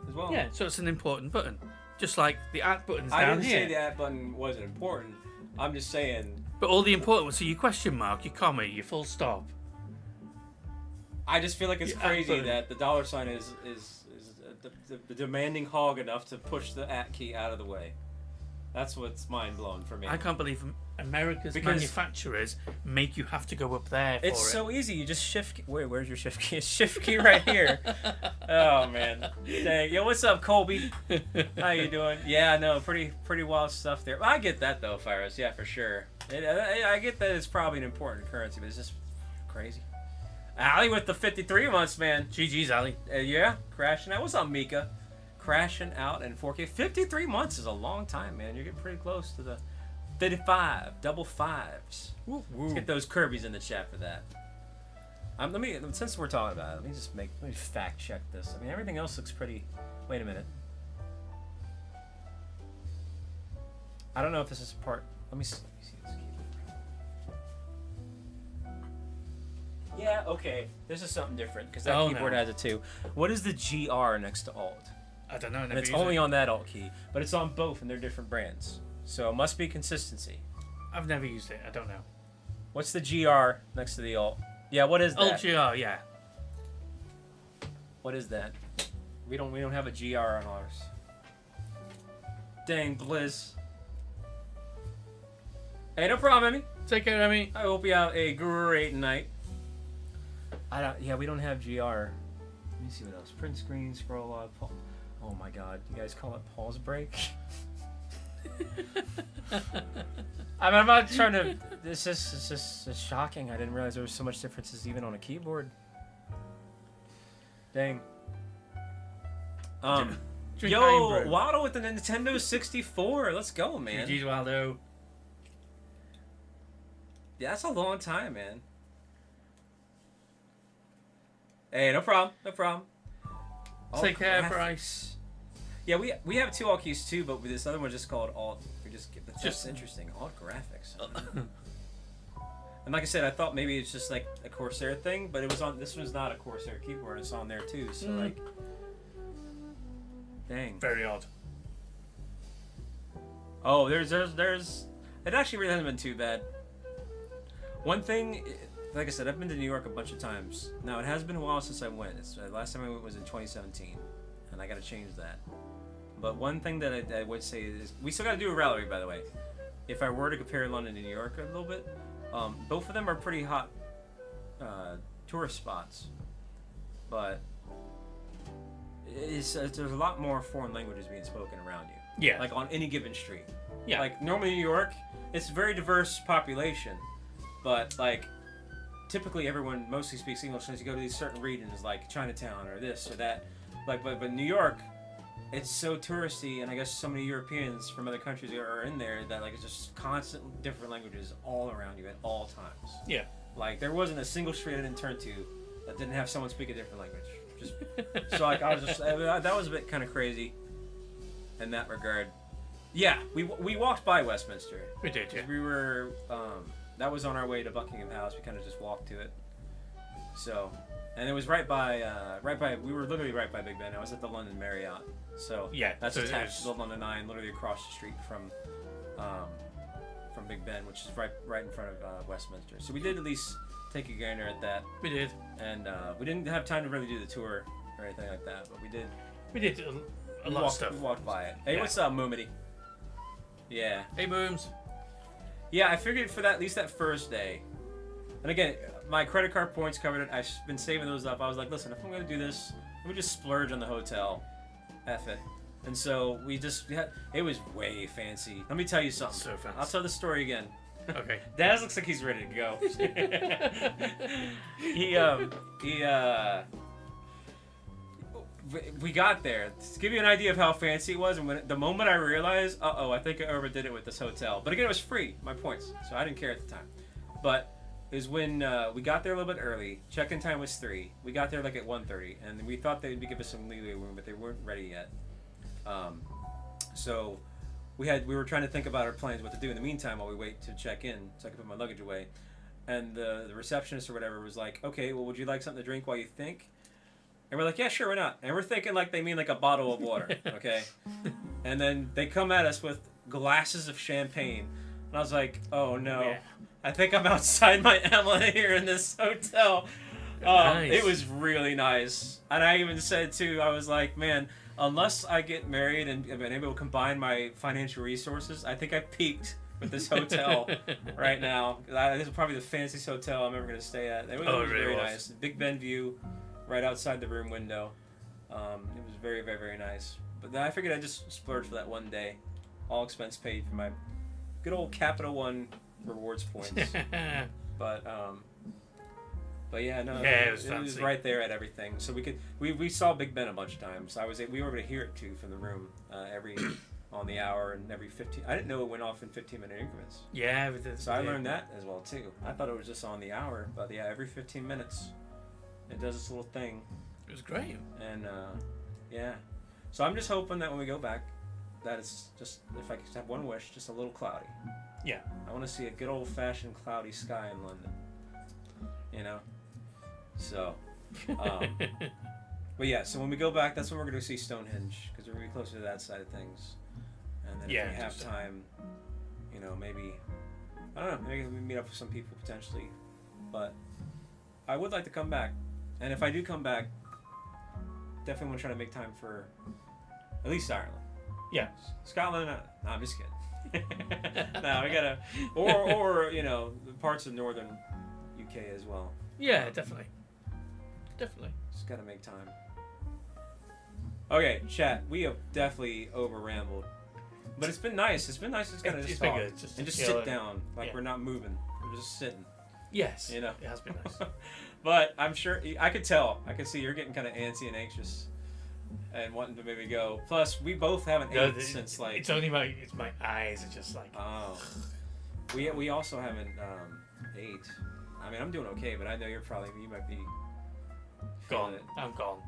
as well. Yeah, so it's an important button, just like the at button's down I didn't here. say the at button wasn't important. I'm just saying. But all the important ones, so your question mark, your comma, your full stop. I just feel like it's Yeah, crazy but- that the dollar sign is the demanding hog enough to push the at key out of the way. That's what's mind blowing for me. I can't believe America's Because- manufacturers make you have to go up there for It's it. so easy. You just shift. Wait, where's your shift key? It's shift key right here. Oh man. Dang. Yo, what's up, Colby? How you doing? Yeah, no, pretty wild stuff there. Well, I get that though, Fyrus. Yeah, for sure. I get that it's probably an important currency, but it's just crazy. Allie with the 53 months, man. GG's, Ali. Yeah, crashing out. What's up, Mika? Crashing out in 4K. 53 months is a long time, man. You're getting pretty close to the 55, double fives. Let's get those Kirby's in the chat for that. Since we're talking about it, let me fact check this. I mean, everything else looks pretty. Wait a minute. I don't know if this is part. Let me see this keyboard. Yeah, okay. This is something different because that keyboard has it too. What is the GR next to Alt? I don't know. And it's only on that Alt key, but it's on both, and they're different brands. So it must be consistency. I've never used it. I don't know. What's the GR next to the Alt? Yeah, what is that? Alt GR, yeah. What is that? We don't have a GR on ours. Dang, Blizz. Hey, no problem, Emmy. Take care, Emmy. I hope you have a great night. Yeah, we don't have GR. Let me see what else. Print screen, scroll log, oh my god, you guys call it pause break? I mean, I'm not trying to. It's just shocking. I didn't realize there was so much differences even on a keyboard. Dang. Drink Yo, Iron Brew. Waddle with the Nintendo 64. Let's go, man. GG's, Waldo. Yeah, that's a long time, man. Hey, no problem. No problem. Take care, graphics. Bryce. Yeah, we have 2 alt keys too, but with this other one just called alt. That's Just- interesting. Alt graphics. And like I said, I thought maybe it's just like a Corsair thing, but it was on. This one's not a Corsair keyboard. It's on there too. So like, dang. Very odd. Oh, there's. It actually really hasn't been too bad. One thing, like I said, I've been to New York a bunch of times. Now it has been a while since I went. Last time I went was in 2017, and I got to change that. But one thing that I would say is, we still got to do a rally, by the way. If I were to compare London to New York a little bit, both of them are pretty hot tourist spots. But there's a lot more foreign languages being spoken around you. Yeah. Like on any given street. Yeah. Like normally New York, it's a very diverse population, but like typically everyone mostly speaks English unless you go to these certain regions like Chinatown or this or that. Like, but New York, it's so touristy, and I guess so many Europeans from other countries are in there that like it's just constant different languages all around you at all times. Yeah. Like there wasn't a single street I didn't turn to that didn't have someone speak a different language. Just so like I was just that was a bit kind of crazy in that regard. Yeah, we walked by Westminster. We did, yeah. We were that was on our way to Buckingham House. We kind of just walked to it. So, and it was right by we were literally right by Big Ben. I was at the London Marriott. So yeah, that's so attached to the London Eye, literally across the street from Big Ben, which is right in front of Westminster. So we did at least take a gander at that. We did. And we didn't have time to really do the tour or anything like that, but we did. We did a lot of stuff. We walked by it. Hey, Yeah. what's up, Moomity? Yeah. Hey, Booms. Yeah, I figured for that at least that first day. And again, my credit card points covered it. I've been saving those up. I was like, listen, if I'm going to do this, let me just splurge on the hotel. F it. And so it was way fancy. Let me tell you something. So fancy. I'll tell the story again. Okay. Daz looks like he's ready to go. We got there. To give you an idea of how fancy it was, and the moment I realized, I think I overdid it with this hotel. But again, it was free, my points, so I didn't care at the time. But it was when we got there a little bit early. Check-in time was 3. We got there like at 1:30, and we thought they'd give us some leeway room, but they weren't ready yet. So we were trying to think about our plans, what to do in the meantime while we wait to check in, so I could put my luggage away. And the receptionist or whatever was like, okay, well, would you like something to drink while you think? And we're like, yeah, sure, why not? And we're thinking like they mean like a bottle of water, okay? And then they come at us with glasses of champagne. And I was like, oh no, Yeah. I think I'm outside my element here in this hotel. Nice. It was really nice. And I even said too, I was like, man, unless I get married and been able to combine my financial resources, I think I peaked with this hotel right now. This is probably the fanciest hotel I'm ever going to stay at. It was really very was. nice. Big Ben view right outside the room window. It was very, very, very nice. But then I figured I'd just splurge for that one day. All expense paid for my good old Capital One rewards points. But yeah, no, Yeah, it was fancy. right there at everything. So we saw Big Ben a bunch of times. We were able to hear it too from the room every on the hour and every 15. I didn't know it went off in 15-minute increments. Yeah, we did. So I learned that as well too. I thought it was just on the hour, but yeah, every 15 minutes it does this little thing. It was great. And yeah, so I'm just hoping that when we go back, that it's just, if I could have one wish, just a little cloudy. Yeah. I want to see a good old-fashioned cloudy sky in London. You know. So, but yeah. So when we go back, that's when we're going to see Stonehenge, because we're going to be closer to that side of things. And then Yeah, if we have just- time, you know, maybe I don't know. Maybe we meet up with some people potentially, but I would like to come back. And if I do come back, definitely want to try to make time for at least Ireland. Yeah. Scotland, no, I'm just kidding. No, we gotta, or you know, parts of northern UK as well. Yeah, definitely. Definitely. Just gotta make time. Okay, chat. We have definitely over rambled, but it's been nice. It's been nice just kind of It's just been talk good, just and just chill sit and- down, like yeah. we're not moving. We're just sitting. Yes. You know. It has been nice. But I'm sure I could tell. I could see you're getting kind of antsy and anxious, and wanting to maybe go. Plus, we both haven't No, ate since like. it's only my eyes are just like. Oh. We also haven't ate. I mean, I'm doing okay, but I know you might be feeling Gone. it. I'm gone.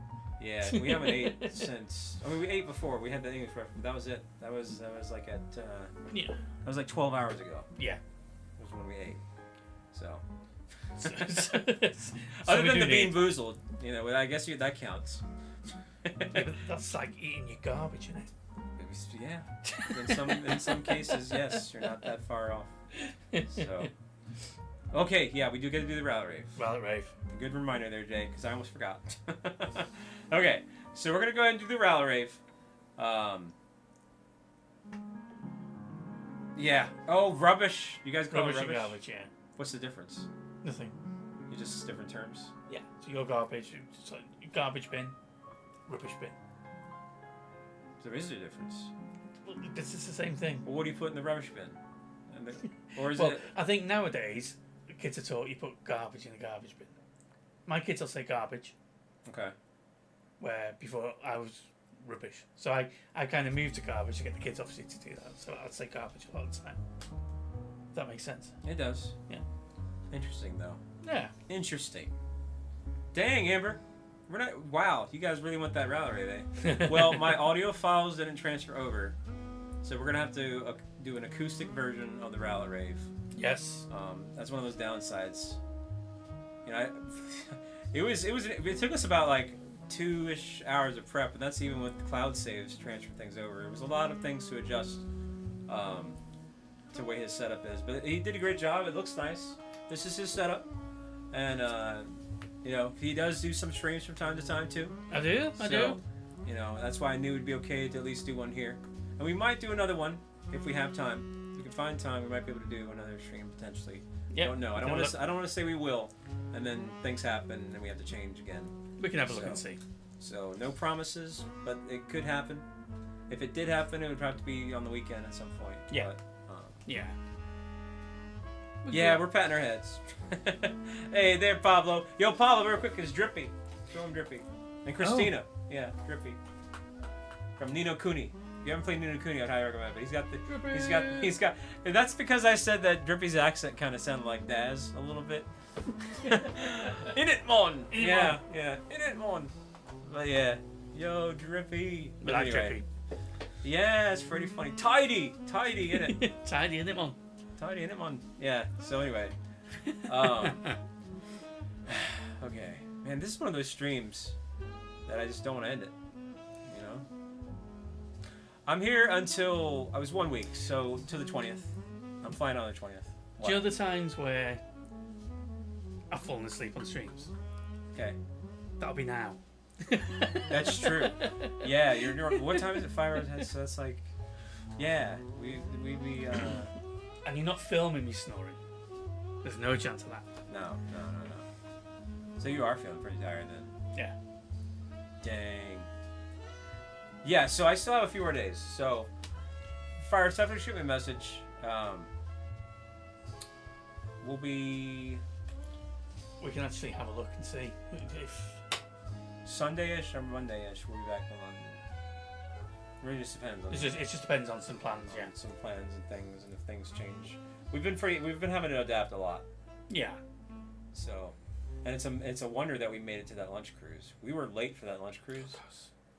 Yeah, we haven't ate since. I mean, we ate before. We had the English breakfast. That was it. That was like at. Yeah. That was like 12 hours ago. Yeah. Was when we ate. So. So Other we than do the being need- boozled, you know, I guess that counts. That's like eating your garbage, isn't it? Yeah. In some cases, yes, you're not that far off. So. Okay, yeah, we do get to do the rally rave. Well, rave. Good reminder there, Jay, because I almost forgot. Okay, so we're gonna go ahead and do the rally rave. Yeah. Oh, rubbish. You guys call Rubbish it and rubbish? garbage, yeah. What's the difference? Nothing. You just different terms. Yeah. So your garbage, so your garbage bin, rubbish bin. There is a difference. Well, this is the same thing. Well, what do you put in the rubbish bin? Or is Well, it? I think nowadays kids are taught you put garbage in the garbage bin. My kids will say garbage, Okay. where before I was rubbish. So I kind of moved to garbage to get the kids obviously to do that. So I'd say garbage a lot of the time. Does that make sense? It does. Yeah. Interesting though. Yeah. Interesting. Dang, Amber. We're not. Wow, you guys really went that route, eh? Well, my audio files didn't transfer over, so we're gonna have to do an acoustic version of the Rowlet Rave. Yes. That's one of those downsides. You know, it took us about like 2-ish hours of prep, and that's even with cloud saves to transfer things over. It was a lot of things to adjust to the way his setup is, but he did a great job. It looks nice. This is his setup, and you know, he does do some streams from time to time too. I do. You know, that's why I knew it'd be okay to at least do one here, and we might do another one if we have time. If we can find time, we might be able to do another stream potentially. Yeah. Don't know. I don't want to say we will, and then things happen and we have to change again. We can have a look and see. So no promises, but it could happen. If it did happen, it would have to be on the weekend at some point. Yeah. But, Yeah. yeah, we're patting our heads. Hey there, Pablo. Yo, Pablo, real quick, is Drippy. Show him Drippy. And Christina. Yeah, Drippy. From Nino Kuni. If you haven't played Nino Kuni, I'd highly recommend it. But he's got. And that's because I said that Drippy's accent kind of sounded like Daz a little bit. In it, mon. Yeah. In it, mon. But yeah, yo, Drippy. But Like anyway. Yeah, it's pretty funny. Tidy, in it. Tidy, isn't it, Mum? Tidy in it, man. Yeah. So anyway, okay, man, this is one of those streams that I just don't want to end it. You know, I'm here until I was 1 week, so to the 20th. I'm flying on the 20th. Do you know the times where I've fallen asleep on streams? Okay, That'll be now. that's true. Yeah, you're. What time is it? 5 hours ahead. So that's like, yeah, we. And you're not filming me snoring. There's no chance of that. No. So you are feeling pretty tired then. Yeah. Dang. Yeah, so I still have a few more days. So, Fire, definitely shoot me a message. We'll be We can actually have a look and see if Sunday-ish or Monday-ish. We'll be back in London. Really just depends on it just depends on some plans, yeah. some plans and things, and if things change. We've been having to adapt a lot. Yeah. So, and it's a wonder that we made it to that lunch cruise. We were late for that lunch cruise.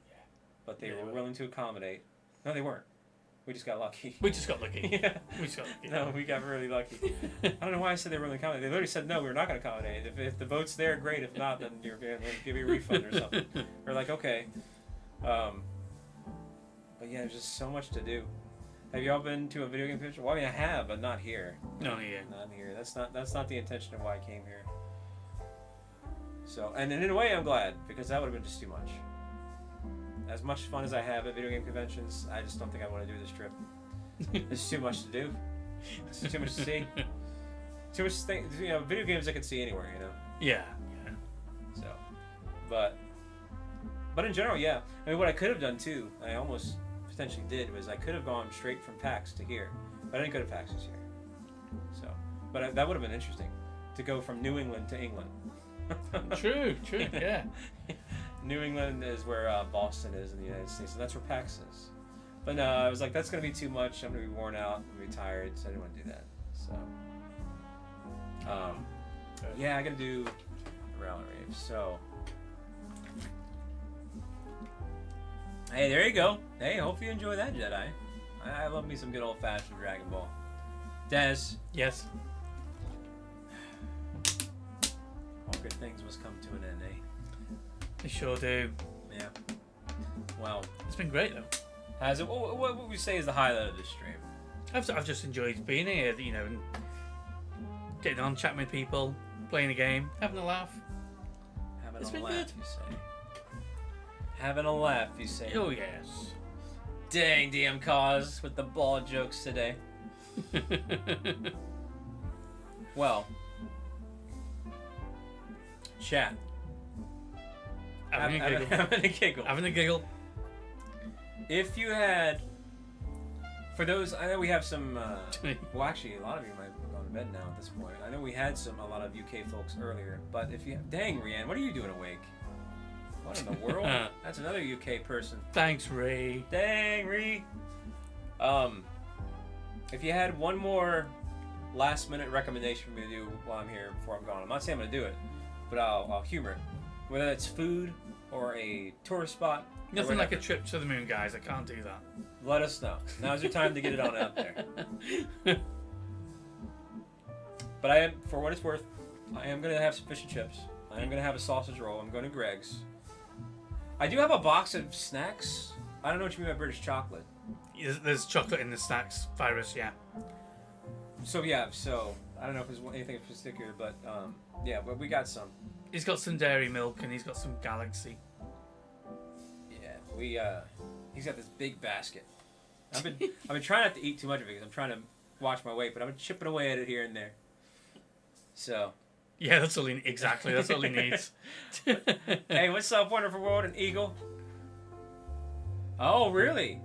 Yeah. But they were willing to accommodate. No, they weren't. We just got lucky. We just got lucky. Yeah. We just got lucky. No, we got really lucky. I don't know why I said they were willing to accommodate. They literally said, no, we're not going to accommodate. If the boat's there, great. If not, then you're going to give you a refund or something. We're like, okay. But yeah, there's just so much to do. Have you all been to a video game convention? Well, I mean, I have, but not here. No, yeah. Not here. That's not the intention of why I came here. So, and in a way, I'm glad, because that would have been just too much. As much fun as I have at video game conventions, I just don't think I want to do this trip. There's too much to do. There's too much to see. Too much things. You know, video games I can see anywhere. You know. Yeah. So, but in general, yeah. I mean, what I could have done too, I almost potentially did, was I could have gone straight from PAX to here, but I didn't go to PAX this year. So, but that would have been interesting, to go from New England to England. True, yeah. New England is where Boston is in the United States, and that's where PAX is. But no, I was like, that's going to be too much. I'm going to be worn out. I'm going to be tired, so I didn't want to do that. So, yeah, I got to do a Rowlet Rave. So, hey, there you go. Hey, hope you enjoy that, Jedi. I love me some good old-fashioned Dragon Ball. Daz. Yes. All good things must come to an end, eh? They sure do. Yeah. Well, It's been great though. has it? What would we say is the highlight of this stream? I've just enjoyed being here, you know, and getting on, chatting with people, playing a game, having a laugh. Having It's a been laugh, good. you say. Having a laugh, you say. Oh yes. Dang, DM Cause with the ball jokes today. Well, chat. Having a giggle. Having a giggle. Having a giggle. If you had For those, I know we have some. Well, actually, a lot of you might have gone to bed now at this point. I know we had a lot of UK folks earlier, but if you, dang, Rianne, what are you doing awake? What in the world? That's another UK person. Thanks, Ray. Dang, Ree. If you had one more last-minute recommendation for me to do while I'm here before I'm gone, I'm not saying I'm gonna do it, but I'll humor it. Whether it's food or a tourist spot. Nothing like a trip to the moon, guys. I can't do that. Let us know. Now's your time to get it on out there. But I am, for what it's worth, I am gonna have some fish and chips. I am gonna have a sausage roll. I'm going to Greg's. I do have a box of snacks. I don't know what you mean by British chocolate. There's chocolate in the snacks virus, yeah. So yeah, I don't know if there's anything in particular, but yeah, but we got some. He's got some dairy milk and he's got some Galaxy. Yeah, he's got this big basket. I've been trying not to eat too much of it because I'm trying to watch my weight, but I've been chipping away at it here and there. So. Yeah, that's all he needs. Hey, what's up, wonderful world and Eagle? Oh, really?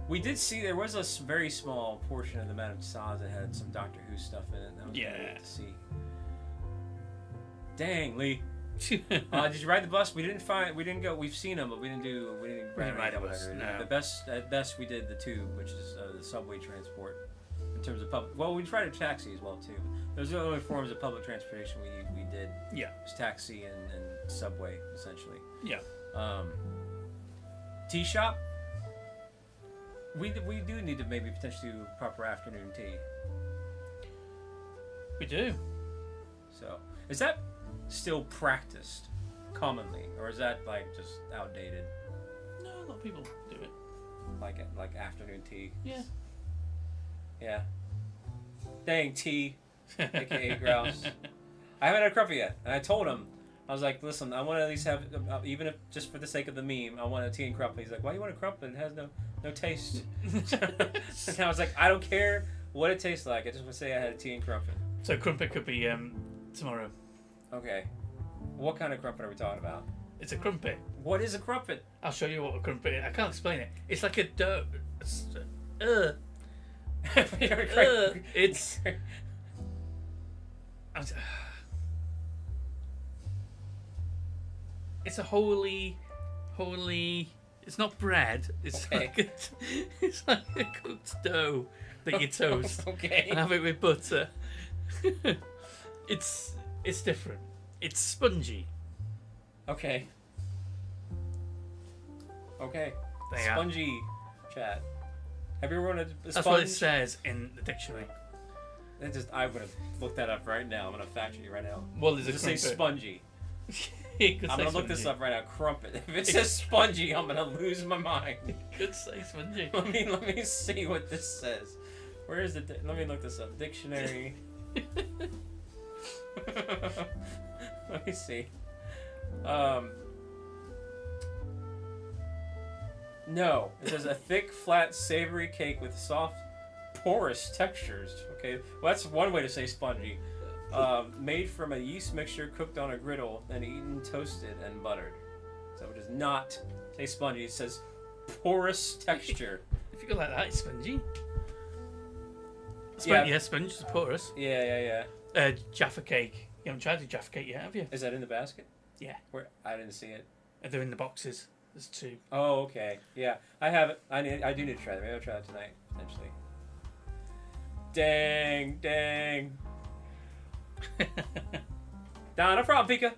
We did see there was a very small portion of the Madame Tussauds that had some Doctor Who stuff in it. That was really neat to see. Dang, Lee. Did you ride the bus? We didn't go. We've seen them, but we didn't ride the bus. No. The best, at best, we did the tube, which is the subway transport. In terms of public, well, we tried a taxi as well too. Those are the only forms of public transportation we did. Yeah. It was taxi and subway essentially. Yeah. Tea shop. We do need to maybe potentially do proper afternoon tea. We do. So is that still practiced commonly, or is that like just outdated? No, a lot of people do it. Like afternoon tea. Yeah. Yeah. Dang, tea, aka Grouse. I haven't had a crumpet yet, and I told him, I was like, listen, I want to at least have, even if just for the sake of the meme, I want a tea and crumpet. He's like, why do you want a crumpet? It has no taste. And I was like, I don't care what it tastes like. I just want to say I had a tea and crumpet. So crumpet could be tomorrow. Okay. What kind of crumpet are we talking about? It's a crumpet. What is a crumpet? I'll show you what a crumpet is. I can't explain it. It's like a dough. It's. It's a holy. It's not bread. It's okay. It's like a cooked dough that you toast. Okay. And have it with butter. It's different. It's spongy. Okay. Spongy chat. Have you ever run a sponge? That's what it says in the dictionary. I would have looked that up right now. I'm gonna fact check you right now. Well, there's a Does it say spongy? I'm gonna look this up right now. Crumpet. If it says spongy, I'm gonna lose my mind. It could say spongy. Let me see what this says. Where is it? Let me look this up. Dictionary. Let me see. No, it says a thick, flat, savory cake with soft, porous textures. Okay, well that's one way to say spongy. Made from a yeast mixture cooked on a griddle, then eaten, toasted, and buttered. So it does not say spongy. It says porous texture. If you go like that, it's spongy. Yeah, sponge is porous. Yeah. Jaffa cake. You haven't tried the Jaffa cake yet, have you? Is that in the basket? Yeah. Where I didn't see it. They're in the boxes. There's 2. Oh, okay. Yeah, I have it. I do need to try that. Maybe I'll try that tonight, potentially. Dang. Nah, no problem, Pika.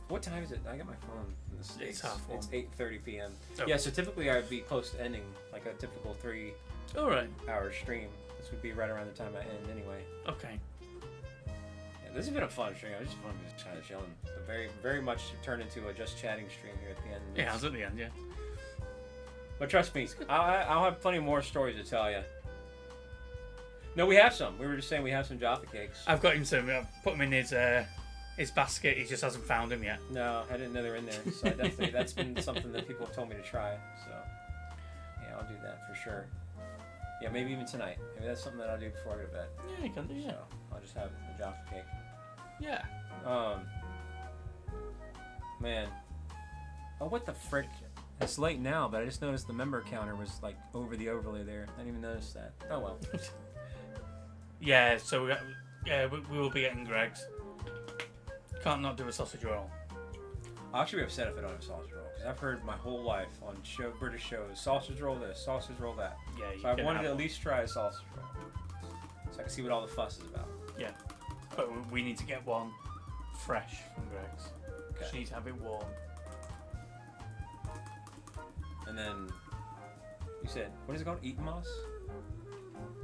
What time is it? I got my phone in the States. It's 8:30 p.m. Okay. Yeah, so typically I'd be close to ending like a typical 3-hour stream. This would be right around the time I end anyway. Okay. Yeah, this has been a fun stream. It was just fun just kind of chilling. But very much turned into a just chatting stream here at the end. Yeah, I was at the end, yeah. But trust me, I'll have plenty more stories to tell you. No, we have some. We were just saying we have some Jaffa cakes. I've got him some. I've put him in his basket. He just hasn't found him yet. No, I didn't know they were in there. So I definitely, that's been something that people have told me to try. So yeah, I'll do that for sure. Yeah, maybe even tonight. Maybe that's something that I'll do before I go to bed. Yeah, you can do that. So I'll just have the Jaffa cake. Yeah. Man. Oh, what the frick? It's late now, but I just noticed the member counter was like over the overlay there. I didn't even notice that. Oh well. Yeah, so we will be getting Greg's. Can't not do a sausage roll. I'll actually be upset if I don't have sausage roll, because I've heard my whole life on British shows, sausage roll this, sausage roll that. Yeah, you So I can wanted have to at one. least try a sausage roll, so I can see what all the fuss is about. Yeah, but we need to get one fresh from Greg's. Okay. She needs to have it warm. And then you said, what is it called? Eaten moss?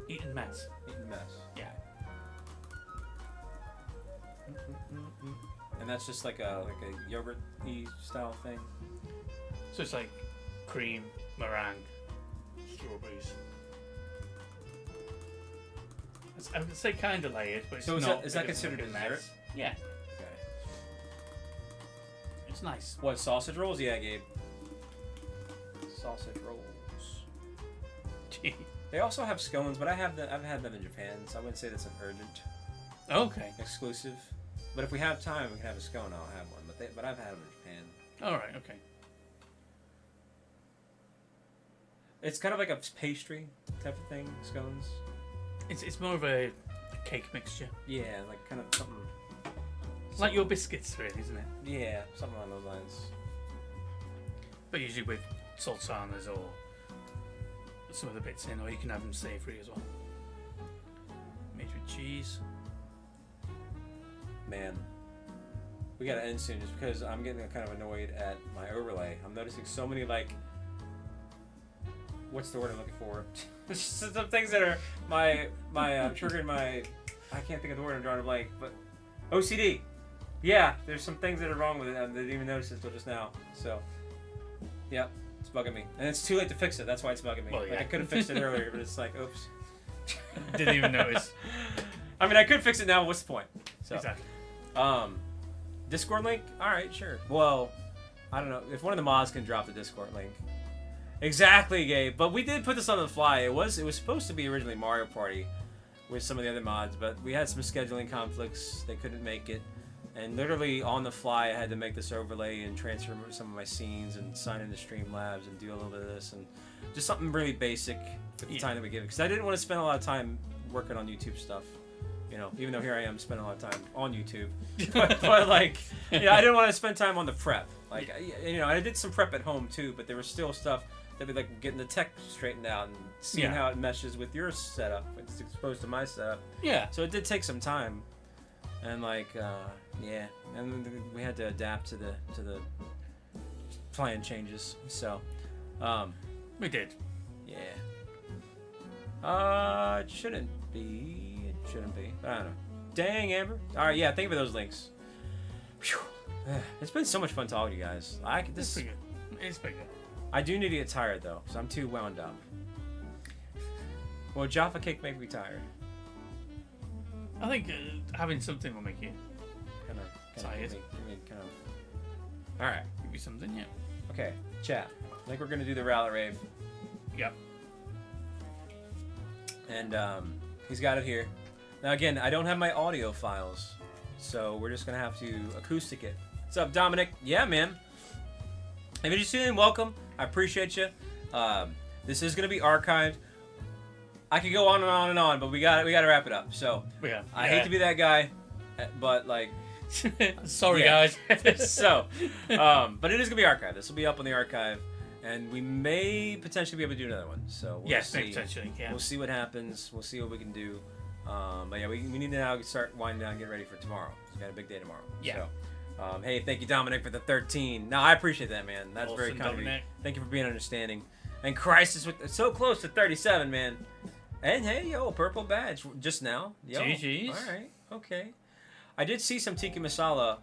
Eaten mess. Eaten mess. Yeah. And that's just like a yogurt-y style thing. So it's like cream, meringue, strawberries. I would say kind of layered, but it's So not. is that it doesn't considered look a dessert? mess. Yeah, Okay. it's nice. What, sausage rolls? Yeah, Gabe. Sausage rolls. They also have scones, but I've had them in Japan, so I wouldn't say that's an urgent Okay. exclusive. But if we have time, we can have a scone. I'll have one. But I've had them in Japan. All right. Okay. It's kind of like a pastry type of thing. Scones. It's more of a cake mixture, Yeah, like kind of something. like your biscuits, really, isn't it? Yeah, something along those lines. But usually with sultanas or some other bits in, or you can have them savoury as well. Made with cheese. Man, we gotta end soon just because I'm getting kind of annoyed at my overlay. I'm noticing so many what's the word I'm looking for? Some things that are triggering my. I can't think of the word. I'm drawing a blank, but OCD. Yeah, there's some things that are wrong with it. I didn't even notice it until just now. So, yep, it's bugging me, and it's too late to fix it. That's why it's bugging me. Well, yeah. I could have fixed it earlier, but it's like, oops. Didn't even notice. I mean, I could fix it now. What's the point? So, Exactly. Discord link? Alright, sure. Well, I don't know. If one of the mods can drop the Discord link. Exactly, Gabe. But we did put this on the fly. It was supposed to be originally Mario Party with some of the other mods, but we had some scheduling conflicts. They couldn't make it. And literally on the fly, I had to make this overlay and transfer some of my scenes and sign into Streamlabs and do a little bit of this and just something really basic with the time that we give it. Because I didn't want to spend a lot of time working on YouTube stuff. You know, even though here I am spending a lot of time on YouTube, but I didn't want to spend time on the prep. I did some prep at home too, but there was still stuff that we getting the tech straightened out and seeing how it meshes with your setup. It's exposed to my setup. Yeah. So it did take some time, and and we had to adapt to the plan changes. So, We did. yeah. It shouldn't be. Shouldn't be. But I don't know. Dang, Amber. Alright, yeah, thank you for those links. Whew. It's been so much fun talking to you guys. It's pretty good. It's pretty good. I do need to get tired, though, because I'm too wound up. Well, Jaffa Cake make me tired. I think having something will make you Kind of tired. give me kind of... Alright. Give you something, yeah. Okay, chat. I think we're going to do the Rowlet Rave. Yep. And, he's got it here. Now, again, I don't have my audio files, so we're just going to have to acoustic it. What's up, Dominic? Yeah, man. If you're just tuning in, welcome. I appreciate you. This is going to be archived. I could go on and on and on, but we got to wrap it up. So, Yeah. I hate to be that guy, but, Sorry, Yeah. guys. so, but it is going to be archived. This will be up on the archive, and we may potentially be able to do another one. So, we'll Yes, see. potentially, yeah. We'll see what happens. We'll see what we can do. But yeah, we need to now start winding down and get ready for tomorrow. We've got a big day tomorrow. Yeah. So, hey, thank you, Dominic, for the 13. No, I appreciate that, man. That's very Awesome, kind of you. Dominic. Thank you for being understanding. And Christ is so close to 37, man. And hey, yo, purple badge just now. Yo. GG's. All right. Okay. I did see some tikka masala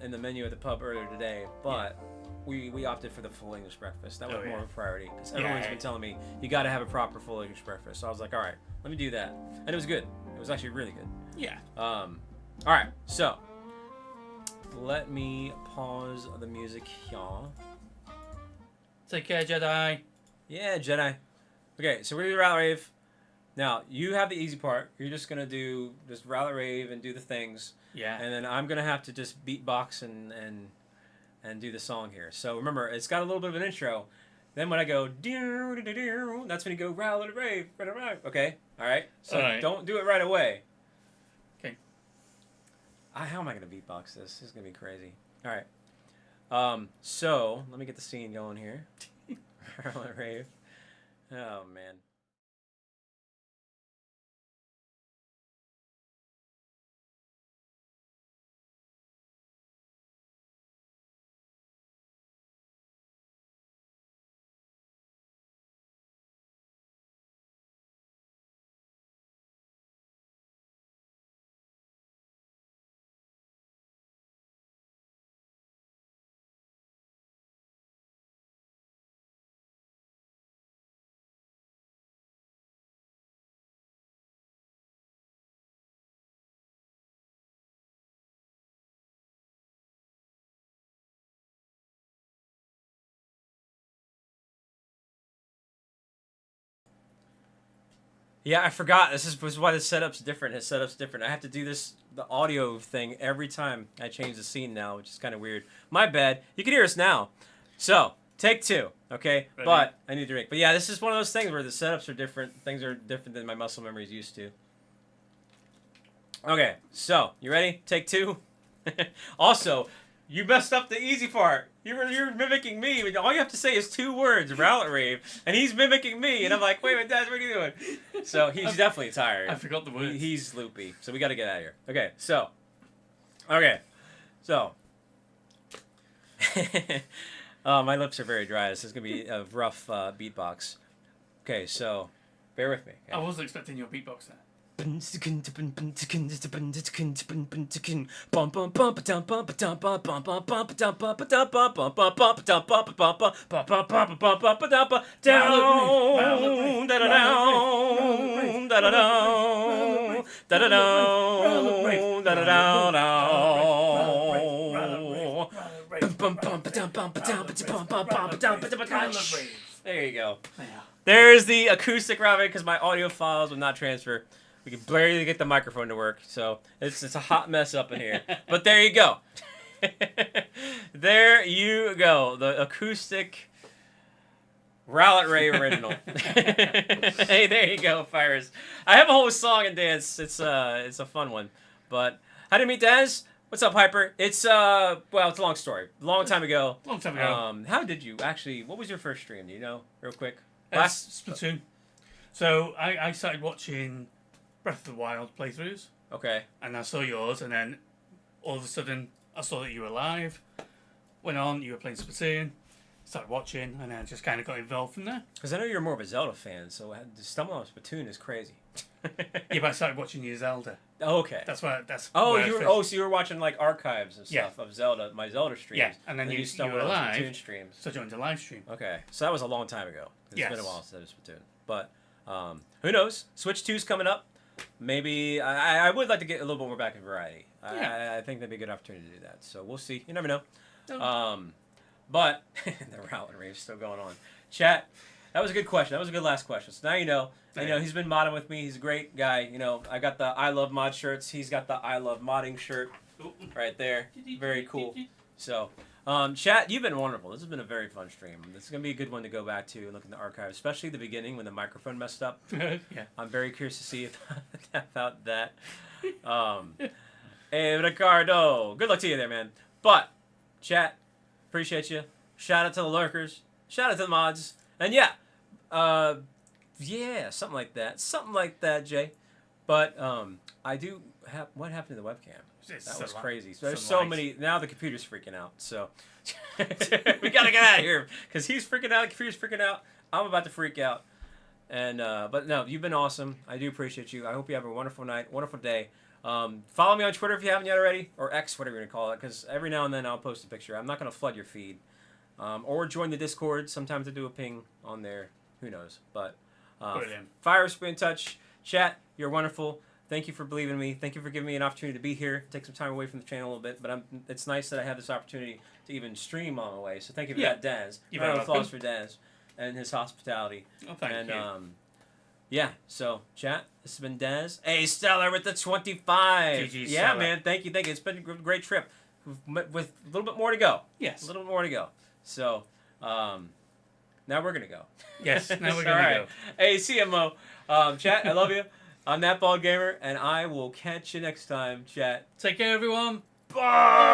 in the menu at the pub earlier today, but we opted for the full English breakfast. That was more of a priority because everyone's been telling me you got to have a proper full English breakfast. So I was like, all right, let me do that, and it was good. It was actually really good. Yeah. All right, so let me pause the music here. Take care, Jedi. Yeah, Jedi. Okay, so we're gonna do Rowlet Rave. Now you have the easy part. You're just gonna do just Rowlet Rave and do the things. Yeah. And then I'm gonna have to just beatbox and and do the song here. So remember, it's got a little bit of an intro. Then when I go, that's when you go, rowlet rave, okay? All right? So don't do it right away. Okay. How am I going to beatbox this? This is going to be crazy. All right. So let me get the scene going here. Rowlet rave. Oh, man. Yeah, I forgot. This is why the setup's different. His setup's different. I have to do the audio thing every time I change the scene now, which is kind of weird. My bad. You can hear us now. So, take 2, okay? Ready? But I need to drink. But yeah, this is one of those things where the setups are different. Things are different than my muscle memory is used to. Okay, so, you ready? Take 2. Also, you messed up the easy part. You're mimicking me. All you have to say is 2 words, rowlet rave, and he's mimicking me, and I'm like, wait, Daz, what are you doing? So he's definitely tired. I forgot the words. He's loopy, so we got to get out of here. Okay, so. My lips are very dry. This is gonna be a rough beatbox. Okay, so bear with me. Okay? I wasn't expecting your beatbox there. There you go. There's the acoustic rowlet because my audio files will not transfer. We can barely get the microphone to work, so it's a hot mess up in here. But there you go. There you go. The acoustic Rowlet Ray original. Hey, there you go, Fires. I have a whole song and dance. It's a fun one. But how did you meet Daz? What's up, Hyper? It's well, it's a long story. Long time ago. How did you actually? What was your first stream? Do you know, real quick? Splatoon. So I started watching Breath of the Wild playthroughs. Okay. And I saw yours, and then all of a sudden I saw that you were live. Went on, you were playing Splatoon. Started watching, and then just kind of got involved from there. Because I know you're more of a Zelda fan, so stumbling on Splatoon is crazy. Yeah, but I started watching your Zelda. Oh, okay. That's why. That's oh, where so you were watching like archives and stuff of Zelda, my Zelda streams. Yeah, and then you stumbled were on live. Splatoon streams. So I joined a live stream. Okay, so that was a long time ago. It's Yes. been a while since I did Splatoon, but who knows? Switch 2's coming up. Maybe I would like to get a little bit more back in variety. Yeah. I think that'd be a good opportunity to do that. So we'll see. You never know. No. But the Rowlet Rave's still going on. Chat, that was a good question. That was a good last question. So now you know. You know, he's been modding with me. He's a great guy. You know, I got the I Love Mod shirts. He's got the I Love Modding shirt right there. Very cool. So, chat, you've been wonderful. This has been a very fun stream. This is going to be a good one to go back to and look in the archive, especially the beginning when the microphone messed up. Yeah. I'm very curious to see about that. Hey, Ricardo. Good luck to you there, man. But, chat, appreciate you. Shout out to the lurkers. Shout out to the mods. And yeah, something like that. Something like that, Jay. But I do have... What happened to the webcam? That was crazy. There's so many... Now the computer's freaking out. So we got to get out of here. Because he's freaking out. The computer's freaking out. I'm about to freak out. And but no, you've been awesome. I do appreciate you. I hope you have a wonderful night, wonderful day. Follow me on Twitter if you haven't yet already. Or X, whatever you're going to call it. Because every now and then I'll post a picture. I'm not going to flood your feed. Or join the Discord. Sometimes I do a ping on there. Who knows? But Fires, be in touch. Chat, you're wonderful. Thank you for believing in me. Thank you for giving me an opportunity to be here. Take some time away from the channel a little bit. But it's nice that I have this opportunity to even stream on my way. So thank you for that, Daz. You're very welcome. Applause for Daz and his hospitality. Oh, thank you. Yeah, so, chat, this has been Daz. Hey, Stellar with the 25. GG, yeah, Stellar. man, thank you. It's been a great trip. with a little bit more to go. Yes. A little bit more to go. So, now we're gonna go. Yes. Now we're All gonna right. go. Hey, CMO, chat. I love you. I'm that bald gamer, and I will catch you next time, chat. Take care, everyone. Bye.